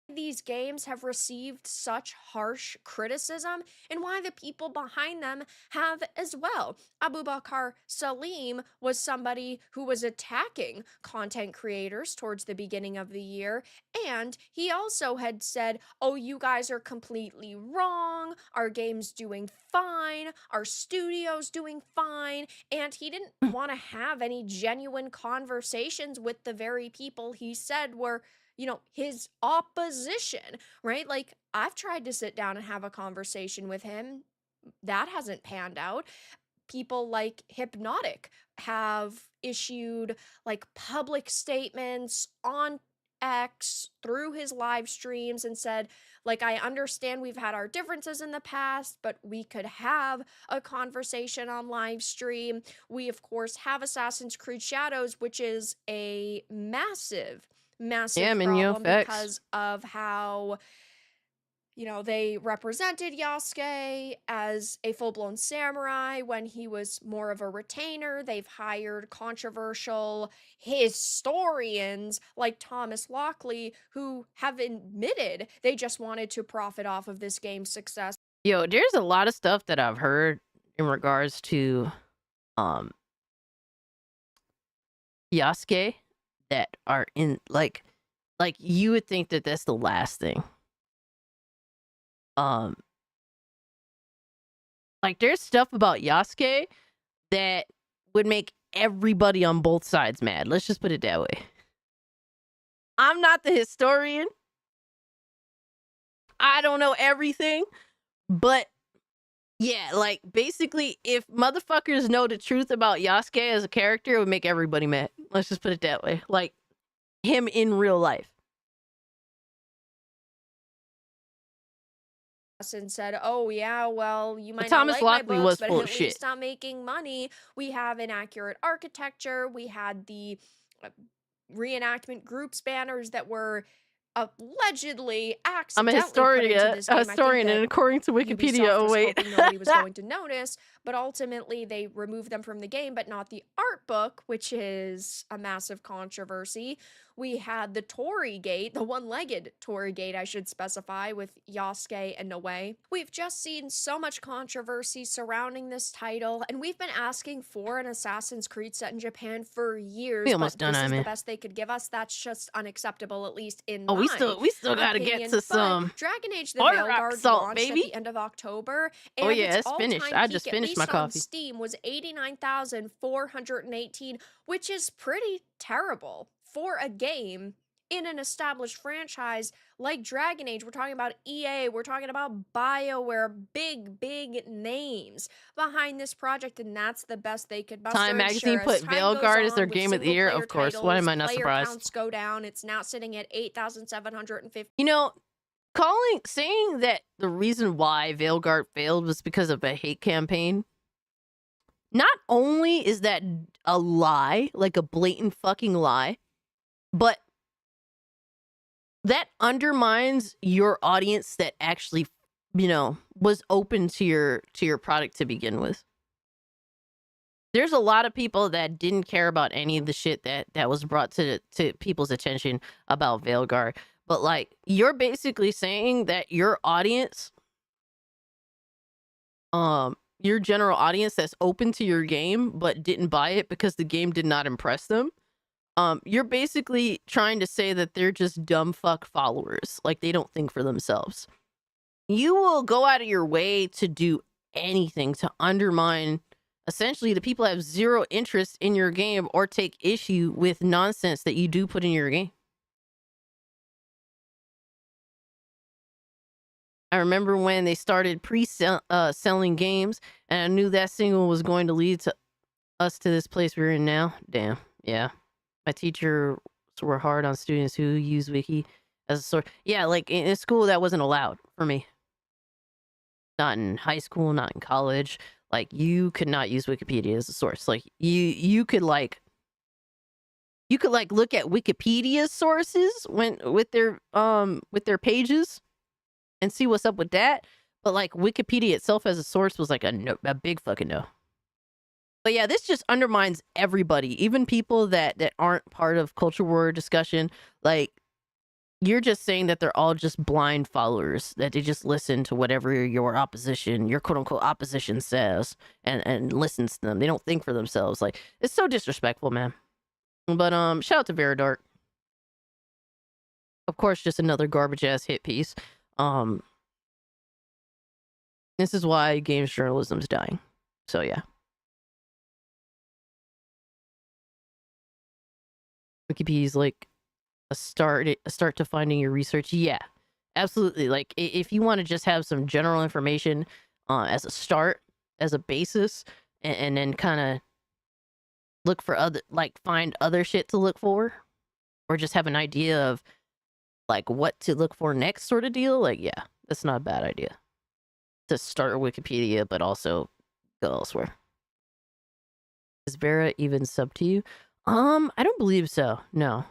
S19: These games have received such harsh criticism and why the people behind them have as well. Abubakar Salim was somebody who was attacking content creators towards the beginning of the year, and he also had said, oh, you guys are completely wrong, our game's doing fine, our studio's doing fine, and he didn't want to have any genuine conversations with the very people he said were, you know, his opposition, right? Like, I've tried to sit down and have a conversation with him. That hasn't panned out. People like Hypnotic have issued like public statements on X through his live streams and said, like, I understand we've had our differences in the past, but we could have a conversation on live stream. We, of course, have Assassin's Creed Shadows, which is a massive problem because of how, you know, they represented Yasuke as a full-blown samurai when he was more of a retainer. They've hired controversial historians like Thomas Lockley who have admitted they just wanted to profit off of this game's success.
S4: Yo, there's a lot of stuff that I've heard in regards to Yasuke that are in like you would think that that's the last thing. Like there's stuff about Yasuke that would make everybody on both sides mad. Let's just put it that way. I'm not the historian. I don't know everything, but yeah, like basically if motherfuckers know the truth about Yasuke as a character, it would make everybody mad. Let's just put it that way. Like him in real life.
S19: And said, oh yeah, well, you might
S4: Thomas
S19: not like
S4: Lockley
S19: my
S4: was
S19: books, but
S4: full
S19: at
S4: of
S19: least
S4: shit.
S19: I'm making money. We have inaccurate architecture. We had the reenactment groups banners that were allegedly
S4: I'm a
S19: accidentally put into this game.
S4: historian, and according to Wikipedia,
S19: Ubisoft
S4: oh
S19: was
S4: wait.
S19: hoping nobody was going to notice, but ultimately they removed them from the game, but not the art book, which is a massive controversy. We had the Torii Gate, the one-legged Torii Gate, I should specify, with Yasuke and Noe. We've just seen so much controversy surrounding this title, and we've been asking for an Assassin's Creed set in Japan for years.
S4: We almost done
S19: this
S4: it,
S19: is
S4: man.
S19: the best they could give us. That's just unacceptable, at least in
S4: Oh,
S19: my
S4: we still gotta get
S19: opinion.
S4: to
S19: But
S4: some
S19: Dragon Age: The
S4: Fire Rock
S19: Veilguard
S4: Salt,
S19: launched
S4: baby.
S19: at the end of October, and
S4: Oh, yeah,
S19: its
S4: it's finished.
S19: all-time
S4: I just
S19: peak,
S4: finished
S19: at
S4: my
S19: least on
S4: coffee.
S19: Steam, was 89,418, which is pretty terrible for a game in an established franchise like Dragon Age. We're talking about EA, we're talking about BioWare, big names behind this project, and that's the best they could muster.
S4: Time
S19: And
S4: Magazine
S19: sure,
S4: put
S19: as time
S4: Veilguard
S19: goes
S4: as their
S19: on with
S4: game of the year.
S19: single-player
S4: Of course, why am I not
S19: player
S4: surprised?
S19: counts go down. It's now sitting at 8,750.
S4: You know, saying that the reason why Veilguard failed was because of a hate campaign. Not only is that a lie, like a blatant fucking lie, but that undermines your audience that actually, you know, was open to your product to begin with. There's a lot of people that didn't care about any of the shit that was brought to people's attention about Veilguard. But like, you're basically saying that your audience, your general audience that's open to your game but didn't buy it because the game did not impress them, you're basically trying to say that they're just dumb fuck followers. Like they don't think for themselves. You will go out of your way to do anything to undermine essentially the people that have zero interest in your game or take issue with nonsense that you do put in your game. I remember when they started selling games, and I knew that single was going to lead to us to this place we're in now. Damn, yeah. My teachers were hard on students who use Wiki as a source. Yeah, like in school, that wasn't allowed for me. Not in high school, not in college. Like, you could not use Wikipedia as a source. Like, you could look at Wikipedia sources with their pages and see what's up with that. But like Wikipedia itself as a source was like a big fucking no. But yeah, this just undermines everybody, even people that aren't part of culture war discussion. Like, you're just saying that they're all just blind followers, that they just listen to whatever your opposition, your quote unquote opposition says and listens to them. They don't think for themselves. Like, it's so disrespectful, man. But shout out to Veridark. Of course, just another garbage ass hit piece. This is why games journalism's dying. So yeah. Wikipedia's like a start to finding your research. Yeah, absolutely. Like if you want to just have some general information as a start, as a basis, and then kind of look for find other shit to look for, or just have an idea of like what to look for next sort of deal. Like, yeah, that's not a bad idea to start Wikipedia, but also go elsewhere. Is Vera even sub to you? I don't believe so. No.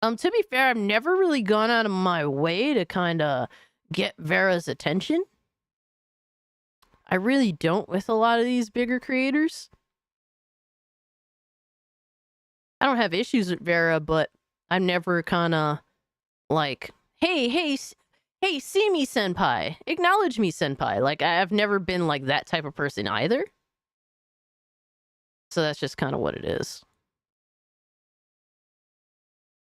S4: To be fair, I've never really gone out of my way to kind of get Vera's attention. I really don't with a lot of these bigger creators. I don't have issues with Vera, but I'm never kind of like, hey, see me, senpai. Acknowledge me, senpai. Like, I've never been like that type of person either. So that's just kind of what it is.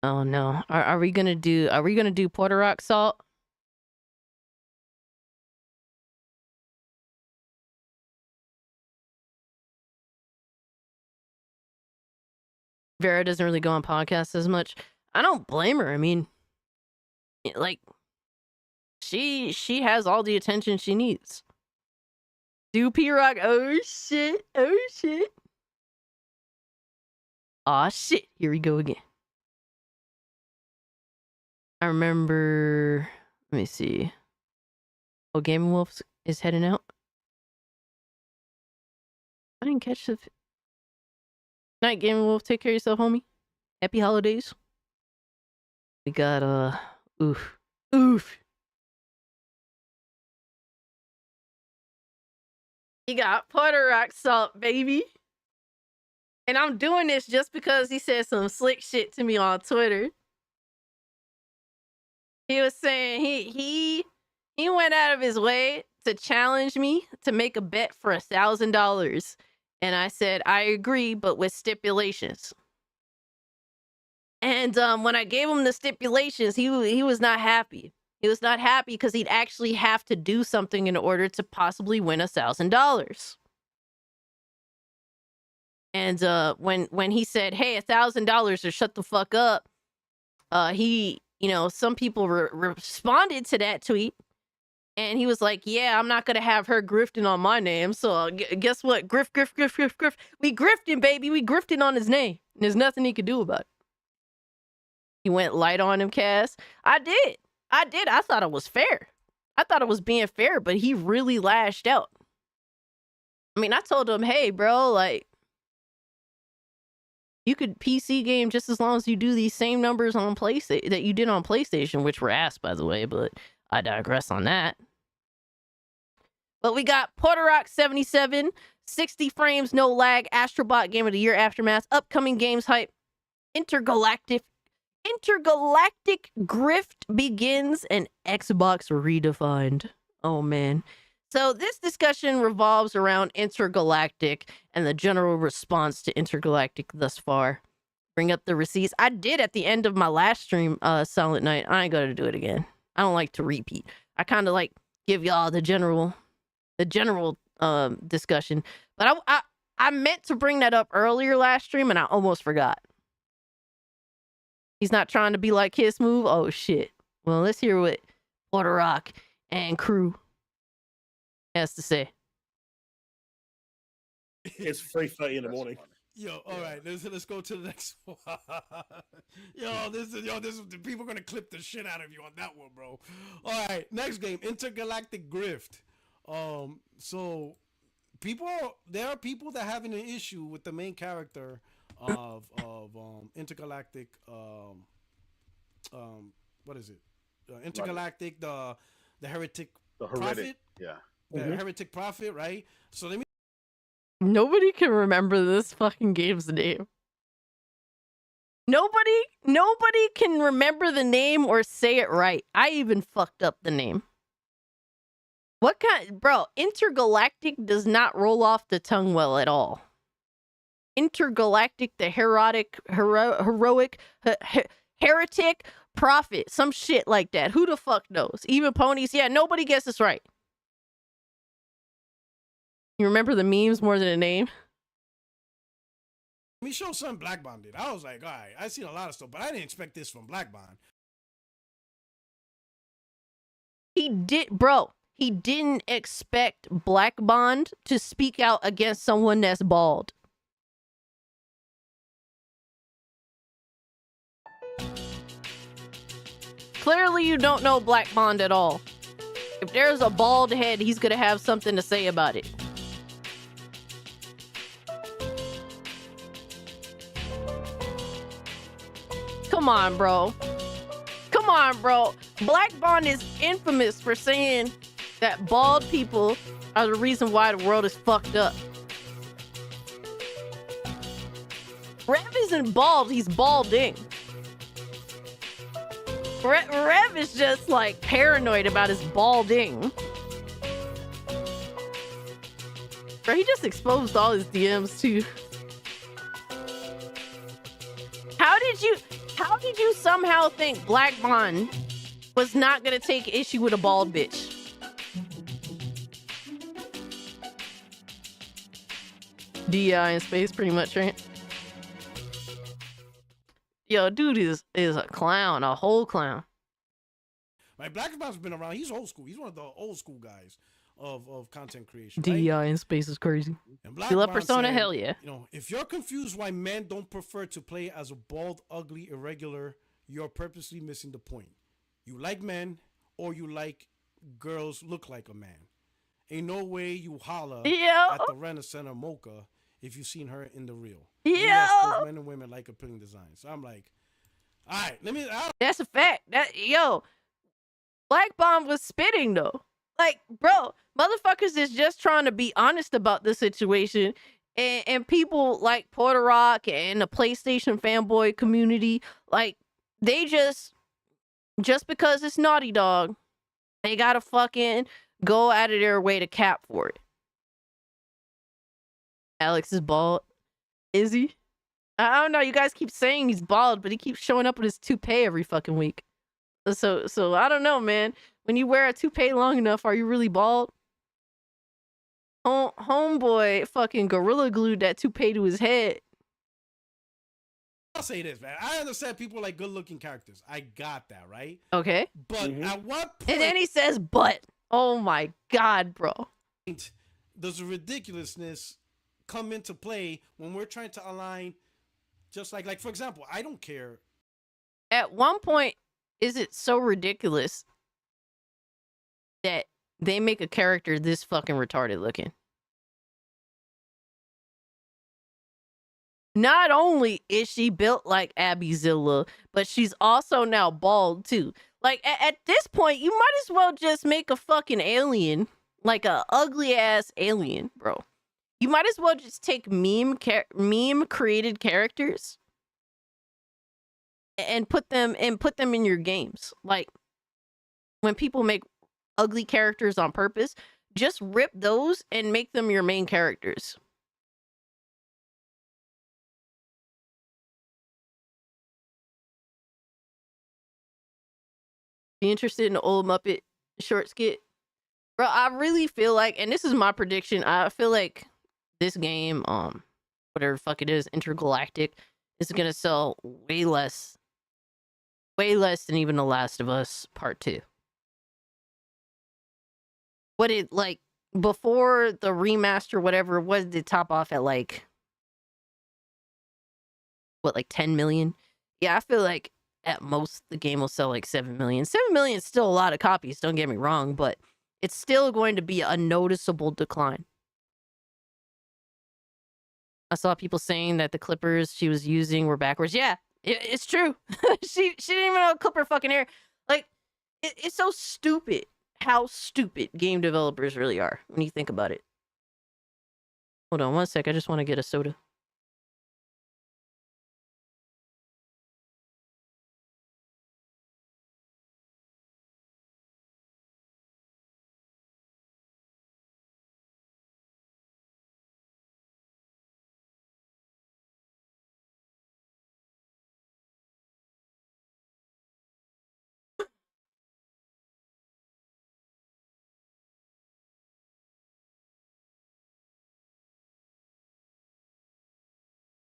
S4: Oh no. Are we gonna do Puerto Rock salt? Vera doesn't really go on podcasts as much. I don't blame her. I mean, like, she has all the attention she needs. Do P-Rock? Oh shit. Oh shit. Aw shit. Here we go again. I remember, let me see. Oh, Game Wolf is heading out. I didn't catch the night, Game Wolf. Take care of yourself, homie. Happy holidays. We got oof. You got Puerto Rock salt, baby. And I'm doing this just because he said some slick shit to me on Twitter. He was saying he went out of his way to challenge me to make a bet for $1,000. And I said, I agree, but with stipulations. And when I gave him the stipulations, he was not happy. He was not happy because he'd actually have to do something in order to possibly win $1,000. And when he said, hey, $1,000 or shut the fuck up, some people responded to that tweet. And he was like, yeah, I'm not going to have her grifting on my name. So guess what? Grift. We grifting, baby. We grifting on his name. And there's nothing he could do about it. He went light on him, Cass. I did. I thought it was fair. I thought it was being fair, but he really lashed out. I mean, I told him, hey, bro, like, you could PC game just as long as you do these same numbers on PlayStation that you did on PlayStation, which were ass, by the way, but I digress on that. But we got Puerto Rock 77, 60 frames, no lag, Astrobot Game of the Year Aftermath, upcoming games hype, Intergalactic Grift begins, and Xbox redefined. Oh man. So this discussion revolves around Intergalactic and the general response to Intergalactic thus far. Bring up the receipts. I did at the end of my last stream, Silent Night. I ain't gonna do it again. I don't like to repeat. I kind of like give y'all the general discussion. But I meant to bring that up earlier last stream and I almost forgot. He's not trying to be like Kiss Move. Oh shit. Well, let's hear what Puerto Rock and crew has to say.
S20: It's 3:30 in the morning.
S21: Yo, all right, let's go to the next one. This is people are gonna clip the shit out of you on that one, bro. All right, next game, Intergalactic Grift. So there are people that having an issue with the main character of Intergalactic. What is it? Intergalactic, the heretic
S8: The
S21: prophet.
S8: heretic. Yeah.
S21: The heretic prophet, right? So let me.
S4: Nobody can remember this fucking game's name. Nobody can remember the name or say it right. I even fucked up the name. What kind, bro? Intergalactic does not roll off the tongue well at all. Intergalactic, the heroic heretic prophet, some shit like that. Who the fuck knows? Even Ponies, yeah, nobody gets this right. You remember the memes more than the name?
S21: Let me show something Black Bond did. I was like, all right, I seen a lot of stuff, but I didn't expect this from Black Bond.
S4: He didn't expect Black Bond to speak out against someone that's bald. Clearly you don't know Black Bond at all. If there's a bald head, he's gonna have something to say about it. Come on, bro. Come on, bro. Black Bond is infamous for saying that bald people are the reason why the world is fucked up. Rev isn't bald, he's balding. Rev is just like paranoid about his balding. Bro, he just exposed all his DMs too. How did you somehow think Black Bond was not gonna take issue with a bald bitch? DI in space, pretty much, right? Yo, dude is a clown, a whole clown.
S21: Like Black Bond's been around. He's old school. He's one of the old school guys of content creation.
S4: DI
S21: right?
S4: in space is crazy.
S21: And Black
S4: You love
S21: Bond
S4: Persona?
S21: said,
S4: Hell yeah.
S21: You know, if you're confused why men don't prefer to play as a bald, ugly, irregular, you're purposely missing the point. You like men, or you like girls look like a man. Ain't no way you holler at the Renaissance or Mocha if you seen her in the real. Yes, both men and women like appealing designs. So I'm like, all right,
S4: That's a fact. Black Bomb was spitting though. Like, bro, motherfuckers is just trying to be honest about the situation. And people like Porter Rock and the PlayStation fanboy community, like, they just because it's Naughty Dog, they gotta fucking go out of their way to cap for it. Alex is bald. Is he? I don't know. You guys keep saying he's bald, but he keeps showing up with his toupee every fucking week. So I don't know, man. When you wear a toupee long enough, are you really bald? Homeboy fucking gorilla glued that toupee to his head.
S21: I'll say this, man. I understand people like good-looking characters. I got that, right?
S4: Okay.
S21: But at what point...
S4: And then he says, but. Oh my God, bro.
S21: Does the ridiculousness come into play when we're trying to align, just like for example, I don't care.
S4: At one point, is it so ridiculous that they make a character this fucking retarded looking? Not only is she built like Abby Zilla, but she's also now bald too. Like, at this point, you might as well just make a fucking alien, like a ugly ass alien, bro. You might as well just take meme created characters and put them in your games. Like, when people make ugly characters on purpose, just rip those and make them your main characters. Be interested in the old Muppet short skit? Bro, I really feel like, and this is my prediction, I feel like this game, whatever the fuck it is, Intergalactic, is gonna sell way less than even The Last of Us Part 2. What it, like, before the remaster, whatever, what did it top off at, like, what, like 10 million? Yeah, I feel like at most the game will sell like 7 million. 7 million is still a lot of copies, don't get me wrong, but it's still going to be a noticeable decline. I saw people saying that the clippers she was using were backwards. Yeah, it's true. she didn't even know clip her fucking hair. Like, it's so stupid how stupid game developers really are when you think about it. Hold on one sec. I just want to get a soda.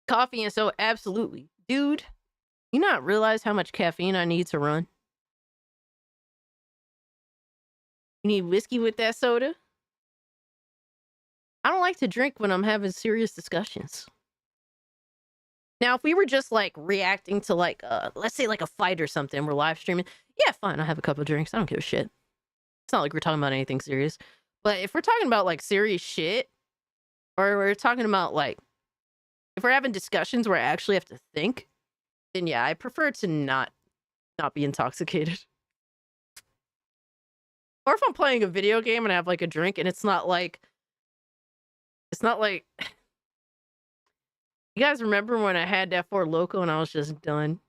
S4: Coffee and soda, absolutely. Dude, you not realize how much caffeine I need to run? You need whiskey with that soda? I don't like to drink when I'm having serious discussions. Now, if we were just like reacting to like, let's say like a fight or something, we're live streaming. Yeah, fine. I'll have a couple of drinks. I don't give a shit. It's not like we're talking about anything serious. But if we're talking about like serious shit, or we're talking about like, if we're having discussions where I actually have to think, then yeah, I prefer to not be intoxicated. Or if I'm playing a video game and I have like a drink and it's not like you guys remember when I had that Four Loko and I was just done?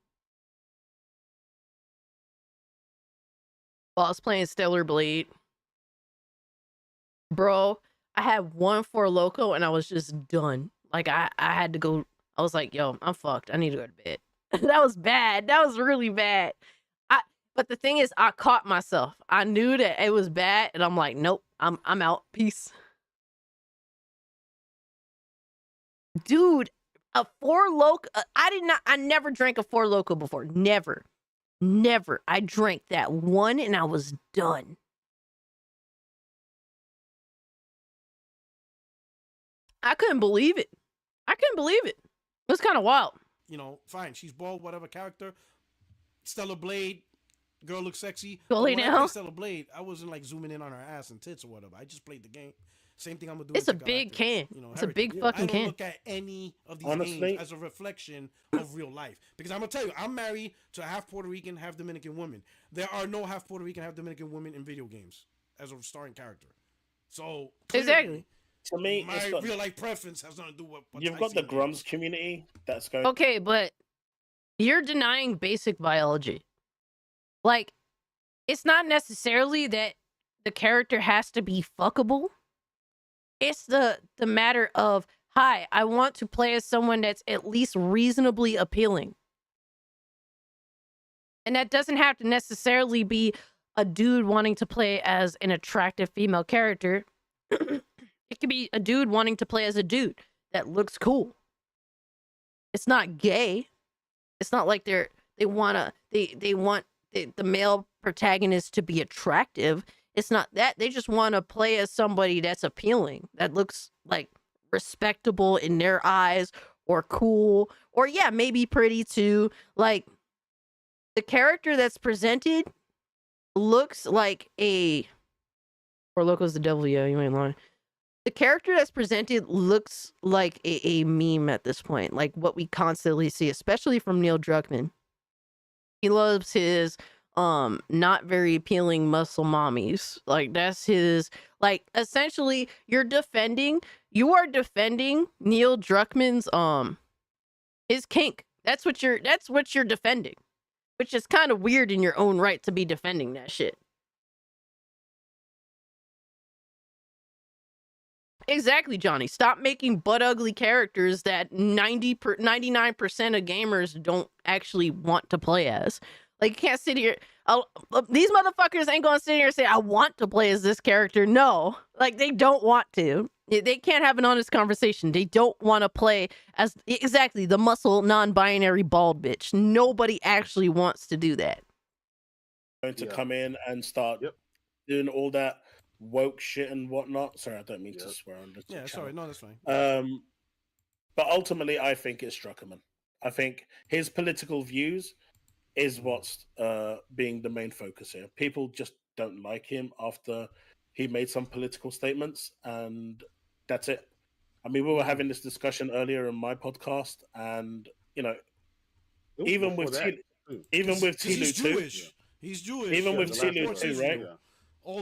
S4: While I was playing Stellar Blade. Bro, I had one Four Loko and I was just done. Like I had to go. I was like, yo, I'm fucked. I need to go to bed. That was bad. That was really bad. But the thing is, I caught myself. I knew that it was bad, and I'm like, nope, I'm out. Peace. Dude, a Four Loko. I never drank a Four Loko before. Never. I drank that one and I was done. I couldn't believe it. It was kind of wild.
S21: You know, fine. She's bald, whatever character. Stellar Blade, girl looks sexy.
S4: Go lay
S21: when I
S4: down.
S21: played Stellar Blade, I wasn't like zooming in on her ass and tits or whatever. I just played the game. Same thing I'm gonna do.
S4: It's a big can.
S21: You know,
S4: it's a big fucking
S21: I don't
S4: can.
S21: look at any of these
S20: Honestly,
S21: games as a reflection of real life. Because I'm gonna tell you, I'm married to a half Puerto Rican, half Dominican woman. There are no half Puerto Rican, half Dominican women in video games as a starring character. So clearly,
S4: Exactly.
S20: To me,
S21: my
S20: it's got,
S21: real life preference has nothing to do with what
S20: you've
S21: I
S20: got
S21: see
S20: the
S21: in games.
S20: Grums community that's going.
S4: Okay, but you're denying basic biology. Like, it's not necessarily that the character has to be fuckable. It's the matter of, hi, I want to play as someone that's at least reasonably appealing. And that doesn't have to necessarily be a dude wanting to play as an attractive female character. It could be a dude wanting to play as a dude that looks cool. It's not gay. It's not like they want the male protagonist to be attractive. It's not that. They just want to play as somebody that's appealing, that looks like respectable in their eyes, or cool, or yeah, maybe pretty too. Like, the character that's presented looks like a... Or Loco's the devil, yeah, you ain't lying. The character that's presented looks like a meme at this point, like what we constantly see, especially from Neil Druckmann. He loves his not very appealing muscle mommies. Like, that's his, like, essentially you are defending Neil Druckmann's his kink. That's what you're defending. Which is kind of weird in your own right to be defending that shit. Exactly, Johnny. Stop making butt ugly characters that 99% of gamers don't actually want to play as. Like, you can't sit here. These motherfuckers ain't gonna sit here and say, I want to play as this character. No. Like, they don't want to. They can't have an honest conversation. They don't want to play as exactly the muscle non-binary bald bitch. Nobody actually wants to do that.
S20: Going to come in and start doing all that woke shit and whatnot. Sorry, I don't mean to swear on the channel.
S21: Sorry, no, that's fine.
S20: But ultimately, I think it's Druckerman. I think his political views is what's being the main focus here. People just don't like him after he made some political statements, and that's it. I mean, we were having this discussion earlier in my podcast, and you know, even with Tilu too,
S21: He's Jewish.
S20: even with Tilu too, right?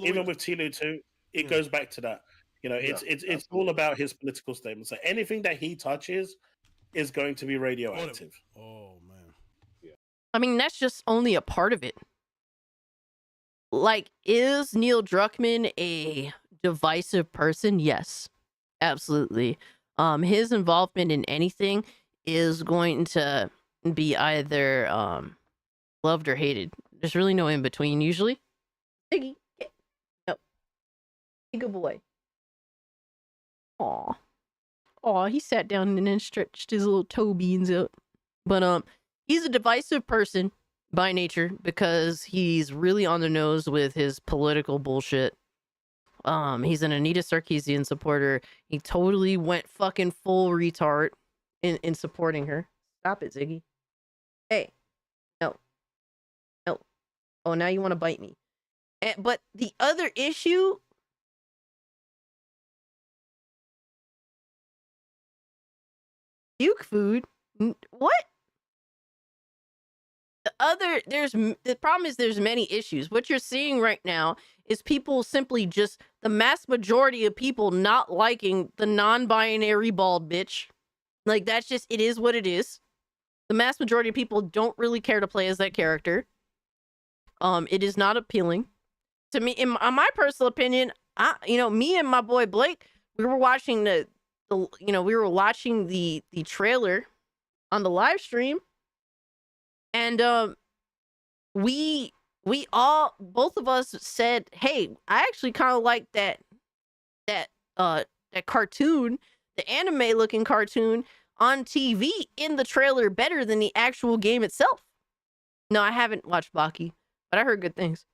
S20: even with Tilo 2, it goes back to that. You know, it's all about his political statements. So anything that he touches is going to be radioactive.
S21: Oh man.
S4: I mean, that's just only a part of it. Like, is Neil Druckmann a divisive person? Yes, absolutely. His involvement in anything is going to be either loved or hated. There's really no in between usually. Iggy, no, good boy. Aw, he sat down and then stretched his little toe beans out. But he's a divisive person by nature because he's really on the nose with his political bullshit. He's an Anita Sarkeesian supporter. He totally went fucking full retard in supporting her. Stop it, Ziggy. Hey, no. Oh, now you want to bite me. But the other issue. Puke food? What? The problem is there's many issues. What you're seeing right now is people simply just, the mass majority of people not liking the non-binary bald bitch. Like, that's just, it is what it is. The mass majority of people don't really care to play as that character. It is not appealing. To me, in my personal opinion, me and my boy Blake, we were watching the trailer on the live stream, and both of us said, hey, I actually kind of like that cartoon, the anime looking cartoon on TV in the trailer better than the actual game itself. No, I haven't watched Baki, but I heard good things.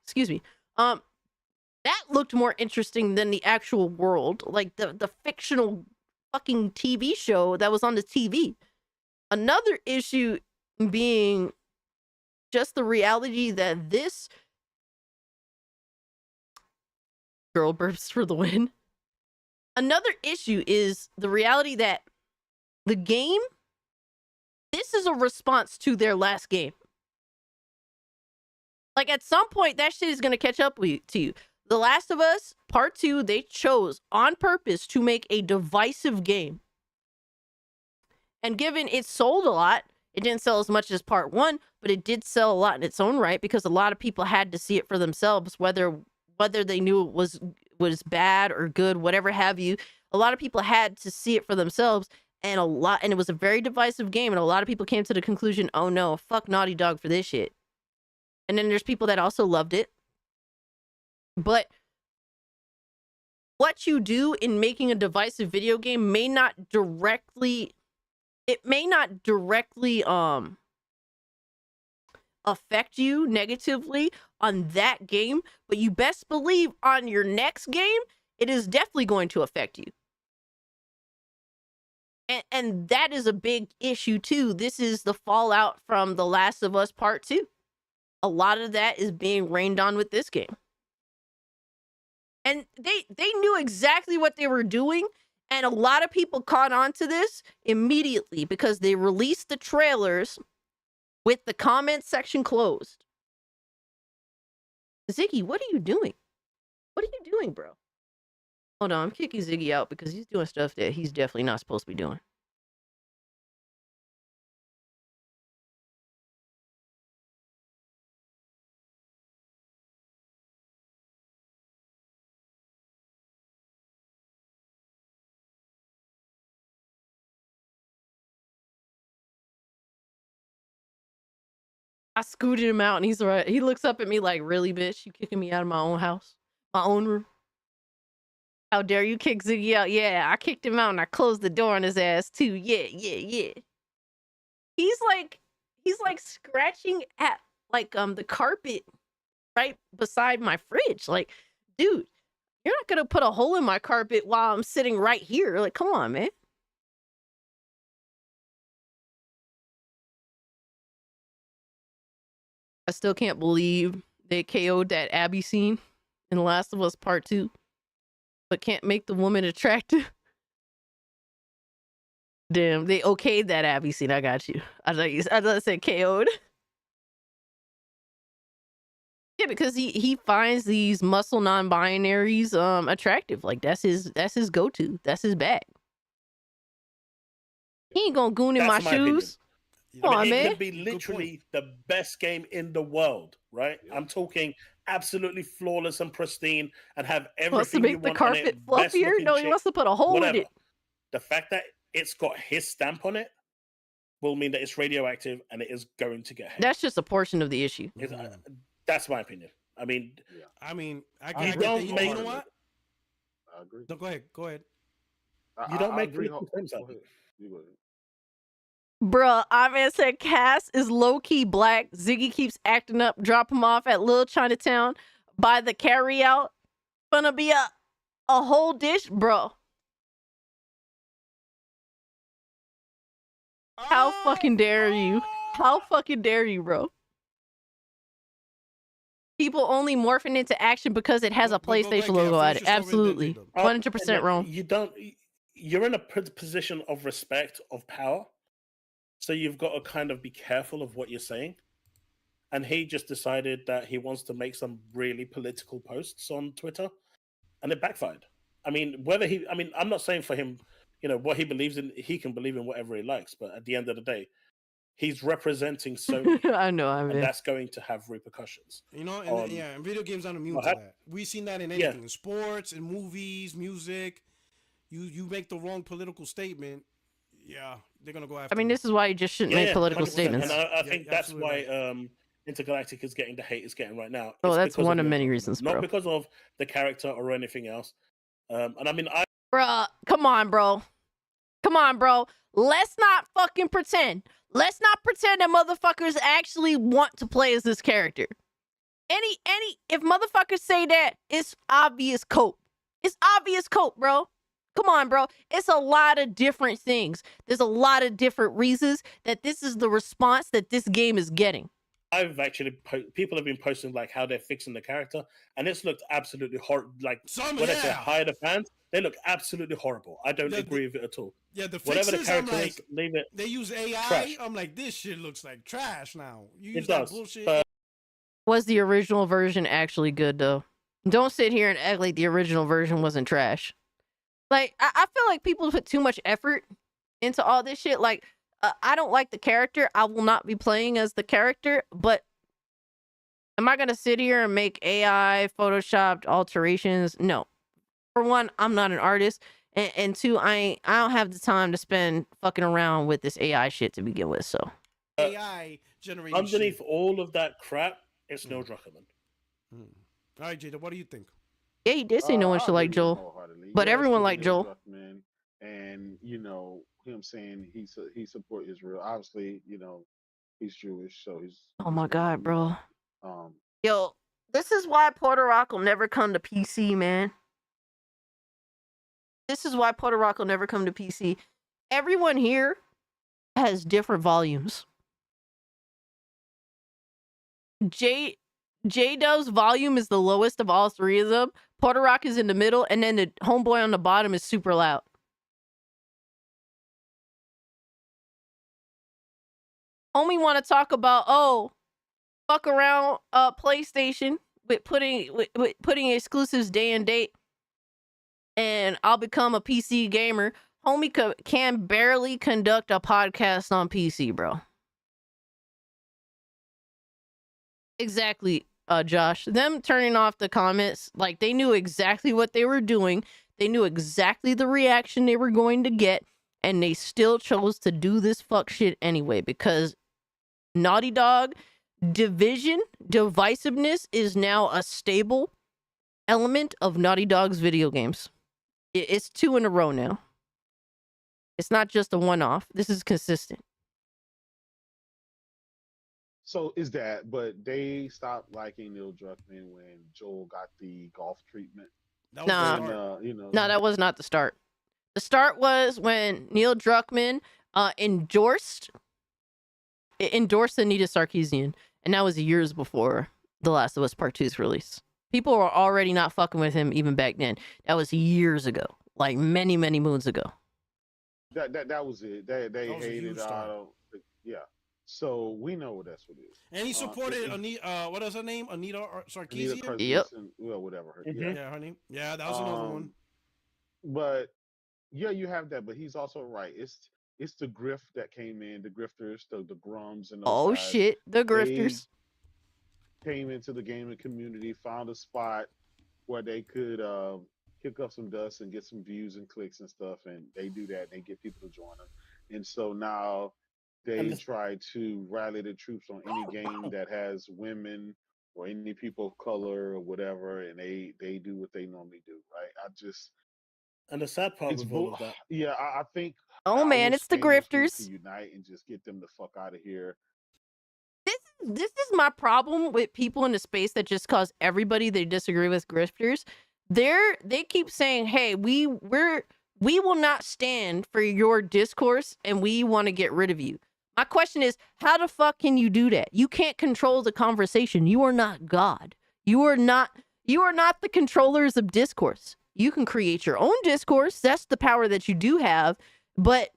S4: Excuse me. That looked more interesting than the actual world, like the fictional fucking TV show that was on the TV. Another issue being just the reality that this girl burps for the win. Another issue is the reality that the game, this is a response to their last game. Like, at some point, that shit is going to catch up to you. The Last of Us Part 2, they chose on purpose to make a divisive game. And given it sold a lot, it didn't sell as much as Part 1, but it did sell a lot in its own right because a lot of people had to see it for themselves, whether they knew it was bad or good, whatever have you. A lot of people had to see it for themselves, and it was a very divisive game, and a lot of people came to the conclusion, oh no, fuck Naughty Dog for this shit. And then there's people that also loved it. But what you do in making a divisive video game may not directly affect you negatively on that game, but you best believe on your next game, it is definitely going to affect you. And that is a big issue too. This is the fallout from The Last of Us Part 2. A lot of that is being rained on with this game. And they knew exactly what they were doing, and a lot of people caught on to this immediately because they released the trailers with the comment section closed. Ziggy, what are you doing? What are you doing, bro? Hold on, I'm kicking Ziggy out because he's doing stuff that he's definitely not supposed to be doing. I scooted him out and he's right. He looks up at me like, really, bitch? You kicking me out of my own house? My own room? How dare you kick Ziggy out? Yeah, I kicked him out and I closed the door on his ass too. Yeah. He's like scratching at the carpet right beside my fridge. Like, dude, you're not gonna put a hole in my carpet while I'm sitting right here. Like, come on, man. I still can't believe they KO'd that Abby scene in The Last of Us Part 2, but can't make the woman attractive. Damn, they okayed that Abby scene. I got you. I thought you said KO'd. Yeah, because he finds these muscle non-binaries attractive. Like that's his go-to. That's his bag. He ain't gonna goon in my
S20: That's my opinion.
S4: shoes. Come on,
S20: it
S4: man.
S20: could be literally the best game in the world, right? I'm talking absolutely flawless and pristine, and have
S4: Wants to
S20: everything you
S4: make the
S20: want on it.
S4: carpet
S20: best
S4: fluffier?
S20: looking
S4: No, he
S20: chick,
S4: wants to put a hole
S20: whatever.
S4: in it.
S20: The fact that it's got his stamp on it will mean that it's radioactive and it is going to get hate.
S4: That's just a portion of the issue.
S20: That's my opinion. I mean,
S21: I
S20: you
S21: get
S20: don't
S21: that. You
S20: make
S21: know what?
S1: I agree.
S21: No, go ahead. Go ahead.
S20: You don't make
S1: agree.
S20: political claims out of it.
S1: You go ahead.
S4: Bruh, Ivan said Cass is low-key black. Ziggy keeps acting up. Drop him off at Little Chinatown. By the carry-out. Gonna be a whole dish, bro. How fucking dare you? How fucking dare you, bro? People only morphing into action because it has a PlayStation logo at it. Absolutely. 100% wrong.
S20: You don't. You're in a position of respect, of power. So you've got to kind of be careful of what you're saying. And he just decided that he wants to make some really political posts on Twitter, and it backfired. I mean, I'm not saying for him, what he believes in, he can believe in whatever he likes, but at the end of the day, he's representing Sony.
S4: I know,
S20: and that's going to have repercussions.
S21: And video games aren't immune to that. We've seen that in anything, in sports, in movies, music. You make the wrong political statement, they're gonna go after.
S4: I mean, this is why you just shouldn't make political
S20: 100%.
S4: statements.
S20: And I think that's why Intergalactic is getting the hate it's getting right now.
S4: Oh,
S20: It's
S4: that's
S20: because
S4: one
S20: of
S4: of
S20: the
S4: many
S20: environment,
S4: reasons,
S20: not
S4: bro.
S20: because of the character or anything else. And I mean,
S4: Bruh, come on, bro. Come on, bro. Let's not fucking pretend. Let's not pretend that motherfuckers actually want to play as this character. If motherfuckers say that, it's obvious cope. It's obvious cope, bro. Come on, bro. It's a lot of different things. There's a lot of different reasons that this is the response that this game is getting.
S20: I've actually people have been posting like how they're fixing the character, and it's looked absolutely horrible. Like when I say hire the fans, they look absolutely horrible. I don't agree with it at all.
S21: Yeah, the
S20: whatever
S21: fixes,
S20: the character
S21: I'm like,
S20: is, leave it.
S21: They use AI.
S20: Trash.
S21: I'm like, this shit looks like trash now. You
S20: It
S21: use that
S20: does,
S21: bullshit.
S4: Was the original version actually good, though? Don't sit here and act like the original version wasn't trash. Like, I feel like people put too much effort into all this shit. Like, I don't like the character. I will not be playing as the character, but am I going to sit here and make AI photoshopped alterations? No. For one, I'm not an artist. And two, I don't have the time to spend fucking around with this AI shit to begin with, so.
S21: AI generated
S20: Underneath
S21: shit.
S20: all of that crap, it's Neil Druckmann.
S21: All right, Jada, what do you think?
S4: Yeah, he did say no one should like Joel. But everyone liked Joel.
S1: And, him saying he support Israel. Obviously, he's Jewish, so he's.
S4: Oh my God, bro.
S1: Um,
S4: Yo, this is why Puerto Rock will never come to PC, man. This is why Puerto Rock will never come to PC. Everyone here has different volumes. J-Dub's volume is the lowest of all three of them. Puerto Rock is in the middle, and then the homeboy on the bottom is super loud. Homie want to talk about, fuck around PlayStation with putting exclusives day and date, and I'll become a PC gamer. Homie can barely conduct a podcast on PC, bro. Exactly, Josh. Them turning off the comments, like they knew exactly what they were doing. They knew exactly the reaction they were going to get, and they still chose to do this fuck shit anyway, because Naughty Dog divisiveness is now a stable element of Naughty Dog's video games. It's 2 in a row now. It's not just a one-off. This is consistent.
S1: So is that, but they stopped liking Neil Druckmann when Joel got the golf treatment.
S4: No, that was not the start. The start was when Neil Druckmann endorsed Anita Sarkeesian, and that was years before The Last of Us Part 2's release. People were already not fucking with him even back then. That was years ago, like many, many moons ago.
S1: That was it. They hated
S21: huge start.
S1: yeah. So we know what that's what it is.
S21: And he supported Anita. What is her name? Anita
S1: Anita
S21: Sarkeesian.
S4: Yep.
S1: Well, whatever. Her,
S21: Yeah, her name. Yeah, that was another one.
S1: But yeah, you have that. But he's also right. It's the grift that came in, the grifters, the grums, and those
S4: Oh
S1: guys.
S4: shit, the grifters.
S1: They came into the gaming community, found a spot where they could kick up some dust and get some views and clicks and stuff, and they do that. And they get people to join them, and so now they try to rally the troops on any game that has women or any people of color or whatever, and they do what they normally do, right?
S20: And the sad part with all of that,
S1: yeah, I think.
S4: Oh man, it's the grifters.
S1: To unite and just get them the fuck out of here.
S4: This is my problem with people in the space that just cause everybody they disagree with grifters. They keep saying, "Hey, we will not stand for your discourse, and we want to get rid of you." My question is, how the fuck can you do that? You can't control the conversation. You are not God. You are not the controllers of discourse. You can create your own discourse. That's the power that you do have, but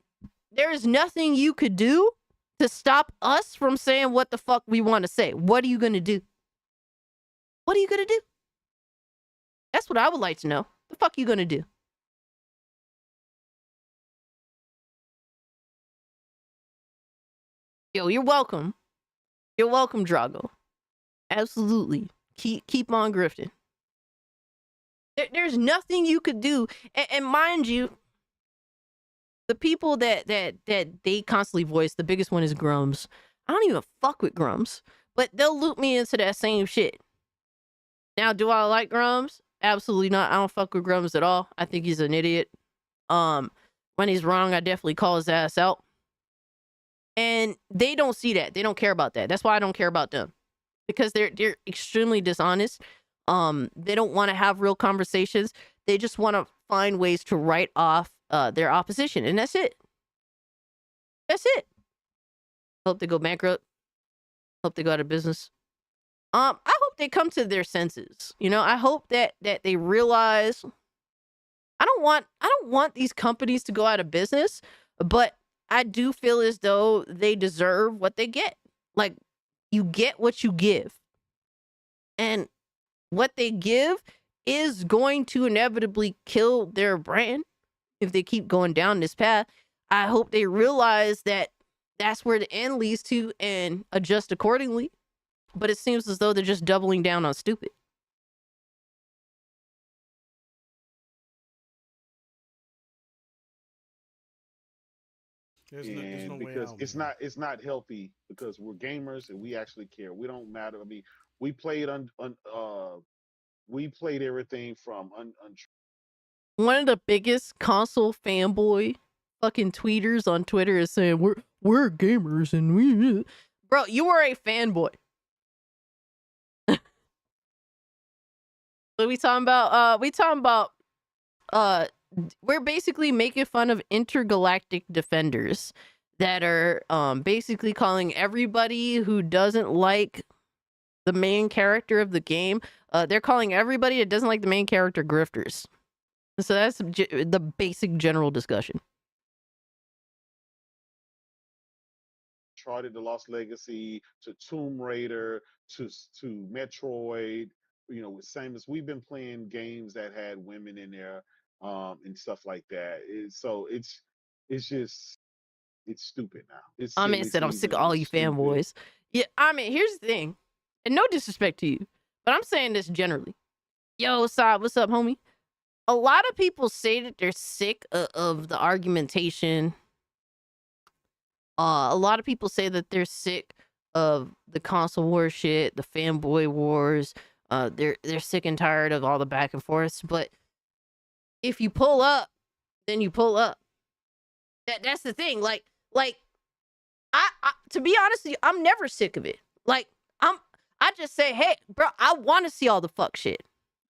S4: there is nothing you could do to stop us from saying what the fuck we want to say. What are you going to do? What are you going to do? That's what I would like to know. The fuck you going to do? Yo, you're welcome. You're welcome, Drago. Absolutely. Keep on grifting. There's nothing you could do. And mind you, the people that they constantly voice, the biggest one is Grums. I don't even fuck with Grums, but they'll loop me into that same shit. Now, do I like Grums? Absolutely not. I don't fuck with Grums at all. I think he's an idiot. When he's wrong, I definitely call his ass out. And they don't see that. They don't care about that. That's why I don't care about them. Because they're extremely dishonest. They don't want to have real conversations. They just want to find ways to write off their opposition, and that's it. That's it. Hope they go bankrupt. Hope they go out of business. I hope they come to their senses. You know, I hope that they realize. I don't want these companies to go out of business, but I do feel as though they deserve what they get. Like, you get what you give, and what they give is going to inevitably kill their brand if they keep going down this path. I hope they realize that that's where the end leads to and adjust accordingly. But it seems as though they're just doubling down on stupid.
S21: There's no way
S1: because
S21: out,
S1: it's not healthy, because we're gamers and we actually care. We don't matter. I mean, we played we played everything from
S4: One of the biggest console fanboy fucking tweeters on Twitter is saying we're gamers and we. Bro, you are a fanboy. What we talking about? We're basically making fun of intergalactic defenders that are basically calling everybody who doesn't like the main character of the game, they're calling everybody that doesn't like the main character grifters. So that's the basic general discussion.
S1: Uncharted: The Lost Legacy to Tomb Raider to Metroid, you know, with Samus, we've been playing games that had women in there and stuff like that. It's stupid now. It's
S4: I mean, I'm sick of all you fanboys. Yeah, I mean, here's the thing, and no disrespect to you, but I'm saying this generally. Yo, Saab, what's up, homie? A lot of people say that they're sick of the argumentation. A lot of people say that they're sick of the console war shit, the fanboy wars. They're sick and tired of all the back and forths. But if you pull up, then you pull up. That's the thing. Like I to be honest with you, I'm never sick of it. Like I just say, hey, bro, I want to see all the fuck shit.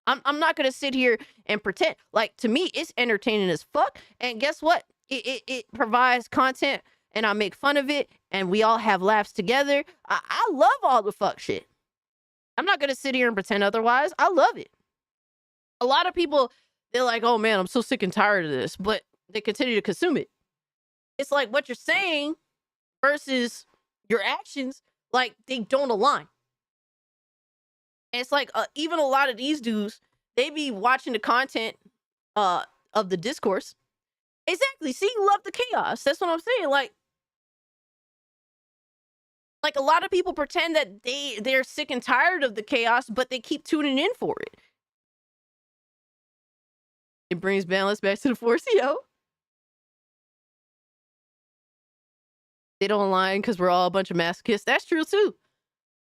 S4: I'm not gonna sit here and pretend. Like, to me, it's entertaining as fuck. And guess what? It provides content, and I make fun of it, and we all have laughs together. I love all the fuck shit. I'm not gonna sit here and pretend otherwise. I love it. A lot of people, they're like, oh man, I'm so sick and tired of this, but they continue to consume it. It's like what you're saying versus your actions, like, they don't align. And it's like, even a lot of these dudes, they be watching the content of the discourse. Exactly. See, you love the chaos. That's what I'm saying. Like a lot of people pretend that they're sick and tired of the chaos, but they keep tuning in for it. It brings balance back to the Force, yo. They don't align because we're all a bunch of masochists. That's true too.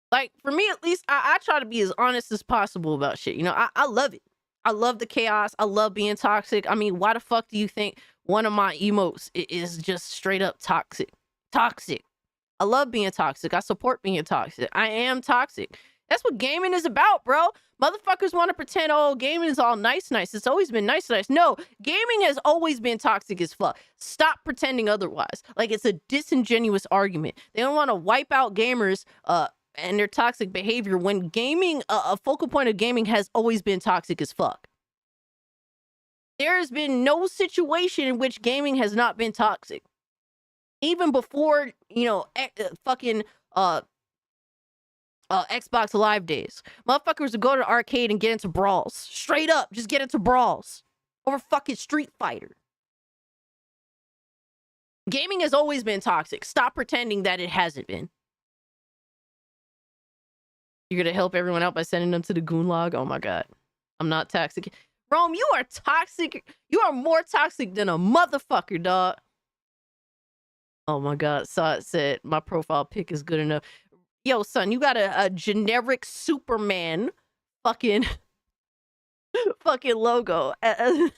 S4: Like, for me at least, I try to be as honest as possible about shit. You know, I love it. I love the chaos. I love being toxic. I mean, why the fuck do you think one of my emotes is just straight up toxic? Toxic. I love being toxic. I support being toxic. I am toxic. That's what gaming is about, bro. Motherfuckers want to pretend, oh, gaming is all nice. It's always been nice. No, gaming has always been toxic as fuck. Stop pretending otherwise. Like, it's a disingenuous argument. They don't want to wipe out gamers and their toxic behavior when gaming, a focal point of gaming has always been toxic as fuck. There's been no situation in which gaming has not been toxic. Even before, you know, fucking Xbox Live days. Motherfuckers would go to the arcade and get into brawls. Straight up, just get into brawls. Over fucking Street Fighter. Gaming has always been toxic. Stop pretending that it hasn't been. You're gonna help everyone out by sending them to the gulag? Oh my god. I'm not toxic. Rome, you are toxic. You are more toxic than a motherfucker, dog. Oh my god. Saw it said my profile pic is good enough. Yo, son, you got a generic Superman fucking logo. Oh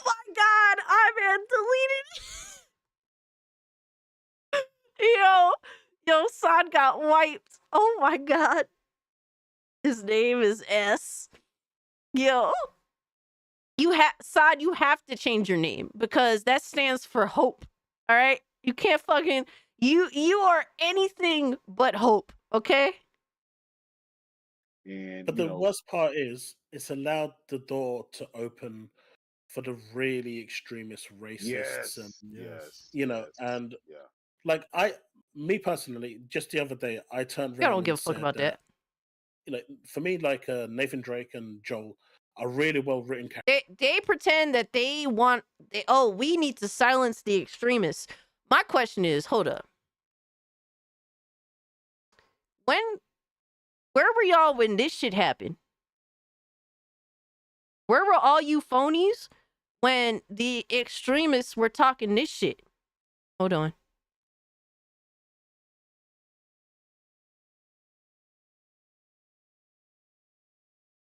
S4: my god, I man deleted. Yo, son got wiped. Oh my god. His name is S. Yo. You have to change your name because that stands for hope. All right? You can't fucking you are anything but hope, okay?
S1: And
S20: but the worst part is it's allowed the door to open for the really extremist racists and and like me personally, just the other day I turned around.
S4: I don't give a fuck about that.
S20: You know, for me, like Nathan Drake and Joel are really well written characters.
S4: They pretend that we need to silence the extremists. My question is, hold up. Where were y'all when this shit happened? Where were all you phonies when the extremists were talking this shit? Hold on.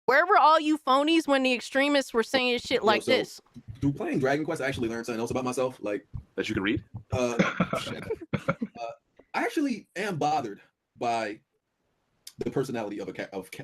S4: Where were all you phonies when the extremists were saying shit like this?
S2: Through playing Dragon Quest, I actually learned something else about myself, like
S22: that you can read.
S2: I actually am bothered by the personality of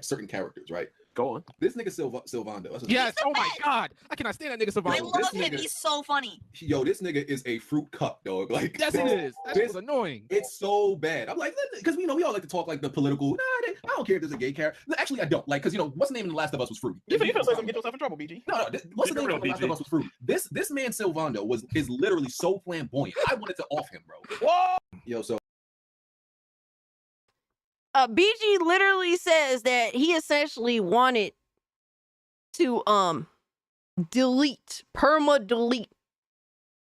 S2: certain characters, right?
S22: Go on.
S2: This nigga Sylvando.
S22: Yes. Oh my god. I cannot stand that nigga Sylvando.
S23: I love him. He's so funny.
S2: Yo, this nigga is a fruit cup, dog. Like,
S22: yes, it is. That's annoying.
S2: It's so bad. I'm like, because we all like to talk like the political. I don't care if there's a gay character. Actually, I don't. Like, because what's the name in The Last of Us was Fruit.
S22: You feel say something, get yourself in trouble, BG.
S2: No. What's the name in The Last of Us was Fruit. This man Sylvando is literally so flamboyant. I wanted to off him, bro.
S22: Whoa.
S2: Yo, so.
S4: BG literally says that he essentially wanted to perma-delete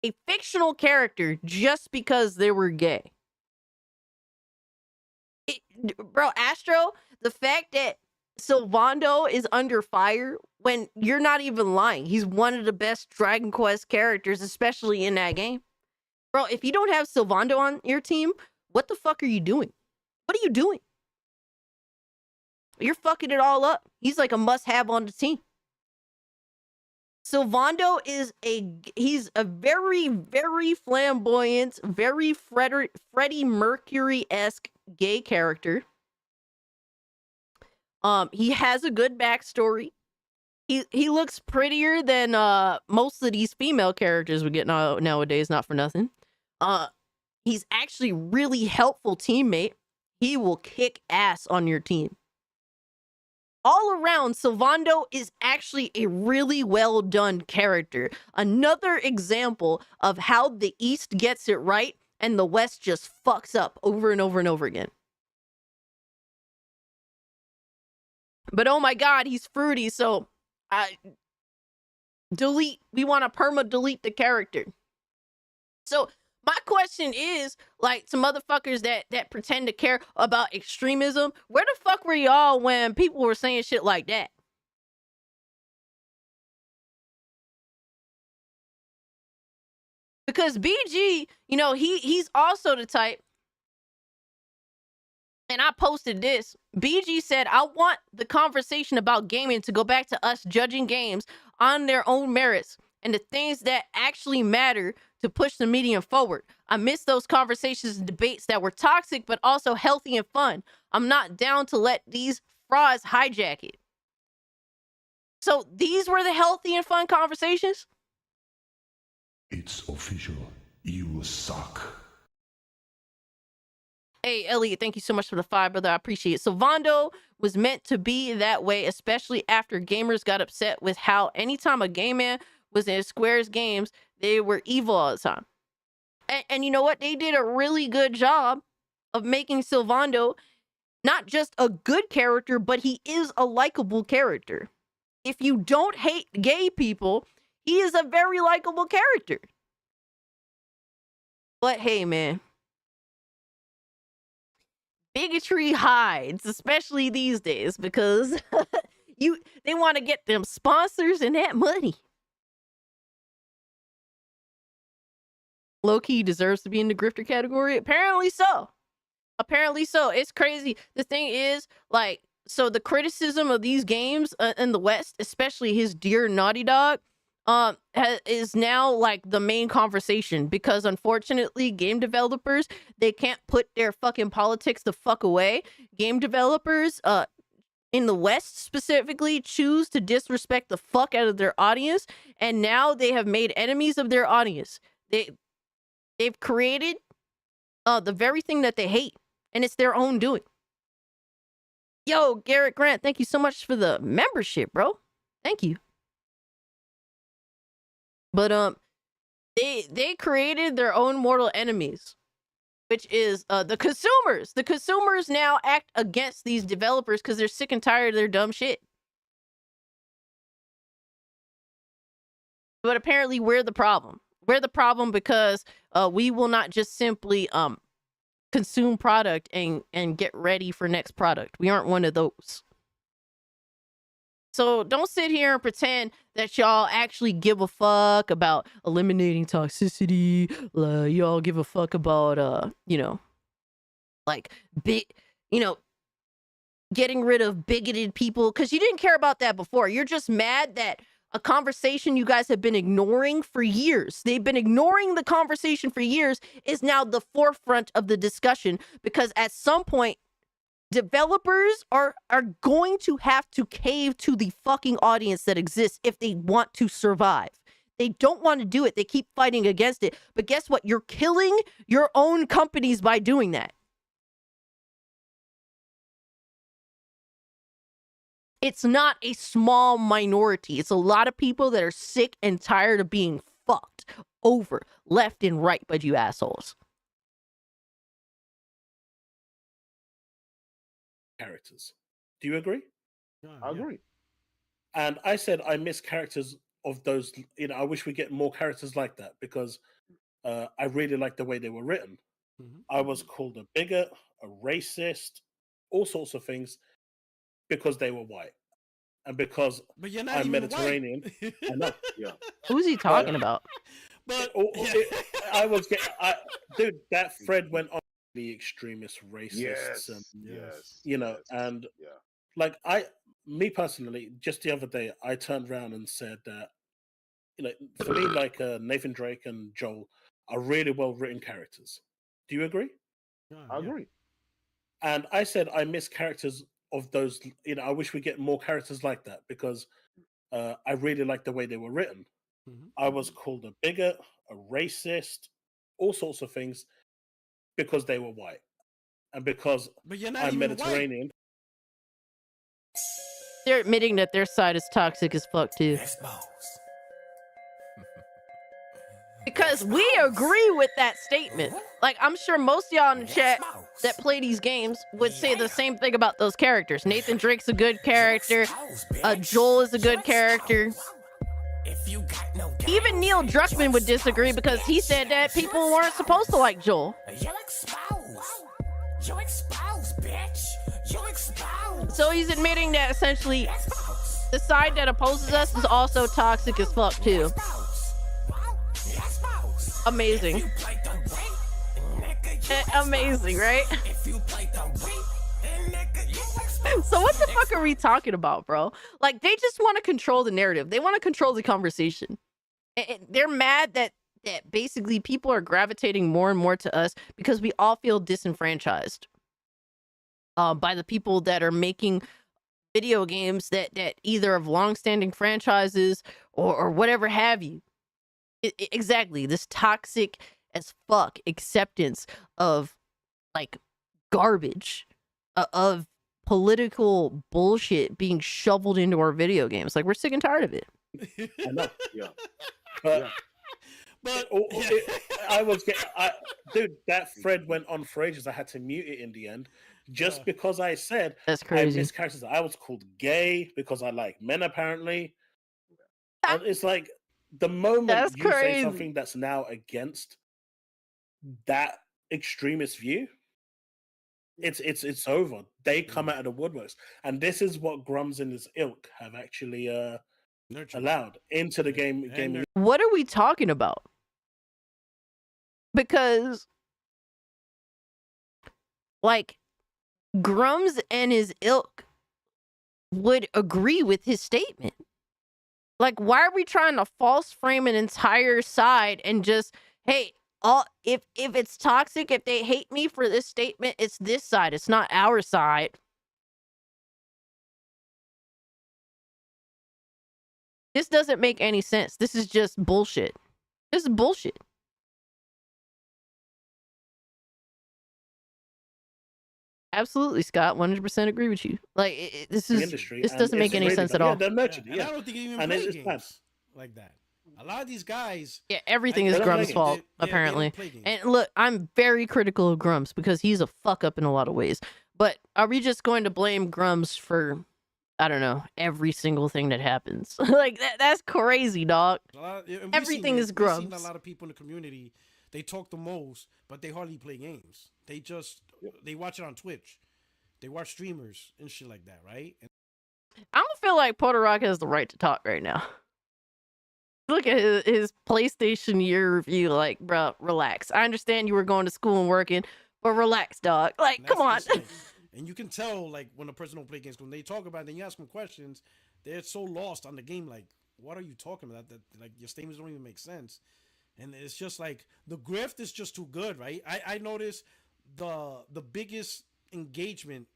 S4: a fictional character just because they were gay. Bro, Astro, the fact that Sylvando is under fire when you're not even lying. He's one of the best Dragon Quest characters, especially in that game. Bro, if you don't have Sylvando on your team, what the fuck are you doing? What are you doing? You're fucking it all up. He's like a must-have on the team. Sylvando he's a very, very flamboyant, very Freddie Mercury-esque gay character. He has a good backstory. He looks prettier than most of these female characters we get nowadays, not for nothing. He's actually really helpful teammate. He will kick ass on your team. All around, Sylvando is actually a really well done character. Another example of how the East gets it right and the West just fucks up over and over and over again. But oh my God, he's fruity, so delete. We want to perma delete the character. So my question is, like, some motherfuckers that pretend to care about extremism, where the fuck were y'all when people were saying shit like that? Because BG, you know, he's also the type, and I posted this. BG said, I want the conversation about gaming to go back to us judging games on their own merits and the things that actually matter to push the medium forward. I miss those conversations and debates that were toxic but also healthy and fun. I'm not down to let these frauds hijack it. So these were the healthy and fun conversations?
S5: It's official. You suck.
S4: Hey, Elliot, thank you so much for the 5, brother. I appreciate it. So Vondo was meant to be that way, especially after gamers got upset with how anytime a gay man was in Square's games, they were evil all the time. And you know what? They did a really good job of making Sylvando not just a good character, but he is a likable character. If you don't hate gay people, he is a very likable character. But hey, man. Bigotry hides, especially these days, because they want to get them sponsors and that money. Low-key deserves to be in the grifter category. Apparently so. Apparently so. It's crazy. The thing is, like, so the criticism of these games in the West, especially his Dear Naughty Dog, is now like the main conversation, because unfortunately game developers, they can't put their fucking politics the fuck away. Game developers in the West specifically choose to disrespect the fuck out of their audience, and now they have made enemies of their audience. They've created the very thing that they hate, and it's their own doing. Yo, Garrett Grant, thank you so much for the membership, bro. Thank you. But they created their own mortal enemies, which is the consumers. The consumers now act against these developers because they're sick and tired of their dumb shit. But apparently we're the problem. We're the problem because we will not just simply consume product and get ready for next product. We aren't one of those. So don't sit here and pretend that y'all actually give a fuck about eliminating toxicity. Y'all give a fuck about, you know, like, getting rid of bigoted people. Because you didn't care about that before. You're just mad that a conversation you guys have been ignoring for years. They've been ignoring the conversation for years is now the forefront of the discussion, because at some point, developers are going to have to cave to the fucking audience that exists if they want to survive. They don't want to do it. They keep fighting against it. But guess what? You're killing your own companies by doing that. It's not a small minority. It's a lot of people that are sick and tired of being fucked over left and right by you assholes.
S20: Characters. Do you agree?
S1: I agree.
S20: And I said I miss characters of those. You know, I wish we get more characters like that, because I really like the way they were written. I was called a bigot, a racist, all sorts of things, because they were white, and because
S21: But you're not
S20: I'm
S21: even
S20: Mediterranean.
S21: white.
S20: I know. Yeah.
S4: Who's he talking about?
S21: But
S20: I was dude. That thread went on the extremist racists, and you know, and like me personally, just the other day, I turned around and said that, you know, for me, like Nathan Drake and Joel are really well written characters. Do you agree?
S1: I agree.
S20: And I said I miss characters of those. You know, I wish we get more characters like that, because I really like the way they were written. I was called a bigot, a racist, all sorts of things, because they were white, and because
S21: But you're not
S20: I'm
S21: even
S20: Mediterranean.
S4: They're admitting that their side is toxic as fuck too. Because we agree with that statement. Like, I'm sure most of y'all in the chat that play these games would say the same thing about those characters. Nathan Drake's a good character. Joel is a good character. Even Neil Druckmann would disagree because he said that people weren't supposed to like Joel. So he's admitting that essentially the side that opposes us is also toxic as fuck too. Amazing. Amazing, right? So what the fuck are we talking about, bro? Like, they just want to control the narrative. They want to control the conversation. And they're mad that basically people are gravitating more and more to us because we all feel disenfranchised by the people that are making video games that either have long-standing franchises or whatever have you. Exactly, this toxic as fuck acceptance of like garbage, of political bullshit being shoveled into our video games. Like, we're sick and tired of it.
S20: I know. Yeah. But dude, that thread went on for ages. I had to mute it in the end just because I said
S4: that's crazy.
S20: I missed characters. I was called gay because I like men, apparently. And it's like the moment you say something that's now against that extremist view, it's over. They come out of the woodworks, and this is what Grums and his ilk have actually allowed into the game.
S4: What are we talking about? Because, like, Grums and his ilk would agree with his statement. Like, why are we trying to false frame an entire side and just, hey, if it's toxic, if they hate me for this statement, it's this side, it's not our side. This doesn't make any sense. This is just bullshit. This is bullshit. Absolutely, Scott. 100% agree with you. Like, this doesn't make any sense at all.
S21: And I don't think you even play games like that. A lot of these guys.
S4: Yeah, everything is Grum's fault, apparently. And look, I'm very critical of Grums because he's a fuck up in a lot of ways. But are we just going to blame Grums for, I don't know, every single thing that happens? Like, that's crazy, dog. Everything is Grums.
S21: We've seen a lot of people in the community, they talk the most, but they hardly play games. They watch it on Twitch. They watch streamers and shit like that, right?
S4: I don't feel like Puerto Rock has the right to talk right now. Look at his PlayStation year review. Like, bro, relax. I understand you were going to school and working, but relax, dog. Like, come on.
S21: And you can tell, like, when a person don't play games, when they talk about it, then you ask them questions, they're so lost on the game. Like, what are you talking about? That like, your statements don't even make sense. And it's just like, the grift is just too good, right? I noticed the biggest engagement,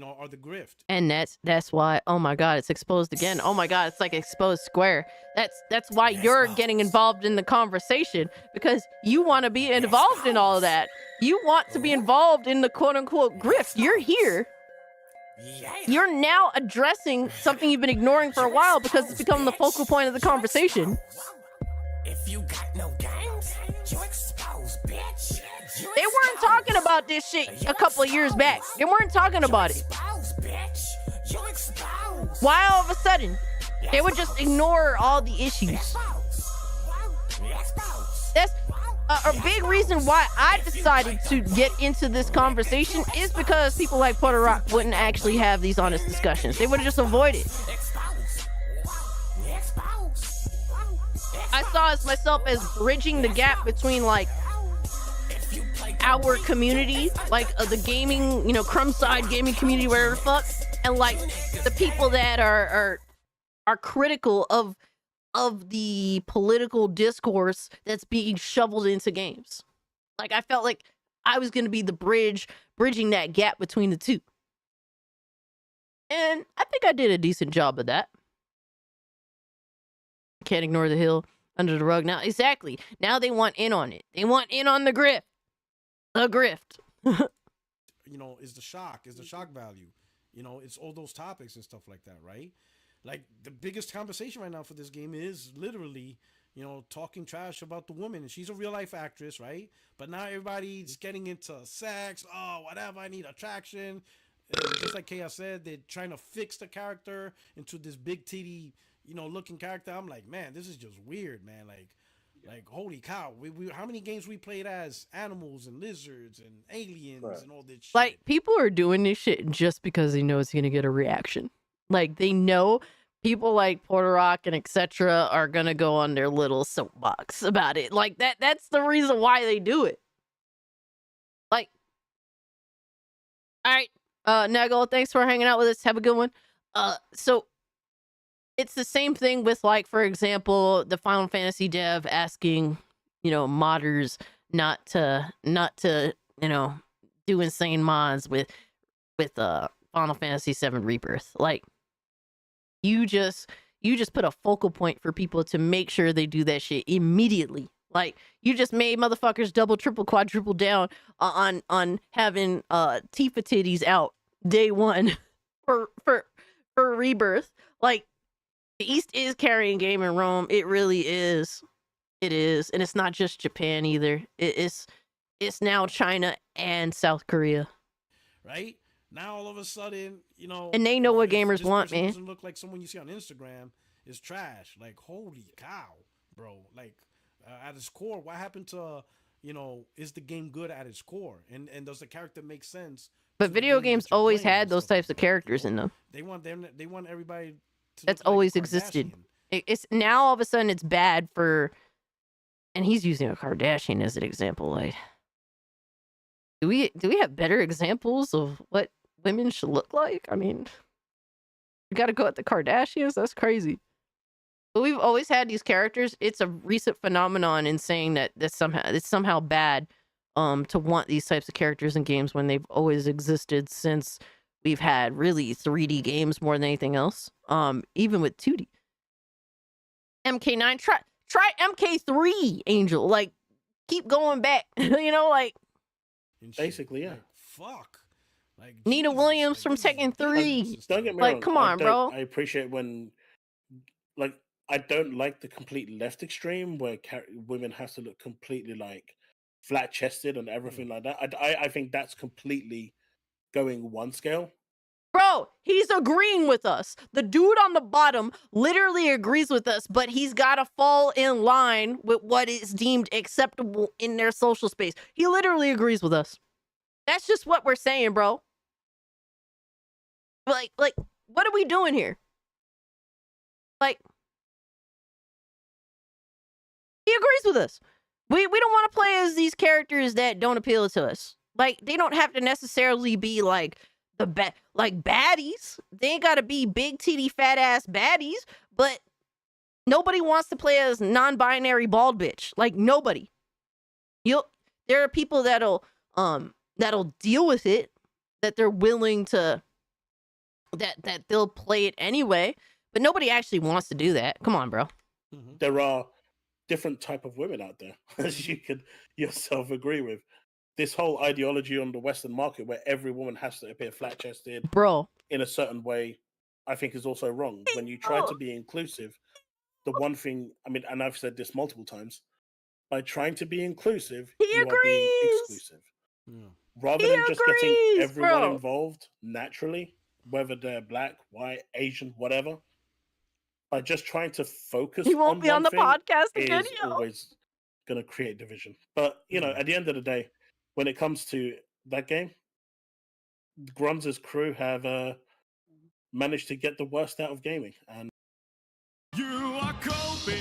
S21: are the grift.
S4: And that's why, oh my god, it's exposed again. Oh my god, it's like exposed square. That's why you're getting involved in the conversation, because you want to be involved in all of that. You want to be involved in the quote unquote grift. You're here. You're now addressing something you've been ignoring for a while because it's become the focal point of the conversation.
S3: If you got no games, you exposed, bitch.
S4: They weren't talking about this shit a couple of years back. They weren't talking about it. Why all of a sudden? They would just ignore all the issues. That's a big reason why I decided to get into this conversation is because people like Puerto Rock wouldn't actually have these honest discussions. They would have just avoided. I saw myself as bridging the gap between, like, our community, like the gaming, crumb side gaming community, whatever the fuck, and like the people that are critical of the political discourse that's being shoveled into games. Like, I felt like I was going to be the bridging that gap between the two. And I think I did a decent job of that. Can't ignore the hill under the rug now. Exactly. Now they want in on it. They want in on the grift. The grift.
S21: Is the shock value. It's all those topics and stuff like that, right? Like, the biggest conversation right now for this game is literally talking trash about the woman, and she's a real life actress, right? But now everybody's getting into sex. Oh, whatever, I need attraction. And just like Chaos said, they're trying to fix the character into this big titty, looking character. I'm like, man, this is just weird, man. Like holy cow. We how many games we played as animals and lizards and aliens and all this shit.
S4: Like, people are doing this shit just because they know it's gonna get a reaction. Like, they know people like Porter Rock and etc. are gonna go on their little soapbox about it. Like, that's the reason why they do it. Like, all right, Nagel, thanks for hanging out with us. Have a good one. So it's the same thing with, like, for example, the Final Fantasy dev asking, modders not to, do insane mods with Final Fantasy VII Rebirth. Like, you just put a focal point for people to make sure they do that shit immediately. Like, you just made motherfuckers double, triple, quadruple down on having Tifa titties out day one for Rebirth. Like, the East is carrying game in Rome. It really is. It is. And it's not just Japan either. It's now China and South Korea.
S21: Right? Now all of a sudden,
S4: and they know what gamers want, man.
S21: Doesn't look like someone you see on Instagram is trash. Like, holy cow, bro. Like, at its core, what happened to, is the game good at its core? And does the character make sense?
S4: But video games always had those types of characters in them.
S21: They want everybody to
S4: That's
S21: look like
S4: always
S21: a
S4: existed.
S21: Kardashian.
S4: It's now all of a sudden it's bad for, and he's using a Kardashian as an example. Like, do we have better examples of what women should look like? I mean, you got to go at the Kardashians. That's crazy. But we've always had these characters. It's a recent phenomenon in saying that it's somehow bad to want these types of characters in games when they've always existed since we've had really 3D games more than anything else. Even with 2D. MK9, try MK3, Angel. Like, keep going back. Like,
S20: basically, yeah.
S21: Fuck. Like,
S4: Nina Williams from Tekken 3.
S20: Don't get me
S4: like,
S20: wrong.
S4: come on, bro.
S20: I appreciate when, like, I don't like the complete left extreme where women have to look completely like flat chested and everything like that. I think that's completely going one scale.
S4: Bro, he's agreeing with us. The dude on the bottom literally agrees with us, but he's got to fall in line with what is deemed acceptable in their social space. He literally agrees with us. That's just what we're saying, bro. Like, what are we doing here? Like, he agrees with us. We don't want to play as these characters that don't appeal to us. Like, they don't have to necessarily be like baddies. They ain't gotta be big titty fat ass baddies, but nobody wants to play as non-binary bald bitch. Like, nobody. There are people that'll deal with it, that they're willing to that they'll play it anyway, but nobody actually wants to do that. Come on, bro.
S20: There are different type of women out there, as you could yourself agree with. This whole ideology on the Western market where every woman has to appear flat-chested,
S4: bro,
S20: in a certain way, I think is also wrong. When you try to be inclusive, the one thing, I mean, and I've said this multiple times, by trying to be inclusive, you are being exclusive. Rather than just getting everyone involved naturally, whether they're black, white, Asian, whatever, by just trying to focus
S4: he won't
S20: on
S4: be
S20: one
S4: on the
S20: thing
S4: podcast again.
S20: is always going to create division. But, at the end of the day, when it comes to that game, Grum's crew have managed to get the worst out of gaming. And
S3: You are coping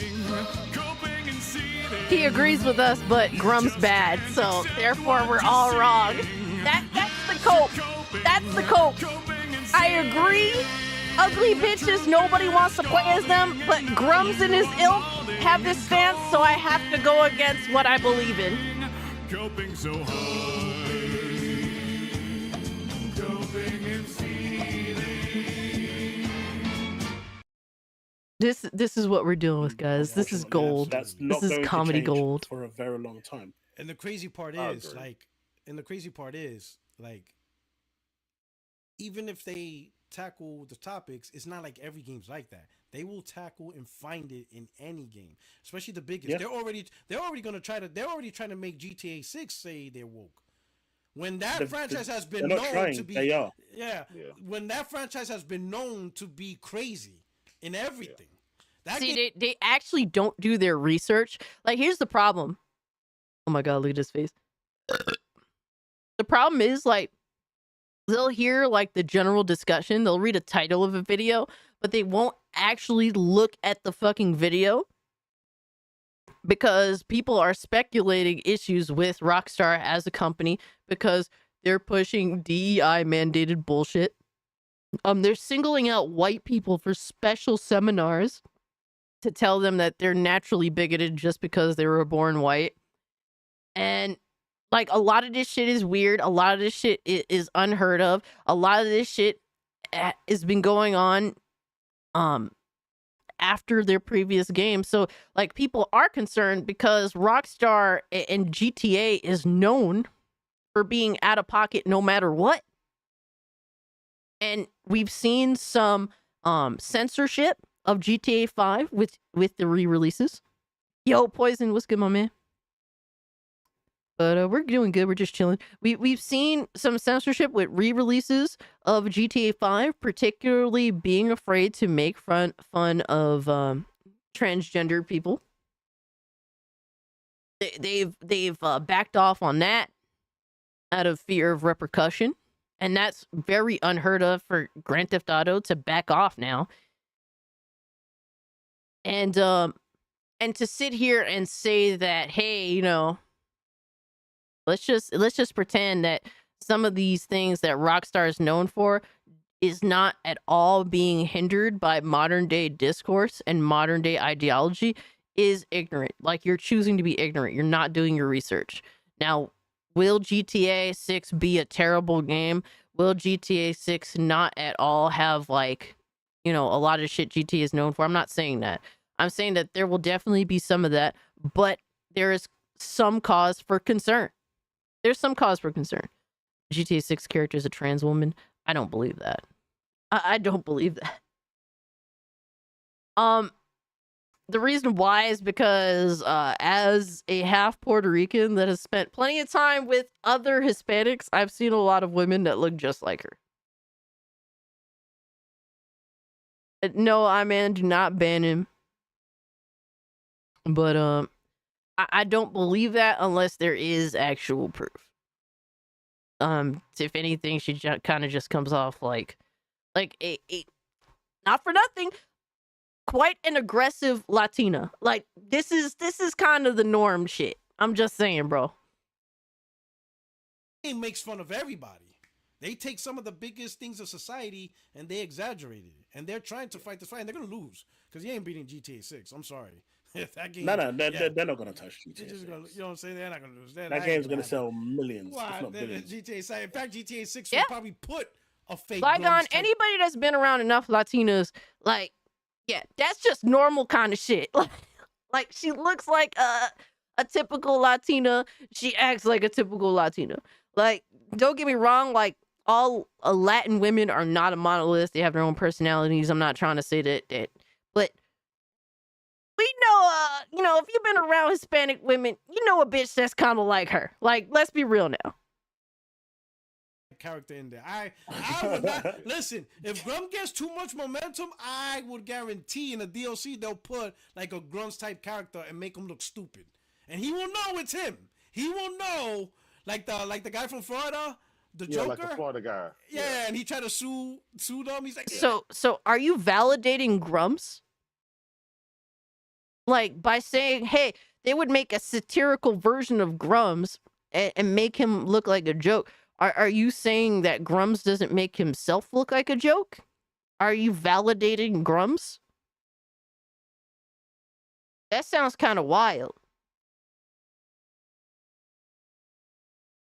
S3: and seething.
S4: He agrees with us, but Grum's bad, so therefore we're all wrong. That's the cope. That's the cope. I agree. Ugly bitches, nobody wants to play as them, but Grum's and his ilk have this stance, so I have to go against what I believe in.
S3: Coping so hard. Coping and seething.
S4: This is what we're dealing with, guys. This is gold.
S20: That's not
S4: This is
S20: going to
S4: comedy
S20: change
S4: gold.
S20: for a very long time.
S21: And the crazy part
S20: I
S21: is,
S20: agree.
S21: even if they tackle the topics, it's not like every game's like that. They will tackle and find it in any game, especially the biggest.
S20: Yeah.
S21: They're already gonna try to. They're already trying to make GTA 6 say they're woke. When that franchise has been
S20: they're not
S21: known
S20: trying,
S21: to be,
S20: they are.
S21: yeah, when that franchise has been known to be crazy in everything. That
S4: See, they actually don't do their research. Like, here's the problem. Oh my god, look at his face. The problem is, like, they'll hear, like, the general discussion. They'll read a title of a video, but they won't actually look at the fucking video because people are speculating issues with Rockstar as a company because they're pushing DEI mandated bullshit. They're singling out white people for special seminars to tell them that they're naturally bigoted just because they were born white. And like, a lot of this shit is weird. A lot of this shit is unheard of. A lot of this shit has been going on after their previous game. So like, people are concerned because Rockstar and GTA is known for being out of pocket no matter what. And we've seen some censorship of GTA 5 with the re-releases. Yo, Poison, what's good, my man? But we're doing good. We're just chilling. We've seen some censorship with re-releases of GTA 5, particularly being afraid to make fun of transgender people. They've backed off on that out of fear of repercussion, and that's very unheard of for Grand Theft Auto to back off now. And to sit here and say that, hey, you know, let's just pretend that some of these things that Rockstar is known for is not at all being hindered by modern day discourse and modern day ideology is ignorant. Like, you're choosing to be ignorant. You're not doing your research. Now, will GTA 6 be a terrible game? Will GTA 6 not at all have, like, you know, a lot of shit GTA is known for? I'm not saying that. I'm saying that there will definitely be some of that, but there is some cause for concern. There's some cause for concern. GTA 6 character is a trans woman. I don't believe that. I don't believe that. The reason why is because as a half Puerto Rican that has spent plenty of time with other Hispanics, I've seen a lot of women that look just like her. No, I man, do not ban him. But I don't believe that unless there is actual proof. If anything, she kind of just comes off like a not for nothing, quite an aggressive Latina. Like, this is kind of the norm shit. I'm just saying, bro.
S21: It makes fun of everybody. They take some of the biggest things of society and they exaggerate it. And they're trying to fight this fight, and they're gonna lose because you ain't beating GTA 6. I'm sorry. That game,
S20: No, they're not gonna touch GTA 6.
S21: You know what I'm saying? They're not gonna lose.
S20: That game's gonna sell millions, if not billions.
S21: GTA 6. In fact, GTA 6 will probably put a fake.
S4: Like, on anybody that's been around enough Latinas, like, yeah, that's just normal kind of shit. Like, she looks like a typical Latina. She acts like a typical Latina. Like, don't get me wrong. Like, all Latin women are not a monolith. They have their own personalities. I'm not trying to say that, but we know, if you've been around Hispanic women, you know a bitch that's kind of like her. Like, let's be real now.
S21: Character in there. I would not listen. If Grum gets too much momentum, I would guarantee in the DLC they'll put like a Grum's type character and make him look stupid, and he will know it's him. He will know, like the guy from Florida, the Joker,
S1: like the Florida guy.
S21: Yeah, and he tried to sue them. He's like,
S4: So are you validating Grumps? Like, by saying, hey, they would make a satirical version of Grums and make him look like a joke. Are you saying that Grums doesn't make himself look like a joke? Are you validating Grums? That sounds kind of wild.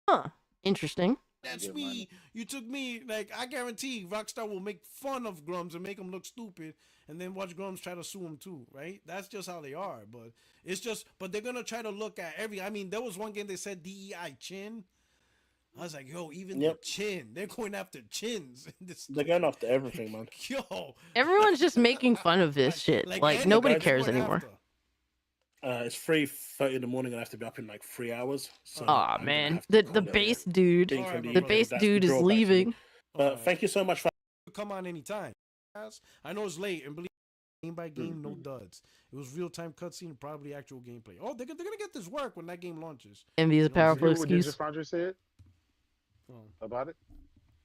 S4: Huh. Interesting.
S21: That's me. You took me. Like, I guarantee Rockstar will make fun of Grums and make him look stupid, and then watch Grums try to sue him too, right? That's just how they are. But they're gonna try to look at every. I mean, there was one game they said DEI chin. I was like, yo, even
S20: Yep.
S21: the chin, they're going after chins.
S20: They're going after everything, man.
S21: Yo,
S4: Everyone's just making fun of this shit. Like nobody cares anymore.
S20: It's 3:30 in the morning, and I have to be up in like 3 hours. So
S4: Aw,
S20: I'm gonna
S4: man.
S20: have to
S4: The
S20: call it
S4: base dude.
S20: being from
S4: The
S20: UK,
S4: base
S20: that's the
S4: dude is
S20: drawback for me.
S4: leaving.
S20: But thank you so much for.
S21: Come on anytime. I know it's late, and believe me, game by game, no duds. It was real time cutscene, probably actual gameplay. Oh, they're gonna get this work when that game launches.
S4: Envy is a powerful
S1: What
S4: excuse.
S1: Ninja Foundry said about it?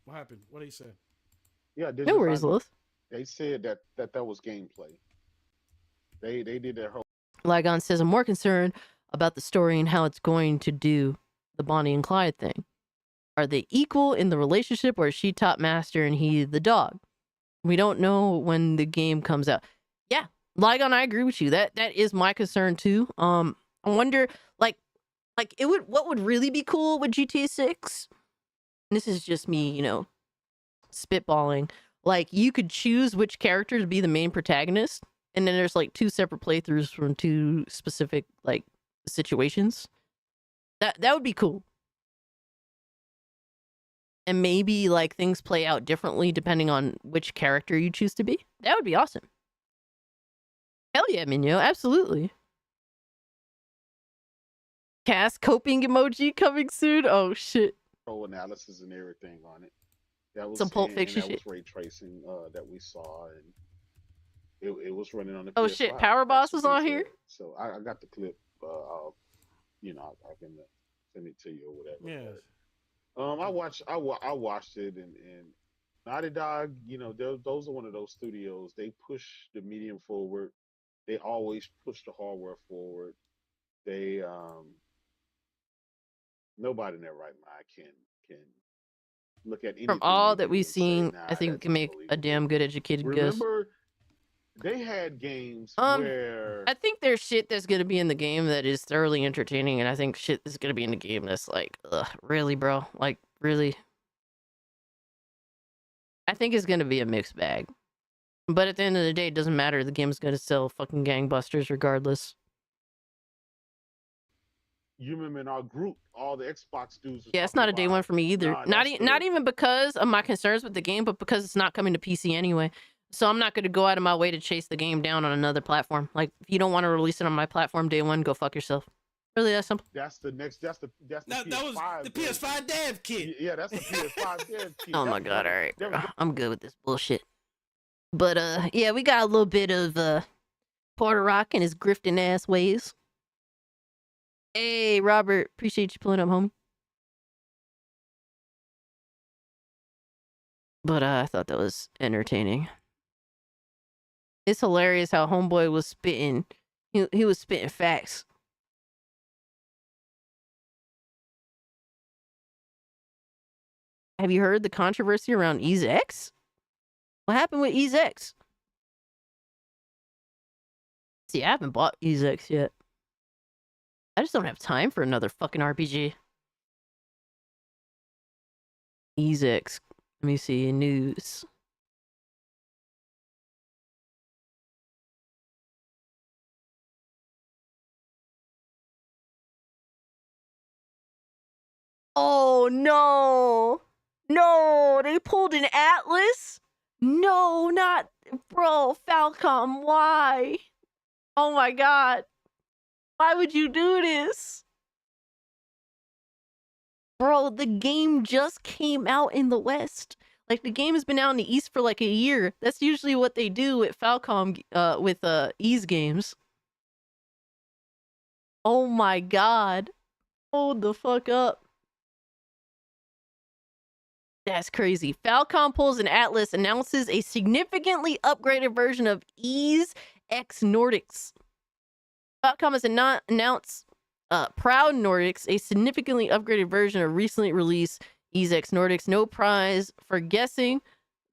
S21: What happened? What did he say?
S1: Yeah, Ninja
S4: No worries,
S1: Foundry,
S4: Lilith.
S1: they said that was gameplay. They did their whole.
S4: Ligon says, I'm more concerned about the story and how it's going to do the Bonnie and Clyde thing. Are they equal in the relationship, or is she top master and he the dog? We don't know when the game comes out. Yeah, Ligon, I agree with you. That is my concern too. I wonder, like it would. What would really be cool with GTA 6? This is just me, spitballing. Like, you could choose which character to be the main protagonist, and then there's like 2 separate playthroughs from 2 specific like situations. That would be cool. And maybe like things play out differently depending on which character you choose to be. That would be awesome. Hell yeah, Minyo, absolutely. Cast coping emoji coming soon. Oh shit.
S1: Pro analysis and everything on it. That was
S4: Some Pulp
S1: and
S4: Fiction
S1: that
S4: shit.
S1: was ray tracing that we saw, and it was running on the.
S4: Oh
S1: PS5.
S4: shit, Power Boss
S1: That's
S4: was
S1: what
S4: on
S1: they
S4: here.
S1: said. So I got the clip. I can send it to you or whatever.
S21: Yeah.
S1: But, I watched it, and Naughty Dog. Those are one of those studios. They push the medium forward. They always push the hardware forward. They nobody in their right mind can look at anything
S4: From all
S1: they
S4: that
S1: do
S4: we've
S1: and say,
S4: seen,
S1: "Nah,
S4: I think we
S1: that's
S4: can make a damn good educated guess.
S1: Remember, they had games
S4: Um,
S1: where
S4: I think there's shit that's gonna be in the game that is thoroughly entertaining, and I think shit that's gonna be in the game that's like, ugh, really, bro? Like, really? I think it's gonna be a mixed bag. But at the end of the day, it doesn't matter. The game's gonna sell fucking gangbusters regardless.
S1: you remember in our group, all the Xbox dudes. was
S4: Yeah, it's
S1: talking
S4: not a day
S1: about,
S4: one for me either.
S1: "Nah,
S4: Not
S1: that's
S4: not
S1: the-
S4: even because of my concerns with the game, but because it's not coming to PC anyway. So I'm not going to go out of my way to chase the game down on another platform. Like, if you don't want to release it on my platform day one, go fuck yourself. Really that simple.
S1: That's the next. That's the
S21: That was
S1: PS5
S21: the PS5 dev kit.
S1: Yeah, that's the PS5 dev kit.
S4: Oh my
S1: That's
S4: god,
S1: what-
S4: alright,
S1: that
S4: bro.
S1: was-
S4: I'm good with this bullshit. But yeah, we got a little bit of Porter Rock and his grifting ass ways. Hey Robert, appreciate you pulling up, homie. But I thought that was entertaining. It's hilarious how Homeboy was spitting. He was spitting facts. Have you heard the controversy around EaseX? What happened with EaseX? See, I haven't bought EaseX yet. I just don't have time for another fucking RPG. EaseX. Let me see. News. Oh no! No, they pulled an Atlas? No, not bro, Falcom, why? Oh my god. Why would you do this? Bro, the game just came out in the West. Like, the game has been out in the East for like a year. That's usually what they do with Falcom, with Ease games. Oh my god. Hold the fuck up. That's crazy. Falcom pulls an Atlas, announces a significantly upgraded version of Ease X Nordics. Falcom has announced Proud Nordics, a significantly upgraded version of recently released Ease X Nordics. No prize for guessing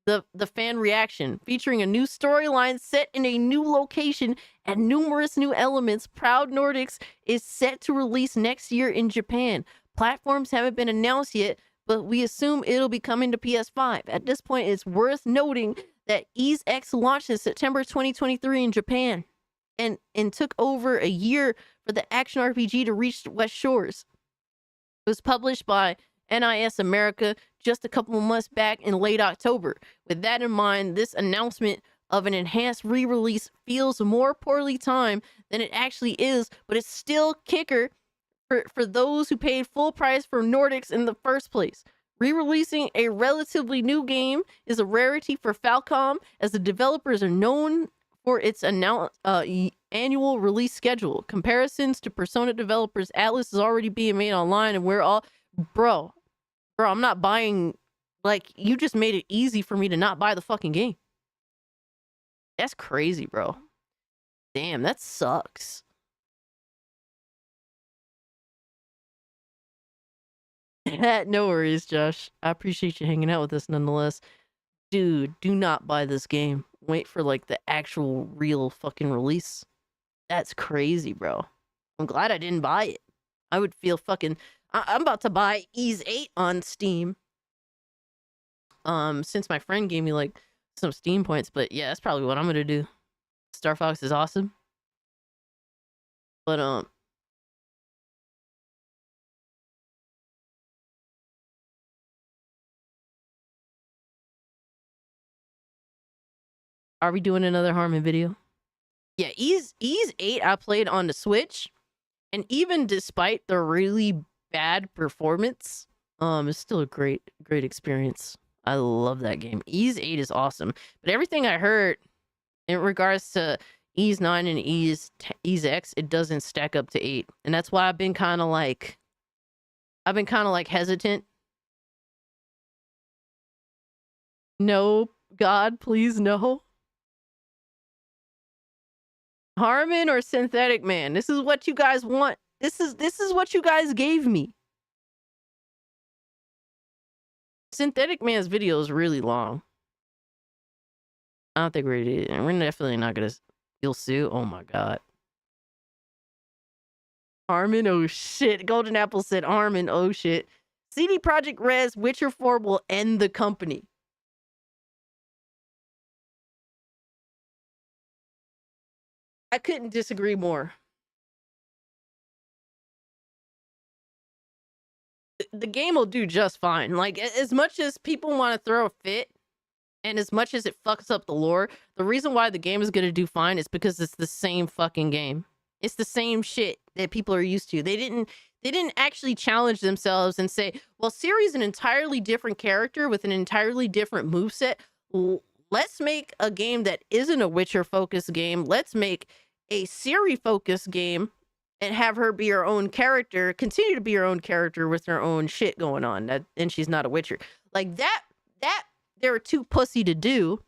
S4: the fan reaction. Featuring a new storyline set in a new location and numerous new elements, Proud Nordics is set to release next year in Japan. Platforms haven't been announced yet, but we assume it'll be coming to PS5. At this point, it's worth noting that Ease X launched in September 2023 in Japan and took over a year for the action RPG to reach West Shores. It was published by NIS America just a couple of months back in late October. With that in mind, this announcement of an enhanced re-release feels more poorly timed than it actually is, but it's still kicker for those who paid full price for Nordics in the first place. Re-releasing a relatively new game is a rarity for Falcom, as the developers are known for its annual release schedule. Comparisons to Persona developers, Atlas is already being made online, and we're all... Bro, I'm not buying... Like, you just made it easy for me to not buy the fucking game. That's crazy, bro. Damn, that sucks. No worries, Josh. I appreciate you hanging out with us nonetheless. Dude, do not buy this game. Wait for, like, the actual real fucking release. That's crazy, bro. I'm glad I didn't buy it. I would feel fucking... I'm about to buy Ease 8 on Steam. Since my friend gave me, like, some Steam points. But, yeah, that's probably what I'm gonna do. Star Fox is awesome. But, are we doing another Harmon video? Yeah, Ease 8 I played on the Switch, and even despite the really bad performance, it's still a great experience. I love that game. Ease 8 is awesome, but everything I heard in regards to Ease 9 and Ease X, it doesn't stack up to 8, and that's why I've been kind of like hesitant. No, God, please no. Harmon or Synthetic Man? This is what you guys want. This is what you guys gave me. Synthetic Man's video is really long. I don't think we're definitely not gonna. You'll sue. Oh my god. Harmon, oh shit. Golden Apple said Harmon, oh shit. CD Projekt Red's Witcher 4 will end the company. I couldn't disagree more. The game will do just fine. Like, as much as people want to throw a fit, and as much as it fucks up the lore, the reason why the game is going to do fine is because it's the same fucking game. It's the same shit that people are used to. They didn't actually challenge themselves and say, well, Ciri's an entirely different character with an entirely different moveset. Let's make a game that isn't a Witcher-focused game. Let's make a Ciri-focused game and have her be her own character, continue to be her own character with her own shit going on, and she's not a Witcher. Like, that they were too pussy to do.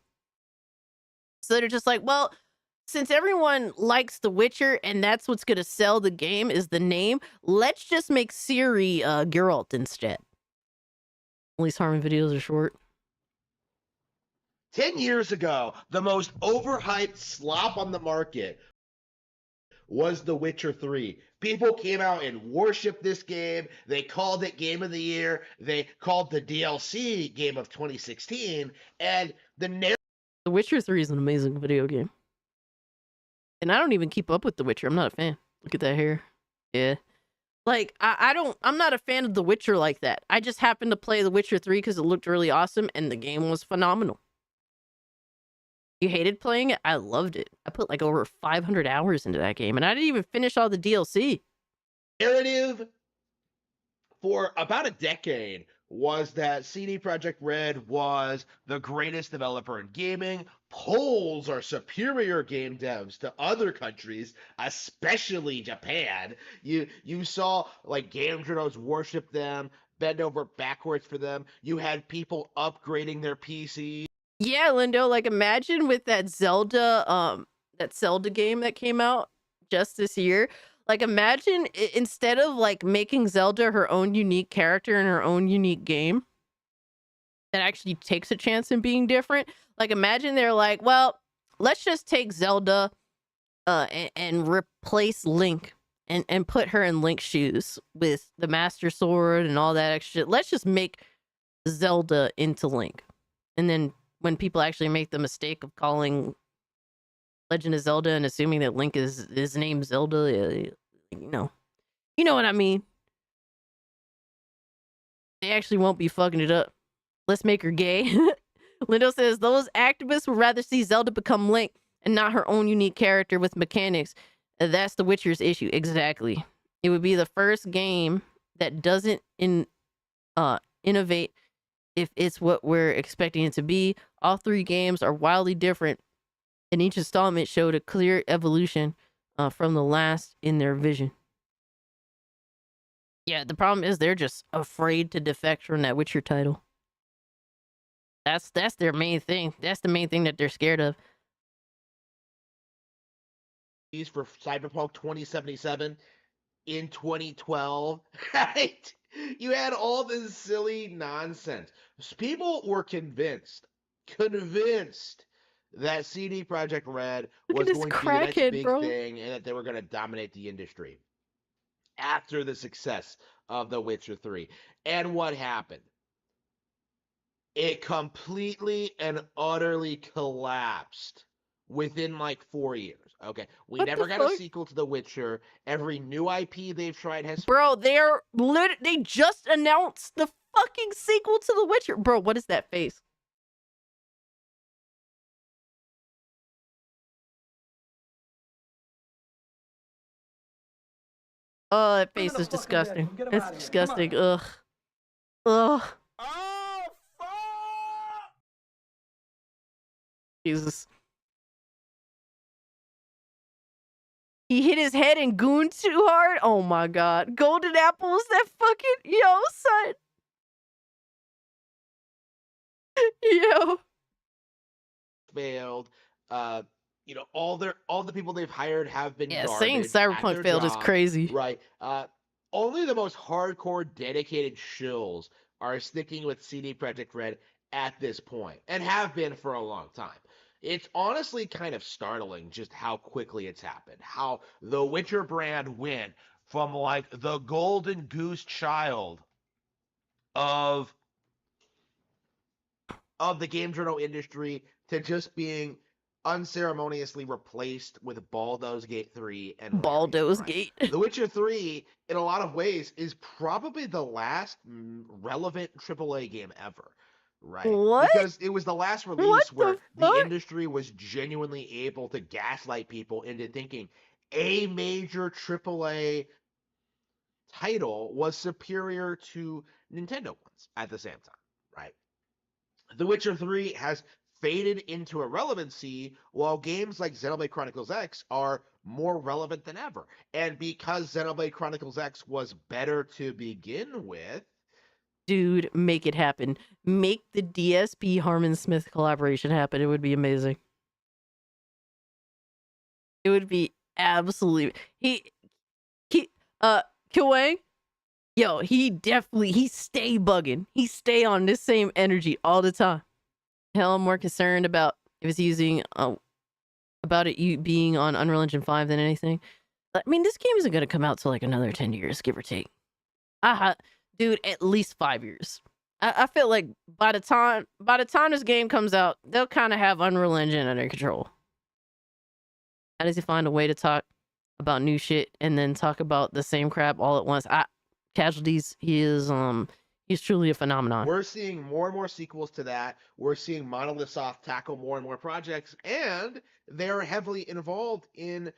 S4: So they're just like, well, since everyone likes The Witcher and that's what's going to sell the game is the name, let's just make Ciri Geralt instead. At least Harmon videos are short.
S18: 10 years ago, the most overhyped slop on the market was The Witcher 3. People came out and worshipped this game. They called it Game of the Year. They called the DLC Game of 2016. And The
S4: Witcher 3 is an amazing video game. And I don't even keep up with The Witcher. I'm not a fan. Look at that hair. Yeah. Like, I'm not a fan of The Witcher like that. I just happened to play The Witcher 3 because it looked really awesome and the game was phenomenal. You hated playing it? I loved it. I put like over 500 hours into that game, and I didn't even finish all the DLC.
S18: narrative for about a decade was that CD Projekt Red was the greatest developer in gaming. Polls are superior game devs to other countries, especially Japan. You saw like game journals worship them, bend over backwards for them. You had people upgrading their PCs.
S4: Yeah, Lindo, like imagine with that Zelda game that came out just this year. Like imagine instead of like making Zelda her own unique character in her own unique game that actually takes a chance in being different. Like imagine they're like, well, let's just take Zelda and replace Link and put her in Link's shoes with the Master Sword and all that extra shit. Let's just make Zelda into Link. And then when people actually make the mistake of calling Legend of Zelda and assuming that Link is named Zelda, you know what I mean. They actually won't be fucking it up. Let's make her gay. Lindo says those activists would rather see Zelda become Link and not her own unique character with mechanics. That's The Witcher's issue. Exactly. It would be the first game that doesn't innovate if it's what we're expecting it to be. All three games are wildly different, and each installment showed a clear evolution from the last in their vision. Yeah, the problem is they're just afraid to defect from that Witcher title. That's their main thing. That's the main thing that they're scared of.
S18: For Cyberpunk 2077 in 2012, right? You had all this silly nonsense. People were convinced that CD Projekt Red was going to be the next big thing and that they were going to dominate the industry after the success of The Witcher 3. And what happened? It completely and utterly collapsed within like 4 years. Okay, we never got a sequel to The Witcher. Every new IP they've tried has...
S4: Bro, they just announced the fucking sequel to The Witcher. Bro, what is that face? Oh, that face is disgusting. It's disgusting. Ugh. Ugh. Jesus. He hit his head and gooned too hard. Oh my god. Golden apples, that fucking son. Yo.
S18: Failed. All the people they've hired have been garbage.
S4: Saying Cyberpunk failed is crazy.
S18: Right. Only the most hardcore, dedicated shills are sticking with CD Projekt Red at this point, and have been for a long time. It's honestly kind of startling just how quickly it's happened. How the Witcher brand went from like the golden goose child of the game journal industry to just being unceremoniously replaced with Baldur's Gate 3 and
S4: Baldur's Gate.
S18: The Witcher 3, in a lot of ways, is probably the last relevant AAA game ever. Right.
S4: What?
S18: Because it was the last release where the industry was genuinely able to gaslight people into thinking a major AAA title was superior to Nintendo ones at the same time, right? The Witcher 3 has faded into irrelevancy, while games like Xenoblade Chronicles X are more relevant than ever. And because Xenoblade Chronicles X was better to begin with,
S4: dude, make it happen. Make the DSP Harmon Smith collaboration happen. It would be amazing. It would be absolutely. Kiwang, yo, he stay bugging. He stay on this same energy all the time. Hell, I'm more concerned about if it's using about it being on Unreal Engine 5 than anything. I mean, this game isn't gonna come out till like another 10 years, give or take. Dude, at least 5 years. I feel like by the time this game comes out, they'll kind of have Unreal Engine under control. How does he find a way to talk about new shit and then talk about the same crap all at once? Casualties, he's truly a phenomenon.
S18: We're seeing more and more sequels to that. We're seeing Monolith Soft tackle more and more projects, and they're heavily involved in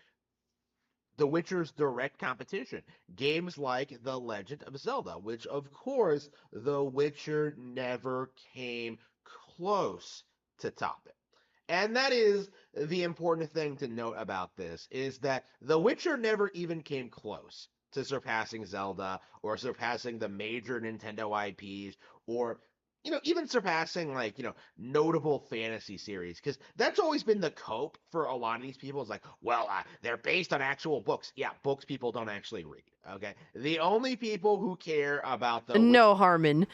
S18: The Witcher's direct competition. Games like The Legend of Zelda, which, of course, The Witcher never came close to topping. And that is the important thing to note about this, is that The Witcher never even came close to surpassing Zelda or surpassing the major Nintendo IPs or, even surpassing, notable fantasy series. Because that's always been the cope for a lot of these people. It's like, well, they're based on actual books. Yeah, books people don't actually read, okay? The only people who care about the...
S4: No, Harmon.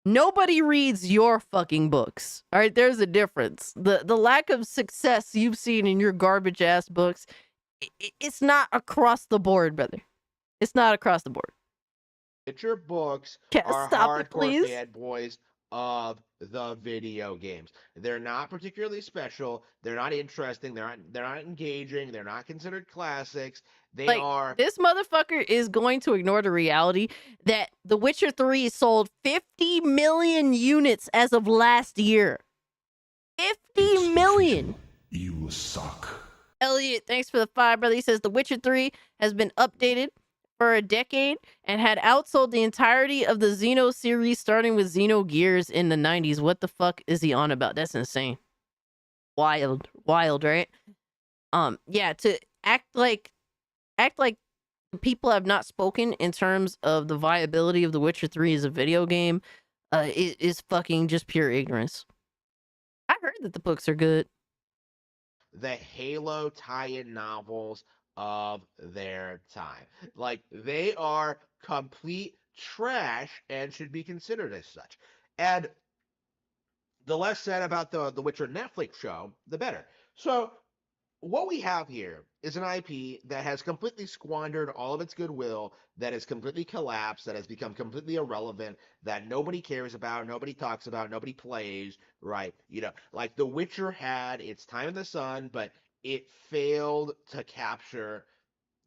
S4: Nobody reads your fucking books. All right, there's a difference. The lack of success you've seen in your garbage-ass books, it's not across the board, brother. It's not across the board.
S18: Witcher books
S4: Can't
S18: are
S4: stop it,
S18: hardcore
S4: please.
S18: fanboys
S7: of the video games. They're not particularly special. They're not interesting. They're not engaging. They're not considered classics. They
S4: Like,
S7: are
S4: this motherfucker is going to ignore the reality that The Witcher 3 sold 50 million units as of last year. 50 million.
S5: You suck.
S4: Elliot, thanks for the 5, brother. He says The Witcher 3 has been updated for a decade and had outsold the entirety of the Xeno series, starting with Xenogears in the 90s. What the fuck is he on about? That's insane. Wild, right? Yeah, to act like people have not spoken in terms of the viability of The Witcher 3 as a video game is fucking just pure ignorance. I heard that the books are good.
S7: the Halo tie-in novels of their time. Like, they are complete trash and should be considered as such. And the less said about the Witcher Netflix show, the better. So what we have here is an IP that has completely squandered all of its goodwill, that has completely collapsed, that has become completely irrelevant, that nobody cares about, nobody talks about, nobody plays, right? You know, like The Witcher had its time in the sun, but it failed to capture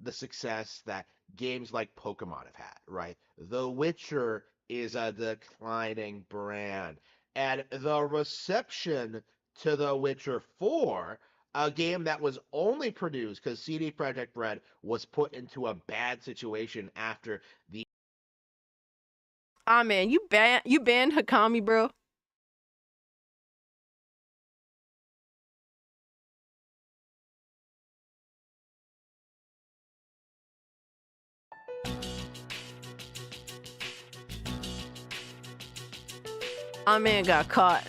S7: the success that games like Pokemon have had, right? The Witcher is a declining brand. And the reception to The Witcher 4, a game that was only produced because CD Projekt Red was put into a bad situation after the
S4: Ah, man, you banned Hakami, bro. Ah, man got caught.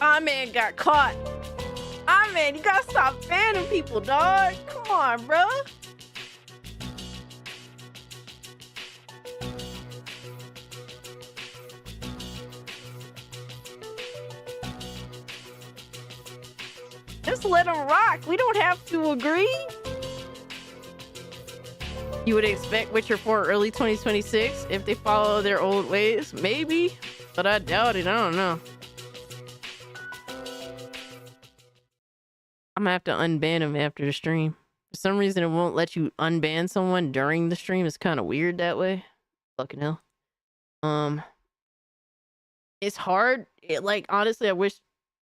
S4: Ah, man got caught. Ah, man, you gotta stop banning people, dog. Come on, bro. Just let them rock. We don't have to agree. You would expect Witcher 4 early 2026 if they follow their old ways? Maybe, but I doubt it. I don't know. I'm gonna have to unban him after the stream. For some reason, it won't let you unban someone during the stream. It's kind of weird that way. Fucking hell. It's hard. Like, honestly, I wish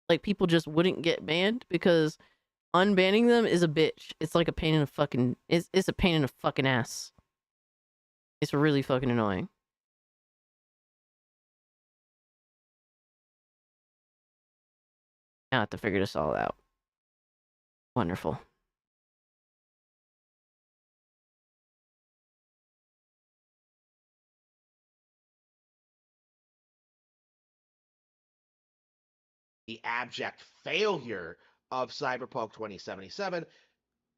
S4: like people just wouldn't get banned, because unbanning them is a bitch. It's like a pain in the fucking. It's a pain in the fucking ass. It's really fucking annoying. I have to figure this all out. Wonderful.
S7: the abject failure of Cyberpunk 2077,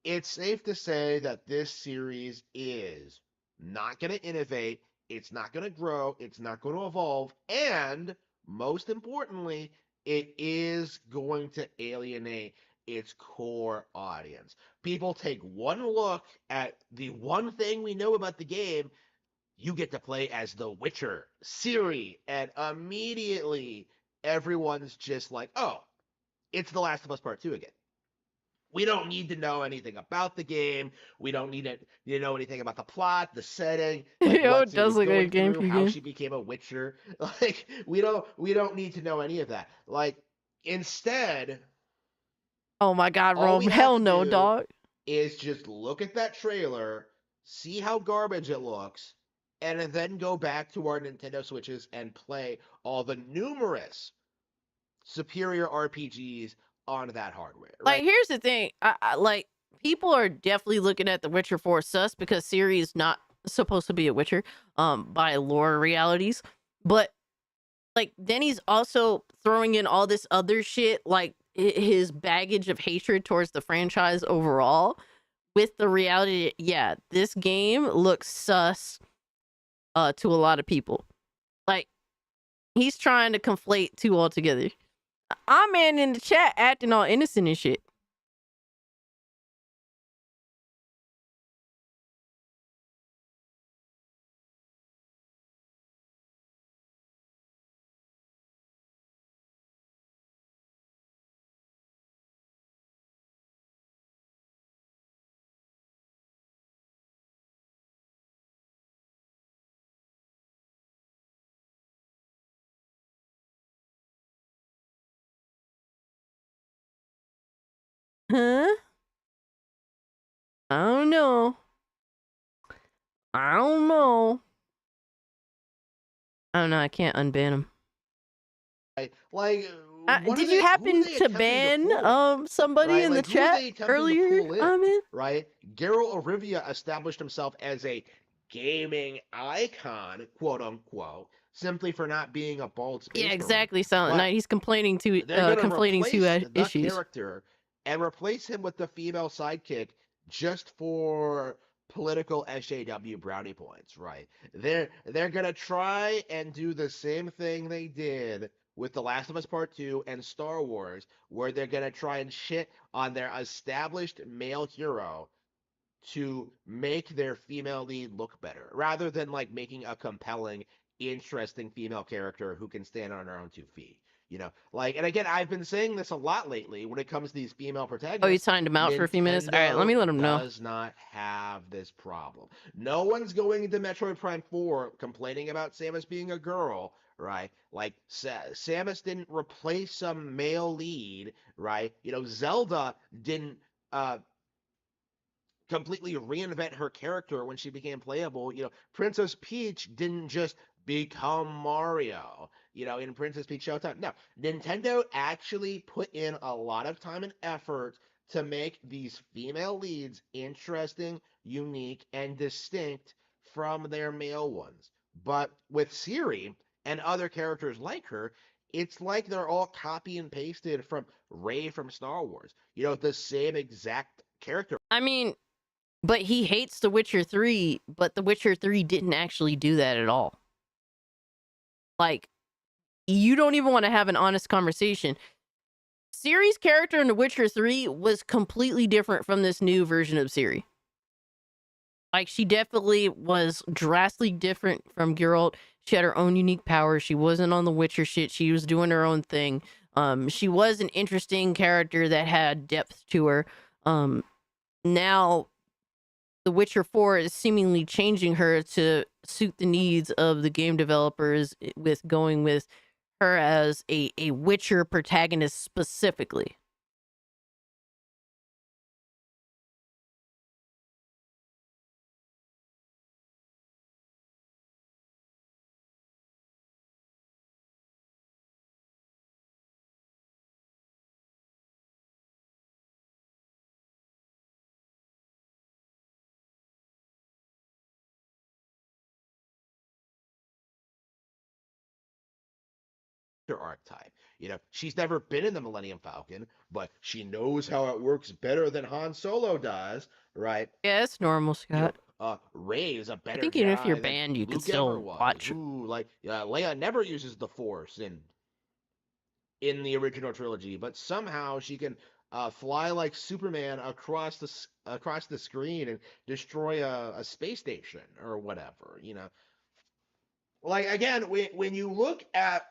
S7: it's safe to say that this series is not going to innovate, it's not going to grow, it's not going to evolve, and most importantly, it is going to alienate its core audience. People take one look at the one thing we know about the game. You get to play as the Witcher, Ciri, and immediately everyone's just like, oh, it's The Last of Us Part 2 again. We don't need to know anything about the game. We don't need to know anything about the plot, the setting. Like,
S4: Yo,
S7: what
S4: it does
S7: Ciri's
S4: look like a
S7: going
S4: game
S7: through,
S4: from
S7: how
S4: game.
S7: she became a Witcher. Like, we don't need to know any of that. Like, instead,
S4: Oh my god,
S7: all
S4: Rome.
S7: we have
S4: Hell
S7: to
S4: no,
S7: do
S4: dog.
S7: is just look at that trailer, see how garbage it looks, and then go back to our Nintendo Switches and play all the numerous superior RPGs on that hardware.
S4: Like, here's the thing. I like, people are definitely looking at The Witcher 4 sus because Ciri is not supposed to be a Witcher by lore realities. But like, then he's also throwing in all this other shit, like his baggage of hatred towards the franchise overall, with the reality, yeah, this game looks sus to a lot of people. Like, he's trying to conflate two altogether. I'm man in the chat acting all innocent and shit. Huh? I don't know. I don't know. I don't know. I can't unban him.
S7: Like,
S4: Did you happen to ban somebody
S7: right?
S4: in the
S7: Like, who are
S4: chat
S7: they attempting
S4: earlier?
S7: to pull in?
S4: Man?
S7: Right? Geralt of Rivia established himself as a gaming icon, quote unquote, simply for not being a bald space
S4: Yeah,
S7: marine.
S4: exactly. Silent
S7: But
S4: Night. He's complaining to
S7: they're gonna
S4: conflating two
S7: replace the
S4: issues.
S7: character and replace him with the female sidekick just for political SJW brownie points, right? They're gonna try and do the same thing they did with The Last of Us Part 2 and Star Wars, where they're gonna try and shit on their established male hero to make their female lead look better, rather than like making a compelling, interesting female character who can stand on her own 2 feet. You know, like, and again, I've been saying this a lot lately when it comes to these female protagonists.
S4: Oh, you timed him out for a few minutes? All right, let me let him know.
S7: Does not have this problem. No one's going into Metroid Prime 4 complaining about Samus being a girl, right? Like, Samus didn't replace some male lead, right? You know, Zelda didn't completely reinvent her character when she became playable. You know, Princess Peach didn't just become Mario, you know, in Princess Peach Showtime. No, Nintendo actually put in a lot of time and effort to make these female leads interesting, unique, and distinct from their male ones. But with Siri and other characters like her, it's like they're all copy and pasted from Rey from Star Wars. You know, the same exact character.
S4: I mean, but he hates The Witcher 3, but The Witcher 3 didn't actually do that at all. Like, you don't even want to have an honest conversation. Ciri's character in The Witcher 3 was completely different from this new version of Ciri. Like, she definitely was drastically different from Geralt. She had her own unique powers. She wasn't on the Witcher shit. She was doing her own thing. She was an interesting character that had depth to her. Now, The Witcher 4 is seemingly changing her to suit the needs of the game developers, with going with her as a Witcher protagonist specifically.
S7: Archetype. You know, she's never been in the Millennium Falcon, but she knows how it works better than Han Solo does, right?
S4: Yeah, it's normal, Scott.
S7: Rey is a better
S4: I think even if you're
S7: Jedi than
S4: banned, you
S7: Luke
S4: could still
S7: ever was.
S4: watch.
S7: Ooh, like Leia never uses the Force in the original trilogy, but somehow she can fly like Superman across the screen and destroy a space station or whatever. You know, like, again, when you look at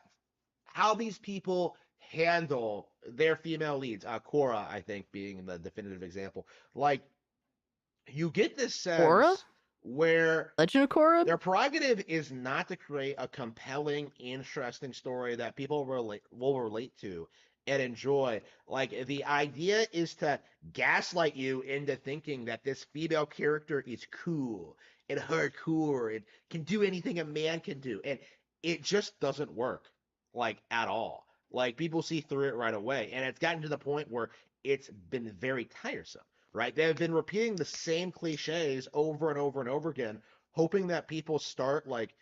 S7: how these people handle their female leads, Korra, I think, being the definitive example, like, you get this sense
S4: Korra?
S7: where
S4: Legend of Korra?
S7: their prerogative is not to create a compelling, interesting story that people will relate to and enjoy. Like, the idea is to gaslight you into thinking that this female character is cool and hardcore and can do anything a man can do, and it just doesn't work, like, at all. Like, people see through it right away, and it's gotten to the point where it's been very tiresome, right? They've been repeating the same cliches over and over and over again, hoping that people start, like,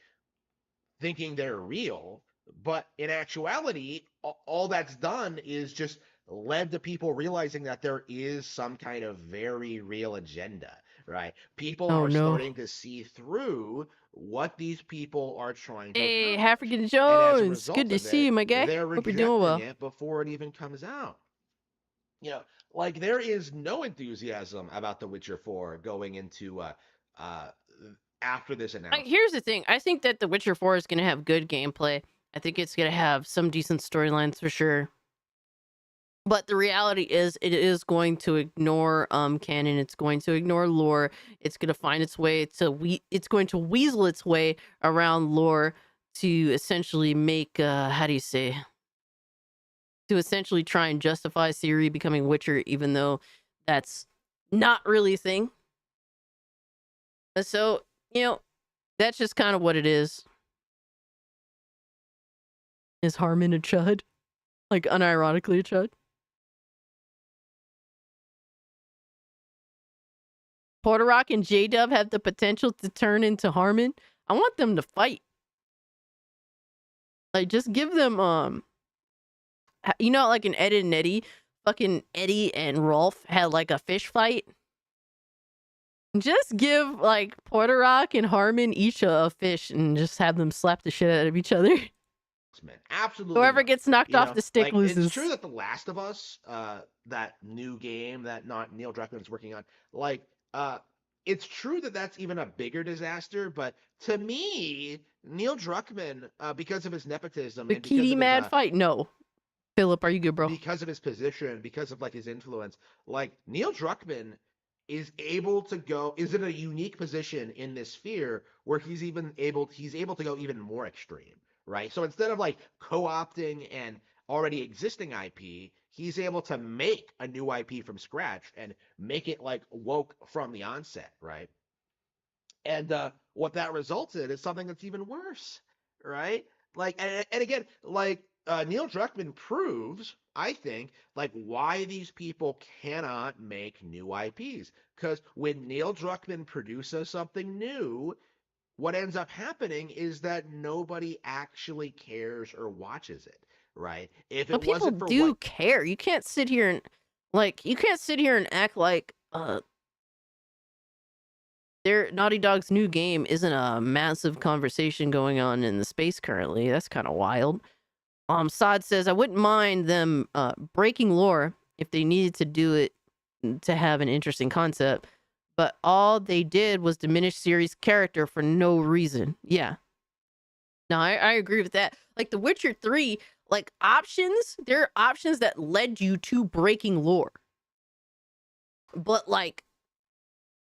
S7: thinking they're real. But in actuality, all that's done is just led to people realizing that there is some kind of very real agenda, right? People
S4: Oh,
S7: are
S4: no.
S7: starting to see through what these people are trying to
S4: Hey,
S7: accomplish.
S4: African
S7: And as a
S4: Jones.
S7: result
S4: Good to
S7: of
S4: see
S7: it,
S4: you, my guy.
S7: they're
S4: Hope you're
S7: rejecting
S4: doing well.
S7: it before it even comes out. You know, like, there is no enthusiasm about The Witcher 4 going into after this announcement.
S4: Here's the thing. I think that The Witcher 4 is going to have good gameplay. I think it's going to have some decent storylines for sure. But the reality is, it is going to ignore canon. It's going to ignore lore. It's going to find its way to it's going to weasel its way around lore to essentially make how do you say, to essentially try and justify Ciri becoming Witcher, even though that's not really a thing. So, that's just kind of what it is. Is Harmon a chud? Like, unironically a chud? Porter Rock and J-Dub have the potential to turn into Harmon. I want them to fight. Like, just give them, like an Ed and Eddie? Fucking Eddie and Rolf had, like, a fish fight. Just give, like, Porter Rock and Harmon each a fish and just have them slap the shit out of each other.
S7: Absolutely.
S4: Whoever gets knocked
S7: You
S4: off
S7: know,
S4: the stick
S7: like,
S4: loses.
S7: It's true that The Last of Us, that new game that not Neil Druckmann's working on, like, it's true that that's even a bigger disaster. But to me, Neil Druckmann, because of his nepotism
S4: The
S7: and because
S4: Kitty
S7: of
S4: Mad
S7: his,
S4: fight? No. Philip, are you good, bro?
S7: because of his position, because of like his influence, like Neil Druckmann is in a unique position in this sphere where he's able to go even more extreme, right? So instead of like co-opting an already existing IP, he's able to make a new IP from scratch and make it like woke from the onset, right? And what that results in is something that's even worse, right? Like, and again, like Neil Druckmann proves, I think, like why these people cannot make new IPs. Because when Neil Druckmann produces something new, what ends up happening is that nobody actually cares or watches it, right? If
S4: But
S7: it
S4: people
S7: wasn't for
S4: do
S7: what
S4: care. You can't sit here and act like their Naughty Dog's new game isn't a massive conversation going on in the space currently. That's kind of wild. Sod says I wouldn't mind them breaking lore if they needed to do it to have an interesting concept, but all they did was diminish Ciri's character for no reason. Yeah. No, I agree with that. Like The Witcher 3, like options, there are options that led you to breaking lore. But like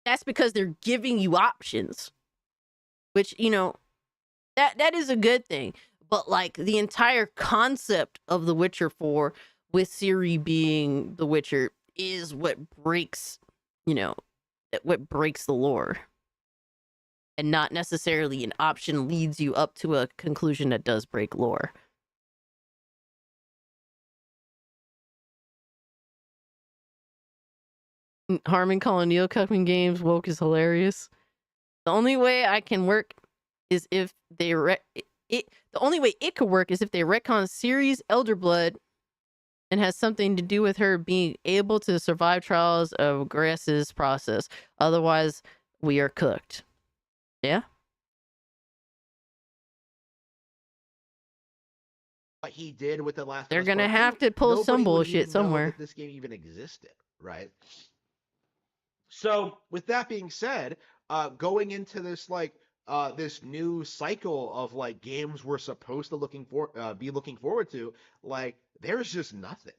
S4: that's because they're giving you options. Which, that is a good thing. But like the entire concept of The Witcher 4 with Ciri being the Witcher is what breaks, what breaks the lore. And not necessarily an option leads you up to a conclusion that does break lore. Harmon calling Neil Cuckman games woke is hilarious. The only way I can work is if they the only way it could work is if they retcon Ciri's elder blood and has something to do with her being able to survive trials of Grass's process. Otherwise, we are cooked. Yeah.
S7: what he did with The Last
S4: They're
S7: of Us
S4: gonna
S7: Part
S4: have
S7: 2,
S4: to pull some
S7: nobody would
S4: bullshit
S7: even know
S4: somewhere.
S7: that this game even existed, right? So, with that being said, going into this this new cycle of like games we're supposed to be looking forward to, like there's just nothing,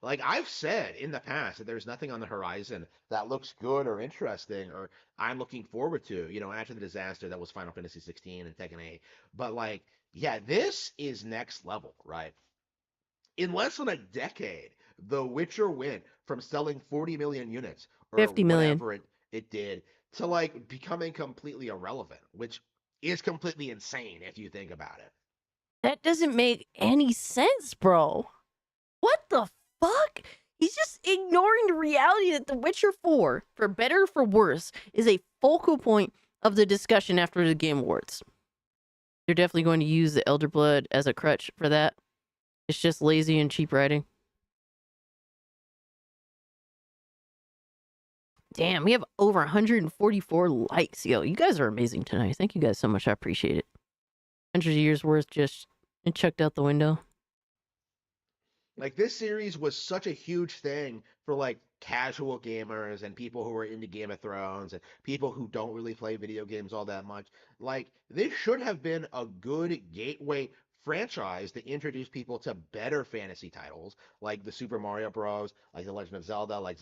S7: Like I've said in the past that there's nothing on the horizon that looks good or interesting or I'm looking forward to, after the disaster that was Final Fantasy 16 and Tekken 8. But like, yeah, this is next level, right? In less than a decade, The Witcher went from selling 40 million units or
S4: 50 million.
S7: whatever it did to like becoming completely irrelevant, which is completely insane if you think about it.
S4: That doesn't make any sense, bro. What the fuck? He's just ignoring the reality that The Witcher 4, for better or for worse, is a focal point of the discussion after the Game Awards. They're definitely going to use the Elder Blood as a crutch for that. It's just lazy and cheap writing. Damn, we have over 144 likes. Yo, you guys are amazing tonight. Thank you guys so much. I appreciate it. 100 years worth just chucked out the window.
S7: Like this series was such a huge thing for like casual gamers and people who are into Game of Thrones and people who don't really play video games all that much. Like this should have been a good gateway franchise to introduce people to better fantasy titles like the Super Mario Bros, like The Legend of Zelda, like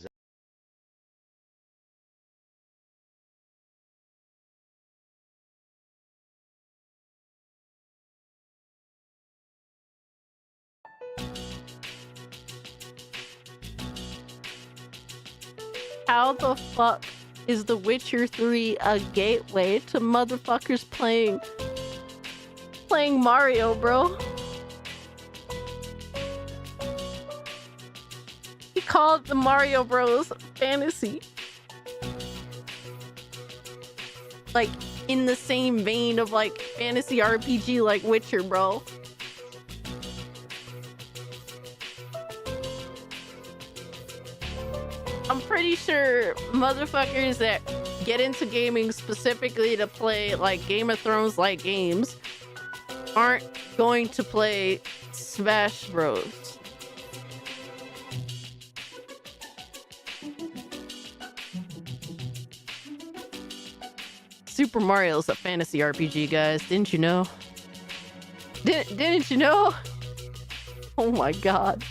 S4: How the fuck is The Witcher 3 a gateway to motherfuckers playing Mario, bro? He called the Mario Bros. Fantasy. Like, in the same vein of, like, fantasy RPG like Witcher, bro. I'm pretty sure motherfuckers that get into gaming specifically to play, like, Game of Thrones-like games aren't going to play Smash Bros. Super Mario's a fantasy RPG, guys. Didn't you know? Didn't you know? Oh my god.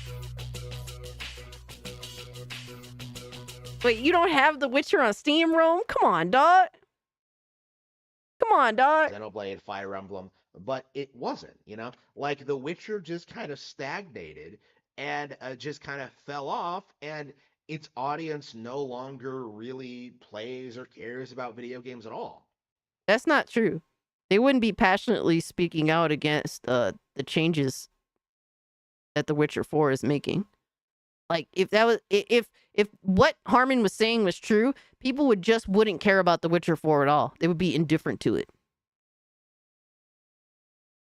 S4: Wait, you don't have The Witcher on Steam, Rome? Come on, dog. Come on, dog.
S7: Xenoblade, Fire Emblem, but it wasn't, you know? Like, The Witcher just kind of stagnated and just kind of fell off, and its audience no longer really plays or cares about video games at all.
S4: That's not true. They wouldn't be passionately speaking out against the changes that The Witcher 4 is making. Like, if that was if what Harmon was saying was true, people wouldn't care about The Witcher 4 at all. They would be indifferent to it.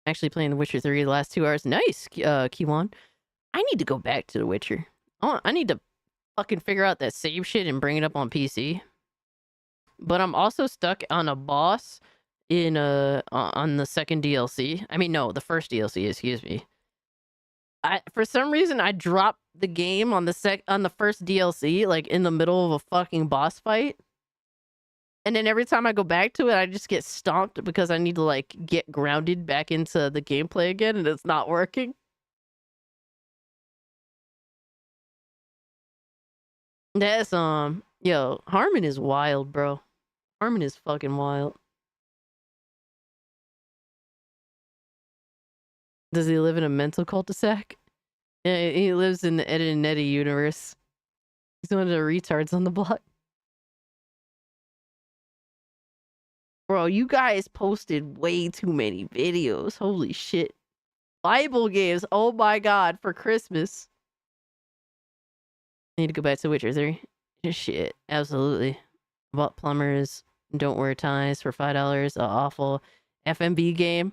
S4: Actually playing The Witcher 3 the last 2 hours. Nice, Kiwan. I need to go back to The Witcher. I need to fucking figure out that save shit and bring it up on PC. But I'm also stuck on a boss in on the second DLC. I mean, no, the first DLC, excuse me. For some reason I dropped the game on the first DLC, like in the middle of a fucking boss fight. And then every time I go back to it, I just get stomped because I need to, like, get grounded back into the gameplay again, and it's not working. That's yo, Harmon is wild, bro. Harmon is fucking wild. Does he live in a mental cul-de-sac? Yeah, he lives in the Ed and Eddie universe. He's one of the retards on the block. Bro, you guys posted way too many videos. Holy shit. Bible games, oh my god, for Christmas. I need to go back to Witcher 3. Shit, absolutely. Bought plumbers, don't wear ties for $5. An awful FMB game.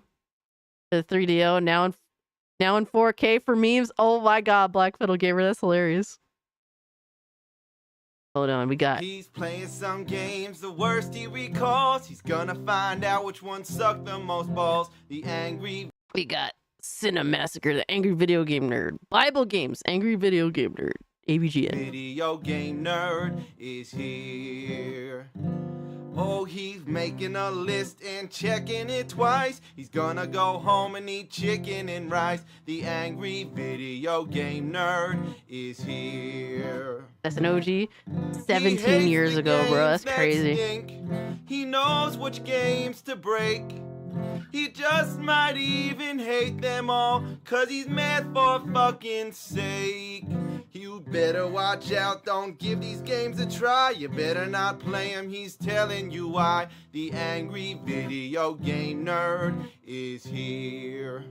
S4: The 3DO now in 4K for memes. Oh my god, Black Fiddle Gamer, that's hilarious. Hold on, we got.
S9: He's playing some games, the worst he recalls. He's gonna find out which one sucked the most balls. The angry.
S4: We got Cinemassacre, the Angry Video Game Nerd. Bible Games, Angry Video Game Nerd. AVGN.
S9: Video game nerd is here. Oh, he's making a list and checking it twice. He's gonna go home and eat chicken and rice. The angry video game nerd is here.
S4: That's an OG. 17 years ago, bro. That's crazy.
S9: He knows which games to break. He just might even hate them all, 'cause he's mad for fucking sake. You better watch out, don't give these games a try. You better not play them, he's telling you why. The angry video game nerd is here.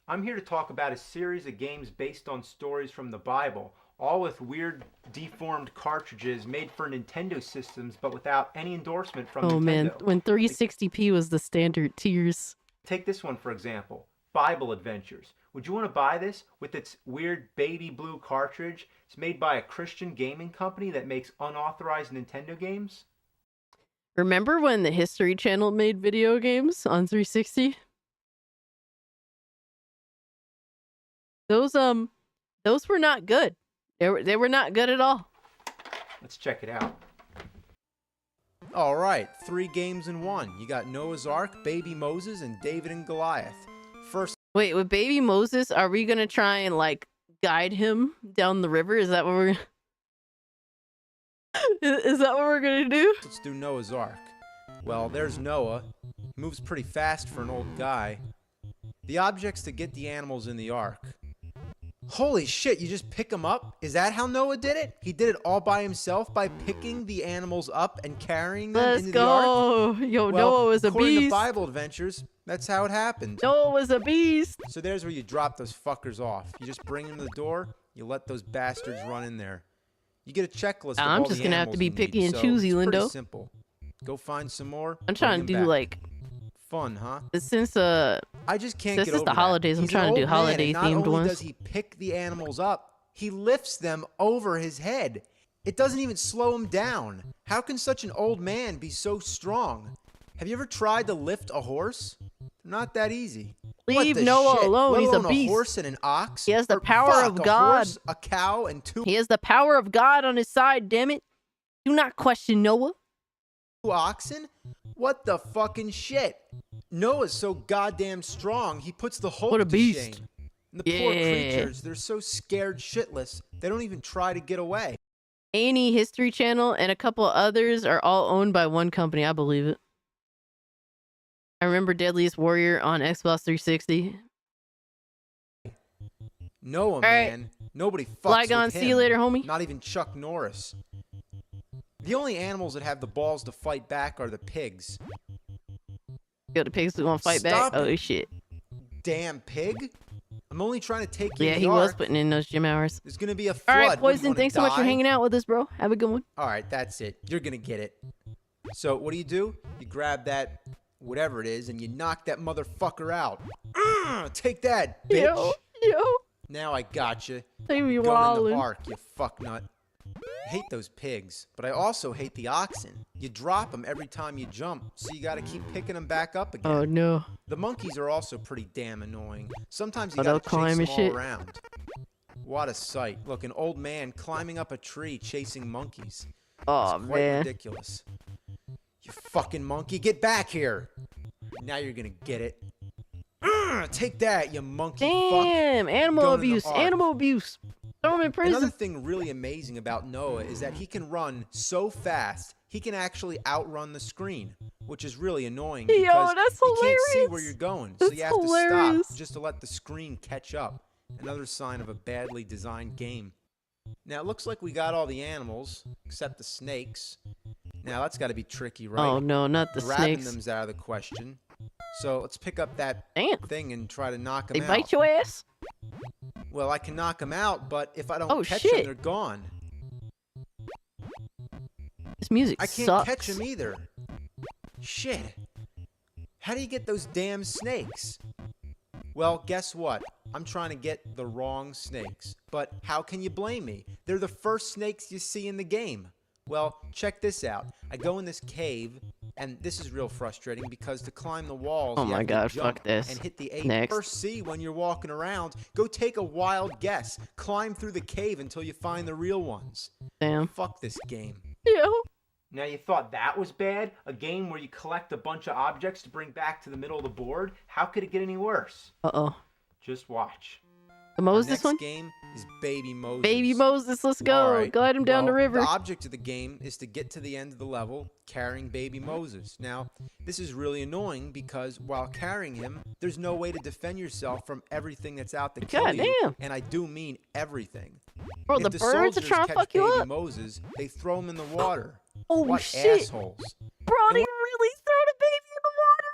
S10: I'm here to talk about a series of games based on stories from the Bible, all with weird deformed cartridges made for Nintendo systems but without any endorsement from Nintendo.
S4: Oh man, when 360p was the standard tiers.
S10: Take this one for example, Bible Adventures. Would you want to buy this with its weird baby blue cartridge? It's made by a Christian gaming company that makes unauthorized Nintendo games.
S4: Remember when the History Channel made video games on 360? Those were not good. They were not good at all.
S10: Let's check it out.
S13: All right, 3 games in 1. You got Noah's Ark, Baby Moses, and David and Goliath. First.
S4: Wait, with Baby Moses, are we gonna try and, like, guide him down the river? Is that what we're Is that what we're gonna do?
S13: Let's do Noah's Ark. Well, there's Noah. Moves pretty fast for an old guy. The objects to get the animals in the ark Holy shit, you just pick them up? Is that how Noah did it? He did it all by himself by picking the animals up and carrying them
S4: Let's
S13: into the ark?
S4: go. Yo,
S13: Well,
S4: Noah was a
S13: according to
S4: beast.
S13: Bible adventures, that's how it happened.
S4: Noah was a beast.
S13: So there's where you drop those fuckers off. You just bring them to the door, you let those bastards run in there. You get a checklist of
S4: I'm
S13: all
S4: just
S13: the
S4: gonna have to
S13: animals
S4: be
S13: you
S4: picky
S13: need,
S4: and
S13: so
S4: choosy,
S13: it's pretty
S4: Lindo.
S13: simple. Go find some more.
S4: I'm trying to
S13: bring
S4: do
S13: 'em back.
S4: like
S13: Fun, huh?
S4: since
S13: I just can't
S4: since
S13: get
S4: it's
S13: over
S4: the
S13: that.
S4: holidays, I'm
S13: He's
S4: trying
S13: an
S4: to do
S13: old man,
S4: holiday
S13: and not
S4: themed
S13: only
S4: ones.
S13: does he pick the animals up, he lifts them over his head. It doesn't even slow him down. How can such an old man be so strong? Have you ever tried to lift a horse? Not that easy.
S4: Leave
S13: what the
S4: Noah
S13: shit?
S4: alone.
S13: Let
S4: He's a
S13: alone
S4: beast.
S13: horse and an ox.
S4: He has the
S13: Or
S4: power
S13: fuck,
S4: of
S13: a
S4: God.
S13: horse, a cow, and two
S4: He has the power of God on his side, damn it. Do not question Noah.
S13: oxen? What the fucking shit? Noah's so goddamn strong, he puts the Hulk
S4: What a
S13: to
S4: beast.
S13: shame. And the poor
S4: Yeah.
S13: creatures, they're so scared shitless, they don't even try to get away.
S4: A&E History Channel and a couple others are all owned by one company. I believe it. I remember Deadliest Warrior on Xbox 360.
S13: Noah,
S4: right.
S13: man, nobody fucks
S4: Flygon,
S13: with him.
S4: see you later, homie.
S13: Not even Chuck Norris. The only animals that have the balls to fight back are the pigs.
S4: Yo, the pigs gonna fight
S13: Stop
S4: back? Oh,
S13: it.
S4: shit.
S13: Damn pig. I'm only trying to take you
S4: Yeah,
S13: in
S4: he
S13: the
S4: was
S13: ark.
S4: putting in those gym hours.
S13: There's gonna be a
S4: All
S13: flood.
S4: right,
S13: What, do you
S4: Poison,
S13: wanna
S4: thanks so much for
S13: die?
S4: hanging out with us, bro. Have a good one.
S13: All right, that's it. You're going to get it. So what do? You grab that, whatever it is, and you knock that motherfucker out. Take that, bitch.
S4: Yo.
S13: Now I got you.
S4: They be
S13: Going in the
S4: wildin'.
S13: ark, you fucknut. I hate those pigs, but I also hate the oxen. You drop them every time you jump, so you got to keep picking them back up again.
S4: Oh, no.
S13: The monkeys are also pretty damn annoying. Sometimes
S4: Oh,
S13: you
S4: they'll
S13: got to chase
S4: climb
S13: them
S4: and
S13: all
S4: shit.
S13: around. What a sight. Look, an old man climbing up a tree chasing monkeys.
S4: Oh,
S13: It's quite
S4: man.
S13: ridiculous. You fucking monkey, get back here. Now you're gonna get it. Take that, you monkey
S4: Damn,
S13: fuck.
S4: animal
S13: Going in the
S4: abuse.
S13: ark.
S4: Animal abuse. Throw him in prison.
S13: Another thing really amazing about Noah is that he can run so fast, he can actually outrun the screen, which is really annoying
S4: Yo,
S13: because
S4: that's
S13: you can't see
S4: hilarious.
S13: where you're going.
S4: That's
S13: So you have to
S4: hilarious.
S13: stop just to let the screen catch up. Another sign of a badly designed game. Now, it looks like we got all the animals, except the snakes. Now, that's got to be tricky, right?
S4: Oh, no, not the
S13: Grabbing
S4: snakes.
S13: them's out of the question. So let's pick up that thing and try to knock them
S4: They
S13: out.
S4: bite your ass?
S13: Well, I can knock them out, but if I don't
S4: Oh,
S13: catch
S4: shit.
S13: them, they're gone.
S4: This music
S13: I can't
S4: sucks.
S13: catch them either. Shit. How do you get those damn snakes? Well, guess what? I'm trying to get the wrong snakes. But how can you blame me? They're the first snakes you see in the game. Well, check this out. I go in this cave, and this is real frustrating because to climb the walls,
S4: Oh
S13: you
S4: my
S13: have to
S4: God,
S13: jump
S4: fuck this.
S13: and hit the A.
S4: Next.
S13: First C when you're walking around. Go take a wild guess. Climb through the cave until you find the real ones.
S4: Damn.
S13: Fuck this game.
S4: Yo.
S10: Now you thought that was bad? A game where you collect a bunch of objects to bring back to the middle of the board? How could it get any worse?
S4: Uh-oh.
S10: Just watch.
S4: The
S13: The
S4: Moses
S13: next
S4: one?
S13: game is Baby Moses.
S4: Baby Moses, let's go.
S13: All right.
S4: Glide him down the
S13: Well,
S4: river.
S13: The object of the game is to get to the end of the level carrying Baby Moses. Now, this is really annoying because while carrying him, there's no way to defend yourself from everything that's out to kill you.
S4: Goddamn.
S13: And I do mean everything.
S4: Bro,
S13: If
S4: the
S13: the
S4: birds are
S13: soldiers
S4: trying to
S13: catch
S4: fuck you
S13: Baby
S4: up.
S13: Moses, they throw him in the water.
S4: Oh,
S13: what
S4: shit.
S13: assholes.
S4: Bro, they really throw the baby in the water.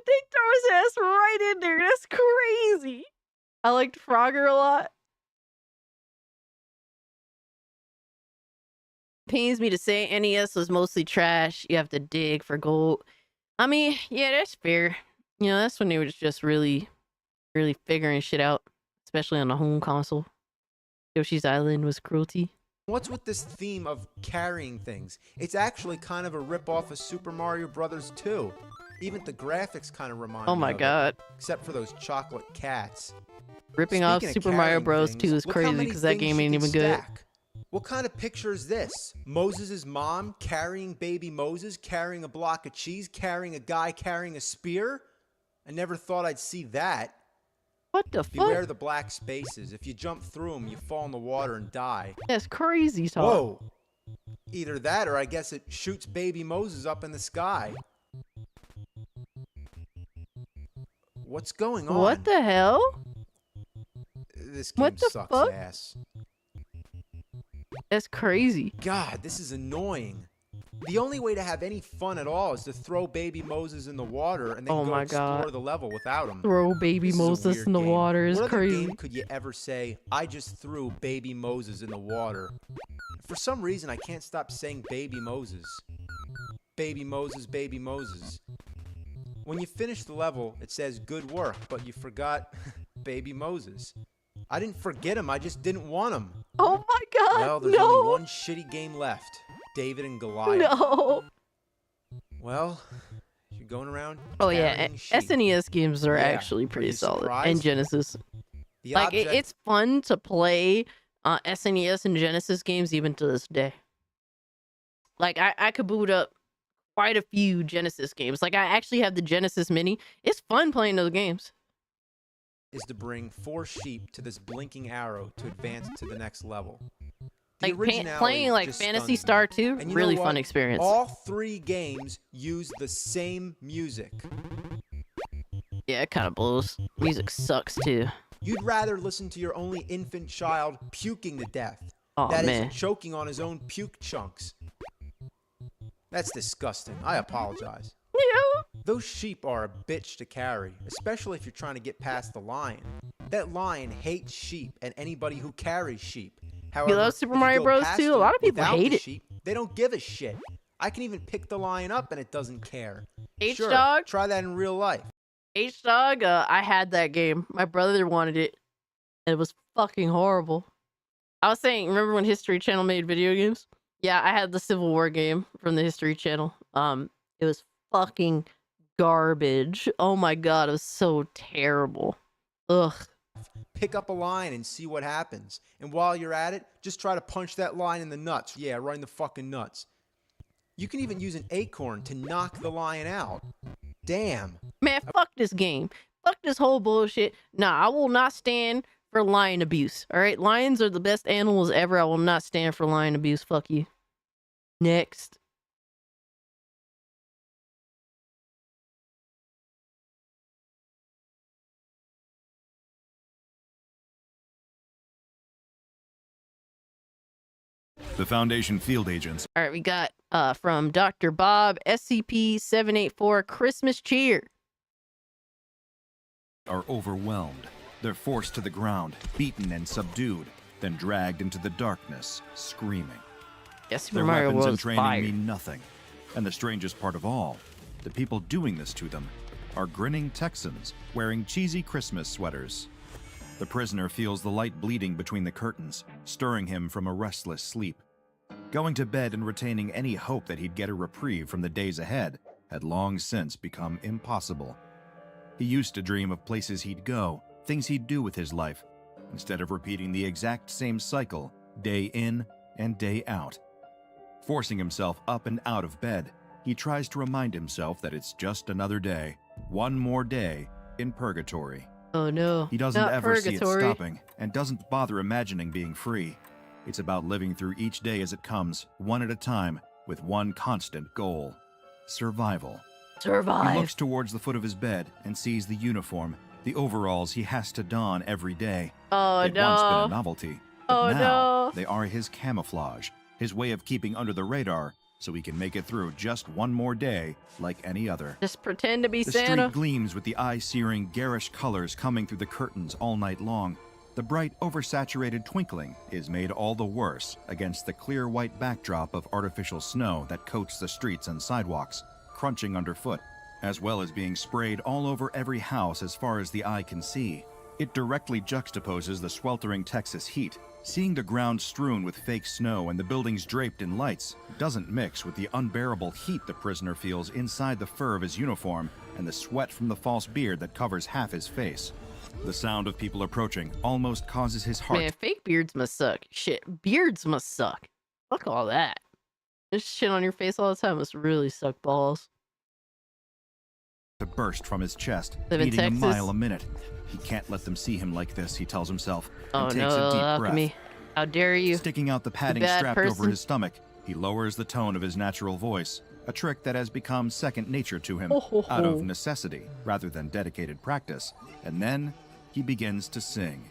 S4: They throw his ass right in there. That's crazy. I liked Frogger a lot. Pains me to say NES was mostly trash. You have to dig for gold. I mean, yeah, that's fair. You know, that's when they were just really figuring shit out, especially on the home console. Yoshi's Island was cruelty.
S13: What's with this theme of carrying things? It's actually kind of a rip-off of Super Mario Brothers 2. Even the graphics kind of remind
S4: Oh
S13: me
S4: my
S13: of it,
S4: God.
S13: except for those chocolate cats.
S4: Ripping off
S13: Speaking of
S4: Super Mario
S13: carrying
S4: Bros.
S13: things,
S4: 2 is
S13: look how
S4: crazy
S13: many
S4: because that
S13: things
S4: game
S13: you
S4: ain't
S13: can
S4: even good.
S13: stack. What kind of picture is this? Moses' mom carrying baby Moses, carrying a block of cheese, carrying a guy carrying a spear? I never thought I'd see that.
S4: What the
S13: Beware
S4: fuck?
S13: the black spaces. If you jump through them, you fall in the water and die.
S4: That's crazy talk.
S13: Whoa. Either that or I guess it shoots baby Moses up in the sky. What's going on?
S4: What the hell?
S13: This game
S4: What the
S13: sucks
S4: fuck?
S13: ass.
S4: That's crazy.
S13: God, this is annoying. The only way to have any fun at all is to throw baby Moses in the water and then
S4: Oh
S13: go
S4: my
S13: explore
S4: God.
S13: the level without him.
S4: Throw baby
S13: This is a
S4: Moses
S13: weird
S4: in the
S13: game.
S4: water is
S13: What other
S4: crazy.
S13: game could you ever say, I just threw baby Moses in the water? For some reason, I can't stop saying baby Moses. Baby Moses, baby Moses. When you finish the level, it says good work, but you forgot baby Moses. I didn't forget him, I just didn't want him.
S4: Oh my God,
S13: Well, there's
S4: no.
S13: only one shitty game left. David and Goliath.
S4: No.
S13: Well, you're going around.
S4: Oh yeah,
S13: carrying sheep.
S4: SNES games are
S13: Yeah.
S4: actually
S13: Are
S4: pretty
S13: you
S4: solid,
S13: surprised?
S4: and Genesis.
S13: The
S4: Like
S13: object-
S4: it's fun to play SNES and Genesis games even to this day. Like I could boot up quite a few Genesis games. Like I actually have the Genesis Mini. It's fun playing those games.
S13: Is to bring 4 sheep to this blinking arrow to advance to the next level. The
S4: Like
S13: originality
S4: playing like
S13: just
S4: Phantasy
S13: stuns me.
S4: Star 2,
S13: And you know
S4: really
S13: what?
S4: fun experience.
S13: All 3 games use the same music.
S4: Yeah, it kind of blows. Music sucks too.
S13: You'd rather listen to your only infant child puking to death.
S4: Oh,
S13: That is,
S4: man.
S13: choking on his own puke chunks. That's disgusting. I apologize.
S4: Yeah.
S13: Those sheep are a bitch to carry, especially if you're trying to get past the lion. That lion hates sheep and anybody who carries sheep. However,
S4: love Super
S13: if you
S4: Mario
S13: go
S4: Bros.
S13: past
S4: too? A
S13: them
S4: lot of people
S13: without
S4: hate
S13: the
S4: it.
S13: Sheep, they don't give a shit. I can even pick the lion up and it doesn't care. Sure,
S4: H-Dog?
S13: try that in real life.
S4: H-Dog, I had that game. My brother wanted it. And it was fucking horrible. I was saying, remember when History Channel made video games? Yeah, I had the Civil War game from the History Channel. It was fucking garbage. Oh my god, it was so terrible. Ugh.
S13: Pick up a lion and see what happens. And while you're at it, just try to punch that lion in the nuts. Yeah, right in the fucking nuts. You can even use an acorn to knock the lion out. Damn.
S4: Man, fuck this game. Fuck this whole bullshit. Nah, I will not stand for lion abuse. Alright? Lions are the best animals ever. I will not stand for lion abuse. Fuck you. Next.
S11: The Foundation field agents
S4: All right, we got from Dr. Bob, SCP-784, Christmas cheer.
S11: are overwhelmed. They're forced to the ground, beaten and subdued, then dragged into the darkness, screaming.
S4: Yes, Super
S11: Their
S4: Mario
S11: weapons and
S4: was
S11: training
S4: fire.
S11: mean nothing. And the strangest part of all, the people doing this to them are grinning Texans wearing cheesy Christmas sweaters. The prisoner feels the light bleeding between the curtains, stirring him from a restless sleep. Going to bed and retaining any hope that he'd get a reprieve from the days ahead had long since become impossible. He used to dream of places he'd go, things he'd do with his life, instead of repeating the exact same cycle, day in and day out. Forcing himself up and out of bed, he tries to remind himself that it's just another day, one more day in purgatory.
S4: Oh no.
S11: He doesn't
S4: not
S11: ever see it
S4: purgatory.
S11: stopping, and doesn't bother imagining being free. It's about living through each day as it comes, one at a time, with one constant goal: survival.
S4: Survive.
S11: He looks towards the foot of his bed and sees the uniform, the overalls he has to don every day.
S4: Oh
S11: They'd once been
S4: no.
S11: a novelty, but
S4: Oh
S11: now
S4: no.
S11: they are his camouflage, his way of keeping under the radar so he can make it through just one more day like any other.
S4: Just pretend to be
S11: The
S4: Santa.
S11: street gleams with the eye-searing, garish colors coming through the curtains all night long. The bright, oversaturated twinkling is made all the worse against the clear white backdrop of artificial snow that coats the streets and sidewalks, crunching underfoot, as well as being sprayed all over every house as far as the eye can see. It directly juxtaposes the sweltering Texas heat. Seeing the ground strewn with fake snow and the buildings draped in lights doesn't mix with the unbearable heat the prisoner feels inside the fur of his uniform and the sweat from the false beard that covers half his face. The sound of people approaching almost causes his heart
S4: Man, fake beards must suck. Shit, beards must suck. Fuck all that. This shit on your face all the time must really suck balls.
S11: to burst from his chest,
S4: Live in
S11: beating a
S4: Texas?
S11: mile a minute. He can't let them see him like this, he tells himself, and
S4: Oh
S11: takes
S4: no,
S11: a deep
S4: Alchemy.
S11: breath.
S4: How dare you?
S11: Sticking out the padding
S4: bad
S11: strapped over
S4: person.
S11: his stomach, he lowers the tone of his natural voice, a trick that has become second nature to him,
S4: Ho, ho,
S11: out
S4: ho.
S11: of necessity rather than dedicated practice. And then he begins to sing.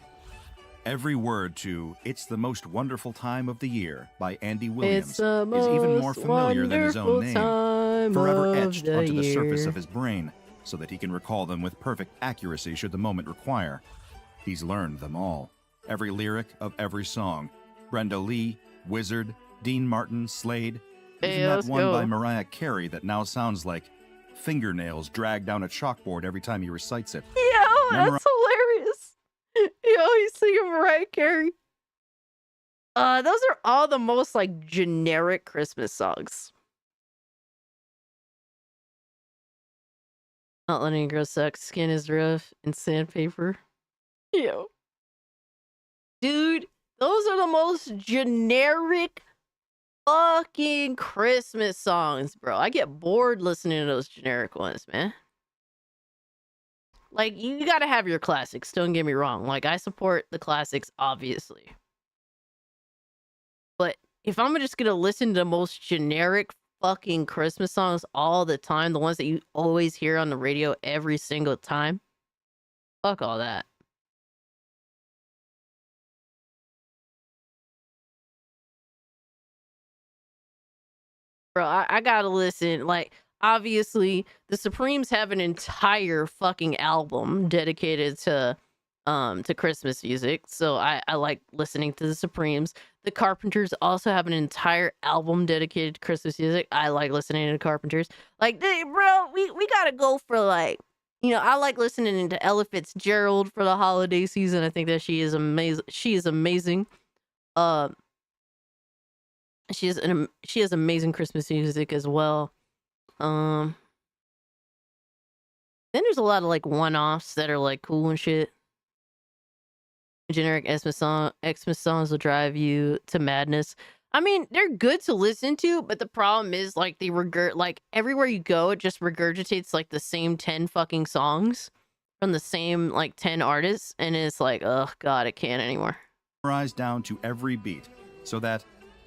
S11: Every word to It's the Most Wonderful Time of the Year by Andy Williams
S4: It's the
S11: is even more
S4: most
S11: familiar than his own
S4: wonderful time
S11: name, forever
S4: of
S11: etched
S4: the
S11: onto the surface
S4: year.
S11: of his brain so that he can recall them with perfect accuracy should the moment require. He's learned them all. Every lyric of every song. Brenda Lee, Wizard, Dean Martin, Slade,
S4: Hey,
S11: even that
S4: let's
S11: one
S4: go.
S11: by Mariah Carey that now sounds like fingernails dragged down a chalkboard every time he recites it.
S4: Yo,
S11: Memori-
S4: that's hilarious. Yo, he's singing Mariah Carey. Those are all the most like generic Christmas songs. Not letting it grow sucks. Skin is rough and sandpaper. Yo. Dude, those are the most generic fucking Christmas songs, bro. I get bored listening to those generic ones, man. Like, you gotta have your classics, don't get me wrong. Like, I support the classics, obviously. But if I'm just gonna listen to the most generic fucking Christmas songs all the time, the ones that you always hear on the radio every single time, fuck all that. Bro, I gotta listen. Like, obviously, the Supremes have an entire fucking album dedicated to Christmas music. So I like listening to the Supremes. The Carpenters also have an entire album dedicated to Christmas music. I like listening to the Carpenters. Like, bro, we gotta go for like, you know, I like listening to Ella Fitzgerald for the holiday season. I think that she is amazing. She is amazing. She has amazing Christmas music as well. Then there's a lot of like one-offs that are like cool and shit. Generic Xmas songs will drive you to madness. I mean, they're good to listen to, but the problem is like they like everywhere you go, it just regurgitates like the same 10 fucking songs from the same like 10 artists, and it's like, oh god, I can't anymore.
S11: Memorized down to every beat, so that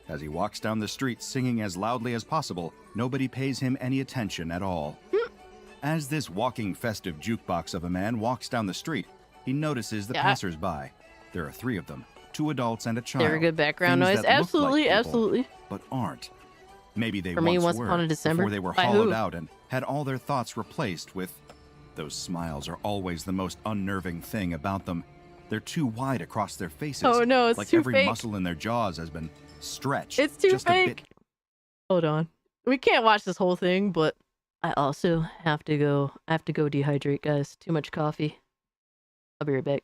S11: as he walks down the street singing as loudly as possible, nobody pays him any attention at all. As this walking festive jukebox of a man walks down the street, he notices the passers-by. There are 3 of them, 2 adults and a child.
S4: They're a good background
S11: Things
S4: noise.
S11: that look like
S4: Absolutely,
S11: people,
S4: absolutely.
S11: but aren't. Maybe they
S4: For me, Once
S11: were
S4: Upon a December.
S11: before they were
S4: By
S11: hollowed
S4: who?
S11: out and had all their thoughts replaced with... Those smiles are always the most unnerving thing about them. They're too wide across their faces.
S4: Oh, no, it's
S11: like
S4: too
S11: every
S4: fake.
S11: muscle in their jaws has been stretched.
S4: It's too
S11: just a bit.
S4: fake. Hold on. We can't watch this whole thing, but I also have to go. I have to go dehydrate, guys. Too much coffee. I'll be right back.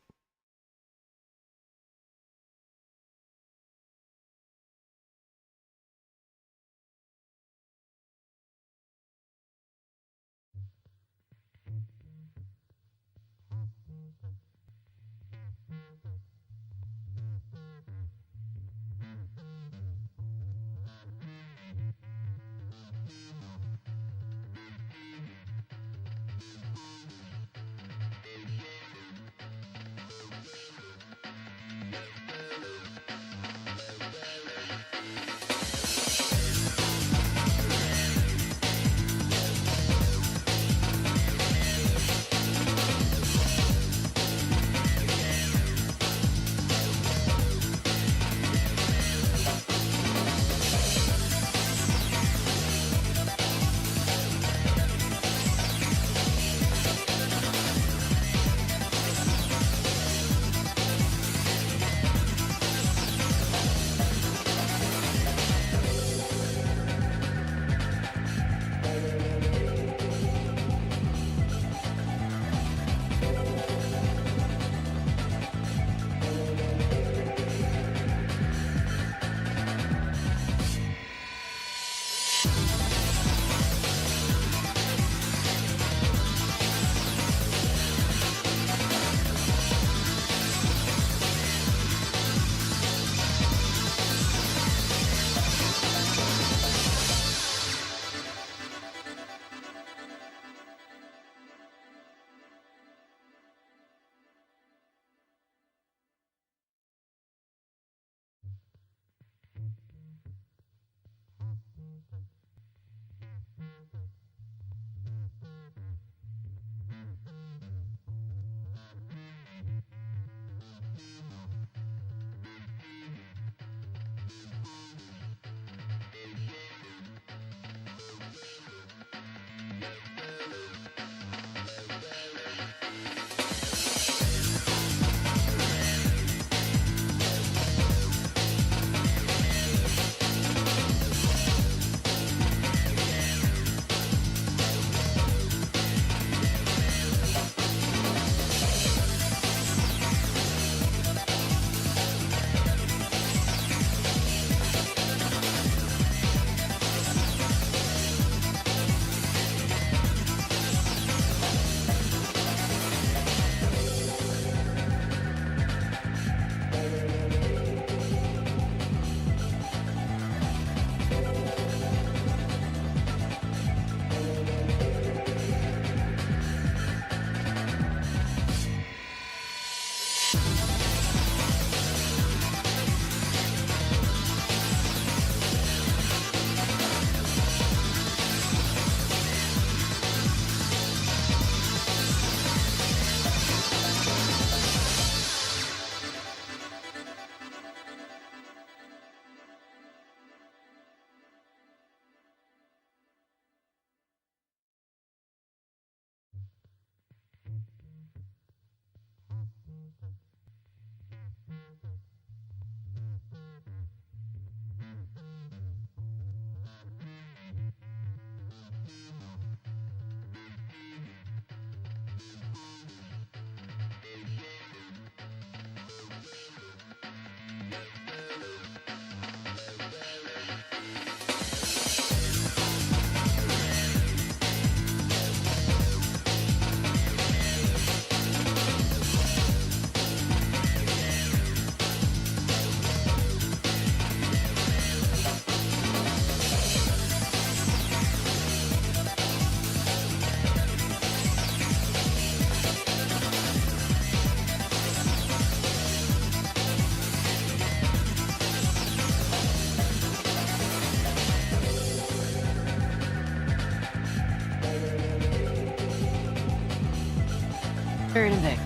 S4: Turn it back.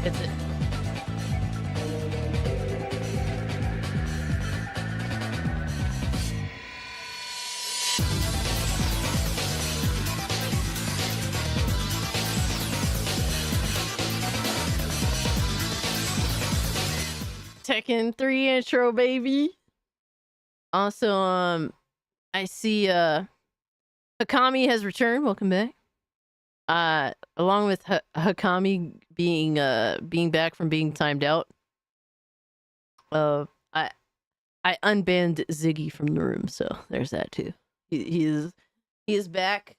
S4: It's it. Tekken 3 intro, baby. Also, I see Hakami has returned. Welcome back. Along with Hakami being back from being timed out. I unbanned Ziggy from the room, so there's that too. He is back,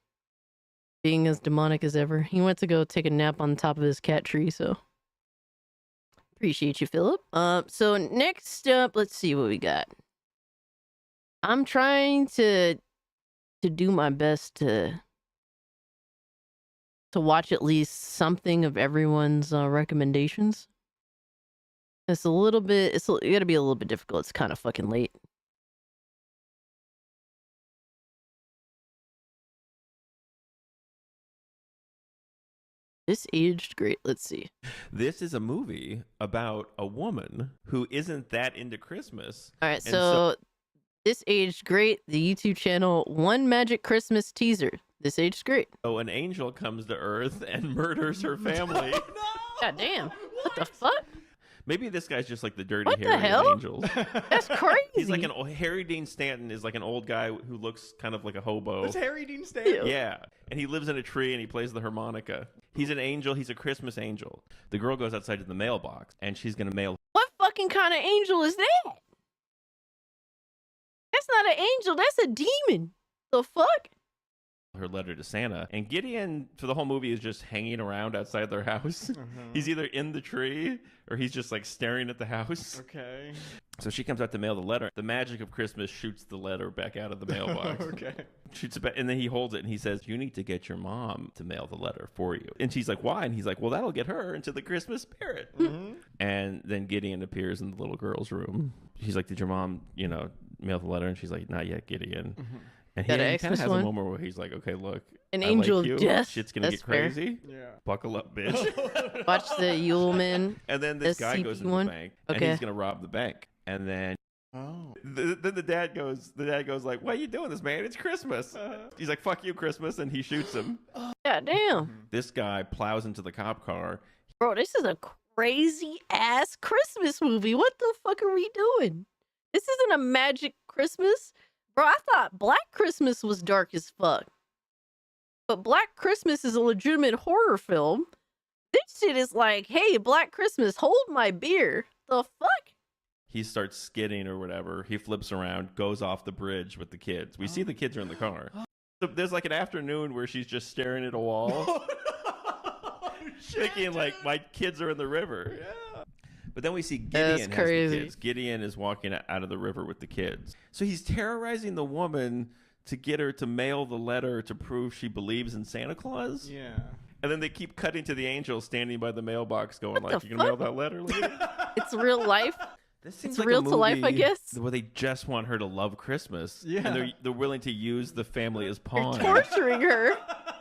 S4: being as demonic as ever. He went to go take a nap on top of his cat tree, so appreciate you, Philip. So next up, let's see what we got. I'm trying to do my best to watch at least something of everyone's recommendations. It gotta be a little bit difficult. It's kind of fucking late. This aged great. Let's see.
S12: This is a movie about a woman who isn't that into Christmas.
S4: All right, so this aged great. The YouTube channel One Magic Christmas teaser. This aged great.
S12: So an angel comes to Earth and murders her family.
S4: God damn. What the fuck?
S12: Maybe this guy's just like the dirty
S4: What the
S12: Harry
S4: hell?
S12: of angels.
S4: That's crazy.
S12: He's like Harry Dean Stanton is like an old guy who looks kind of like a hobo.
S13: That's Harry Dean Stanton.
S12: Yeah, and he lives in a tree and he plays the harmonica. He's an angel. He's a Christmas angel. The girl goes outside to the mailbox and she's gonna mail.
S4: What fucking kind of angel is that? That's not an angel. That's a demon. The fuck?
S12: Her letter to Santa, and Gideon for the whole movie is just hanging around outside their house. He's either in the tree or he's just like staring at the house.
S13: Okay.
S12: So she comes out to mail the letter. The magic of Christmas shoots the letter back out of the mailbox.
S13: Okay.
S12: Shoots it back, and then he holds it and he says, "You need to get your mom to mail the letter for you." And she's like, "Why?" And he's like, "Well, that'll get her into the Christmas spirit." And then Gideon appears in the little girl's room. He's like, "Did your mom, mail the letter?" And she's like, "Not yet, Gideon." And he
S4: Got an
S12: kind of
S4: Xmas
S12: has
S4: one?
S12: a moment where he's like, "Okay, look,
S4: An
S12: I
S4: angel
S12: like
S4: of
S12: you.
S4: death?
S12: Shit's gonna
S4: That's
S12: get
S4: fair.
S12: crazy.
S13: Yeah.
S12: Buckle up, bitch."
S4: Watch the Yuleman.
S12: And then this guy goes into
S4: SCP-1.
S12: the bank, and
S4: Okay.
S12: he's gonna rob the bank. And then, then the dad goes like, "Why are you doing this, man? It's Christmas." He's like, "Fuck you, Christmas," and he shoots him.
S4: God damn.
S12: This guy plows into the cop car.
S4: Bro, this is a crazy ass Christmas movie. What the fuck are we doing? This isn't a magic Christmas. Bro, I thought Black Christmas was dark as fuck. But Black Christmas is a legitimate horror film. This shit is like, hey, Black Christmas, hold my beer. The fuck?
S12: He starts skidding or whatever. He flips around, goes off the bridge with the kids. We see the kids are in the car. So there's like an afternoon where she's just staring at a wall, thinking like, my kids are in the river. But then we see Gideon has the
S4: crazy.
S12: kids. Gideon is walking out of the river with the kids. So he's terrorizing the woman to get her to mail the letter to prove she believes in Santa Claus.
S13: Yeah.
S12: And then they keep cutting to the angel standing by the mailbox going
S4: What
S12: like,
S4: the
S12: "You gonna mail
S4: fuck?
S12: that letter later?"
S4: It's real life.
S12: This
S4: It's
S12: seems like
S4: real
S12: a
S4: to life, I
S12: movie
S4: guess.
S12: where they just want her to love Christmas.
S13: Yeah.
S12: And they're willing to use the family as
S4: They're
S12: pawns.
S4: torturing her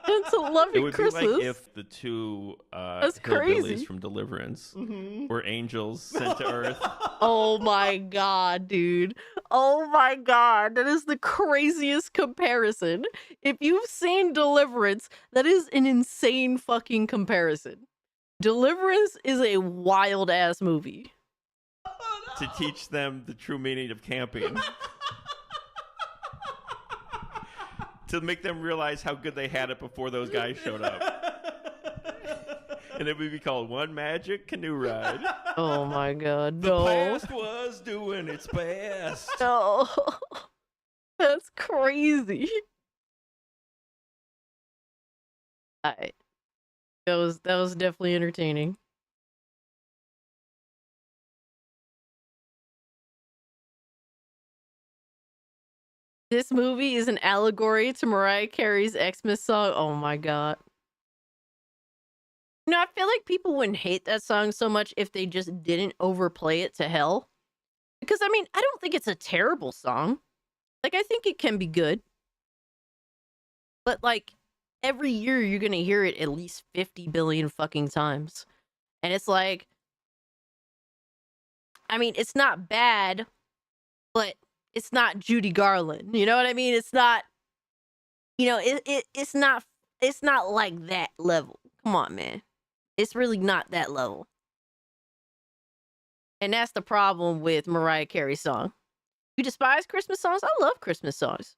S4: into
S12: It
S4: loving
S12: would
S4: Christmas.
S12: be like if the two
S4: That's
S12: hillbillies
S4: crazy.
S12: from Deliverance were angels sent to Earth.
S4: Oh my god, dude. Oh my god. That is the craziest comparison. If you've seen Deliverance, that is an insane fucking comparison. Deliverance is a wild ass movie.
S12: To teach them the true meaning of camping. To make them realize how good they had it before those guys showed up. And it would be called One Magic Canoe Ride.
S4: Oh my god,
S12: The
S4: no.
S12: past was doing its best.
S4: No. That's crazy. Alright. That was definitely entertaining. This movie is an allegory to Mariah Carey's Xmas song. Oh my god. I feel like people wouldn't hate that song so much if they just didn't overplay it to hell. Because, I mean, I don't think it's a terrible song. Like, I think it can be good. But, like, every year you're gonna hear it at least 50 billion fucking times. And it's like, I mean, it's not bad, but it's not Judy Garland. You know what I mean? It's not, you know, it's not like that level. Come on, man. It's really not that level. And that's the problem with Mariah Carey's song. You despise Christmas songs? I love Christmas songs.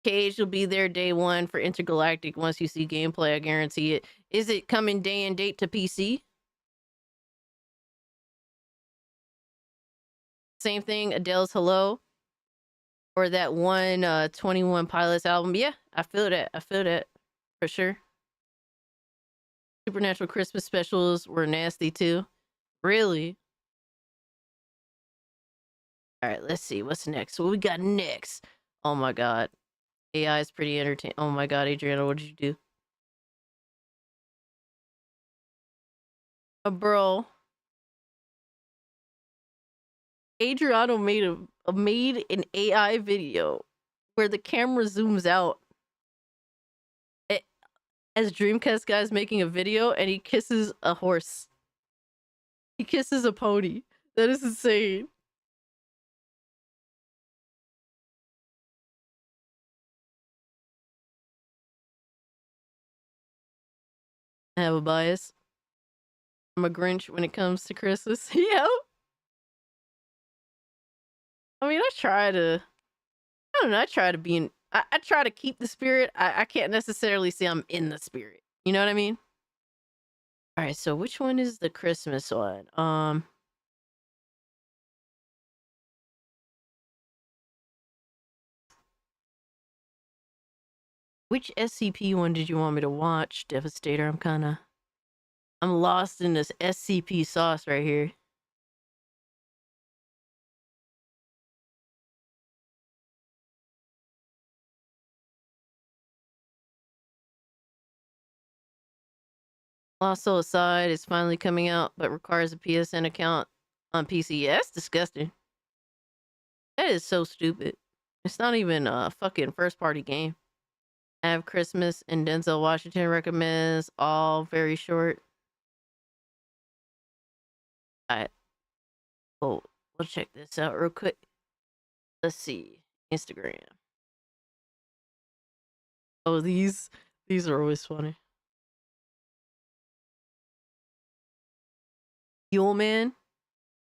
S4: Cage will be there day one for Intergalactic once you see gameplay, I guarantee it. Is it coming day and date to PC? Same thing, Adele's Hello. Or that one 21 Pilots album. Yeah, I feel that. I feel that for sure. Supernatural Christmas specials were nasty too. Really? All right, let's see. What's next? What we got next? Oh my god. AI is pretty entertaining. Oh my god, Adriana, what did you do? Bro. Adriano made an AI video where the camera zooms out as Dreamcast guy's making a video and he kisses a horse. He kisses a pony. That is insane. I have a bias. I'm a Grinch when it comes to Christmas. Yeah. I mean, I don't know, I try to be in, I try to keep the spirit. I can't necessarily say I'm in the spirit. You know what I mean? All right, so which one is the Christmas one? Which SCP one did you want me to watch, Devastator? I'm lost in this SCP sauce right here. Lost Soul Aside is finally coming out, but requires a PSN account on PC. Yeah, that's disgusting. That is so stupid. It's not even a fucking first-party game. Have Christmas and Denzel Washington recommends, all very short. Alright. Oh, we'll check this out real quick. Let's see. Instagram. Oh, these are always funny. Yule Man.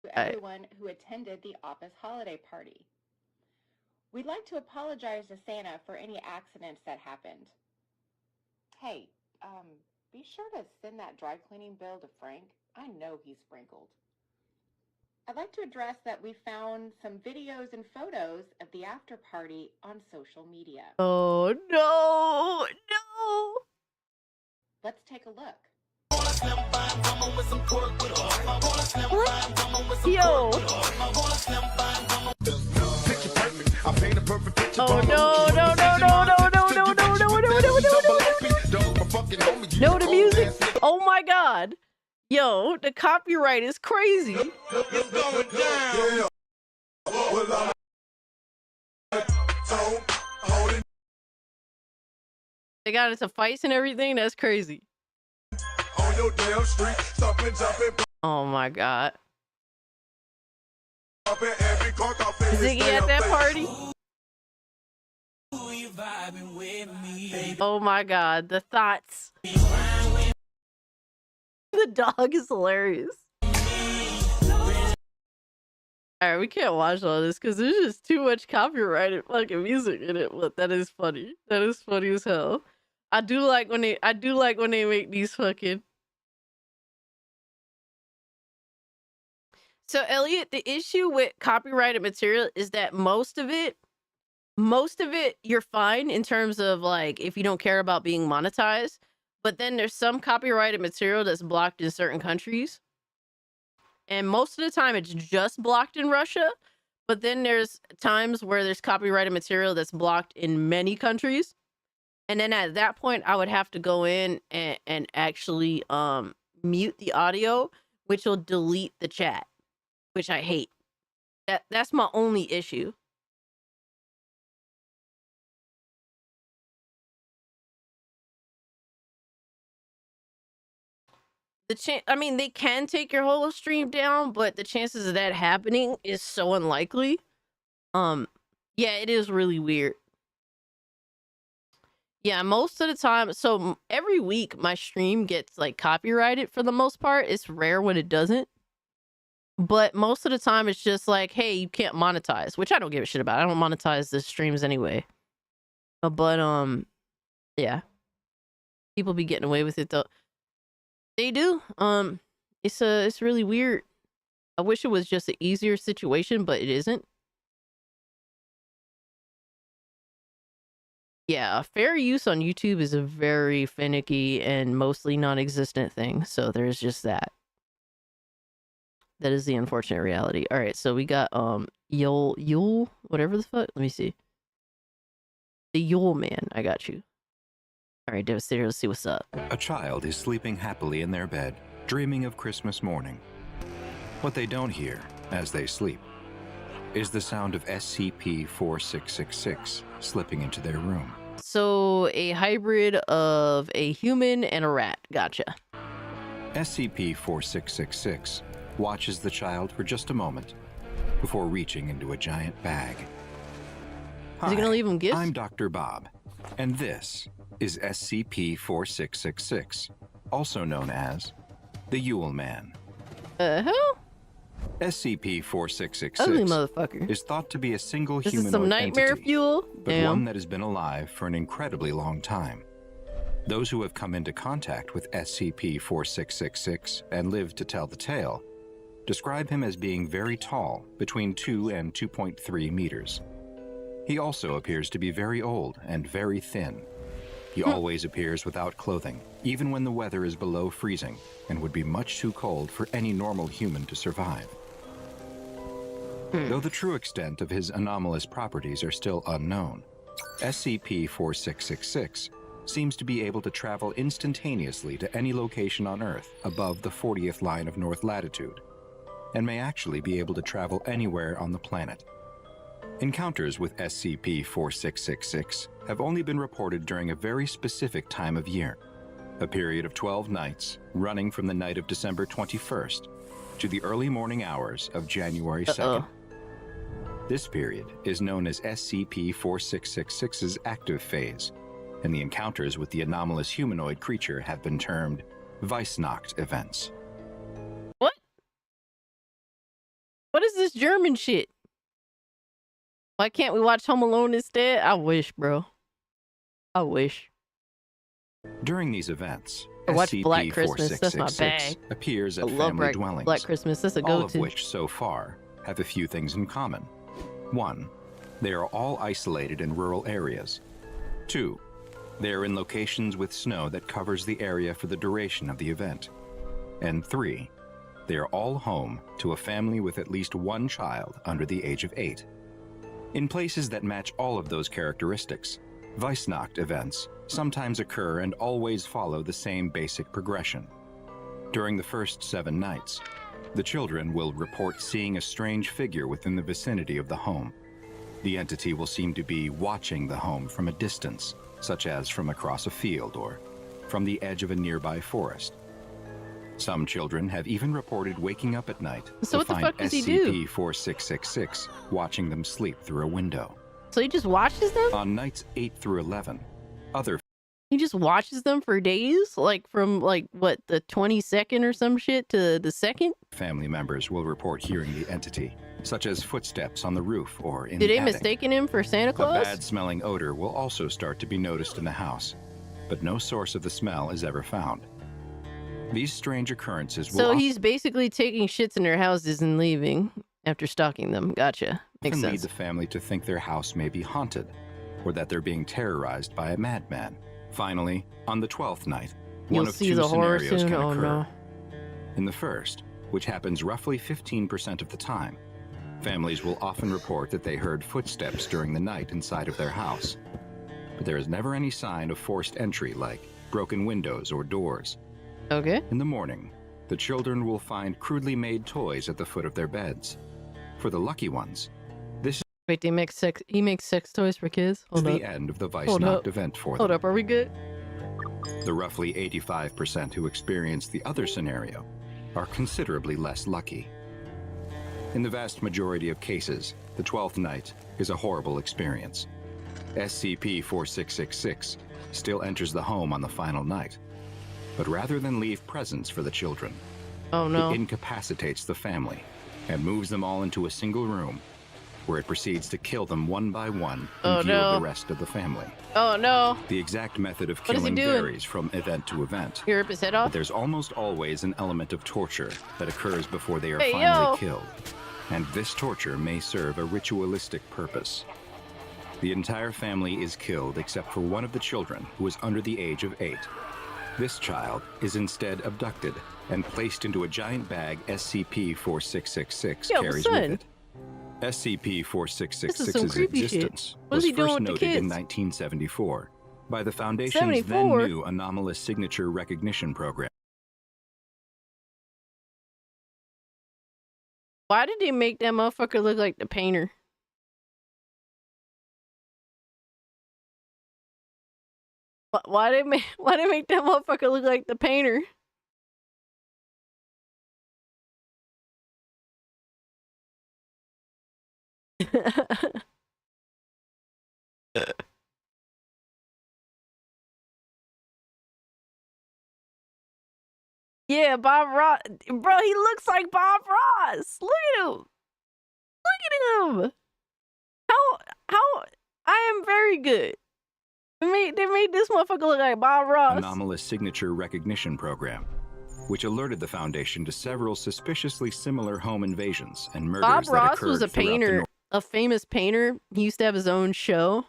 S14: To everyone who attended the office holiday party. We'd like to apologize to Santa for any accidents that happened. Hey, be sure to send that dry cleaning bill to Frank. I know he's sprinkled. I'd like to address that we found some videos and photos of the after party on social media.
S4: Oh, no, no.
S14: Let's take a look.
S4: What? Yo. Oh no, no, no, no, no, no, no, no, no, no, no, no, no, no, the music. Oh my god. Yo, the copyright is crazy. They got into fights and everything. That's crazy. Oh my god. Ziggy at that party? Oh my god, the thoughts. The dog is hilarious. Alright, we can't watch all this because there's just too much copyrighted fucking music in it, but that is funny. That is funny as hell. I do like when they make these fucking. So Elliot, the issue with copyrighted material is that most of it you're fine in terms of like if you don't care about being monetized, but then there's some copyrighted material that's blocked in certain countries. And most of the time it's just blocked in Russia, but then there's times where there's copyrighted material that's blocked in many countries. And then at that point I would have to go in and actually mute the audio, which will delete the chat, which I hate. That's my only issue. I mean, they can take your whole stream down, but the chances of that happening is so unlikely. Yeah, it is really weird. Yeah, most of the time, so every week my stream gets like copyrighted for the most part. It's rare when it doesn't. But most of the time it's just like, hey, you can't monetize, which I don't give a shit about. I don't monetize the streams anyway. But yeah. People be getting away with it though. They do. It's really weird. I wish it was just an easier situation, but it isn't. Yeah, fair use on YouTube is a very finicky and mostly non-existent thing. So there's just that. That is the unfortunate reality. All right, so we got Yule, whatever the fuck. Let me see. The Yule Man. I got you. All right, Devastator, let's see what's up.
S11: A child is sleeping happily in their bed, dreaming of Christmas morning. What they don't hear as they sleep is the sound of SCP-4666 slipping into their room.
S4: So a hybrid of a human and a rat. Gotcha.
S11: SCP-4666 watches the child for just a moment before reaching into a giant bag.
S4: Is he gonna leave him gifts?
S11: I'm Dr. Bob, and this is SCP-4666, also known as the Yule Man.
S4: Hell?
S11: SCP-4666
S4: Ugly motherfucker.
S11: is thought to be a single
S4: This is
S11: humanoid
S4: some nightmare
S11: entity,
S4: fuel?
S11: but
S4: Damn.
S11: one that has been alive for an incredibly long time. Those who have come into contact with SCP-4666 and lived to tell the tale describe him as being very tall, between 2 and 2.3 meters. He also appears to be very old and very thin. He always appears without clothing, even when the weather is below freezing and would be much too cold for any normal human to survive. Though the true extent of his anomalous properties are still unknown, SCP-4666 seems to be able to travel instantaneously to any location on Earth above the 40th line of north latitude, and may actually be able to travel anywhere on the planet. Encounters with SCP-4666 have only been reported during a very specific time of year, a period of 12 nights running from the night of December 21st to the early morning hours of January 2nd. This period is known as SCP-4666's active phase, and the encounters with the anomalous humanoid creature have been termed Weissnacht events.
S4: What is this German shit? Why can't we watch Home Alone instead? I wish, bro. I wish.
S11: During these events,
S4: I watch Black Christmas. That's my
S11: SCP-4666
S4: bag.
S11: appears at
S4: I love
S11: family dwellings,
S4: Black Christmas. That's a
S11: all of
S4: go-to.
S11: which, so far, have a few things in common. 1. They are all isolated in rural areas. 2. They are in locations with snow that covers the area for the duration of the event. And 3. They are all home to a family with at least one child under the age of 8. In places that match all of those characteristics, Weissnacht events sometimes occur and always follow the same basic progression. During the first 7 nights, the children will report seeing a strange figure within the vicinity of the home. The entity will seem to be watching the home from a distance, such as from across a field or from the edge of a nearby forest. Some children have even reported waking up at night
S4: So
S11: to
S4: what the
S11: find
S4: fuck does he do?
S11: SCP-4666 watching them sleep through a window.
S4: So he just watches them?
S11: On nights 8 through 11, other
S4: He just watches them for days? Like from like what, the 22nd or some shit to the 2nd?
S11: family members will report hearing the entity, such as footsteps on the roof or in
S4: Did
S11: the
S4: they
S11: attic.
S4: mistaken him for Santa
S11: A
S4: Claus?
S11: bad-smelling odor will also start to be noticed in the house, but no source of the smell is ever found. These strange occurrences will
S4: So he's basically taking shits in their houses and leaving after stalking them. Gotcha. Makes
S11: often lead
S4: sense.
S11: the family to think their house may be haunted, or that they're being terrorized by a madman. Finally, on the 12th night,
S4: You'll
S11: one of
S4: see
S11: 2
S4: the horror
S11: scenarios
S4: soon?
S11: can
S4: Oh,
S11: occur.
S4: no.
S11: In the first, which happens roughly 15% of the time, families will often report that they heard footsteps during the night inside of their house. But there is never any sign of forced entry like broken windows or doors.
S4: Okay.
S11: In the morning, the children will find crudely made toys at the foot of their beds. For the lucky ones, this is
S4: Wait, he makes sex toys for kids? Hold
S11: the
S4: up.
S11: end of the
S4: Hold
S11: Weissnacht
S4: up.
S11: event for them.
S4: Hold up, are we good?
S6: The roughly 85% who experience the other scenario are considerably less lucky. In the vast majority of cases, the 12th night is a horrible experience. SCP-4666 still enters the home on the final night, but rather than leave presents for the children, it incapacitates the family and moves them all into a single room, where it proceeds to kill them one by one in view of the rest of the family.
S4: Oh no.
S6: The exact method of
S4: What is he
S6: killing
S4: doing?
S6: varies from event to event.
S4: You rip his head off?
S6: But there's almost always an element of torture that occurs before they are
S4: Hey,
S6: finally
S4: yo.
S6: killed. And this torture may serve a ritualistic purpose. The entire family is killed except for one of the children who is under the age of 8. This child is instead abducted and placed into a giant bag SCP-4666
S4: Yo,
S6: carries
S4: son.
S6: with it. SCP-4666's
S4: some creepy shit.
S6: existence
S4: What
S6: was
S4: is he doing
S6: first
S4: with the
S6: noted in
S4: kids?
S6: 1974 by the Foundation's
S4: 74?
S6: then new anomalous signature recognition program.
S4: Why did they make that motherfucker look like the painter? Why they make that motherfucker look like the painter? Yeah, Bob Ross. Bro, he looks like Bob Ross. Look at him. Look at him. How I am very good. They made this motherfucker look like Bob Ross.
S6: Anomalous signature recognition program, which alerted the Foundation to several suspiciously similar home invasions and murders
S4: Bob
S6: that
S4: Ross
S6: occurred
S4: was a
S6: throughout the
S4: painter, a famous painter. He used to have his own show.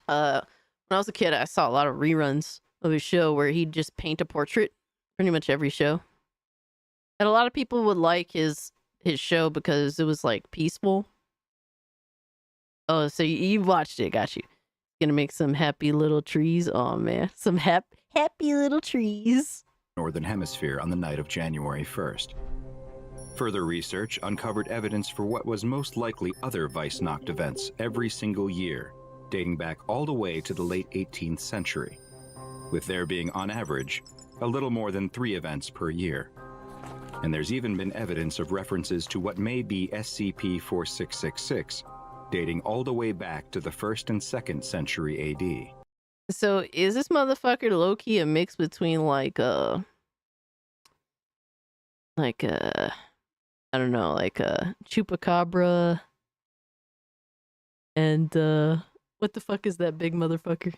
S4: When I was a kid, I saw a lot of reruns of his show where he'd just paint a portrait, pretty much every show. And a lot of people would like his show because it was like peaceful. Oh, so you watched it, got you. Gonna make some happy little trees. Oh man, some happy little trees.
S6: Northern Hemisphere on the night of January 1st. Further research uncovered evidence for what was most likely other Weissnacht events every single year, dating back all the way to the late 18th century, with there being, on average, a little more than 3 events per year. And there's even been evidence of references to what may be SCP-4666, dating all the way back to the 1st and 2nd century AD.
S4: So is this motherfucker low-key a mix between like I don't know, like a chupacabra and what the fuck is that big motherfucker?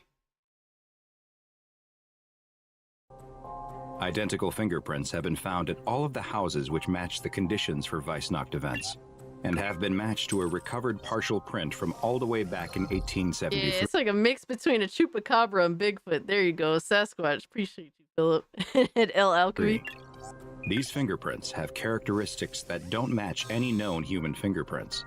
S6: Identical fingerprints have been found at all of the houses which match the conditions for Weissnacht events, and have been matched to a recovered partial print from all the way back in 1873.
S4: Yeah, it's like a mix between a chupacabra and Bigfoot. There you go, Sasquatch. Appreciate you, Philip. And L Alchemy.
S6: These fingerprints have characteristics that don't match any known human fingerprints,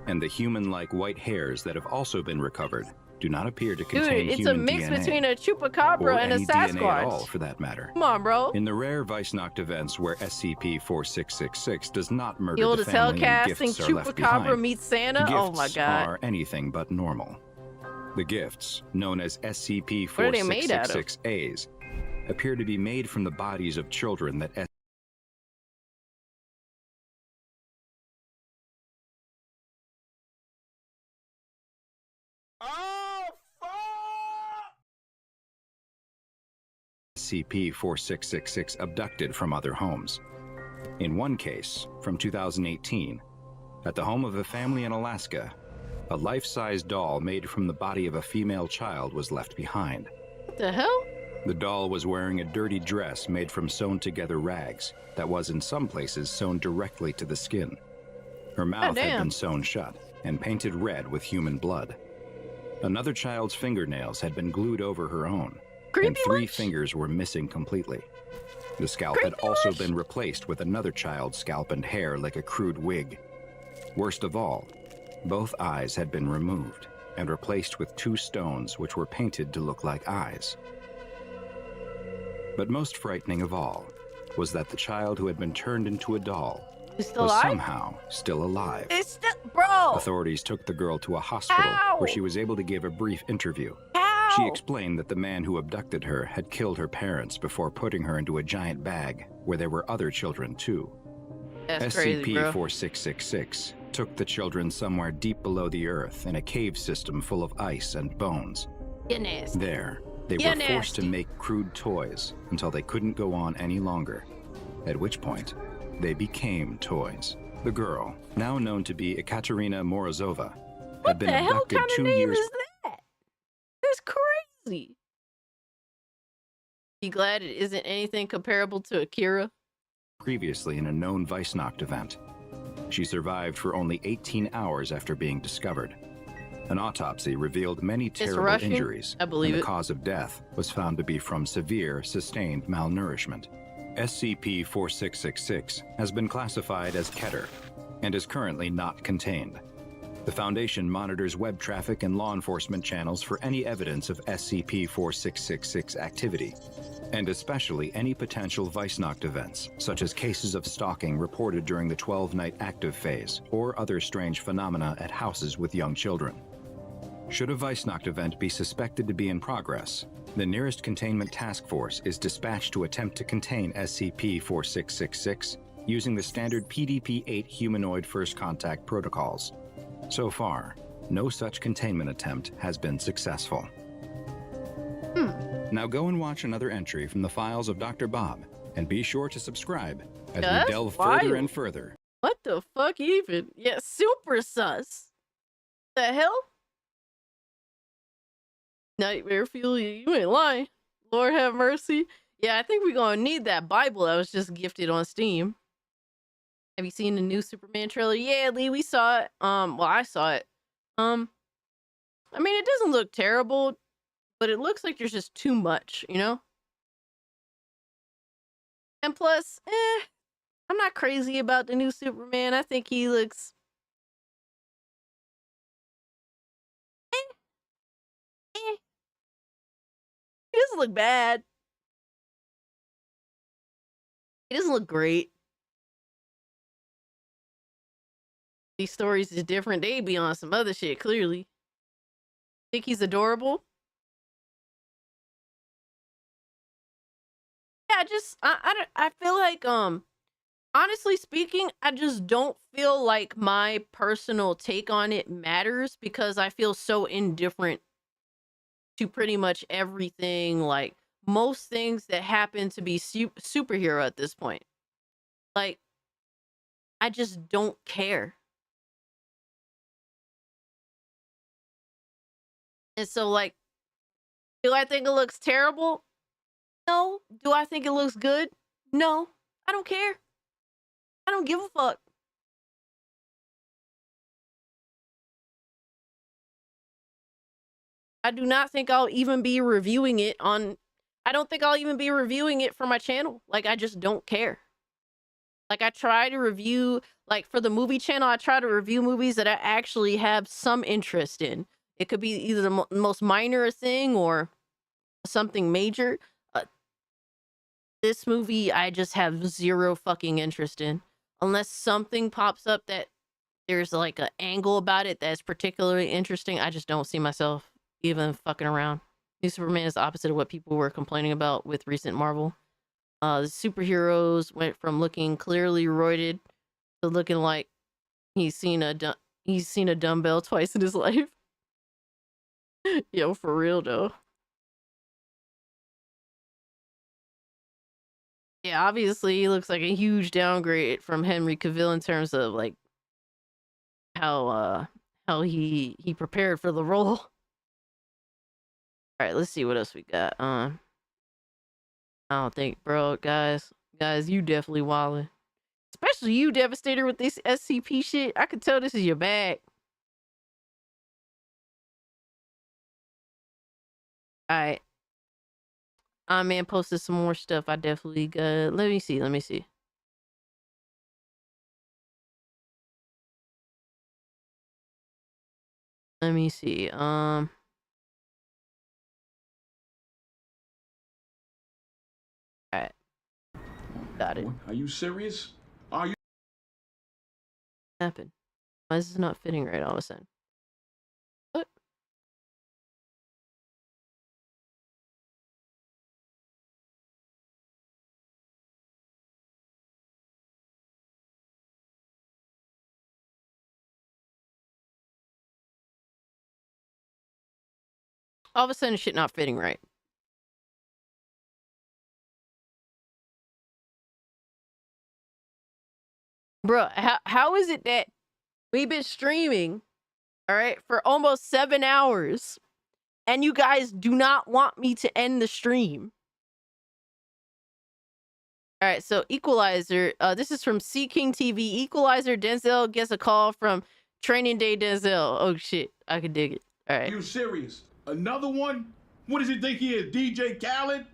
S6: and the human-like white hairs that have also been recovered do not appear to contain
S4: Dude, it's a
S6: human
S4: mix
S6: DNA,
S4: between a chupacabra
S6: or
S4: and a
S6: any DNA at all,
S4: Sasquatch.
S6: for that matter.
S4: Come on, bro.
S6: In the rare Weissnacht events where SCP-4666 does not murder
S4: The
S6: the
S4: oldest
S6: family and
S4: casting
S6: gifts are left
S4: chupacabra
S6: behind,
S4: meets Santa.
S6: gifts
S4: Oh my god.
S6: are anything but normal. The gifts, known as
S4: What are they made out of?
S6: SCP-4666As, appear to be made from the bodies of children that SCP-4666 abducted from other homes. In one case, from 2018, at the home of a family in Alaska, a life-size doll made from the body of a female child was left behind.
S4: What the hell?
S6: The doll was wearing a dirty dress made from sewn-together rags that was in some places sewn directly to the skin. Her mouth had
S4: damn.
S6: been sewn shut and painted red with human blood. Another child's fingernails had been glued over her own, and 3 fingers were missing completely. The scalp had also been replaced with another child's scalp and hair like a crude wig. Worst of all, both eyes had been removed and replaced with 2 stones which were painted to look like eyes. But most frightening of all was that the child who had been turned into a doll
S4: Is still
S6: was
S4: alive?
S6: somehow still alive.
S4: It's still, bro.
S6: Authorities took the girl to a hospital
S4: Ow!
S6: where she was able to give a brief interview.
S4: How?
S6: She explained that the man who abducted her had killed her parents before putting her into a giant bag where there were other children too.
S4: That's crazy, bro.
S6: SCP-4666 took the children somewhere deep below the earth in a cave system full of ice and bones.
S4: You're nasty.
S6: There, they
S4: You're
S6: were forced to
S4: nasty.
S6: make crude toys until they couldn't go on any longer, at which point they became toys. The girl, now known to be Ekaterina Morozova, had been
S4: What the hell
S6: abducted
S4: kind of
S6: 2
S4: name
S6: years
S4: is that? That's crazy. You glad it isn't anything comparable to Akira?
S6: previously in a known Weissnacht event. She survived for only 18 hours after being discovered. An autopsy revealed many terrible
S4: Russian.
S6: injuries,
S4: I believe
S6: and
S4: it.
S6: the cause of death was found to be from severe, sustained malnourishment. SCP-4666 has been classified as Keter and is currently not contained. The Foundation monitors web traffic and law enforcement channels for any evidence of SCP-4666 activity, and especially any potential Weissnacht events, such as cases of stalking reported during the 12-night active phase, or other strange phenomena at houses with young children. Should a Weissnacht event be suspected to be in progress, the nearest containment task force is dispatched to attempt to contain SCP-4666 using the standard PDP-8 humanoid first contact protocols. So far, no such containment attempt has been successful. Now go and watch another entry from the files of Dr. Bob, and be sure to subscribe as
S4: That's
S6: we delve
S4: wild.
S6: further and further.
S4: What the fuck even? Yeah, super sus. The hell? Nightmare Fuel, you ain't lying. Lord have mercy. Yeah, I think we're gonna need that Bible that was just gifted on Steam. Have you seen the new Superman trailer? Yeah, Lee, we saw it. Well, I saw it. I mean, it doesn't look terrible, but it looks like there's just too much, you know? And plus, I'm not crazy about the new Superman. I think he looks he doesn't look bad. He doesn't look great. These stories is different. They be on some other shit, clearly. Think he's adorable? Yeah, I feel like, honestly speaking, I just don't feel like my personal take on it matters because I feel so indifferent to pretty much everything, like most things that happen to be superhero at this point. Like, I just don't care. And so, like, do I think it looks terrible? No. Do I think it looks good? No. I don't care. I don't give a fuck. I do not think I'll even be reviewing it on... I don't think I'll even be reviewing it for my channel. Like, I just don't care. Like, I try to review... Like, for the movie channel, I try to review movies that I actually have some interest in. It could be either the most minor thing or something major. This movie, I just have zero fucking interest in. Unless something pops up that there's like an angle about it that's particularly interesting, I just don't see myself even fucking around. New Superman is the opposite of what people were complaining about with recent Marvel. The superheroes went from looking clearly roided to looking like he's seen a dumbbell twice in his life. Yo, for real though. Yeah, obviously he looks like a huge downgrade from Henry Cavill in terms of like how he prepared for the role. All right, let's see what else we got. I don't think, bro, guys, you definitely wildin'. Especially you, Devastator, with this SCP shit. I could tell this is your bag. All right. Man posted some more stuff. I definitely got. Let me see. Let me see. All right. Got it.
S15: Are you serious? Are you?
S4: What happened? Why is this not fitting right all of a sudden? What? All of a sudden, shit not fitting right. Bro, how is it that we've been streaming, all right, for almost 7 hours, and you guys do not want me to end the stream? All right, so Equalizer, this is from Sea King TV. Equalizer, Denzel gets a call from Training Day Denzel. Oh shit, I can dig it. All right.
S15: You serious? Another one? What does he think he is, DJ Khaled?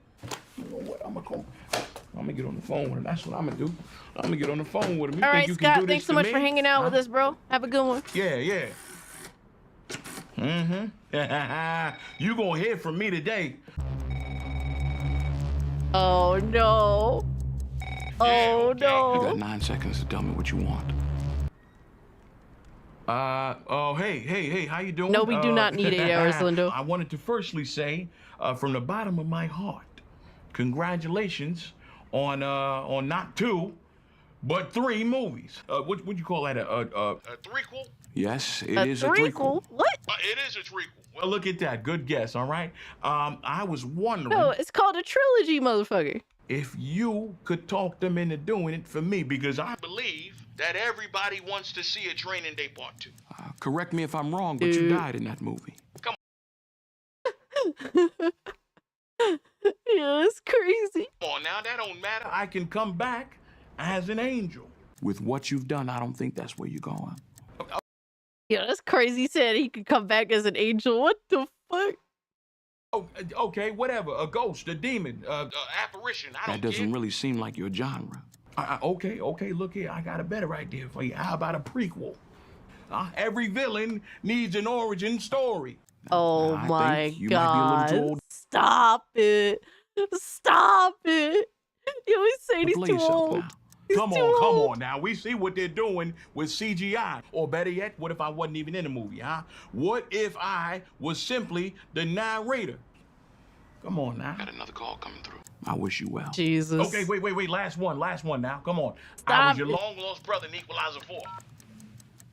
S15: You know what? I'm gonna get on the phone with him. That's what I'm gonna do. I'm gonna get on the phone with him. You
S4: All
S15: think
S4: right,
S15: you can do
S4: Scott,
S15: this
S4: thanks so
S15: to
S4: much
S15: me?
S4: for hanging out with
S15: Huh?
S4: us, bro. Have a good one.
S15: Yeah. You gonna hear from me today.
S4: Oh no. Oh no.
S15: You got 9 seconds to tell me what you want. Hey, how you doing?
S4: No, we do not need 8 hours, Lindo.
S15: I wanted to firstly say, from the bottom of my heart, congratulations on not 2, but 3 movies. What would you call that? A threequel? Yes, it is a threequel.
S4: What?
S15: It is a threequel. Well, look at that. Good guess, all right? I was wondering
S4: No, it's called a trilogy, motherfucker.
S15: if you could talk them into doing it for me, because I believe that everybody wants to see a Training Day Part 2. Correct me if I'm wrong, but you died in that movie. Come
S4: Yeah, that's crazy.
S15: on now, that don't matter. I can come back as an angel. With what you've done, I don't think that's where you're going.
S4: Yeah, that's crazy. He said he could come back as an angel. What the fuck?
S15: Oh, okay, whatever. A ghost, a demon, apparition. That doesn't really seem like your genre. Okay, look here. I got a better idea for you. How about a prequel? Every villain needs an origin story.
S4: Oh
S15: I
S4: my
S15: think you might be a little too
S4: god.
S15: old.
S4: Stop it. Stop it. You always say he's
S15: Play
S4: too
S15: yourself
S4: old.
S15: now. Come on now. We see what they're doing with CGI. Or better yet, what if I wasn't even in the movie, huh? What if I was simply the narrator? Come on now. Got another call coming through. I wish you well.
S4: Jesus.
S15: Okay, wait. Last one now. Come on. I
S4: Stop
S15: was your
S4: it.
S15: long-lost brother in Equalizer 4.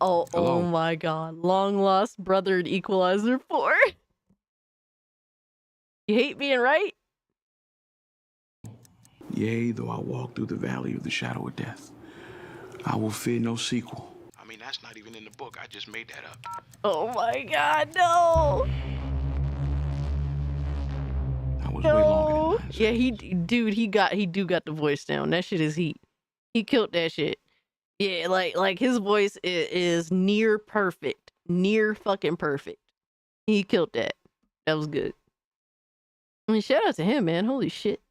S4: Oh
S15: Hello?
S4: my god. Long lost brother in Equalizer 4. You hate being right?
S15: Yea, though I walk through the valley of the shadow of death, I will fear no sequel. I mean, that's not even in the book. I just made that up.
S4: Oh my god, no.
S15: That was
S4: No.
S15: way longer than
S4: Yeah, he do got the voice down. That shit is heat. He killed that shit. Yeah, like his voice is near perfect. Near fucking perfect. He killed that. That was good. I mean, shout out to him, man. Holy shit.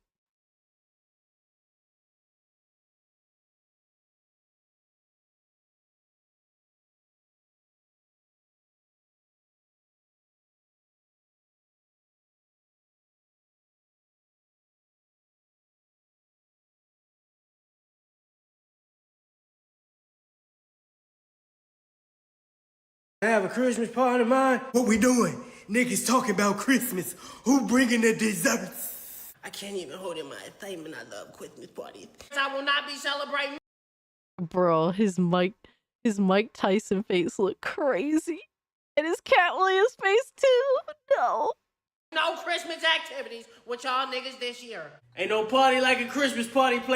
S16: I have a Christmas party, man. What we doing? Niggas talking about Christmas. Who bringing the desserts? I can't even hold in my excitement. I love Christmas parties. I will not be celebrating.
S4: Bro, his Mike Tyson face looked crazy. And his Cat Williams face too. No.
S16: No Christmas activities with y'all niggas this year. Ain't no party like a Christmas party play.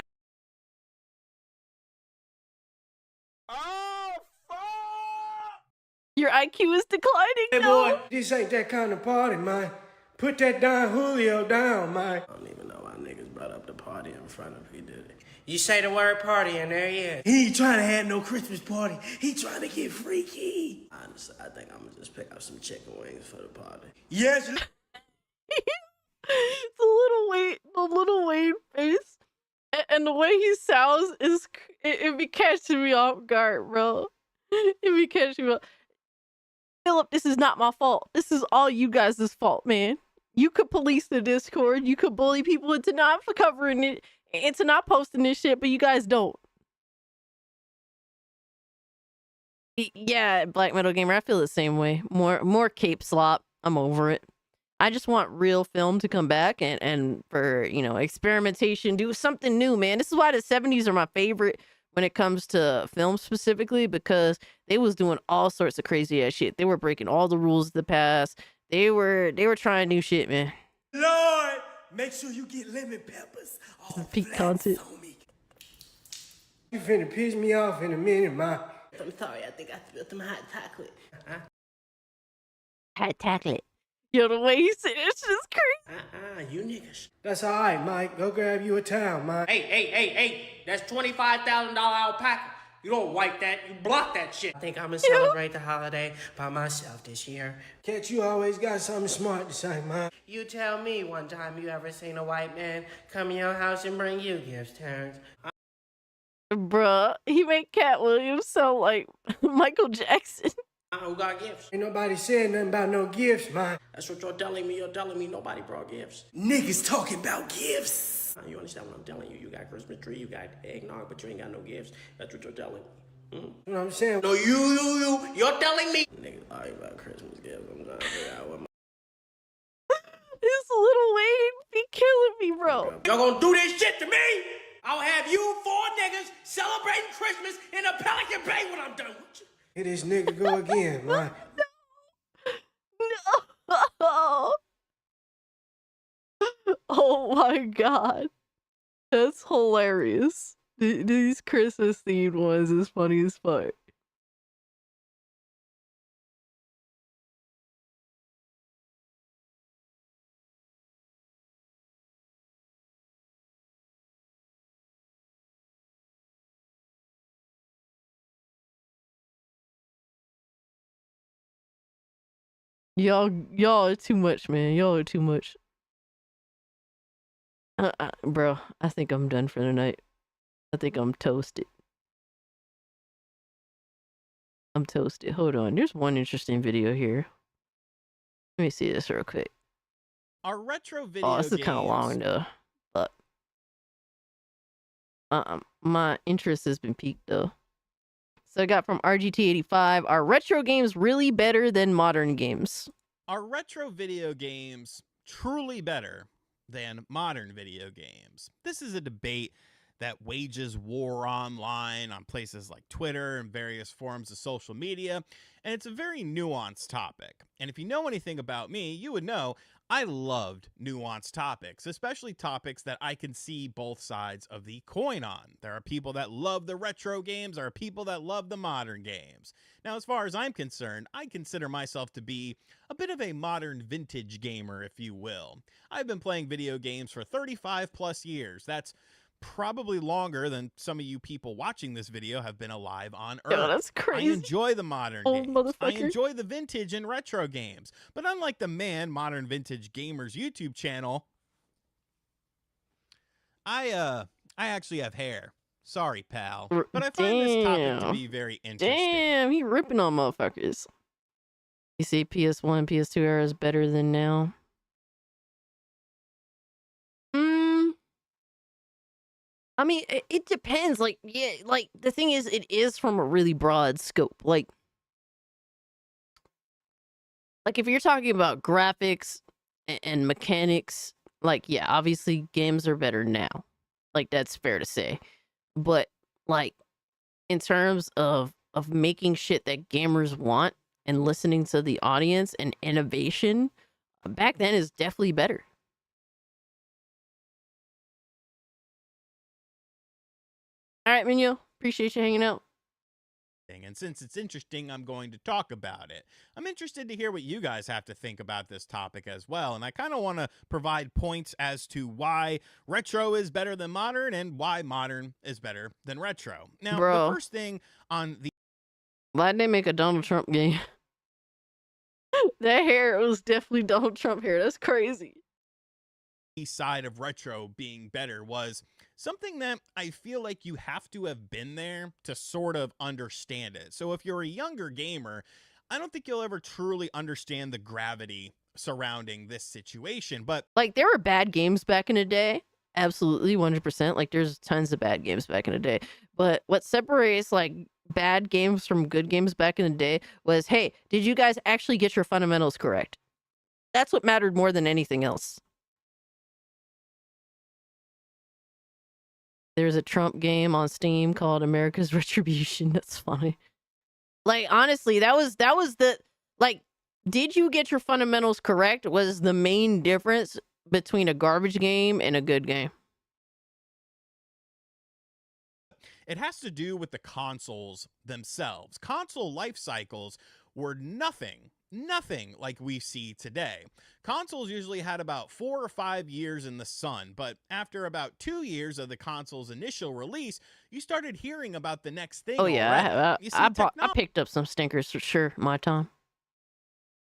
S4: Your IQ is declining.
S16: Hey
S4: no.
S16: boy, this ain't that kind of party, man. Put that Don Julio down, man. I don't even know why niggas brought up the party in front of me, did it? You say the word party and there he is. He ain't trying to have no Christmas party. He trying to get freaky. Honestly, I think I'm gonna just pick up some chicken wings for the party. Yes.
S4: the little Wayne face, and the way he sounds is it be catching me off guard, bro. It be catching me off. Philip, this is not my fault. This is all you guys' fault, man. You could police the Discord. You could bully people into not covering it, into not posting this shit, but you guys don't. Yeah, Black Metal Gamer, I feel the same way. More cape slop. I'm over it. I just want real film to come back and for, experimentation, do something new, man. This is why the 70s are my favorite when it comes to film specifically, because they was doing all sorts of crazy ass shit. They were breaking all the rules of the past. They were trying new shit, man.
S16: Lord, make sure you get lemon peppers.
S4: Some peak content.
S16: You finna piss me off in a minute, ma.
S8: I'm sorry, I think I spilled some hot chocolate.
S4: Hot chocolate. Yo, the way he said it's just crazy.
S16: You niggas. That's all right, Mike. Go grab you a towel, Mike.
S8: Hey, that's $25,000 alpaca. You don't wipe that, you block that shit. I think I'm gonna celebrate the holiday by myself this year.
S16: Can't you always got something smart to say, Mike?
S8: You tell me one time you ever seen a white man come in your house and bring you gifts, Terrence.
S4: Bruh, he made Cat Williams sound like Michael Jackson.
S8: Who got gifts?
S16: Ain't nobody said nothing about no gifts, Mike.
S8: That's what you're telling me. You're telling me nobody brought gifts.
S16: Niggas talking about gifts.
S8: You understand what I'm telling you? You got Christmas tree, you got eggnog, but you ain't got no gifts. That's what you're telling me.
S16: You know what I'm saying?
S8: No, you're telling me. Niggas lying about Christmas gifts. I'm trying to figure out what my...
S4: This little Wayne be killing me, bro.
S8: Y'all gonna do this shit to me? I'll have you 4 niggas celebrating Christmas in a Pelican Bay when I'm done with you.
S16: Here this nigga go again, Mike.
S4: No. Oh my god. That's hilarious. These Christmas themed ones is funny as fuck. Y'all are too much, man. Y'all are too much. Bro, I think I'm done for the night. I think I'm toasted. I'm toasted. Hold on. There's one interesting video here. Let me see this real quick.
S17: Are retro video
S4: Oh, this is kind of long though. But my interest has been piqued though. So I got from RGT85. Are retro games really better than modern games?
S17: Are retro video games truly better than modern video games? This is a debate that wages war online on places like Twitter and various forms of social media, and it's a very nuanced topic. And if you know anything about me, you would know I loved nuanced topics, especially topics that I can see both sides of the coin on. There are people that love the retro games, there are people that love the modern games. Now, as far as I'm concerned, I consider myself to be a bit of a modern vintage gamer, if you will. I've been playing video games for 35 plus years. That's probably longer than some of you people watching this video have been alive on Earth.
S4: Yo, that's crazy.
S17: I enjoy the modern
S4: Old
S17: games. I
S4: motherfucker.
S17: enjoy the vintage and retro games. But unlike the Man Modern Vintage Gamers YouTube channel, I actually have hair. Sorry, pal. But I find this topic to be very interesting.
S4: Damn, he ripping on motherfuckers. You see PS1, PS2 era is better than now. I mean, it depends. Like, yeah, like the thing is, it is from a really broad scope. Like if you're talking about graphics and mechanics, like, yeah, obviously games are better now. Like, that's fair to say. But like, in terms of making shit that gamers want and listening to the audience and innovation, back then is definitely better. All right, Migno. Appreciate you hanging out.
S17: And since it's interesting, I'm going to talk about it. I'm interested to hear what you guys have to think about this topic as well. And I kind of want to provide points as to why retro is better than modern and why modern is better than retro. Now,
S4: Bro.
S17: the first thing on the...
S4: Why'd they make a Donald Trump game? That hair was definitely Donald Trump hair. That's crazy.
S17: side of retro being better was something that I feel like you have to have been there to sort of understand it. So if you're a younger gamer, I don't think you'll ever truly understand the gravity surrounding this situation. But
S4: like, there were bad games back in the day. Absolutely, 100%. Like, there's tons of bad games back in the day. But what separates, like, bad games from good games back in the day was, hey, did you guys actually get your fundamentals correct? That's what mattered more than anything else. There's a Trump game on Steam called America's Retribution. That's funny. Like, honestly, that was the, like, Did you get your fundamentals correct? Was the main difference between a garbage game and a good game?
S17: It has to do with the consoles themselves. Console life cycles were nothing like we see today. Consoles usually had about 4 or 5 years in the sun, but after about 2 years of the console's initial release, you started hearing about the next thing.
S4: Oh yeah,
S17: You see,
S4: I picked up some stinkers for sure. My time,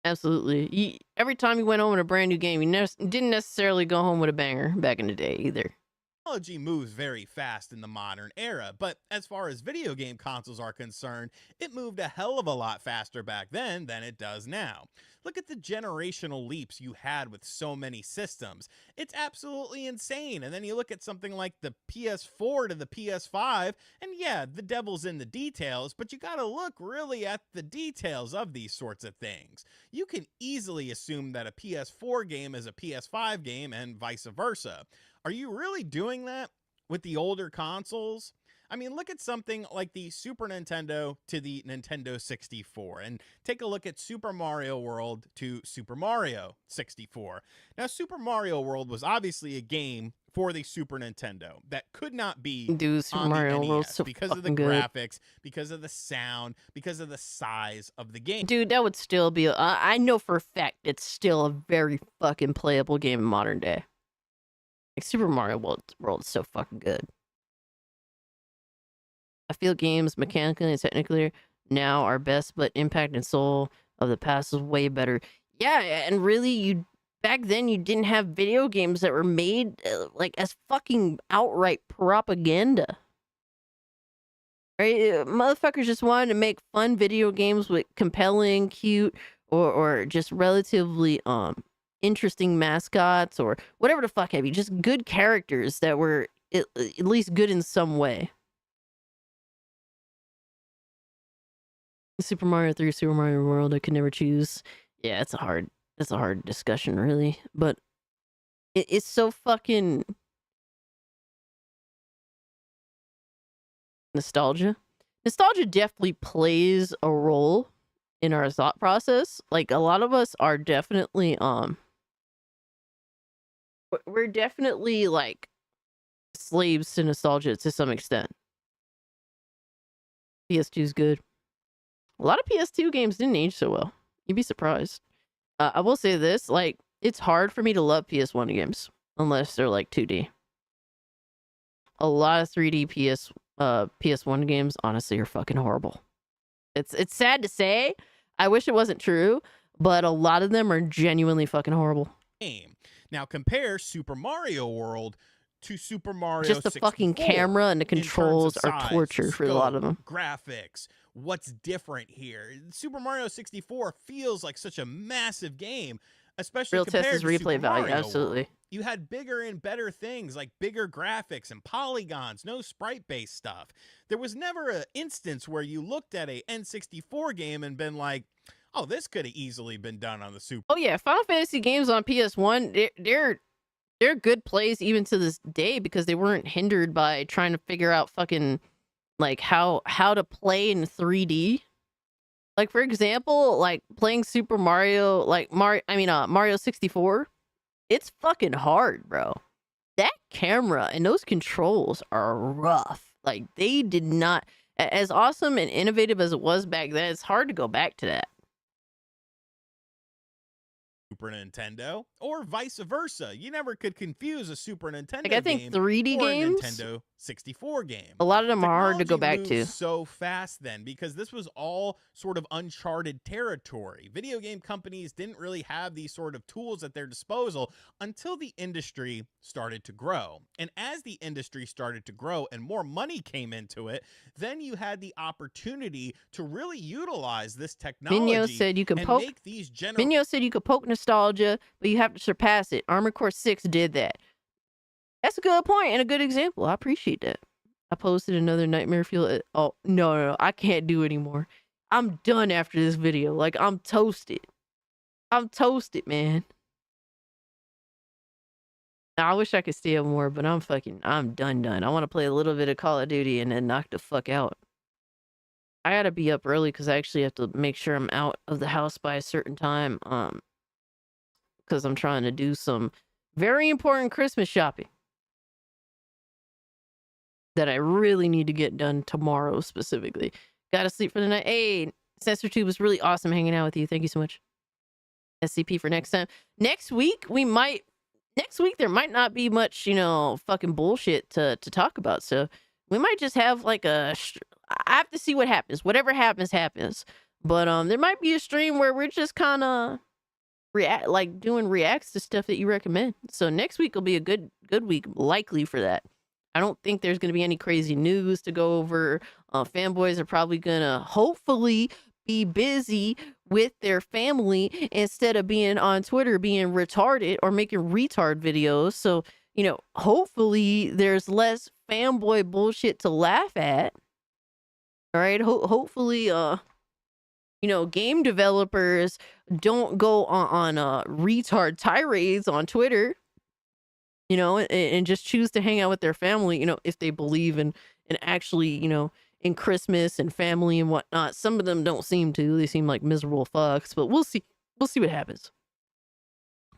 S4: absolutely. Every time you went home with a brand new game, you didn't necessarily go home with a banger back in the day either.
S17: Technology moves very fast in the modern era, but as far as video game consoles are concerned, it moved a hell of a lot faster back then than it does now. Look at the generational leaps you had with so many systems. It's absolutely insane. And then you look at something like the PS4 to the PS5, and yeah, the devil's in the details, but you gotta look really at the details of these sorts of things. You can easily assume that a PS4 game is a PS5 game and vice versa. Are you really doing that with the older consoles? I mean, look at something like the Super Nintendo to the Nintendo 64 and take a look at Super Mario World to Super Mario 64. Now, Super Mario World was obviously a game for the Super Nintendo that could not be
S4: Super
S17: on
S4: Mario
S17: the
S4: World's
S17: NES
S4: so
S17: because of the
S4: fucking good.
S17: graphics, because of the sound, because of the size of the game.
S4: Dude, that would still be. I know for a fact it's still a very fucking playable game in modern day. Like Super Mario World is so fucking good. I feel games mechanically and technically now are best, but impact and soul of the past is way better. Yeah, and really, back then you didn't have video games that were made like as fucking outright propaganda. Right? Motherfuckers just wanted to make fun video games with compelling, cute, or just relatively interesting mascots or whatever the fuck have you. Just good characters that were at least good in some way. Super Mario 3, Super Mario World, I could never choose. Yeah, it's a hard discussion, really. But it's so fucking nostalgia. Nostalgia definitely plays a role in our thought process. Like a lot of us are definitely we're definitely like slaves to nostalgia to some extent. PS2 is good. A lot of PS2 games didn't age so well. You'd be surprised. I will say this, like, it's hard for me to love PS1 games unless they're like 2D. A lot of 3D PS1 games honestly are fucking horrible. It's sad to say. I wish it wasn't true, but a lot of them are genuinely fucking horrible.
S17: Now compare Super Mario World to Super Mario
S4: Just the
S17: 64
S4: fucking camera and the
S17: in terms of
S4: controls are
S17: size,
S4: torture for a lot of them.
S17: graphics, what's different here? Super Mario 64 feels like such a massive game, especially
S4: Real
S17: compared
S4: test is
S17: to
S4: replay
S17: Super
S4: value,
S17: Mario
S4: absolutely.
S17: World. You had bigger and better things like bigger graphics and polygons, no sprite-based stuff. There was never an instance where you looked at a N64 game and been like, oh, this could have easily been done on the Super.
S4: Oh yeah, Final Fantasy games on PS1, they're good plays even to this day because they weren't hindered by trying to figure out fucking like how to play in 3D. Like for example, like playing Super Mario, like Mario 64, it's fucking hard, bro. That camera and those controls are rough. Like they did not, as awesome and innovative as it was back then, it's hard to go back to that.
S17: Super Nintendo, or vice versa. You never could confuse a Super Nintendo
S4: Like I think
S17: game
S4: 3D
S17: or
S4: games,
S17: a Nintendo 64 game.
S4: a lot of them are hard to go back
S17: Technology
S4: to.
S17: moves so fast then because this was all sort of uncharted territory. Video game companies didn't really have these sort of tools at their disposal until the industry started to grow. And as the industry started to grow and more money came into it, then you had the opportunity to really utilize this technology.
S4: Minyo said you can
S17: and
S4: poke.
S17: make these
S4: Minyo said you could poke nostalgia, but you have to surpass it. Armored Core 6 did that. That's a good point and a good example. I appreciate that. I posted another Nightmare Fuel. Oh, no, I can't do anymore. I'm done after this video. Like, I'm toasted. I'm toasted, man. Now, I wish I could stay up more, but I'm done. I want to play a little bit of Call of Duty and then knock the fuck out. I gotta be up early because I actually have to make sure I'm out of the house by a certain time. Because I'm trying to do some very important Christmas shopping that I really need to get done tomorrow specifically. Gotta sleep for the night. Hey, SensorTube was really awesome hanging out with you. Thank you so much. SCP for next time. Next week there might not be much, fucking bullshit to talk about. So we might just have like I have to see what happens. Whatever happens, happens. But there might be a stream where we're just kind of doing reacts to stuff that you recommend. So next week will be a good week, likely for that. I don't think there's going to be any crazy news to go over. Fanboys are probably going to hopefully be busy with their family instead of being on Twitter being retarded or making retard videos. So, hopefully there's less fanboy bullshit to laugh at. All right. Hopefully, game developers don't go on retard tirades on Twitter, and just choose to hang out with their family, if they believe in actually, in Christmas and family and whatnot. Some of them don't seem to. They seem like miserable fucks, but we'll see. We'll see what happens.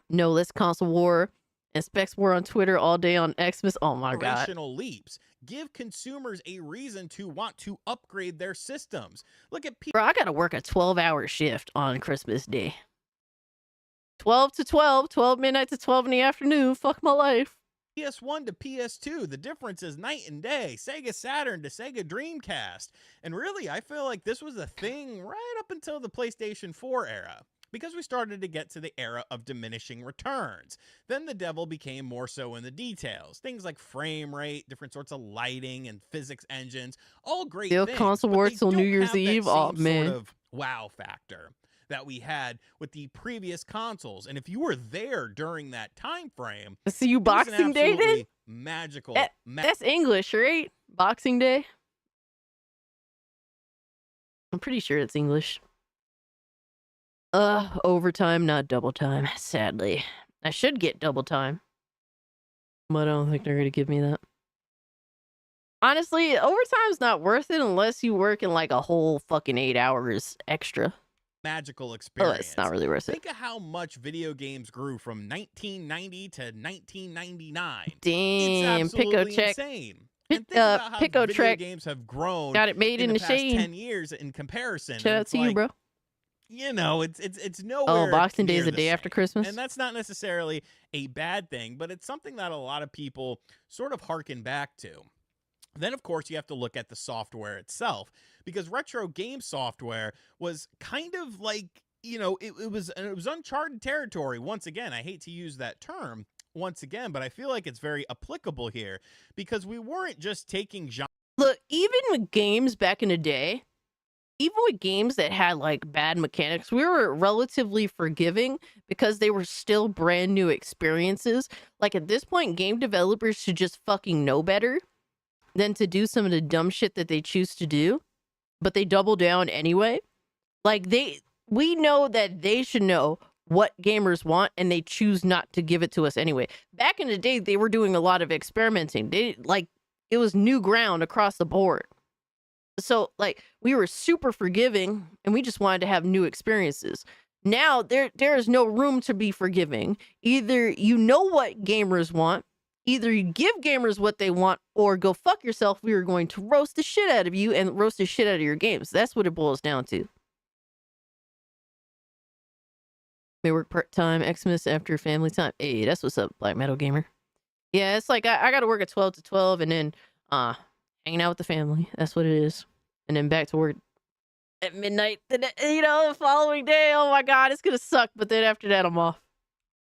S4: No, let's console war and specs war on Twitter all day on Xmas. Oh my god.
S17: Operational leaps give consumers a reason to want to upgrade their systems. Look at people.
S4: Bro, I gotta work a 12-hour shift on Christmas Day. 12 to 12, 12 midnight to 12 in the afternoon. Fuck my life.
S17: PS1 to PS2, the difference is night and day. Sega Saturn to Sega Dreamcast. And really, I feel like this was a thing right up until the PlayStation 4 era, because we started to get to the era of diminishing returns. Then the devil became more so in the details. Things like frame rate, different sorts of lighting and physics engines, all great
S4: Still
S17: things.
S4: console war till New Year's Eve. Oh man.
S17: Sort of wow factor that we had with the previous consoles. And if you were there during that time frame,
S4: see you Boxing Day then?
S17: Magical.
S4: That's English, right? Boxing Day? I'm pretty sure it's English. Overtime, not double time, sadly. I should get double time, but I don't think they're going to give me that. Honestly, overtime's not worth it unless you work in like a whole fucking 8 hours extra.
S17: Magical experience.
S4: Oh, it's not really worth it.
S17: Think of how much video games grew from 1990 to 1999.
S4: Damn,
S17: it's absolutely
S4: Pico check.
S17: Insane. And think about how
S4: Pico
S17: video
S4: Trek
S17: games have grown.
S4: got it made in
S17: the
S4: the
S17: past
S4: shade.
S17: 10 years in comparison.
S4: Shout out to you, bro.
S17: It's nowhere.
S4: Oh, Boxing Day
S17: near
S4: is the
S17: the
S4: day after Christmas.
S17: And that's not necessarily a bad thing, but it's something that a lot of people sort of harken back to. Then, of course, you have to look at the software itself, because retro game software was kind of like, it was uncharted territory. Once again, I hate to use that term once again, but I feel like it's very applicable here, because we weren't just taking genre.
S4: Look, even with games back in the day, even with games that had like bad mechanics, we were relatively forgiving because they were still brand new experiences. Like at this point, game developers should just fucking know better than to do some of the dumb shit that they choose to do, but they double down anyway. Like we know that they should know what gamers want, and they choose not to give it to us anyway. Back in the day, they were doing a lot of experimenting. It was new ground across the board. So we were super forgiving, and we just wanted to have new experiences. Now there is no room to be forgiving. Either you know what gamers want, either you give gamers what they want, or go fuck yourself. We are going to roast the shit out of you and roast the shit out of your games. That's what it boils down to. May work part-time, Xmas after family time. Hey, that's what's up, Black Metal Gamer. Yeah, it's like I got to work at 12 to 12 and then hanging out with the family. That's what it is. And then back to work at midnight, the following day. Oh my God, it's going to suck. But then after that, I'm off.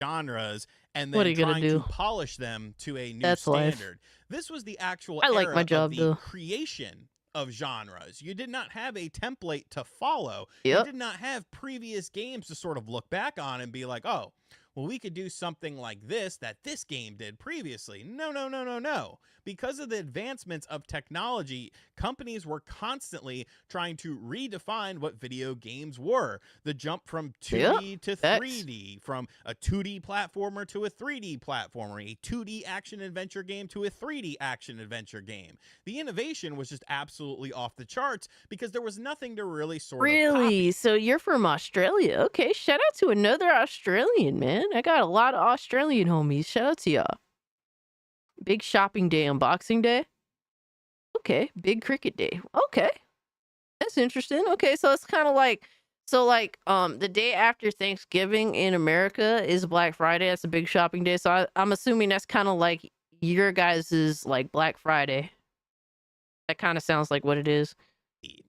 S17: Genres, and
S4: What are
S17: then
S4: you gonna
S17: trying
S4: do?
S17: to polish them to a new
S4: That's life.
S17: standard. This was the actual
S4: I like
S17: era
S4: my job,
S17: of the
S4: though.
S17: creation of genres. You did not have a template to follow.
S4: Yep.
S17: You did not have previous games to sort of look back on and be like, oh, well, we could do something like this that this game did previously. No, no, no, no, no. Because of the advancements of technology, companies were constantly trying to redefine what video games were. The jump from 2D to 3D, from a 2D platformer to a 3D platformer, a 2D action adventure game to a 3D action adventure game. The innovation was just absolutely off the charts because there was nothing to really sort of
S4: Really? So you're from Australia? Okay, shout out to another Australian, man. I got a lot of Australian homies. Shout out to y'all. Big shopping day on Boxing Day. Okay, big cricket day. Okay, that's interesting. Okay, so it's kind of like, the day after Thanksgiving in America is Black Friday. That's a big shopping day. So I'm assuming that's kind of like your guys' like Black Friday. That kind of sounds like what it is.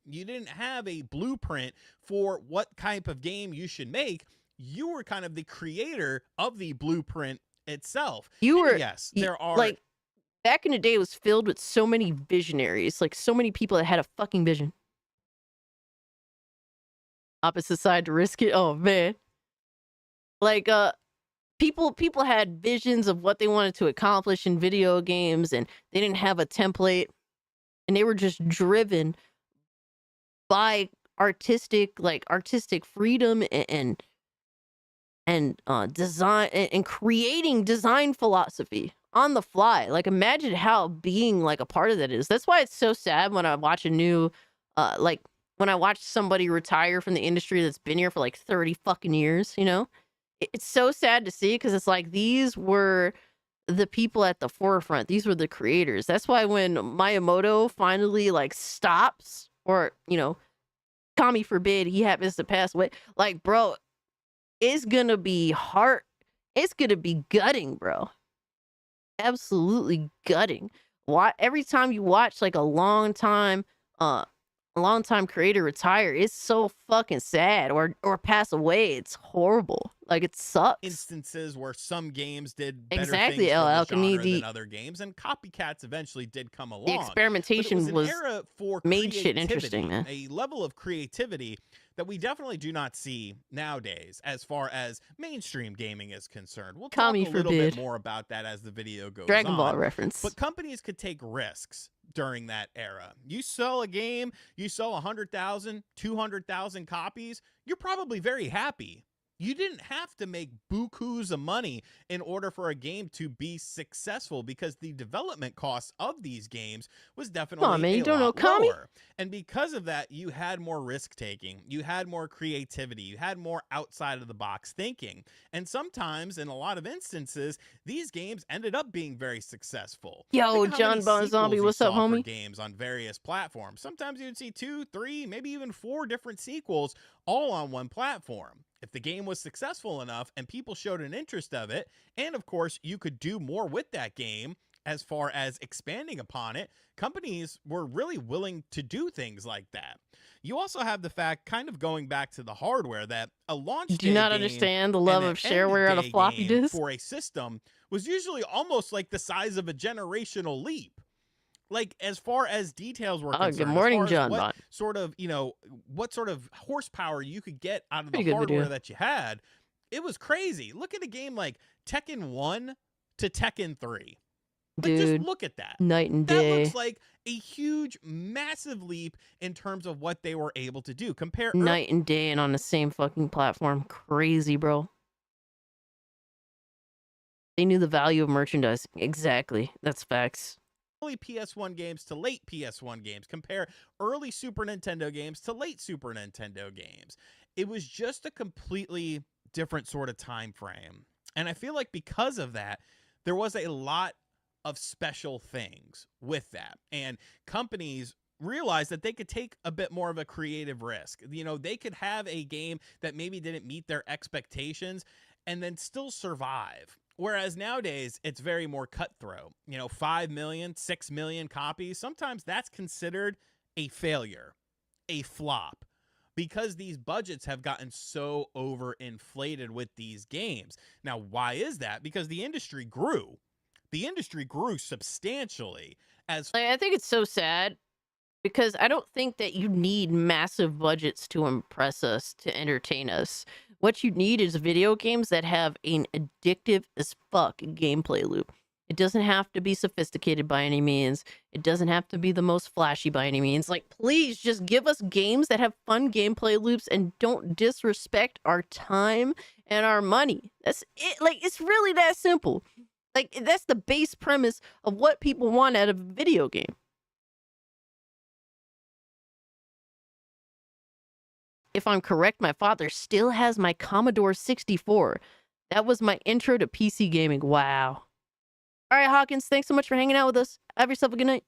S17: You didn't have a blueprint for what type of game you should make. You were kind of the creator of the blueprint itself.
S4: You were,
S17: yes, there are
S4: like, back in the day, it was filled with so many visionaries, like so many people that had a fucking vision. Opposite side to risk it. Oh man, like people had visions of what they wanted to accomplish in video games, and they didn't have a template, and they were just driven by artistic freedom and design and creating design philosophy on the fly. Like, imagine how being like a part of that is. That's why it's so sad when I watch a new when I watch somebody retire from the industry that's been here for like 30 fucking years, you know? It's so sad to see, because it's like these were the people at the forefront. These were the creators. That's why when Miyamoto finally like stops, or, you know, Kami forbid, he happens to pass away, like, bro, it's gonna be hard. It's gonna be gutting, bro. Absolutely gutting. Why every time you watch like a long time creator retire, it's so fucking sad, or pass away. It's horrible. Like, it sucks.
S17: Instances where some games did better
S4: Exactly,
S17: things for the
S4: Alchemy,
S17: genre than other games, and copycats eventually did come along.
S4: the experimentation
S17: But it was an era for
S4: made shit interesting, man.
S17: A level of creativity that we definitely do not see nowadays as far as mainstream gaming is concerned. We'll talk
S4: Kami
S17: a little bit
S4: forbid.
S17: more about that as the video goes
S4: Dragon
S17: on.
S4: Ball reference.
S17: But companies could take risks during that era. You sell a game, you sell 100,000, 200,000 copies, you're probably very happy. You didn't have to make bukus of money in order for a game to be successful, because the development costs of these games was definitely
S4: Come on, man,
S17: a
S4: you don't know
S17: lot
S4: Kami?
S17: lower. And because of that, you had more risk taking, you had more creativity, you had more outside of the box thinking. And sometimes, in a lot of instances, these games ended up being very successful.
S4: Yo,
S17: Think how
S4: John
S17: many
S4: Bon Zombie,
S17: sequels you
S4: what's up,
S17: saw for
S4: homie?
S17: games on various platforms. Sometimes you'd see 2, 3, maybe even 4 different sequels all on one platform. If the game was successful enough and people showed an interest of it, and of course you could do more with that game as far as expanding upon it, companies were really willing to do things like that. You also have the fact, kind of going back to the hardware, that a launch
S4: Do
S17: day
S4: you not
S17: game
S4: understand the
S17: and
S4: love
S17: an
S4: of shareware on a
S17: end-day
S4: floppy
S17: game
S4: disk?
S17: for a system was usually almost like the size of a generational leap. Like, as far as details were concerned,
S4: good morning,
S17: as far as
S4: John
S17: what
S4: Bond.
S17: sort of, you know, what sort of horsepower you could get out of
S4: Pretty
S17: the
S4: good
S17: hardware
S4: video.
S17: that you had, it was crazy. Look at a game like Tekken 1 to Tekken 3. Like,
S4: Dude,
S17: just look at that.
S4: night and
S17: That
S4: day.
S17: looks like a huge, massive leap in terms of what they were able to do. Compare
S4: Night and day, and on the same fucking platform. Crazy, bro. They knew the value of merchandising. Exactly. That's facts.
S17: early PS1 games to late PS1 games. Compare early Super Nintendo games to late Super Nintendo games. It was just a completely different sort of time frame. And I feel like because of that, there was a lot of special things with that. And companies realized that they could take a bit more of a creative risk. You know, they could have a game that maybe didn't meet their expectations and then still survive. Whereas nowadays, it's very more cutthroat. You know, 5 million, 6 million copies. Sometimes that's considered a failure, a flop, because these budgets have gotten so overinflated with these games. Now, why is that? Because the industry grew. The industry grew substantially. As
S4: I think it's so sad Because I don't think that you need massive budgets to impress us, to entertain us. What you need is video games that have an addictive as fuck gameplay loop. It doesn't have to be sophisticated by any means. It doesn't have to be the most flashy by any means. Like, please just give us games that have fun gameplay loops and don't disrespect our time and our money. That's it. Like, it's really that simple. Like, that's the base premise of what people want out of a video game. If I'm correct, my father still has my Commodore 64. That was my intro to PC gaming. Wow. All right, Hawkins, thanks so much for hanging out with us. Have yourself a good night.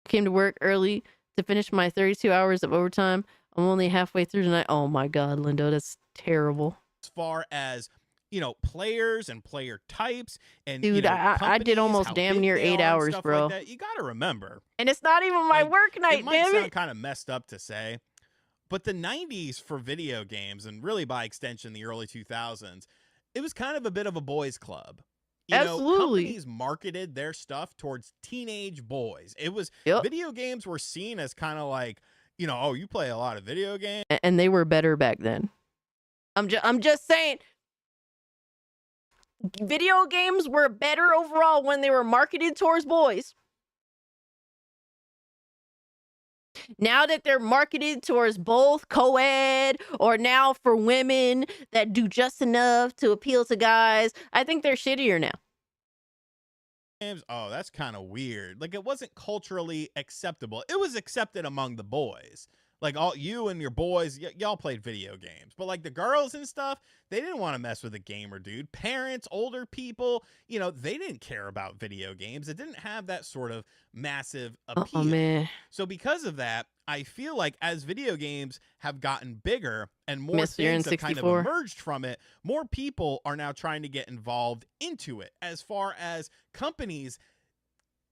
S4: Came to work early to finish my 32 hours of overtime. I'm only halfway through tonight. Oh my God, Lindo, that's terrible.
S17: As far as, you know, players and player types and
S4: dude,
S17: you know,
S4: I did almost damn near 8 hours, bro.
S17: Like you got to remember.
S4: And it's not even my work night,
S17: it might
S4: damn
S17: sound
S4: it.
S17: kind of messed up to say, but the 90s for video games, and really by extension the early 2000s, it was kind of a bit of a boys club. You know, companies marketed their stuff towards teenage boys. It was video games were seen as kind of like, you know, oh, you play a lot of video games,
S4: and they were better back then. I'm just saying, video games were better overall when they were marketed towards boys. Now that they're marketed towards both co-ed or now for women that do just enough to appeal to guys, I think they're shittier now.
S17: Oh, that's kind of weird. Like, it wasn't culturally acceptable. It was accepted among the boys. Like, all you and your boys, y'all played video games. But, like, the girls and stuff, they didn't want to mess with a gamer, dude. Parents, older people, you know, they didn't care about video games. It didn't have that sort of massive appeal.
S4: Oh, man.
S17: So because of that, I feel like as video games have gotten bigger and more things have kind of emerged from it, more people are now trying to get involved into it. As far as companies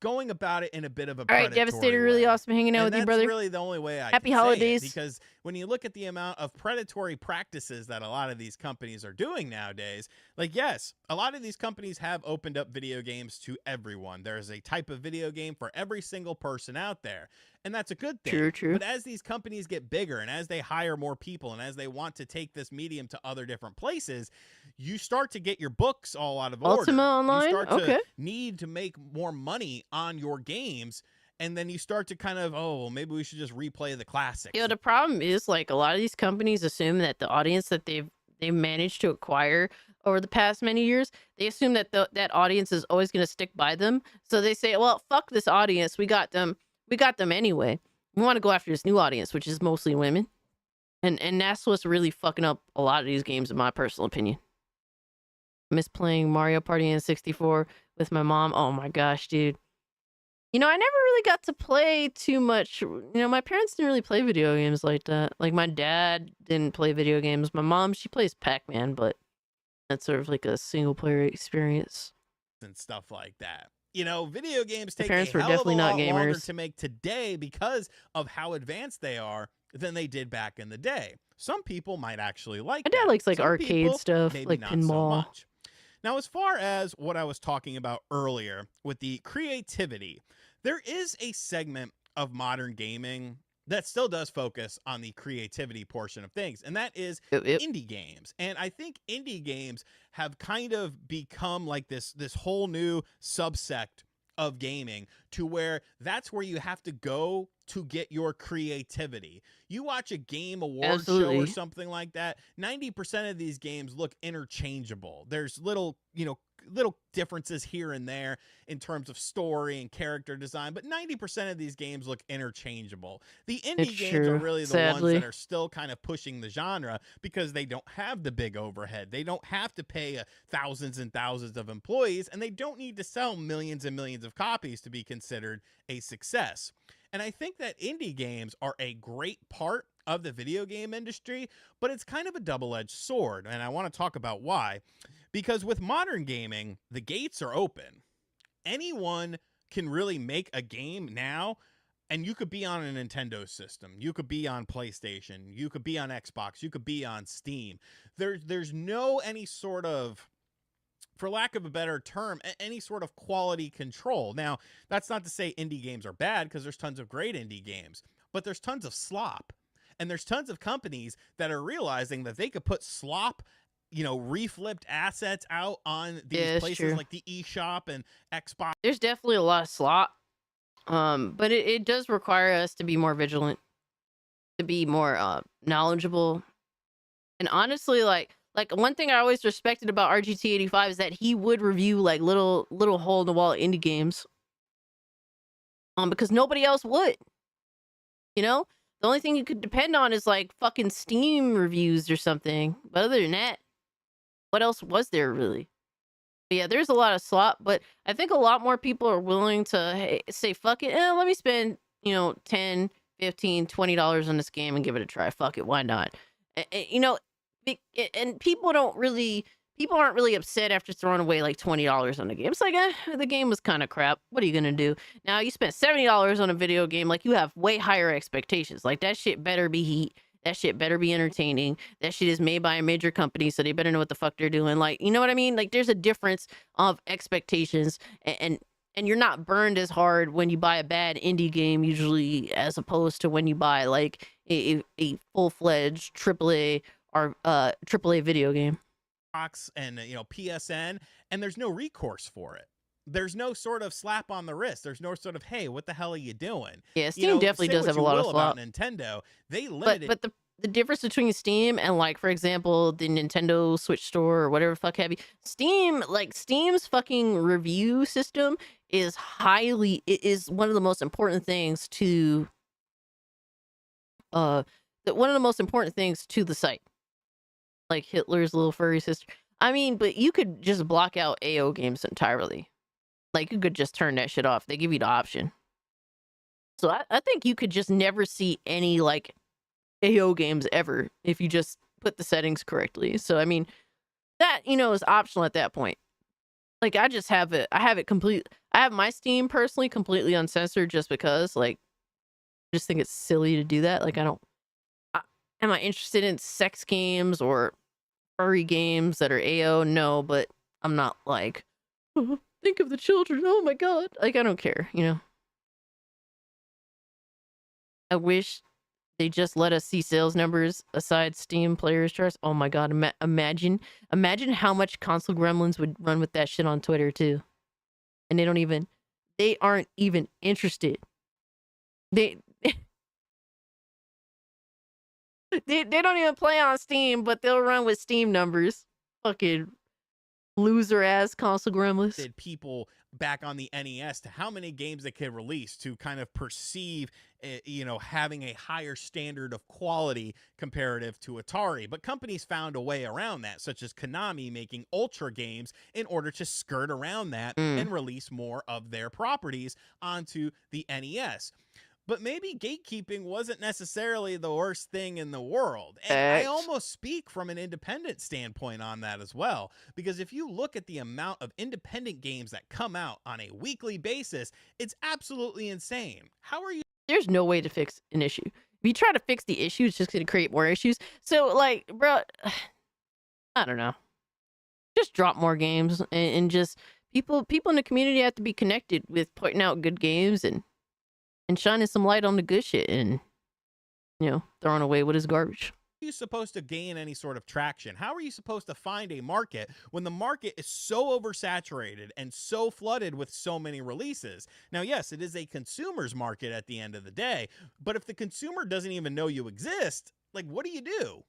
S17: going about it in a bit of a
S4: all right, Devastator, really awesome hanging out with you, brother.
S17: That's really the only way I
S4: Happy
S17: can
S4: holidays.
S17: say it, because when you look at the amount of predatory practices that a lot of these companies are doing nowadays, like, yes, a lot of these companies have opened up video games to everyone. There's a type of video game for every single person out there. And that's a good thing.
S4: True.
S17: But as these companies get bigger and as they hire more people and as they want to take this medium to other different places, you start to get your books all out of order.
S4: Ultima Online?
S17: You start
S4: Okay.
S17: to need to make more money on your games. And then you start to kind of, oh, well, maybe we should just replay the classics.
S4: You know, the problem is, like, a lot of these companies assume that the audience that they've managed to acquire over the past many years, they assume that that audience is always going to stick by them. So they say, well, fuck this audience. We got them anyway. We want to go after this new audience, which is mostly women. And that's what's really fucking up a lot of these games, in my personal opinion. I miss playing Mario Party N64 with my mom. Oh my gosh, dude. You know, I never really got to play too much. You know, my parents didn't really play video games like that. Like, my dad didn't play video games. My mom, she plays Pac-Man, but that's sort of like a single-player experience.
S17: And stuff like that. You know, video games take
S4: parents
S17: a
S4: were
S17: hell
S4: definitely
S17: of a
S4: not
S17: lot longer
S4: gamers.
S17: to make today because of how advanced they are than they did back in the day. Some people might actually like
S4: My dad
S17: that.
S4: likes, like,
S17: Some
S4: arcade
S17: people,
S4: stuff,
S17: maybe
S4: like
S17: not so
S4: pinball.
S17: much. Now, as far as what I was talking about earlier with the creativity, there is a segment of modern gaming that still does focus on the creativity portion of things, and that is indie games. And I think indie games have kind of become like this whole new subsect of gaming, to where that's where you have to go to get your creativity. You watch a game award show or
S4: Absolutely.
S17: something like that, 90% of these games look interchangeable. There's little differences here and there in terms of story and character design, but 90% of these games look interchangeable. The indie
S4: It's
S17: games are
S4: true,
S17: really the
S4: sadly.
S17: ones that are still kind of pushing the genre because they don't have the big overhead. They don't have to pay thousands and thousands of employees, and they don't need to sell millions and millions of copies to be considered a success. And I think that indie games are a great part of the video game industry, but it's kind of a double-edged sword, and I want to talk about why. Because with modern gaming, the gates are open. Anyone can really make a game now, and you could be on a Nintendo system. You could be on PlayStation. You could be on Xbox. You could be on Steam. There's no any sort of for lack of a better term, any sort of quality control. Now, that's not to say indie games are bad, because there's tons of great indie games, but there's tons of slop. And there's tons of companies that are realizing that they could put slop, reflipped assets out on these places like the eShop and Xbox.
S4: There's definitely a lot of slop. But it does require us to be more vigilant, to be more knowledgeable. And honestly, like one thing I always respected about RGT85 is that he would review like little hole in the wall indie games. Because nobody else would. The only thing you could depend on is like fucking Steam reviews or something. But other than that, what else was there really? But yeah, there's a lot of slop, but I think a lot more people are willing to say, fuck it, let me spend, $10, $15, $20 on this game and give it a try. Fuck it, why not? And people aren't really upset after throwing away like $20 on a game. It's like, the game was kind of crap. What are you gonna do? Now you spent $70 on a video game, like you have way higher expectations. Like that shit better be heat. That shit better be entertaining. That shit is made by a major company, so they better know what the fuck they're doing. Like, you know what I mean? Like, there's a difference of expectations, and you're not burned as hard when you buy a bad indie game, usually, as opposed to when you buy like a full-fledged AAA or AAA video game.
S17: And PSN, and there's no recourse for it. There's no sort of slap on the wrist. There's no sort of, hey, what the hell are you doing?
S4: Yeah, Steam definitely does have a lot of slop.
S17: Nintendo, they limited.
S4: But the difference between Steam and, like, for example, the Nintendo Switch Store or whatever the fuck have you, Steam's fucking review system is one of the most important things to the site. Like Hitler's little furry sister. I mean, but you could just block out AO games entirely. Like, you could just turn that shit off. They give you the option. So I think you could just never see any, like, AO games ever if you just put the settings correctly. So, I mean, that, is optional at that point. Like, I have my Steam personally completely uncensored just because, like, I just think it's silly to do that. Like, am I interested in sex games or furry games that are AO? No, but I'm not like, think of the children. Oh my god. Like, I don't care, I wish they just let us see sales numbers aside Steam players charts. Oh my god, imagine how much console gremlins would run with that shit on Twitter too. And they aren't even interested. They don't even play on Steam, but they'll run with Steam numbers. Fucking loser ass console gremlins.
S17: Did people back on the NES to how many games they could release to kind of perceive, having a higher standard of quality comparative to Atari. But companies found a way around that, such as Konami making Ultra games in order to skirt around that and release more of their properties onto the NES. But maybe gatekeeping wasn't necessarily the worst thing in the world. And I almost speak from an independent standpoint on that as well. Because if you look at the amount of independent games that come out on a weekly basis, it's absolutely insane. How are you?
S4: There's no way to fix an issue. If you try to fix the issue, it's just going to create more issues. So, like, bro, I don't know. Just drop more games and just people in the community have to be connected with pointing out good games and shining some light on the good shit and, throwing away what is garbage.
S17: How are you supposed to gain any sort of traction? How are you supposed to find a market when the market is so oversaturated and so flooded with so many releases? Now, yes, it is a consumer's market at the end of the day, but if the consumer doesn't even know you exist, like, what do you do?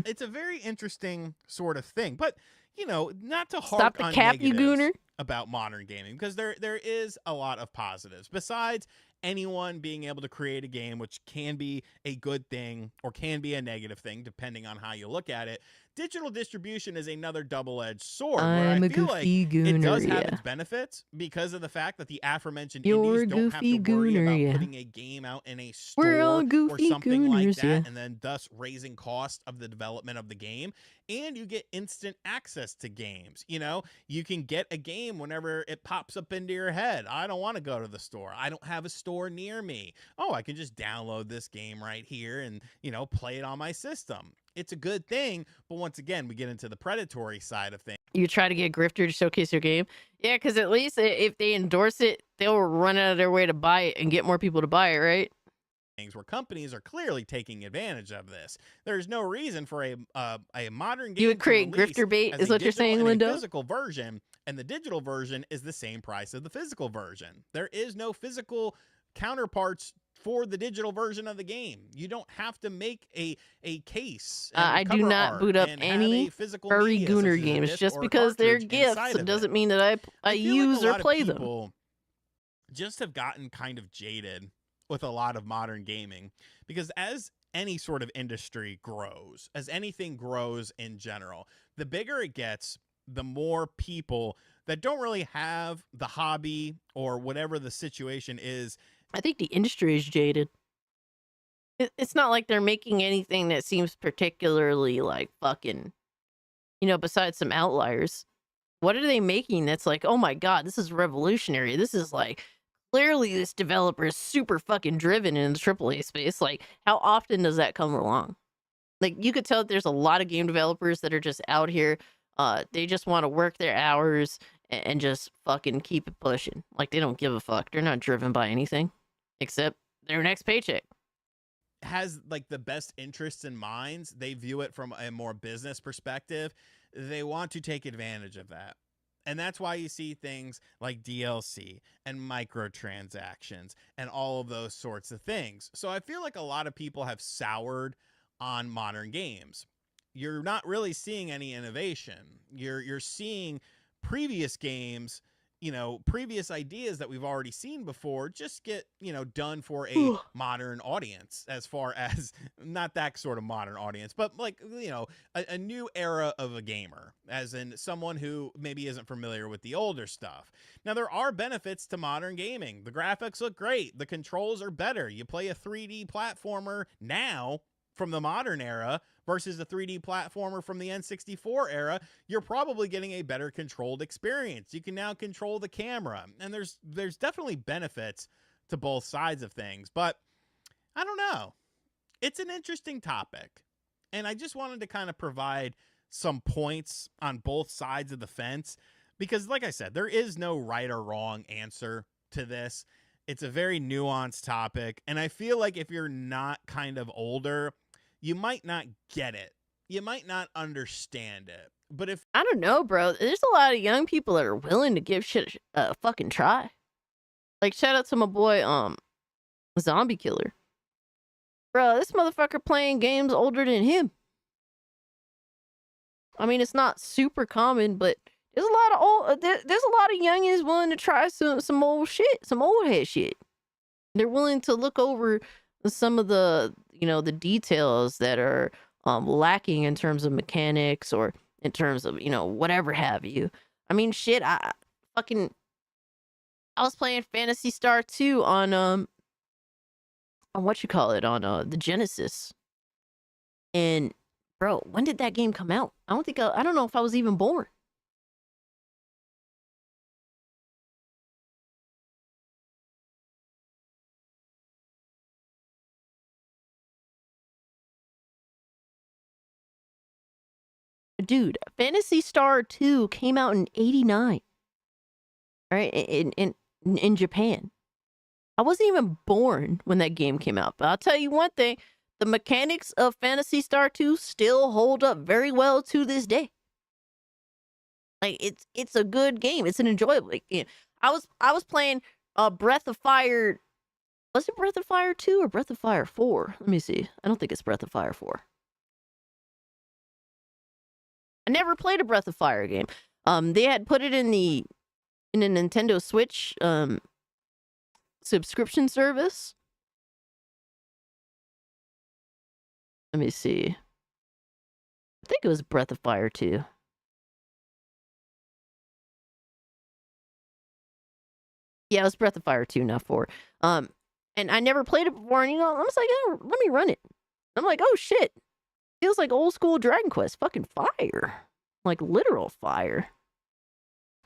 S17: It's a very interesting sort of thing, but not to harp on negatives about modern gaming, because there is a lot of positives besides anyone being able to create a game, which can be a good thing or can be a negative thing depending on how you look at it. Digital distribution is another double-edged sword. I feel like it does have its benefits because of the fact that the aforementioned indies don't have to worry about putting a game out in a store or something like that, and then thus raising cost of the development of the game. And you get instant access to games. You can get a game whenever it pops up into your head. I don't want to go to the store. I don't have a store near me. Oh, I can just download this game right here and, play it on my system. It's a good thing, but once again, we get into the predatory side of things.
S4: You try to get a grifter to showcase your game. Yeah, because at least if they endorse it, they'll run out of their way to buy it and get more people to buy it, right?
S17: Things where companies are clearly taking advantage of this. There's no reason for a modern game
S4: You would create
S17: to release
S4: grifter bait,
S17: as
S4: is
S17: a
S4: what you're
S17: digital
S4: saying,
S17: and a
S4: Lindo?
S17: physical version, and the digital version is the same price as the physical version. There is no physical counterparts for the digital version of the game. You don't have to make a case. And
S4: I do
S17: cover
S4: not
S17: art
S4: boot up
S17: and have
S4: any
S17: a physical
S4: furry
S17: media, such
S4: gooner
S17: as a
S4: games.
S17: disc
S4: Just
S17: or a
S4: because they're
S17: cartridge
S4: gifts,
S17: inside
S4: it
S17: of
S4: doesn't mean that I
S17: feel
S4: use
S17: like a
S4: or
S17: lot of
S4: play them.
S17: people just have gotten kind of jaded with a lot of modern gaming, because as any sort of industry grows, as anything grows in general, the bigger it gets, the more people that don't really have the hobby or whatever the situation is.
S4: I think the industry is jaded. It's not like they're making anything that seems particularly like fucking, besides some outliers. What are they making that's like, oh my god, this is revolutionary? This is like, clearly this developer is super fucking driven in the AAA space. Like, how often does that come along? Like, you could tell that there's a lot of game developers that are just out here. They just want to work their hours and just fucking keep it pushing. Like, they don't give a fuck. They're not driven by anything except their next paycheck.
S17: Has like the best interests in minds. They view it from a more business perspective. They want to take advantage of that. And that's why you see things like DLC and microtransactions and all of those sorts of things. So I feel like a lot of people have soured on modern games. You're not really seeing any innovation. You're seeing previous games, previous ideas that we've already seen before just get, done for a modern audience, as far as not that sort of modern audience, but like, a new era of a gamer, as in someone who maybe isn't familiar with the older stuff. Now, there are benefits to modern gaming. The graphics look great. The controls are better. You play a 3D platformer now from the modern era versus a 3D platformer from the N64 era, you're probably getting a better controlled experience. You can now control the camera, and there's definitely benefits to both sides of things, but I don't know. It's an interesting topic, and I just wanted to kind of provide some points on both sides of the fence, because like I said, there is no right or wrong answer to this. It's a very nuanced topic, and I feel like if you're not kind of older, you might not get it. You might not understand it. But if
S4: I don't know, bro, there's a lot of young people that are willing to give shit a fucking try. Like, shout out to my boy, Zombie Killer. Bro, this motherfucker playing games older than him. I mean, it's not super common, but there's a lot of there's a lot of youngins willing to try some old shit, some old head shit. They're willing to look over some of the the details that are lacking in terms of mechanics or in terms of whatever have you. I mean, shit, I was playing Phantasy Star 2 on what you call it, on the Genesis. And bro, when did that game come out? I don't know if I was even born. Dude, Phantasy Star 2 came out in '89. Right? In Japan. I wasn't even born when that game came out. But I'll tell you one thing, the mechanics of Phantasy Star 2 still hold up very well to this day. Like, it's a good game. It's an enjoyable. Like, I was playing Breath of Fire. Was it Breath of Fire 2 or Breath of Fire 4? Let me see. I don't think it's Breath of Fire 4. I never played a Breath of Fire game. They had put it in a Nintendo Switch subscription service. Let me see. I think it was Breath of Fire 2. Yeah, it was Breath of Fire 2, not 4. And I never played it before, and I was like, oh, let me run it. I'm like, oh shit. Feels like old school Dragon Quest. Fucking fire. Like literal fire.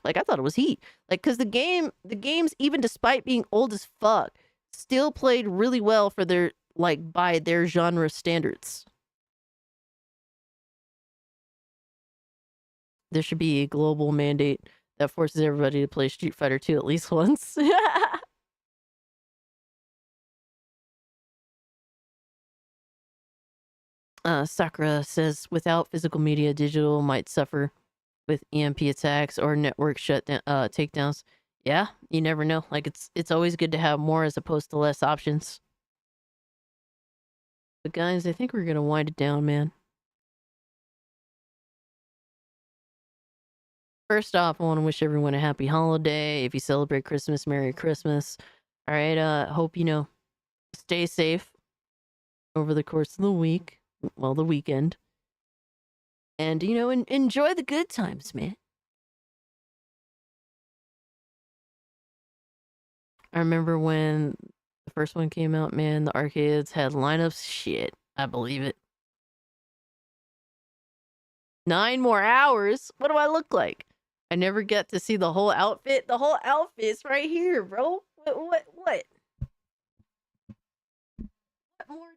S4: Like, I thought it was heat. Like, cause the games, even despite being old as fuck, still played really well for their, like, by their genre standards. There should be a global mandate that forces everybody to play Street Fighter 2 at least once. Sakura says, without physical media, digital might suffer with EMP attacks or network shutdown takedowns. Yeah, you never know. Like it's always good to have more as opposed to less options. But guys, I think we're gonna wind it down, man. First off, I want to wish everyone a happy holiday. If you celebrate Christmas, Merry Christmas. All right, hope stay safe over the course of the week. Well, the weekend. And, enjoy the good times, man. I remember when the first one came out, man, the arcades had lineups. Shit, I believe it. 9 more hours? What do I look like? I never get to see the whole outfit. The whole outfit's right here, bro. What? What more?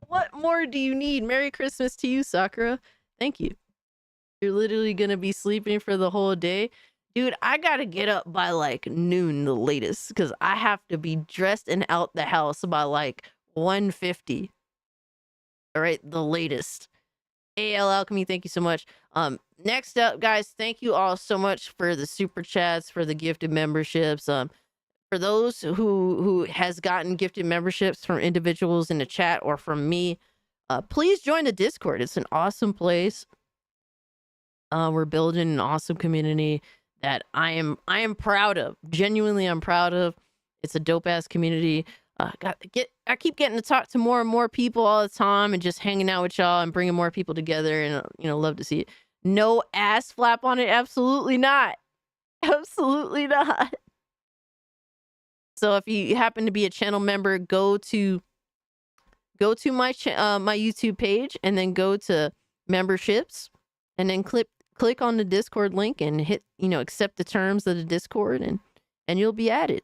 S4: What more do you need? Merry Christmas to you, Sakura. Thank you. You're literally gonna be sleeping for the whole day. Dude, I gotta get up by like noon the latest because I have to be dressed and out the house by like 1:50. All right, the latest. AL Alchemy, thank you so much. Next up, guys, thank you all so much for the super chats, for the gifted memberships. For those who has gotten gifted memberships from individuals in the chat or from me, please join the Discord. It's an awesome place. We're building an awesome community that I am proud of. Genuinely, I'm proud of. It's a dope ass community. I keep getting to talk to more and more people all the time, and just hanging out with y'all and bringing more people together. And love to see it. No ass flap on it. Absolutely not. Absolutely not. So if you happen to be a channel member, go to my my YouTube page and then go to memberships and then click on the Discord link and hit accept the terms of the Discord and you'll be added.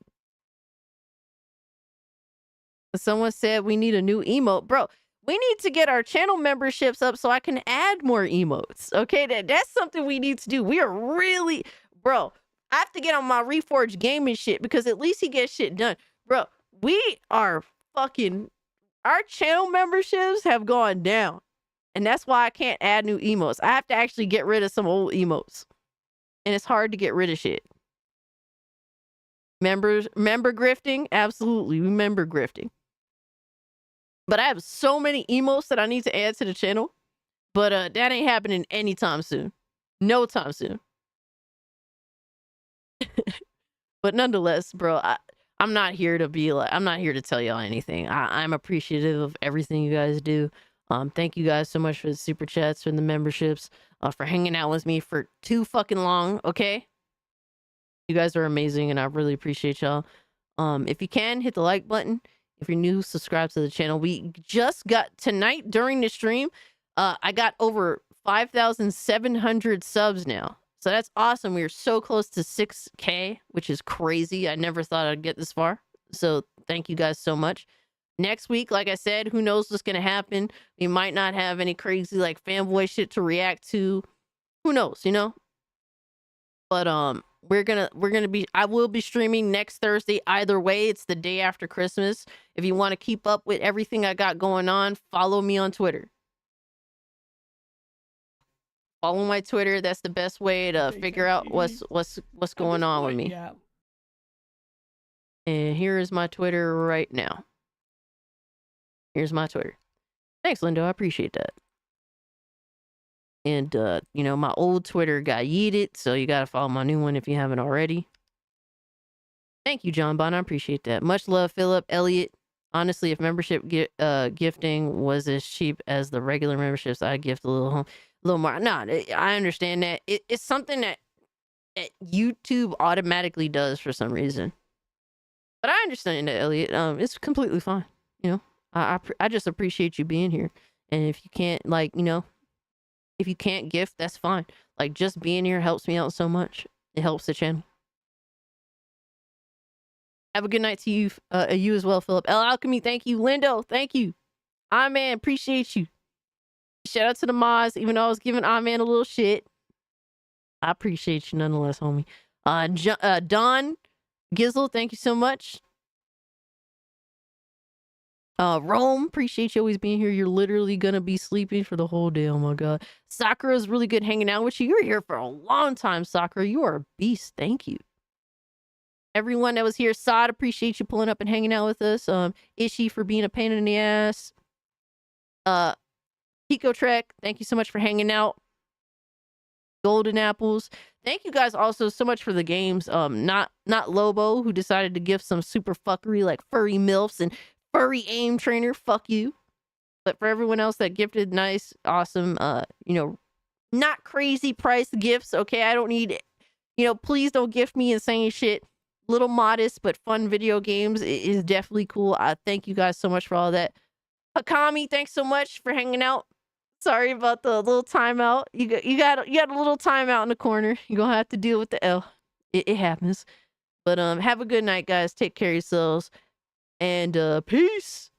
S4: Someone said we need a new emote. Bro, we need to get our channel memberships up so I can add more emotes. Okay, that's something we need to do. We are really, bro, I have to get on my Reforged gaming shit because at least he gets shit done. Bro, we are our channel memberships have gone down. And that's why I can't add new emotes. I have to actually get rid of some old emotes. And it's hard to get rid of shit. Member grifting? Absolutely. Member grifting. But I have so many emotes that I need to add to the channel. But that ain't happening anytime soon. No time soon. But nonetheless, bro, I'm not here to be like, I'm not here to tell y'all anything. I'm appreciative of everything you guys do. Thank you guys so much for the super chats and the memberships, for hanging out with me for too fucking long. Okay. You guys are amazing and I really appreciate y'all. If you can, hit the like button. If you're new, subscribe to the channel. We just got tonight during the stream. I got over 5,700 subs now. So that's awesome. We are so close to 6K, which is crazy. I never thought I'd get this far. So thank you guys so much. Next week, like I said, who knows what's going to happen. We might not have any crazy like fanboy shit to react to. Who knows, But I will be streaming next Thursday. Either way, it's the day after Christmas. If you want to keep up with everything I got going on, follow me on Twitter. Follow my Twitter. That's the best way to figure out what's going on with me. And here is my Twitter right now. Here's my Twitter. Thanks, Lindo. I appreciate that. And my old Twitter got yeeted, so you gotta follow my new one if you haven't already. Thank you, John Bond. I appreciate that. Much love, Philip, Elliot. Honestly, if membership gifting was as cheap as the regular memberships, I'd gift a little more. No, I understand that. It's something that YouTube automatically does for some reason. But I understand that, Elliot. It's completely fine. I just appreciate you being here. And if you can't, if you can't gift, that's fine. Like, just being here helps me out so much. It helps the channel. Have a good night to you, you as well, Philip. El Alchemy, thank you. Lindo, thank you. Man, appreciate you. Shout out to the mods, even though I was giving Man a little shit. I appreciate you nonetheless, homie. Don Gizzle, thank you so much. Rome, appreciate you always being here. You're literally gonna be sleeping for the whole day. Oh my god. Sakura's really good hanging out with you. You're here for a long time, Sakura. You are a beast. Thank you. Everyone that was here, Sod, appreciate you pulling up and hanging out with us. Ishi for being a pain in the ass. Pico Trek, thank you so much for hanging out. Golden Apples, thank you guys also so much for the games. Not Lobo, who decided to give some super fuckery like furry milfs and furry aim trainer. Fuck you. But for everyone else that gifted nice, awesome, not crazy priced gifts. Okay, I don't need, please don't gift me insane shit. Little modest but fun video games is definitely cool. I thank you guys so much for all that. Hakami, thanks so much for hanging out. Sorry about the little timeout. You got a little timeout in the corner. You're gonna have to deal with the L. It happens. But have a good night, guys. Take care of yourselves. And peace.